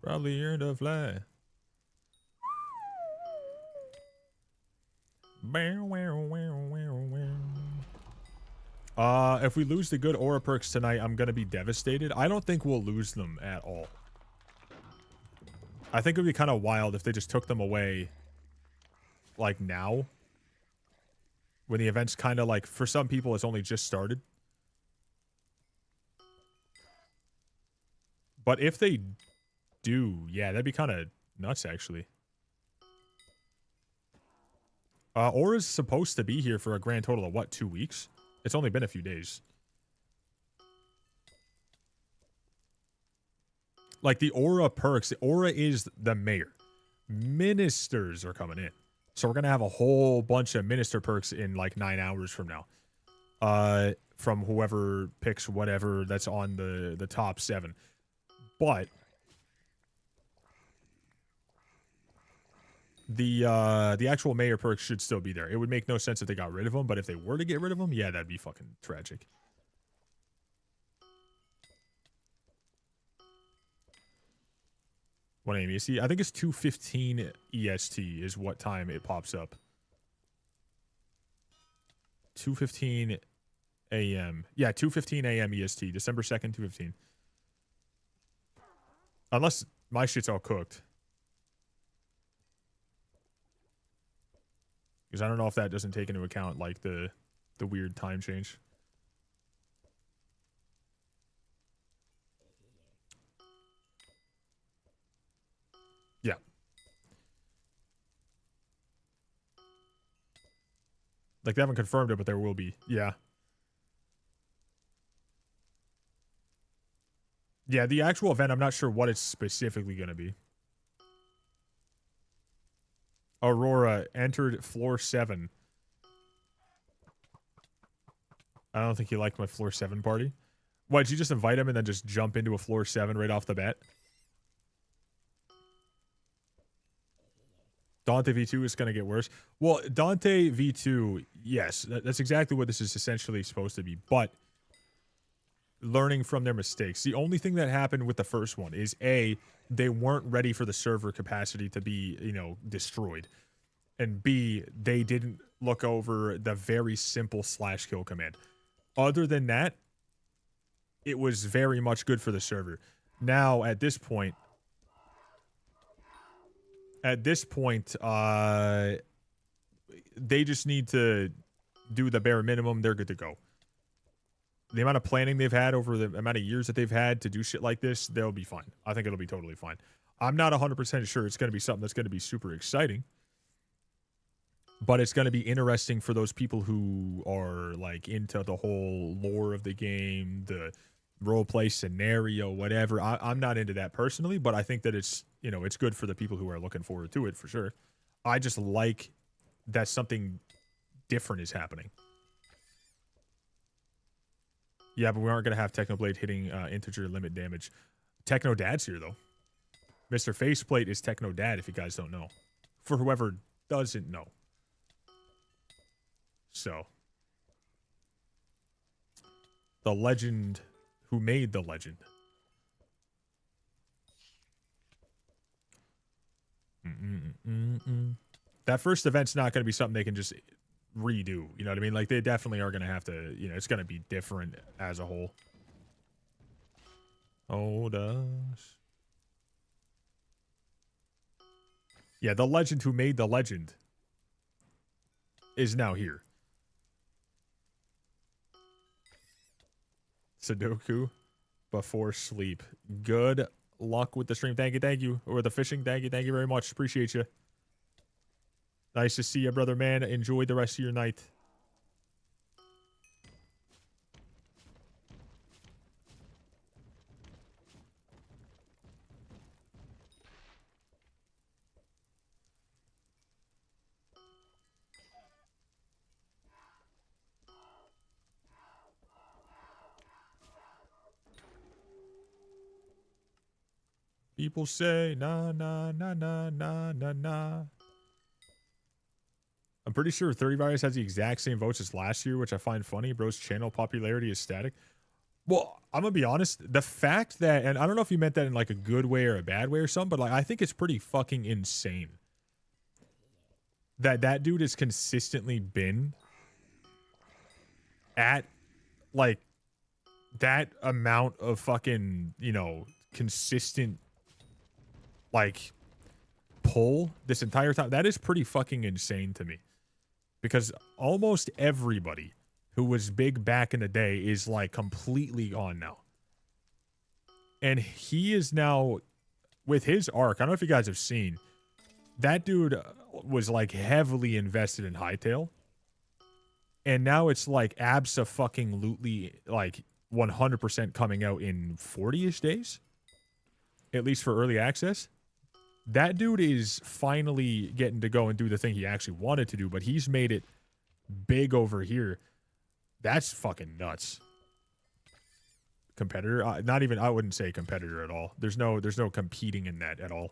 Probably earned a fly. If we lose the good aura perks tonight, I'm gonna be devastated. I don't think we'll lose them at all. I think it would be kind of wild if they just took them away, like, now. When the event's kind of like, for some people, it's only just started. But if they do, yeah, that'd be kind of nuts, actually. Aura's supposed to be here for a grand total of, what, 2 weeks? It's only been a few days. Like, the Aura perks, the Aura is the mayor. Ministers are coming in. So we're going to have a whole bunch of minister perks in, like, 9 hours from now. From whoever picks whatever that's on the top 7. But the actual mayor perks should still be there. It would make no sense if they got rid of them, but if they were to get rid of them, yeah, that'd be fucking tragic. What name EST? I think it's 2:15 EST is what time it pops up. 2:15 a.m. Yeah, 2:15 a.m. EST. December 2nd, 2:15. Unless my shit's all cooked. Because I don't know if that doesn't take into account, like, the weird time change. Yeah. Like, they haven't confirmed it, but there will be. Yeah. Yeah, the actual event, I'm not sure what it's specifically going to be. Aurora entered floor 7. I don't think he liked my floor 7 party. What, did you just invite him and then just jump into a floor 7 right off the bat? Dante V2 is going to get worse. Well, Dante V2, yes, that's exactly what this is essentially supposed to be. But learning from their mistakes. The only thing that happened with the first one is, A, they weren't ready for the server capacity to be, you know, destroyed. And B, they didn't look over the very simple /kill command. Other than that, it was very much good for the server. Now, at this point, they just need to do the bare minimum. They're good to go. The amount of planning they've had over the amount of years that they've had to do shit like this, they'll be fine. I think it'll be totally fine. I'm not 100% sure it's going to be something that's going to be super exciting. But it's going to be interesting for those people who are, like, into the whole lore of the game, the roleplay scenario, whatever. I'm not into that personally, but I think that it's, you know, it's good for the people who are looking forward to it, for sure. I just like that something different is happening. Yeah, but we aren't going to have Technoblade hitting integer limit damage. Techno Dad's here, though. Mr. Faceplate is Techno Dad, if you guys don't know. For whoever doesn't know. So, the legend who made the legend. That first event's not going to be something they can just redo. You know what I mean? Like, they definitely are going to have to, you know, it's going to be different as a whole. Hold us. Yeah, the legend who made the legend is now here. Sudoku before sleep. Good luck with the stream. Thank you. Or the fishing. Thank you very much. Appreciate you. Nice to see you, brother man. Enjoy the rest of your night. People say, nah, nah, nah, nah, nah, nah, nah. I'm pretty sure 30 Virus has the exact same votes as last year, which I find funny. Bro's channel popularity is static. Well, I'm going to be honest. The fact that, and I don't know if you meant that in like a good way or a bad way or something, but like I think it's pretty fucking insane that that dude has consistently been at like that amount of fucking, you know, consistent like pull this entire time. That is pretty fucking insane to me, because almost everybody who was big back in the day is like completely gone now, and he is now with his arc. I don't know if you guys have seen that dude was like heavily invested in Hightail, and now it's like abso-fucking-lutely like 100% coming out in 40-ish days, at least for early access. That dude is finally getting to go and do the thing he actually wanted to do, but he's made it big over here. That's fucking nuts. Competitor? Not even, I wouldn't say competitor at all. There's no competing in that at all.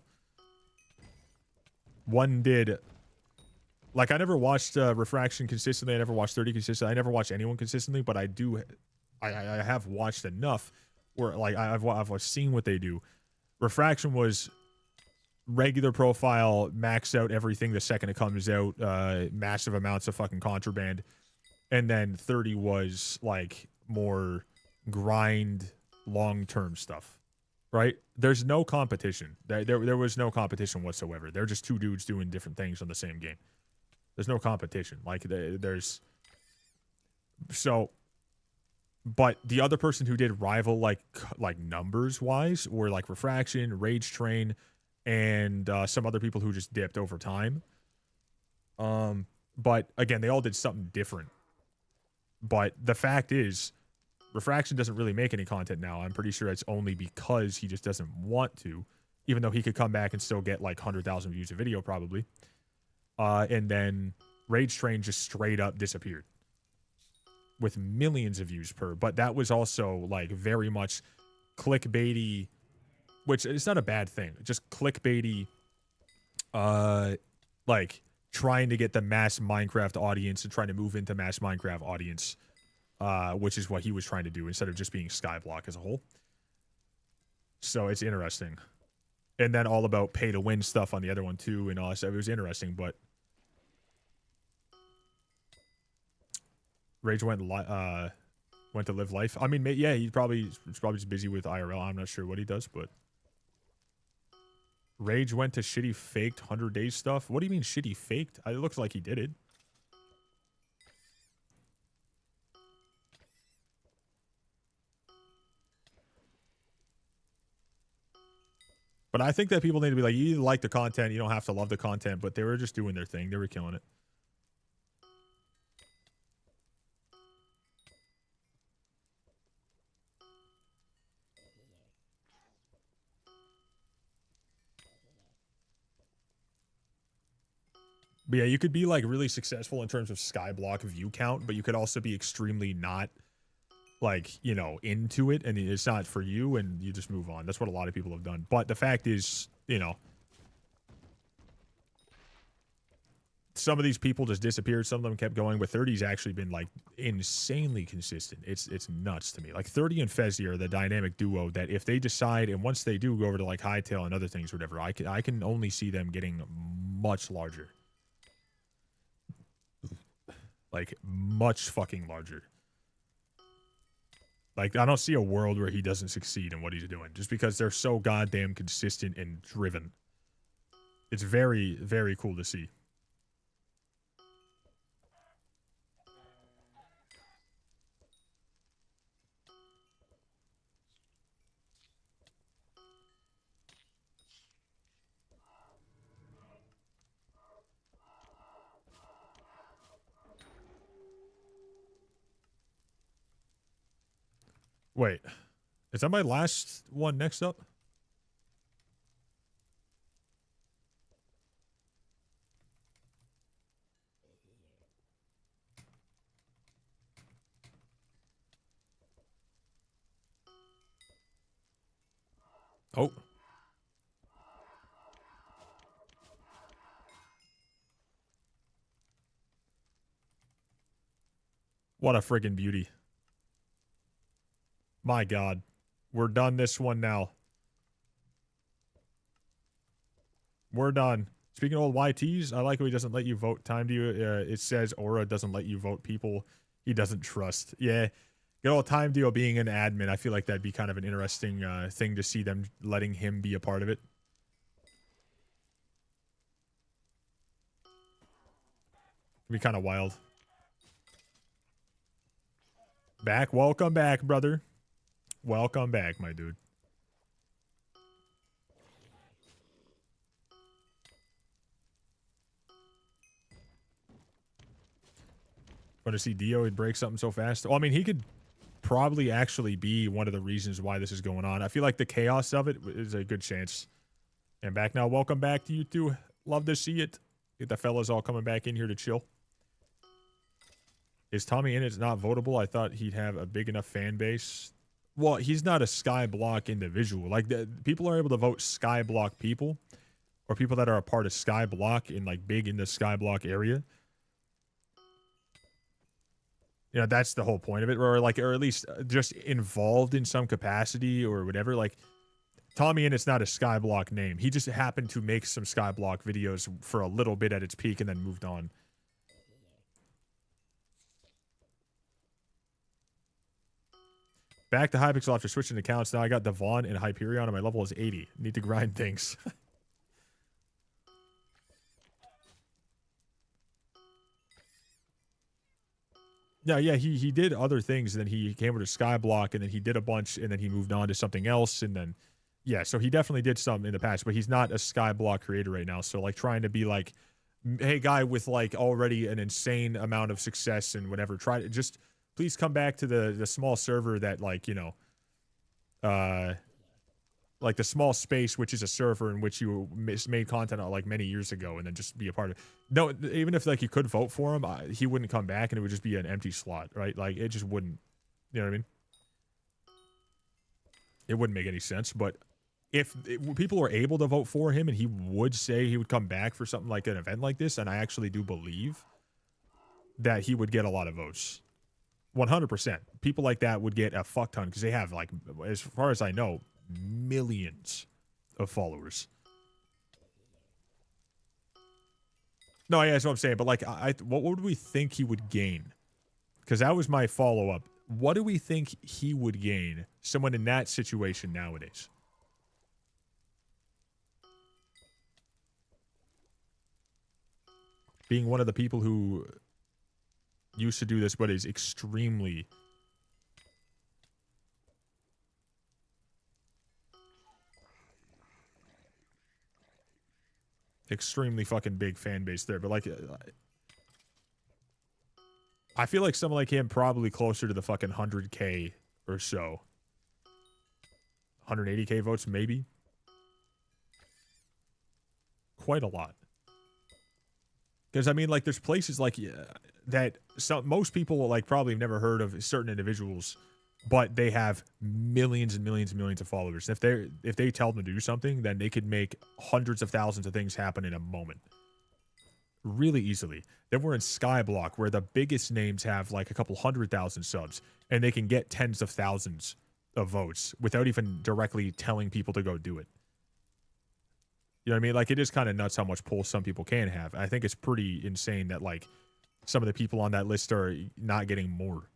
One did, like, I never watched Refraction consistently. I never watched 30 consistently. I never watched anyone consistently, but I have watched enough where, like, I've seen what they do. Refraction was regular profile, max out everything the second it comes out, massive amounts of fucking contraband, and then 30 was like more grind, long-term stuff, right? There's no competition. There was no competition whatsoever. They're just two dudes doing different things on the same game. There's no competition. Like, there's so, but the other person who did rival like numbers wise were like Refraction, Rage Train, and some other people who just dipped over time. But again, they all did something different. But the fact is, Refraction doesn't really make any content now. I'm pretty sure it's only because he just doesn't want to, even though he could come back and still get like 100,000 views a video probably. And then Rage Train just straight up disappeared with millions of views per. But that was also like very much clickbaity, which it's not a bad thing. Just clickbaity, like trying to get the mass Minecraft audience and trying to move into mass Minecraft audience, which is what he was trying to do instead of just being Skyblock as a whole. So it's interesting. And then all about pay to win stuff on the other one too and all that stuff. It was interesting, but Rage went to live life. I mean, yeah, he's probably just busy with IRL. I'm not sure what he does, but Rage went to shitty faked 100 days stuff. What do you mean shitty faked? It looks like he did it. But I think that people need to be like, you either like the content, you don't have to love the content, but they were just doing their thing. They were killing it. But yeah, you could be like really successful in terms of Skyblock view count, but you could also be extremely not like, you know, into it, and it's not for you, and you just move on. That's what a lot of people have done. But the fact is, you know, some of these people just disappeared. Some of them kept going, but 30's actually been like insanely consistent. It's nuts to me. Like 30 and Fezzy are the dynamic duo that if they decide, and once they do go over to like Hightail and other things, or whatever, I can only see them getting much larger. Like much fucking larger. Like I don't see a world where he doesn't succeed in what he's doing just because they're so goddamn consistent and driven. It's very, very cool to see. Wait, is that my last one next up? Oh. What a friggin' beauty. My God. We're done this one now. We're done. Speaking of old YTs, I like how he doesn't let you vote time to you. It says Aura doesn't let you vote people he doesn't trust. Yeah. Good old Time Deal being an admin. I feel like that'd be kind of an interesting thing to see them letting him be a part of it. It'd be kind of wild. Back. Welcome back, brother. Welcome back, my dude. Want to see Dio would break something so fast? Well, I mean, he could probably actually be one of the reasons why this is going on. I feel like the chaos of it is a good chance. And back now. Welcome back to you two. Love to see it. Get the fellas all coming back in here to chill. Is Tommy in it's not votable? I thought he'd have a big enough fan base. Well, he's not a Skyblock individual. Like, people are able to vote Skyblock people, or people that are a part of Skyblock in, like, big in the Skyblock area. You know, that's the whole point of it, or like, or at least just involved in some capacity or whatever. Like, Tommy Innett's not a Skyblock name. He just happened to make some Skyblock videos for a little bit at its peak and then moved on. Back to Hypixel after switching accounts. Now I got Devon and Hyperion and my level is 80. Need to grind things. Yeah, he did other things, and then he came over to Skyblock, and then he did a bunch, and then he moved on to something else, and then, yeah, so he definitely did some in the past, but he's not a Skyblock creator right now, so, like, trying to be, like, hey, guy with, like, already an insane amount of success and whatever, try to just, please come back to the small server that, like, you know, like the small space, which is a server in which you made content on, like, many years ago, and then just be a part of it. No, even if, like, you could vote for him, he wouldn't come back, and it would just be an empty slot, right? Like, it just wouldn't, you know what I mean? It wouldn't make any sense, but if people were able to vote for him, and he would say he would come back for something like an event like this, and I actually do believe that he would get a lot of votes. 100%. People like that would get a fuck ton, because they have, like, as far as I know, millions of followers. No, yeah, that's what I'm saying. But, like, what would we think he would gain? Because that was my follow-up. What do we think he would gain? Someone in that situation nowadays. Being one of the people who used to do this, but is extremely fucking big fan base there, but, like, I feel like someone like him probably closer to the fucking 100K or so. 180K votes, maybe. Quite a lot. Because, I mean, like, there's places, like, that most people, like, probably have never heard of certain individuals, but they have millions and millions and millions of followers. If they tell them to do something, then they could make hundreds of thousands of things happen in a moment. really easily. Then we're in Skyblock, where the biggest names have like a couple 100,000 subs, and they can get tens of thousands of votes without even directly telling people to go do it. You know what I mean? Like, it is kind of nuts how much pull some people can have. I think it's pretty insane that, like, some of the people on that list are not getting more.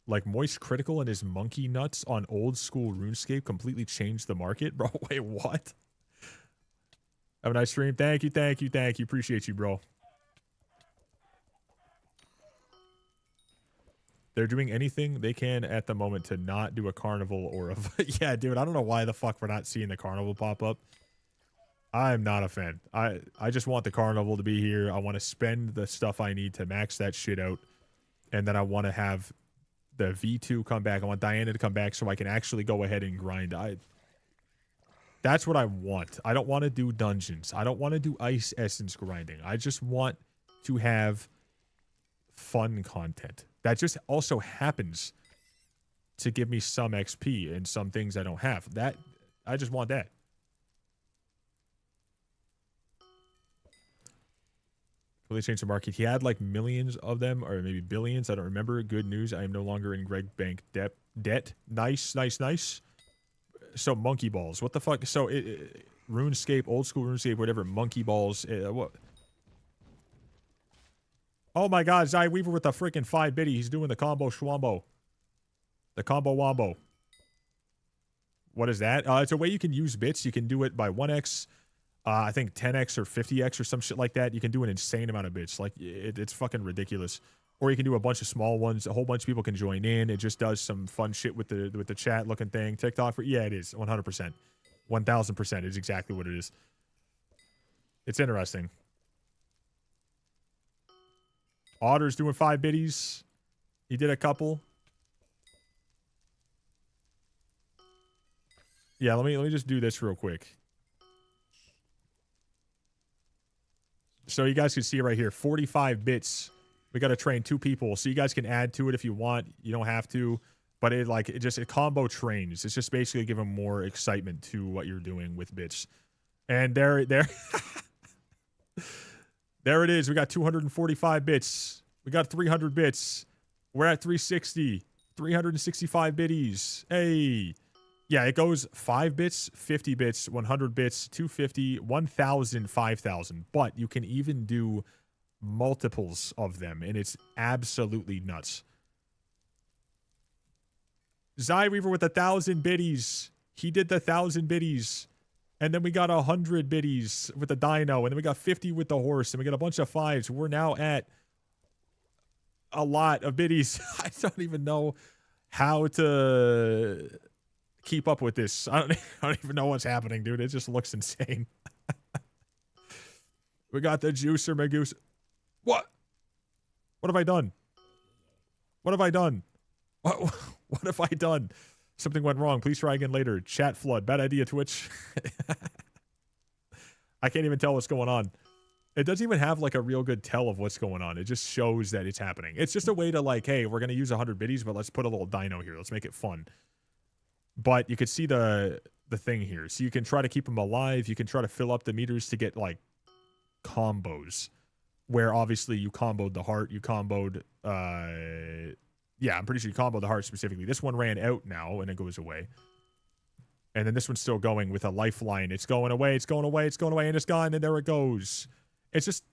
Like, Moist Critical and his monkey nuts on old school RuneScape completely changed the market? Bro, wait, what? Have a nice stream. Thank you, thank you, thank you. Appreciate you, bro. They're doing anything they can at the moment to not do a carnival or a... Yeah, dude, I don't know why the fuck we're not seeing the carnival pop up. I'm not a fan. I just want the carnival to be here. I want to spend the stuff I need to max that shit out. And then I want to have the V2 come back. I want Diana to come back so I can actually go ahead and grind. That's what I want. I don't want to do dungeons. I don't want to do ice essence grinding. I just want to have fun content. That just also happens to give me some XP and some things I don't have. That I just want that. Will they change the market? He had like millions of them, or maybe billions. I don't remember. Good news. I am no longer in Greg Bank debt. Nice, nice, nice. So monkey balls. What the fuck? So RuneScape, old school RuneScape, whatever. Monkey balls. What? Oh my God, Zai Weaver with the freaking 5 biddy. He's doing the combo schwambo. The combo wombo. What is that? It's a way you can use bits. You can do it by 1x. I think 10x or 50x or some shit like that. You can do an insane amount of bits. Like, it's fucking ridiculous. Or you can do a bunch of small ones. A whole bunch of people can join in. It just does some fun shit with the chat looking thing. TikTok for... Yeah, it is. 100%. 1000% is exactly what it is. It's interesting. Otter's doing 5 biddies. He did a couple. Yeah, let me just do this real quick. So you guys can see right here, 45 bits. We got to train 2 people. So you guys can add to it if you want. You don't have to. But it combo trains. It's just basically giving more excitement to what you're doing with bits. And there there it is. We got 245 bits. We got 300 bits. We're at 360. 365 biddies. Hey. Yeah, it goes 5 bits, 50 bits, 100 bits, 250, 1,000, 5,000. But you can even do multiples of them, and it's absolutely nuts. Zai Weaver with 1,000 biddies. He did the 1,000 biddies. And then we got 100 biddies with the dino, and then we got 50 with the horse, and we got a bunch of 5s. We're now at a lot of biddies. I don't even know how to keep up with this. I don't even know what's happening, dude. It just looks insane. We got the juicer Magoose. What have I done? What have I done? What have I done? Something went wrong. Please try again later. Chat flood. Bad idea, Twitch. I can't even tell what's going on. It doesn't even have like a real good tell of what's going on. It just shows that it's happening. It's just a way to like, hey, we're going to use 100 biddies, but let's put a little dino here. Let's make it fun. But you could see the thing here. So you can try to keep them alive. You can try to fill up the meters to get like combos. Where obviously you comboed the heart. You comboed... yeah, I'm pretty sure you comboed the heart specifically. This one ran out now and it goes away. And then this one's still going with a lifeline. It's going away. It's going away. It's going away. And it's gone. And there it goes. It's just...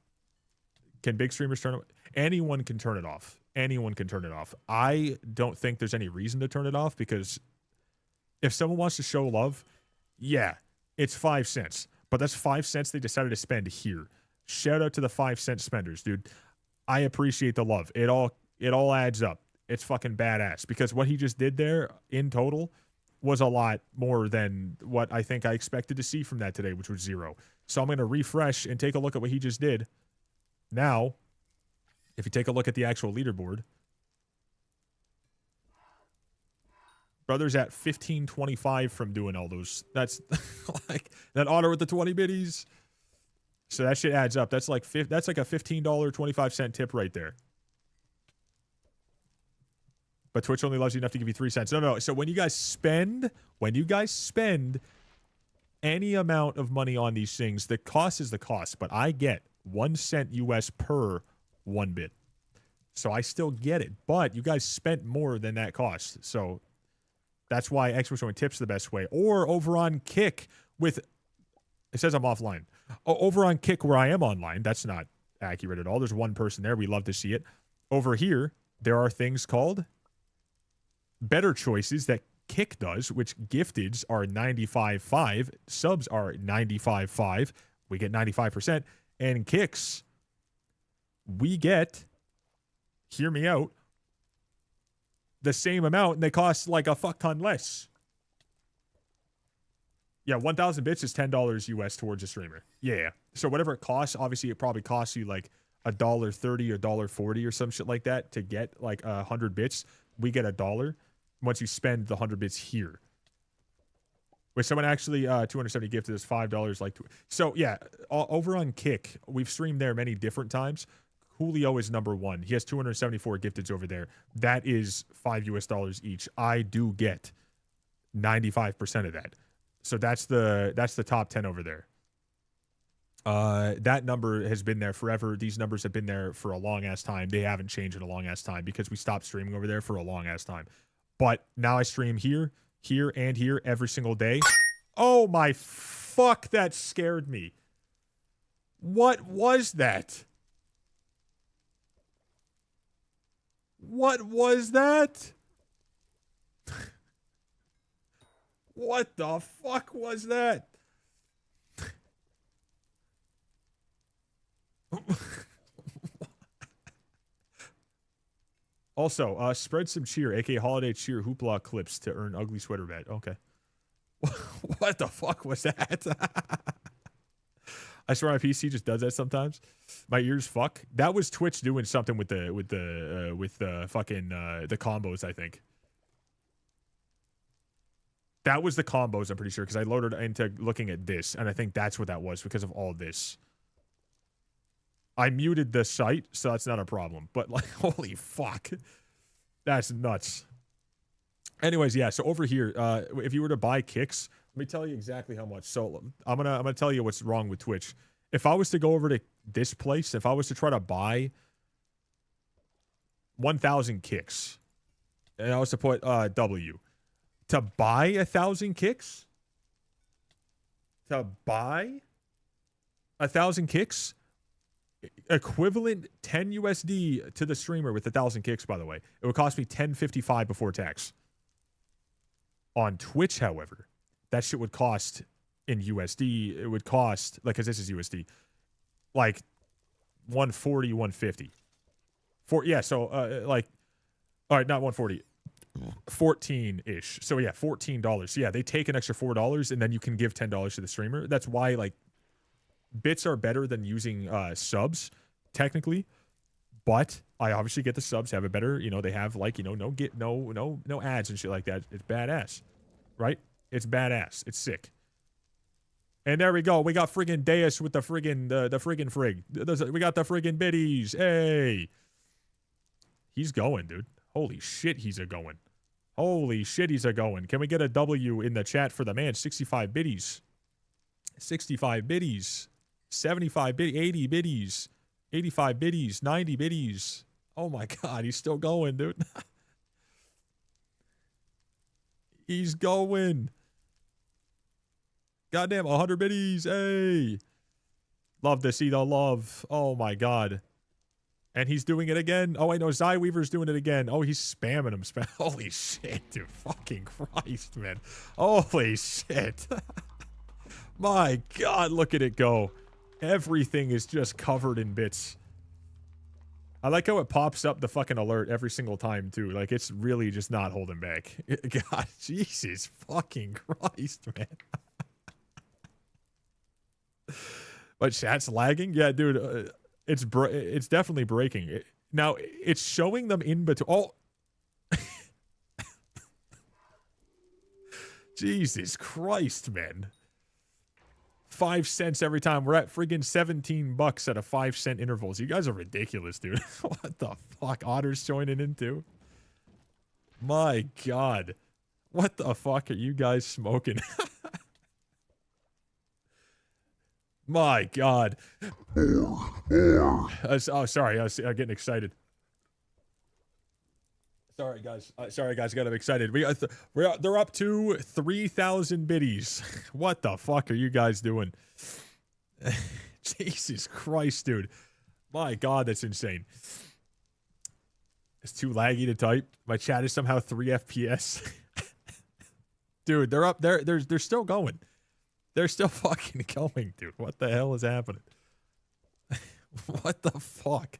Can big streamers turn it... Anyone can turn it off. Anyone can turn it off. I don't think there's any reason to turn it off because... If someone wants to show love, yeah, it's 5 cents. But that's 5 cents they decided to spend here. Shout out to the 5-cent spenders, dude. I appreciate the love. It all adds up. It's fucking badass. Because what he just did there, in total, was a lot more than what I think I expected to see from that today, which was 0. So I'm going to refresh and take a look at what he just did. Now, if you take a look at the actual leaderboard, brother's at 1525 from doing all those. That's like that otter with the 20 biddies. So that shit adds up. That's like a $15.25 tip right there. But Twitch only loves you enough to give you 3 cents. No. So when you guys spend, any amount of money on these things, the cost is the cost, but I get 1 cent US per 1 bit. So I still get it, but you guys spent more than that cost. So that's why Expo showing tips the best way. Or over on Kick with, it says I'm offline. Over on Kick where I am online, that's not accurate at all. There's one person there. We love to see it. Over here, there are things called better choices that Kick does, which gifteds are 95.5, subs are 95.5. We get 95%. And Kicks, we get, hear me out, the same amount, and they cost like a fuck ton less. Yeah, 1,000 bits is $10 US towards a streamer. Yeah. So whatever it costs, obviously it probably costs you like $1.30 or $1.40 or some shit like that to get like 100 bits. We get $1 once you spend the 100 bits here. Wait, someone actually 270 gifted us $5 like so yeah, over on Kick, we've streamed there many different times. Julio is number 1. He has 274 gifteds over there. That is $5 US each. I do get 95% of that. So that's the top 10 over there. That number has been there forever. These numbers have been there for a long ass time. They haven't changed in a long ass time because we stopped streaming over there for a long ass time. But now I stream here, here, and here every single day. Oh my fuck, that scared me. What was that? What was that? What the fuck was that? Also, spread some cheer, aka holiday cheer hoopla clips to earn ugly sweater bet. Okay. What the fuck was that? I swear my PC just does that sometimes. My ears fuck. That was Twitch doing something with the fucking the combos, I think. That was the combos, I'm pretty sure, because I loaded into looking at this, and I think that's what that was because of all this. I muted the site, so that's not a problem. But, like, holy fuck. That's nuts. Anyways, yeah, so over here, if you were to buy Kicks, let me tell you exactly how much. So I'm gonna tell you what's wrong with Twitch. If I was to go over to this place, if I was to try to buy 1,000 Kicks, and I was to put W, to buy 1,000 Kicks, equivalent 10 USD to the streamer with 1,000 Kicks, by the way, it would cost me 10.55 before tax. On Twitch, however, that shit would cost in USD. It would cost, like, because this is USD, like 140, 150. Yeah, so like, all right, not 140. 14-ish. So yeah, $14. So yeah, they take an extra $4 and then you can give $10 to the streamer. That's why like bits are better than using subs technically, but I obviously get the subs have a better, you know, they have like, you know, no ads and shit like that. It's badass, right? It's badass. It's sick. And there we go. We got friggin' Deus with the friggin' the friggin' frig. We got the friggin' biddies. Hey, he's going, dude. Holy shit, he's a going. Holy shit, he's a going. Can we get a W in the chat for the man? 65 biddies. 65 biddies. 75 biddies. 80 biddies. 85 biddies. 90 biddies. Oh my god, he's still going, dude. He's going. Goddamn, 100 biddies. Hey. Love to see the love. Oh my god. And he's doing it again. Oh, I know. Zyweaver's doing it again. Oh, he's spamming him. Holy shit, dude. Fucking Christ, man. Holy shit. My God, look at it go. Everything is just covered in bits. I like how it pops up the fucking alert every single time, too. Like, it's really just not holding back. God, Jesus fucking Christ, man. But chat's lagging? Yeah, dude. It's definitely breaking. Now, it's showing them in between. Oh. Jesus Christ, man. 5 cents every time. We're at friggin' $17 at a 5 cent intervals. You guys are ridiculous, dude. What the fuck? Otter's joining in too? My God. What the fuck are you guys smoking? My God. Oh, sorry. I was getting excited. Sorry, guys. Sorry, guys. Got excited. They're up to 3,000 biddies. What the fuck are you guys doing? Jesus Christ, dude. My God, that's insane. It's too laggy to type. My chat is somehow 3 FPS. Dude, they're up there. They're still going. They're still fucking going, dude. What the hell is happening? What the fuck?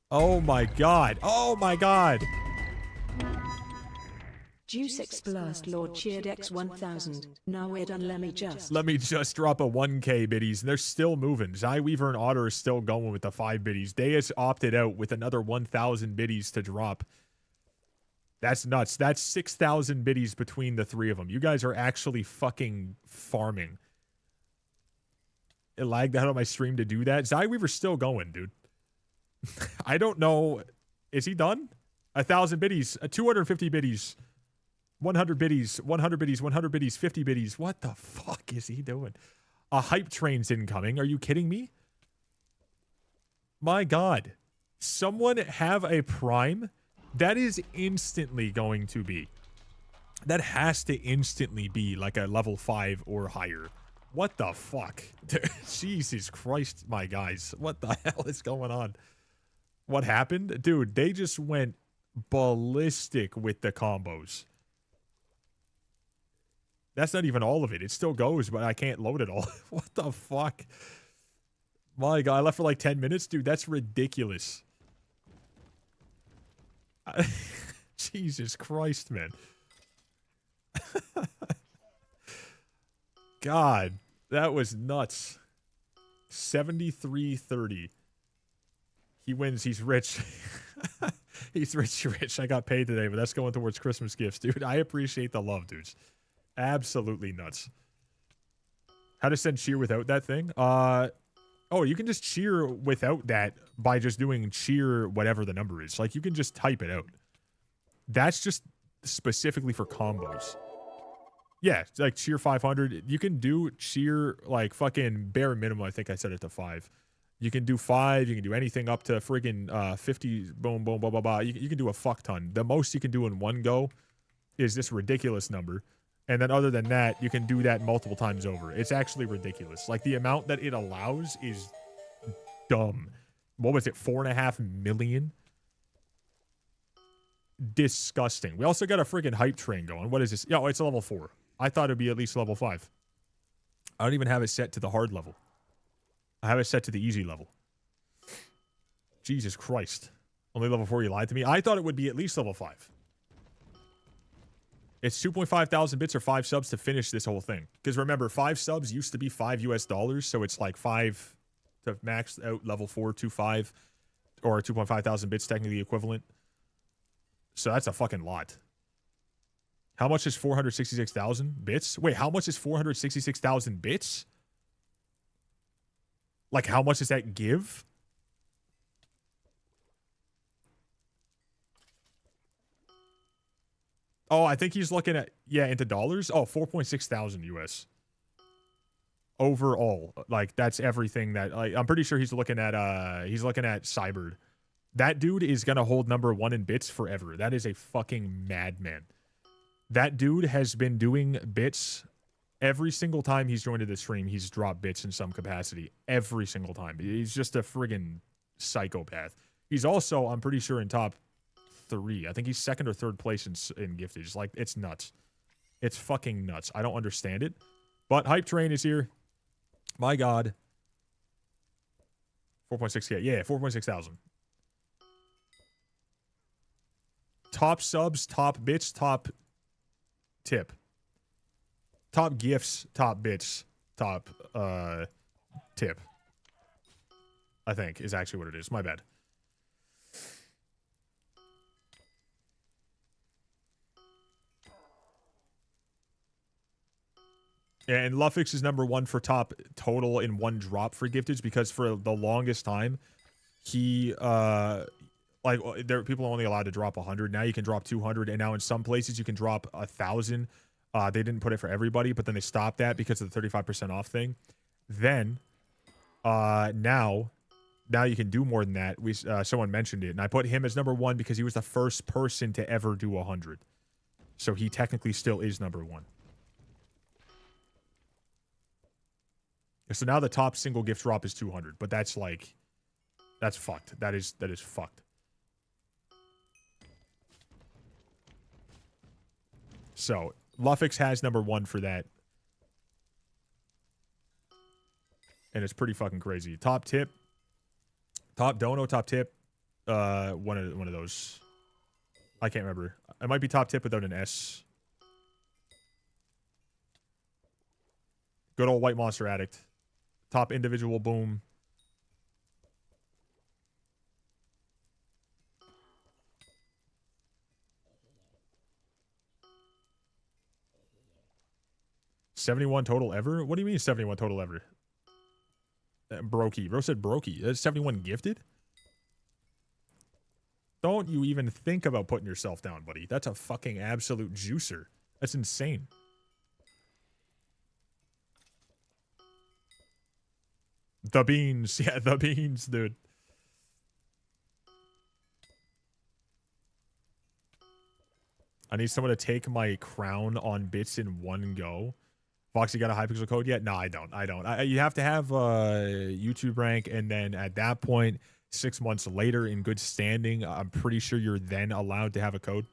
Oh my God. Oh my God. Juice Explast Lord cheered X1000. Now we're done. Let me just drop a 1K biddies, and they're still moving. Zyweaver and Otter are still going with the 5 biddies. Deus opted out with another 1,000 biddies to drop. That's nuts. That's 6,000 biddies between the 3 of them. You guys are actually fucking farming. It lagged out on my stream to do that. Zyweaver's still going, dude. I don't know. Is he done? 1,000 biddies, 250 biddies. 100 biddies, 100 biddies, 100 biddies, 50 biddies. What the fuck is he doing? A hype train's incoming. Are you kidding me? My God. Someone have a prime? That is instantly going to be. That has to instantly be like a level 5 or higher. What the fuck? Jesus Christ, my guys. What the hell is going on? What happened? Dude, they just went ballistic with the combos. That's not even all of it. It still goes, but I can't load it all. What the fuck? My God, I left for like 10 minutes? Dude, that's ridiculous. Jesus Christ, man. God, that was nuts. 73-30. He wins. He's rich. He's rich. I got paid today, but that's going towards Christmas gifts, dude. I appreciate the love, dudes. Absolutely nuts. How to send cheer without that thing? Oh, you can just cheer without that by just doing cheer whatever the number is. Like, you can just type it out. That's just specifically for combos. Yeah, it's like cheer 500. You can do cheer, like, fucking bare minimum. I think I set it to 5. You can do 5. You can do anything up to friggin' 50. Boom, boom, blah, blah, blah. You can do a fuck ton. The most you can do in one go is this ridiculous number. And then other than that, you can do that multiple times over. It's actually ridiculous. Like, the amount that it allows is dumb. What was it? 4.5 million? Disgusting. We also got a friggin' hype train going. What is this? Oh, it's a level 4. I thought it'd be at least level 5. I don't even have it set to the hard level. I have it set to the easy level. Jesus Christ. Only level 4, you lied to me? I thought it would be at least level 5. It's 2.5 thousand bits or 5 subs to finish this whole thing. Because remember, 5 subs used to be $5 US, so it's like 5 to max out level 4 to 5, or 2.5 thousand bits, technically equivalent. So that's a fucking lot. How much is 466,000 bits? Wait, how much is 466,000 bits? Like, how much does that give? Oh, I think he's looking at, yeah, into dollars. Oh, 4.6 thousand US. Overall. Like, that's everything that, like, I'm pretty sure he's looking at Cybered. That dude is going to hold number 1 in bits forever. That is a fucking madman. That dude has been doing bits every single time he's joined the stream. He's dropped bits in some capacity. Every single time. He's just a friggin' psychopath. He's also, I'm pretty sure, in top 3. I think he's 2nd or 3rd place in giftage. Like, it's nuts. It's fucking nuts. I don't understand it. But Hype Train is here. My God. 4.6K. Yeah, 4.6 thousand. Top subs, top bits, top tip. Top gifts, top bits, top tip. I think is actually what it is. My bad. And Luffix is number 1 for top total in 1 drop for giftage, because for the longest time, he like, people are only allowed to drop 100. Now you can drop 200, and now in some places you can drop 1,000. They didn't put it for everybody, but then they stopped that because of the 35% off thing. Then Now you can do more than that. Someone mentioned it, and I put him as number 1 because he was the first person to ever do 100. So he technically still is number 1. So now the top single gift drop is 200, but that's like, that's fucked. That is fucked. So Luffix has number 1 for that. And it's pretty fucking crazy. Top tip. Top dono, top tip. One of those. I can't remember. It might be top tip without an S. Good old White Monster Addict. Top individual boom. $71 total ever? What do you mean 71 total ever? Brokey. Bro said brokey. That's 71 gifted? Don't you even think about putting yourself down, buddy. That's a fucking absolute juicer. That's insane. The beans. Yeah, the beans, dude. I need someone to take my crown on bits in one go. Voxy got a Hypixel code yet? No, I don't. You have to have YouTube rank, and then at that point, 6 months later, in good standing, I'm pretty sure you're then allowed to have a code.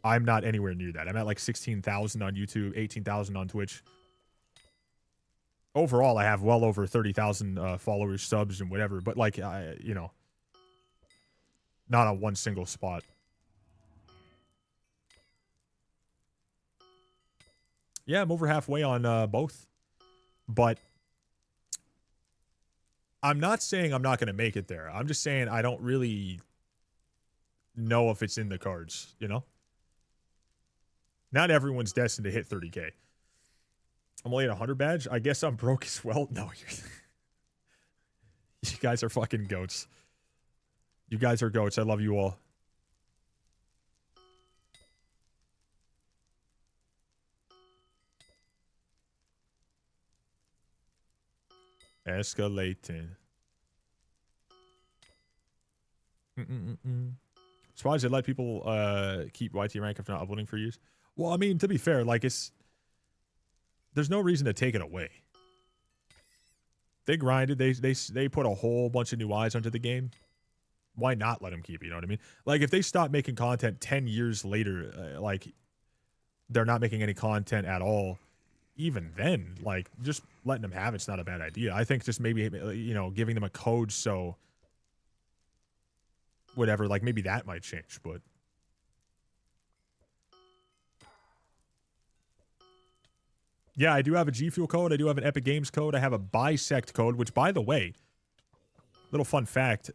I'm not anywhere near that. I'm at like 16,000 on YouTube, 18,000 on Twitch. Overall, I have well over 30,000 followers, subs, and whatever. But like, you know, not on one single spot. Yeah, I'm over halfway on both. But I'm not saying I'm not going to make it there. I'm just saying I don't really know if it's in the cards, you know? Not everyone's destined to hit 30K. I'm only at 100 badge. I guess I'm broke as well. No, you guys are fucking goats. You guys are goats. I love you all. Escalating. Surprised they let people keep YT rank if not uploading for years. Well, I mean, to be fair, like there's no reason to take it away. They grinded. They put a whole bunch of new eyes onto the game. Why not let them keep it? You know what I mean? Like if they stop making content 10 years later, like they're not making any content at all. Even then, like just letting them have it's not a bad idea. I think just maybe, you know, giving them a code so whatever, like maybe that might change, but yeah, I do have a G Fuel code. I do have an Epic Games code. I have a Bisect code, which, by the way, little fun fact,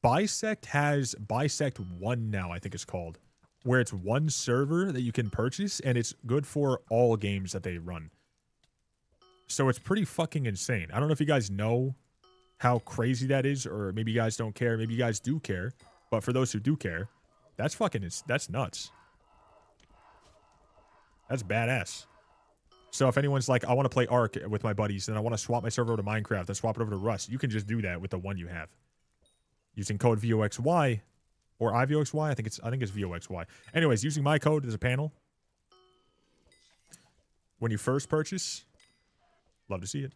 Bisect has Bisect 1 now, I think it's called, where it's one server that you can purchase, and it's good for all games that they run. So it's pretty fucking insane. I don't know if you guys know how crazy that is, or maybe you guys don't care. Maybe you guys do care. But for those who do care, that's nuts. That's badass. So if anyone's like, I want to play Ark with my buddies, and I want to swap my server over to Minecraft and swap it over to Rust, you can just do that with the one you have. Using code VOXY or IVoxy, I think it's VOXY. Anyways, using my code, there's a panel. When you first purchase, love to see it.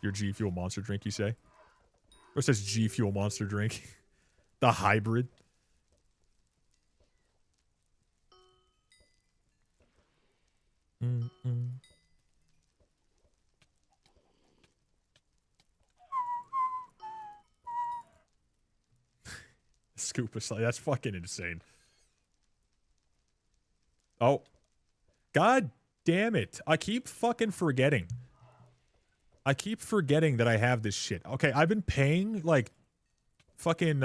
Your G Fuel monster drink, you say? Or it says G Fuel monster drink. The hybrid. Scoop of slide. That's fucking insane. Oh. God damn it. I keep fucking forgetting. I keep forgetting that I have this shit. Okay, I've been paying, like, fucking,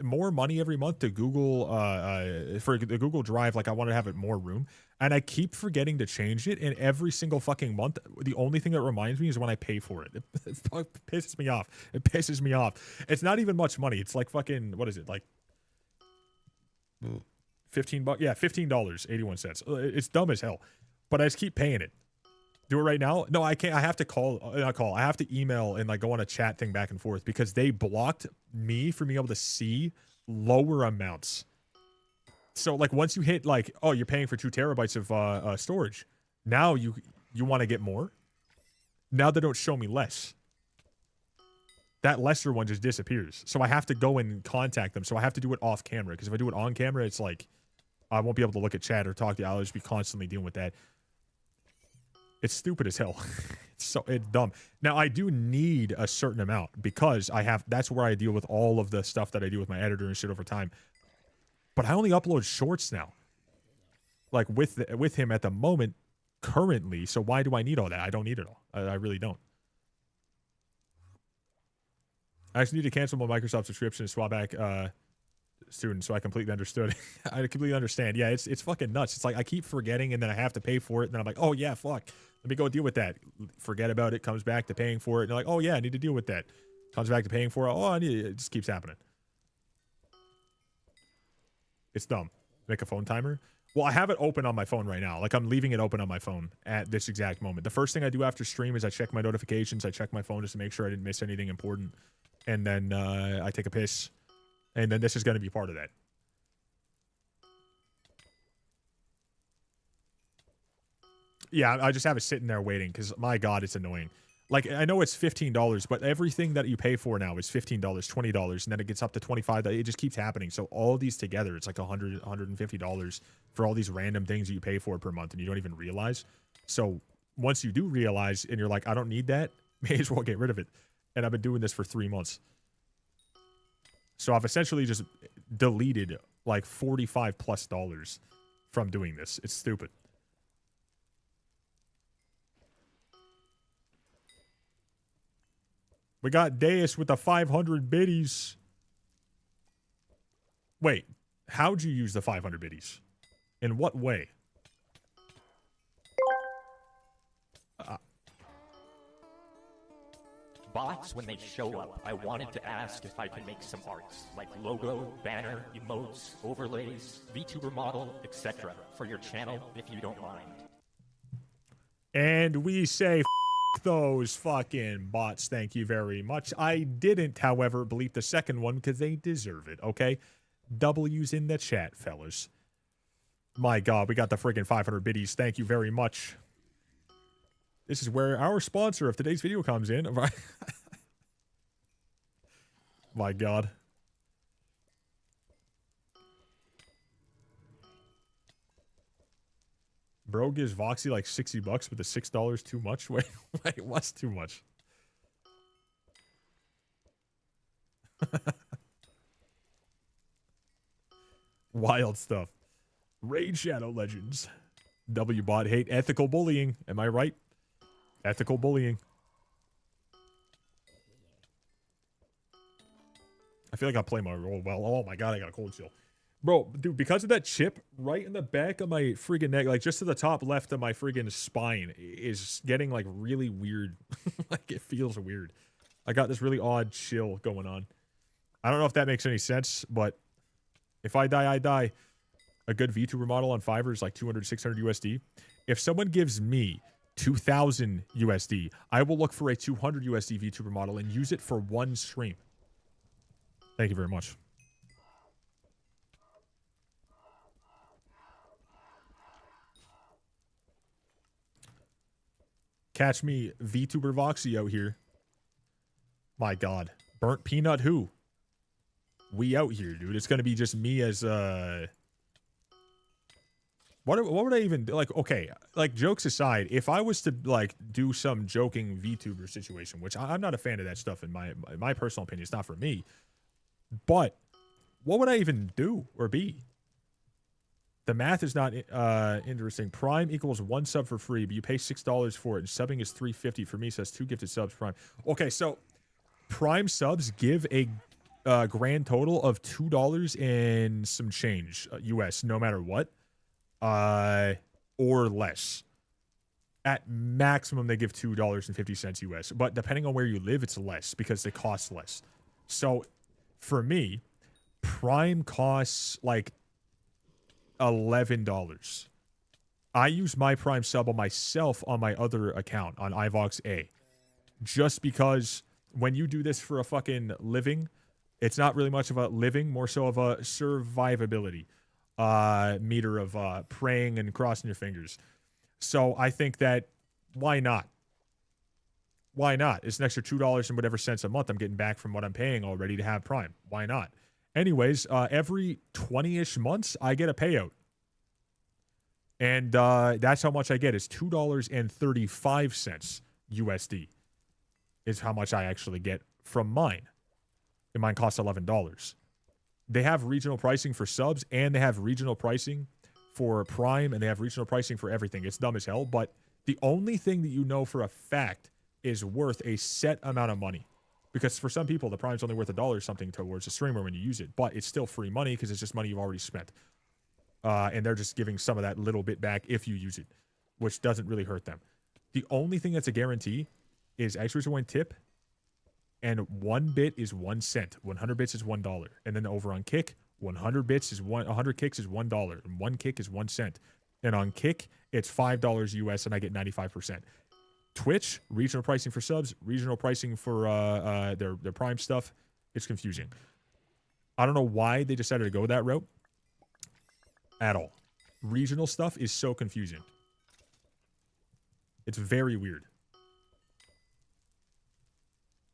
more money every month to Google, for the Google Drive. Like, I want to have it more room. And I keep forgetting to change it. And every single fucking month, the only thing that reminds me is when I pay for it. It pisses me off. It pisses me off. It's not even much money. It's like fucking, what is it? Like, $15? Yeah, $15.81. It's dumb as hell. But I just keep paying it. Do it right now? No, I can't. I have to not call. I have to email and like go on a chat thing back and forth because they blocked me from being able to see lower amounts. So like once you hit like, oh, you're paying for 2 terabytes of storage. Now you want to get more. Now they don't show me less. That lesser one just disappears. So I have to go and contact them. So I have to do it off camera because if I do it on camera, it's like I won't be able to look at chat or talk to you. I'll just be constantly dealing with that. It's stupid as hell. It's dumb. Now I do need a certain amount because that's where I deal with all of the stuff that I do with my editor and shit over time. But I only upload shorts now. Like with him at the moment currently. So why do I need all that? I don't need it all. I really don't. I actually need to cancel my Microsoft subscription and swap back student, so I completely understood. I completely understand. Yeah, it's fucking nuts. It's like I keep forgetting and then I have to pay for it and then I'm like, oh yeah, fuck. Let me go deal with that. Forget about it, comes back to paying for it, and you're like, oh yeah, I need to deal with that. Comes back to paying for it. Oh, it just keeps happening. It's dumb. Make a phone timer. Well, I have it open on my phone right now. Like I'm leaving it open on my phone at this exact moment. The first thing I do after stream is I check my notifications. I check my phone just to make sure I didn't miss anything important. And then I take a piss. And then this is going to be part of that. Yeah, I just have it sitting there waiting because, my God, it's annoying. Like, I know it's $15, but everything that you pay for now is $15, $20, and then it gets up to $25. It just keeps happening. So all these together, it's like $100, $150 for all these random things that you pay for per month, and you don't even realize. So once you do realize, and you're like, I don't need that, may as well get rid of it. And I've been doing this for 3 months. So I've essentially just deleted like $45+ from doing this. It's stupid. We got Deus with the 500 biddies. Wait, how'd you use the 500 biddies? In what way? Bots, when they show up, I wanted to ask if I can make some arts, like logo, banner, emotes, overlays, VTuber model, etc. for your channel, if you don't mind. And we say, F those fucking bots, thank you very much. I didn't, however, bleep the second one because they deserve it, okay? W's in the chat, fellas. My God, we got the friggin' 500 biddies. Thank you very much. This is where our sponsor of today's video comes in. My God. Bro gives Voxy like $60, but the $6 too much? Wait, what's too much? Wild stuff. Raid Shadow Legends. W-bot hate ethical bullying. Am I right? Ethical bullying. I feel like I'm playing my role well. Oh my God, I got a cold chill. Bro, dude, because of that chip right in the back of my friggin' neck, like just to the top left of my friggin' spine is getting like really weird. Like it feels weird. I got this really odd chill going on. I don't know if that makes any sense, but if I die, I die. A good VTuber model on Fiverr is like 200, 600 USD. If someone gives me 2,000 USD, I will look for a 200 USD VTuber model and use it for one stream. Thank you very much. Catch me, VTuber Voxy out here. My God. Burnt Peanut who? We out here, dude. It's going to be just me as, What would I even do? Like, okay, like jokes aside, if I was to like do some joking VTuber situation, which I'm not a fan of that stuff in my personal opinion, it's not for me. But what would I even do or be? The math is not interesting. Prime equals 1 sub for free, but you pay $6 for it, and subbing is $3.50 for me. So that's 2 gifted subs Prime. Okay, so Prime subs give a grand total of $2 and some change US, no matter what. Or less. At maximum, they give $2.50 US. But depending on where you live, it's less because they cost less. So, for me, Prime costs like $11. I use my Prime sub on myself on my other account on IVoxA. Just because when you do this for a fucking living, it's not really much of a living, more so of a survivability meter of praying and crossing your fingers. So I think that why not? Why not? It's an extra $2 and whatever cents a month I'm getting back from what I'm paying already to have Prime. Why not? Anyways, every 20-ish months, I get a payout. And that's how much I get. It's $2.35 USD is how much I actually get from mine. And mine costs $11. They have regional pricing for subs, and they have regional pricing for Prime, and they have regional pricing for everything. It's dumb as hell, but the only thing that you know for a fact is worth a set amount of money. Because for some people, the Prime's only worth $1 or something towards the streamer when you use it, but it's still free money because it's just money you've already spent. And they're just giving some of that little bit back if you use it, which doesn't really hurt them. The only thing that's a guarantee is extra coin tip, and 1 bit is 1 cent. 100 bits is $1. And then over on Kick, 100 bits is 100 kicks is $1, and 1 kick is 1 cent. And on Kick, it's $5 US, and I get 95%. Twitch, regional pricing for subs, regional pricing for their Prime stuff. It's confusing. I don't know why they decided to go that route at all. Regional stuff is so confusing. It's very weird.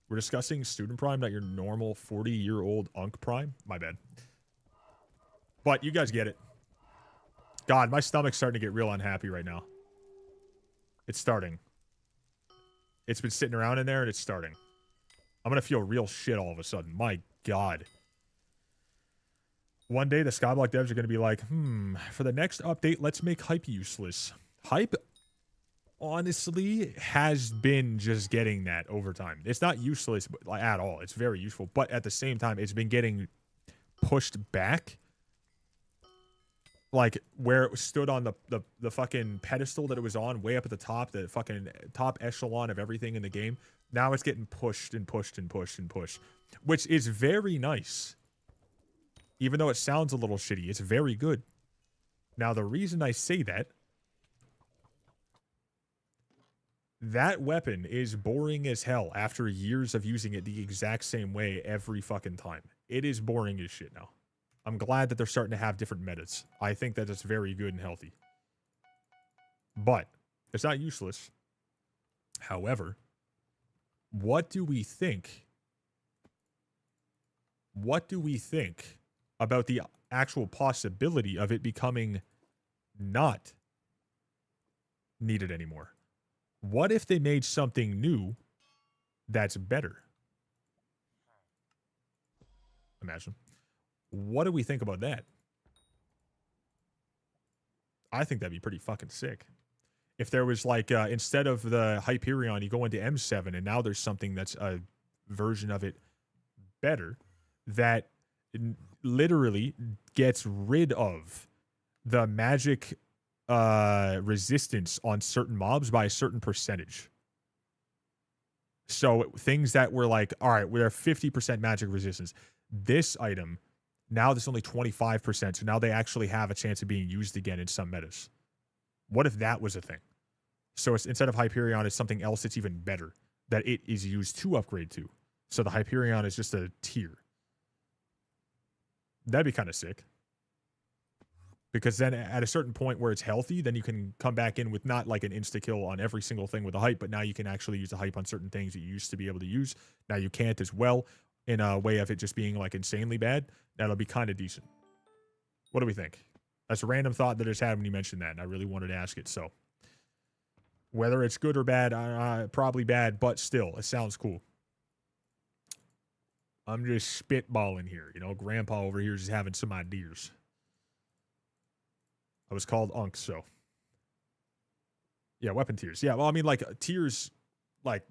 We're discussing student Prime, not your normal 40-year-old Unk Prime. My bad. But you guys get it. God, my stomach's starting to get real unhappy right now. It's starting. It's been sitting around in there, and it's starting. I'm going to feel real shit all of a sudden. My God. One day, the Skyblock devs are going to be like, for the next update, let's make Hype useless. Hype, honestly, has been just getting that over time. It's not useless at all. It's very useful. But at the same time, it's been getting pushed back. Like, where it stood on the fucking pedestal that it was on, way up at the top, the fucking top echelon of everything in the game. Now it's getting pushed and pushed and pushed and pushed, which is very nice. Even though it sounds a little shitty, it's very good. Now, the reason I say that, that weapon is boring as hell after years of using it the exact same way every fucking time. It is boring as shit now. I'm glad that they're starting to have different metas. I think that it's very good and healthy. But it's not useless. However, what do we think? What do we think about the actual possibility of it becoming not needed anymore? What if they made something new that's better? Imagine. What do we think about that? I think that'd be pretty fucking sick. If there was like, instead of the Hyperion, you go into M7 and now there's something that's a version of it better that literally gets rid of the magic resistance on certain mobs by a certain percentage. So things that were like, all right, we're 50% magic resistance. This item, now there's only 25%. So now they actually have a chance of being used again in some metas. What if that was a thing? So it's, instead of Hyperion, it's something else that's even better that it is used to upgrade to. So the Hyperion is just a tier. That'd be kind of sick. Because then at a certain point where it's healthy, then you can come back in with not like an insta-kill on every single thing with a hype, but now you can actually use the hype on certain things that you used to be able to use. Now you can't as well, in a way of it just being like insanely bad. That'll be kind of decent. What do we think? That's a random thought that I just had when you mentioned that, and I really wanted to ask it. So whether it's good or bad, probably bad, but still, it sounds cool. I'm just spitballing here. You know, Grandpa over here is just having some ideas. I was called Unk, so. Yeah, weapon tiers. Yeah, well, I mean, like, tiers, like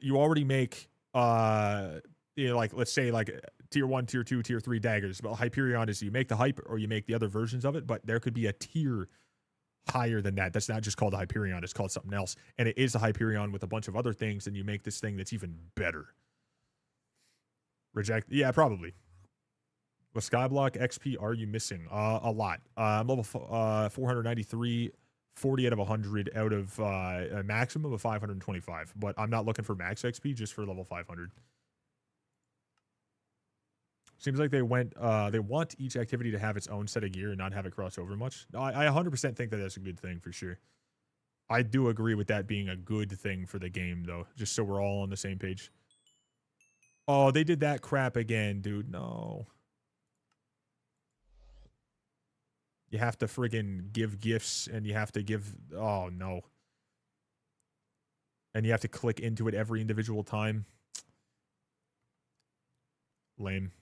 you already make, you know, like, let's say, like, tier 1, tier 2, tier 3 daggers. But Hyperion is you make the hype or you make the other versions of it, but there could be a tier higher than that. That's not just called a Hyperion, it's called something else. And it is a Hyperion with a bunch of other things, and you make this thing that's even better. Reject? Yeah, probably. What Skyblock XP are you missing? A lot. I'm level 493, 40 out of 100 out of a maximum of 525. But I'm not looking for max XP, just for level 500. Seems like they want each activity to have its own set of gear and not have it cross over much. I 100% think that that's a good thing for sure. I do agree with that being a good thing for the game, though, just so we're all on the same page. Oh, they did that crap again, dude. No. You have to friggin' give gifts, and you have to give... Oh, no. And you have to click into it every individual time. Lame.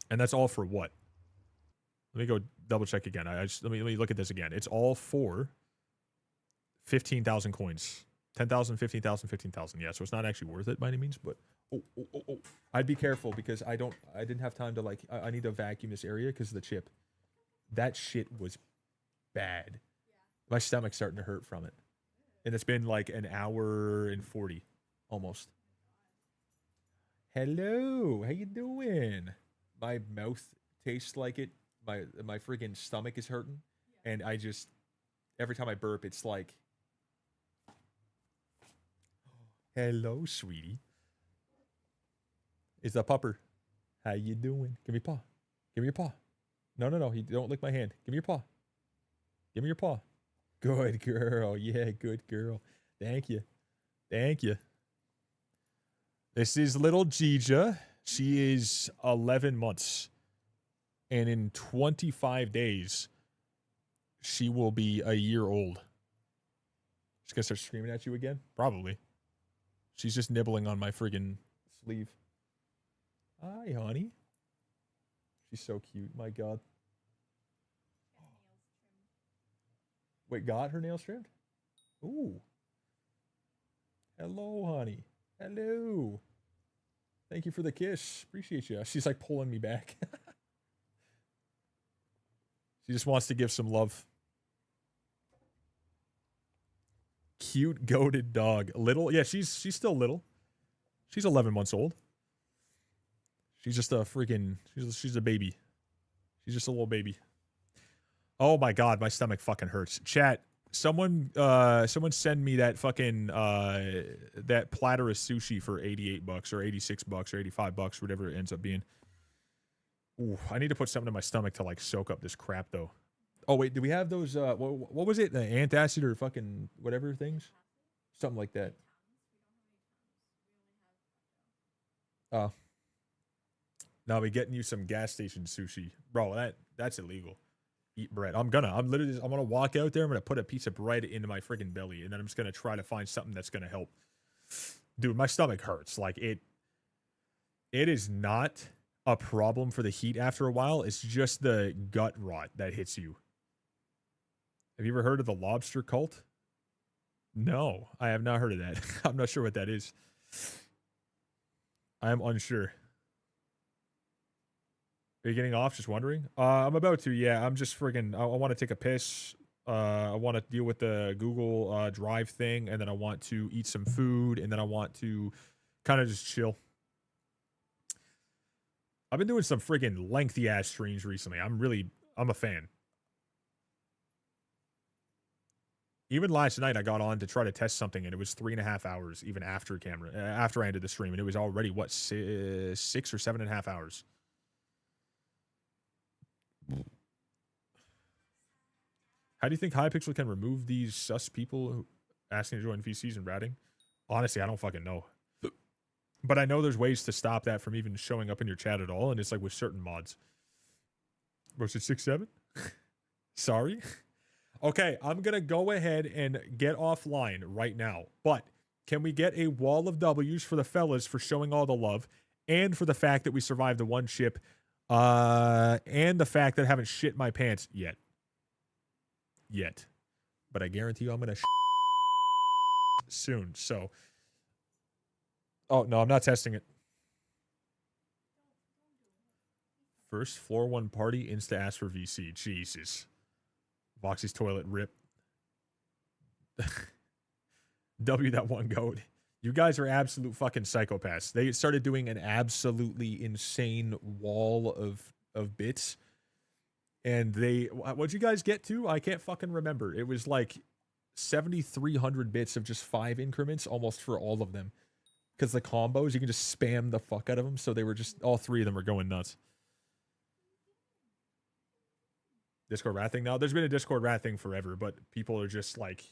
And that's all for what? Let me go double check again. Let me look at this again. It's all for 15,000 coins. 10,000, 15,000, 15,000. Yeah, so it's not actually worth it by any means, but oh. I'd be careful because I didn't have time to like I need to vacuum this area because of the chip. That shit was bad. My stomach's starting to hurt from it. And it's been like an hour and 40 almost. Hello, how you doing? My mouth tastes like it. My freaking stomach is hurting, and I just every time I burp, it's like, "Hello, sweetie." It's the pupper. How you doing? Give me your paw. Give me your paw. No. Don't lick my hand. Give me your paw. Give me your paw. Good girl. Yeah, good girl. Thank you. Thank you. This is little Jija. She is 11 months. And in 25 days, she will be a year old. She's going to start screaming at you again? Probably. She's just nibbling on my friggin' sleeve. Hi, honey. She's so cute. My God. Wait, got her nails trimmed? Ooh. Hello, honey. Hello. Thank you for the kiss. Appreciate you. She's like pulling me back. She just wants to give some love. Cute goated dog. Little? Yeah, she's still little. She's 11 months old. She's just a freaking... She's a baby. She's just a little baby. Oh my God, my stomach fucking hurts. Chat, someone send me that fucking that platter of sushi for $88 or $86 or $85, whatever it ends up being. Ooh, I need to put something in my stomach to like soak up this crap though. Oh wait, do we have those what was it? The antacid or fucking whatever things? Something like that. Oh. Now we getting you some gas station sushi. Bro, that's illegal. Eat bread. I'm gonna walk out there, I'm gonna put a piece of bread into my friggin' belly, and then I'm just gonna try to find something that's gonna help. Dude, my stomach hurts. Like it is not a problem for the heat after a while. It's just the gut rot that hits you. Have you ever heard of the lobster cult? No, I have not heard of that. I'm not sure what that is. I am unsure. Are you getting off? Just wondering. I'm about to. Yeah, I'm just friggin'. I want to take a piss. I want to deal with the Google Drive thing, and then I want to eat some food, and then I want to kind of just chill. I've been doing some friggin' lengthy ass streams recently. I'm a fan. Even last night, I got on to try to test something, and it was 3.5 hours, even after I ended the stream, and it was already what 6 or 7.5 hours. How do you think Hypixel can remove these sus people who asking to join VCs and ratting? Honestly, I don't fucking know. But I know there's ways to stop that from even showing up in your chat at all, and it's like with certain mods. Was it 6-7? Sorry. Okay, I'm gonna go ahead and get offline right now. But can we get a wall of W's for the fellas for showing all the love, and for the fact that we survived the one ship, and the fact that I haven't shit my pants yet. But I guarantee you I'm gonna soon. So, oh no, I'm not testing it. First floor 1 party insta ask for VC. Jesus. Voxy's toilet rip. W that one goat. You guys are absolute fucking psychopaths. They started doing an absolutely insane wall of bits. And what'd you guys get to? I can't fucking remember. It was like 7,300 bits of just 5 increments almost for all of them. Because the combos, you can just spam the fuck out of them. So they were just, all 3 of them were going nuts. Discord rat thing now. There's been a Discord rat thing forever, but people are just like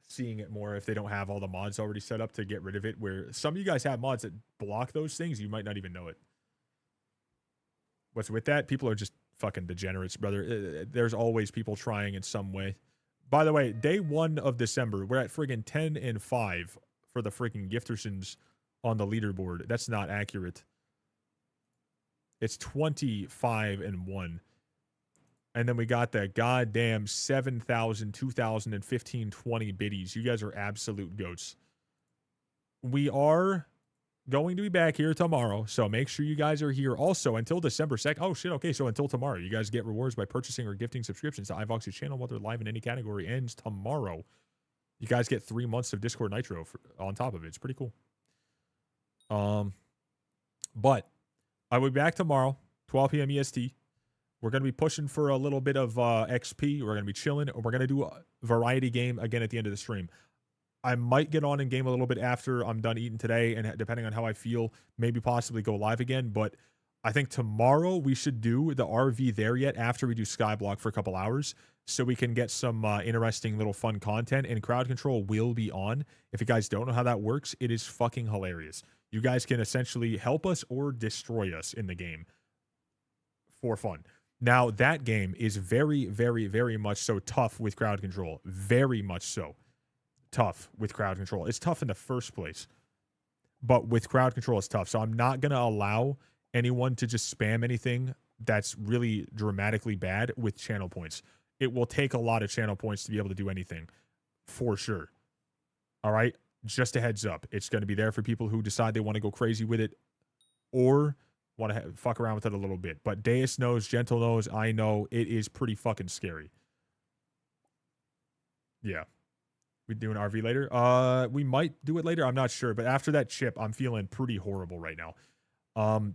seeing it more if they don't have all the mods already set up to get rid of it. Where some of you guys have mods that block those things, you might not even know it. What's with that? People are just fucking degenerates, brother. There's always people trying in some way. By the way, day 1 of December, we're at friggin' 10 and 5 for the freaking Giftersons on the leaderboard. That's not accurate. It's 25 and 1. And then we got the goddamn 7,000, 2,000, and 1,520 biddies. You guys are absolute goats. We are going to be back here tomorrow, so make sure you guys are here. Also, until December 2nd. Oh, shit, okay, so until tomorrow. You guys get rewards by purchasing or gifting subscriptions to iVoxy's channel, whether live in any category, ends tomorrow. You guys get 3 months of Discord Nitro on top of it. It's pretty cool. But I will be back tomorrow, 12 p.m. EST. We're going to be pushing for a little bit of XP. We're going to be chilling. We're going to do a variety game again at the end of the stream. I might get on in game a little bit after I'm done eating today, and depending on how I feel, maybe possibly go live again. But I think tomorrow we should do the RV there yet after we do Skyblock for a couple hours, so we can get some interesting little fun content. And crowd control will be on. If you guys don't know how that works, it is fucking hilarious. You guys can essentially help us or destroy us in the game for fun. Now, that game is very, very, very much so tough with crowd control. Very much so tough with crowd control. It's tough in the first place, but with crowd control, it's tough. So I'm not going to allow anyone to just spam anything that's really dramatically bad with channel points. It will take a lot of channel points to be able to do anything, for sure. All right? Just a heads up. It's going to be there for people who decide they want to go crazy with it or want to fuck around with it a little bit. But Deus knows, Gentle knows, I know, it is pretty fucking scary. Yeah. We do an RV later? We might do it later. I'm not sure. But after that chip, I'm feeling pretty horrible right now.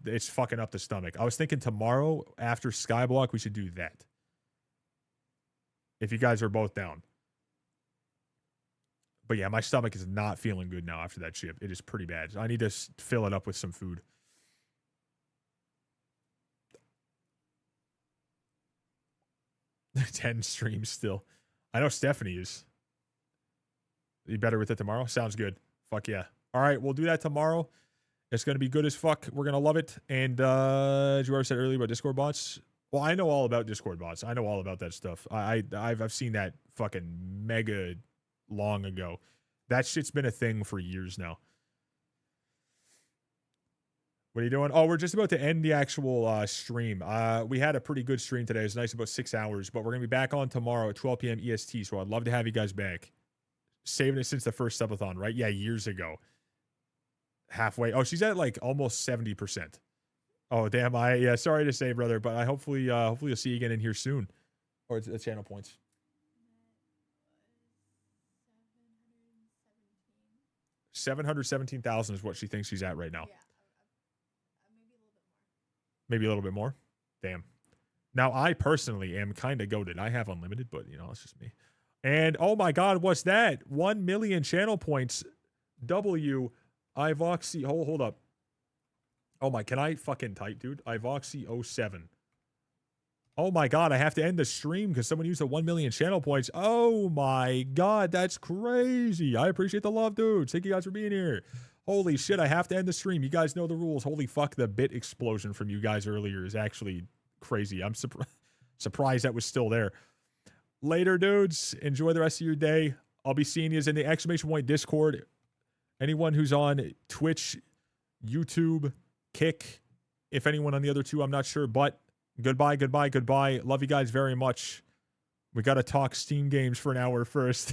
It's fucking up the stomach. I was thinking tomorrow after Skyblock, we should do that. If you guys are both down. But yeah, my stomach is not feeling good now after that chip. It is pretty bad. I need to fill it up with some food. $10 streams still. I know Stephanie is. You better with it tomorrow? Sounds good. Fuck yeah. All right, we'll do that tomorrow. It's going to be good as fuck. We're going to love it. And as you already said earlier about Discord bots, well, I know all about Discord bots. I know all about that stuff. I've seen that fucking mega long ago. That shit's been a thing for years now. What are you doing? Oh, we're just about to end the actual stream. We had a pretty good stream today. It was nice, about 6 hours. But we're going to be back on tomorrow at 12 p.m. EST. So I'd love to have you guys back. Saving it since the first subathon, right? Yeah, years ago. Halfway. Oh, she's at like almost 70%. Oh, damn. Yeah, sorry to say, brother. But hopefully you'll see you again in here soon. Or it's the channel points. 717,000 is what she thinks she's at right now. Yeah, maybe a little bit more. Damn. Now, I personally am kind of goated. I have unlimited, but, you know, it's just me. And, oh my God, what's that? 1 million channel points. W. IVoxy. Hold up. Oh my, can I fucking type, dude? IVoxy 07. Oh my God, I have to end the stream because someone used the 1 million channel points. Oh my God, that's crazy. I appreciate the love, dude. Thank you guys for being here. Holy shit, I have to end the stream. You guys know the rules. Holy fuck, the bit explosion from you guys earlier is actually crazy. I'm surprised that was still there. Later, dudes. Enjoy the rest of your day. I'll be seeing you in the exclamation point Discord. Anyone who's on Twitch, YouTube, Kick, if anyone on the other two, I'm not sure, but goodbye, goodbye, goodbye. Love you guys very much. We got to talk Steam games for an hour first.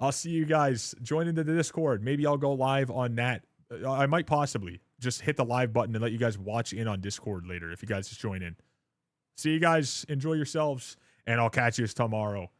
I'll see you guys. Join into the Discord. Maybe I'll go live on that. I might possibly just hit the live button and let you guys watch in on Discord later if you guys just join in. See you guys. Enjoy yourselves. And I'll catch you tomorrow.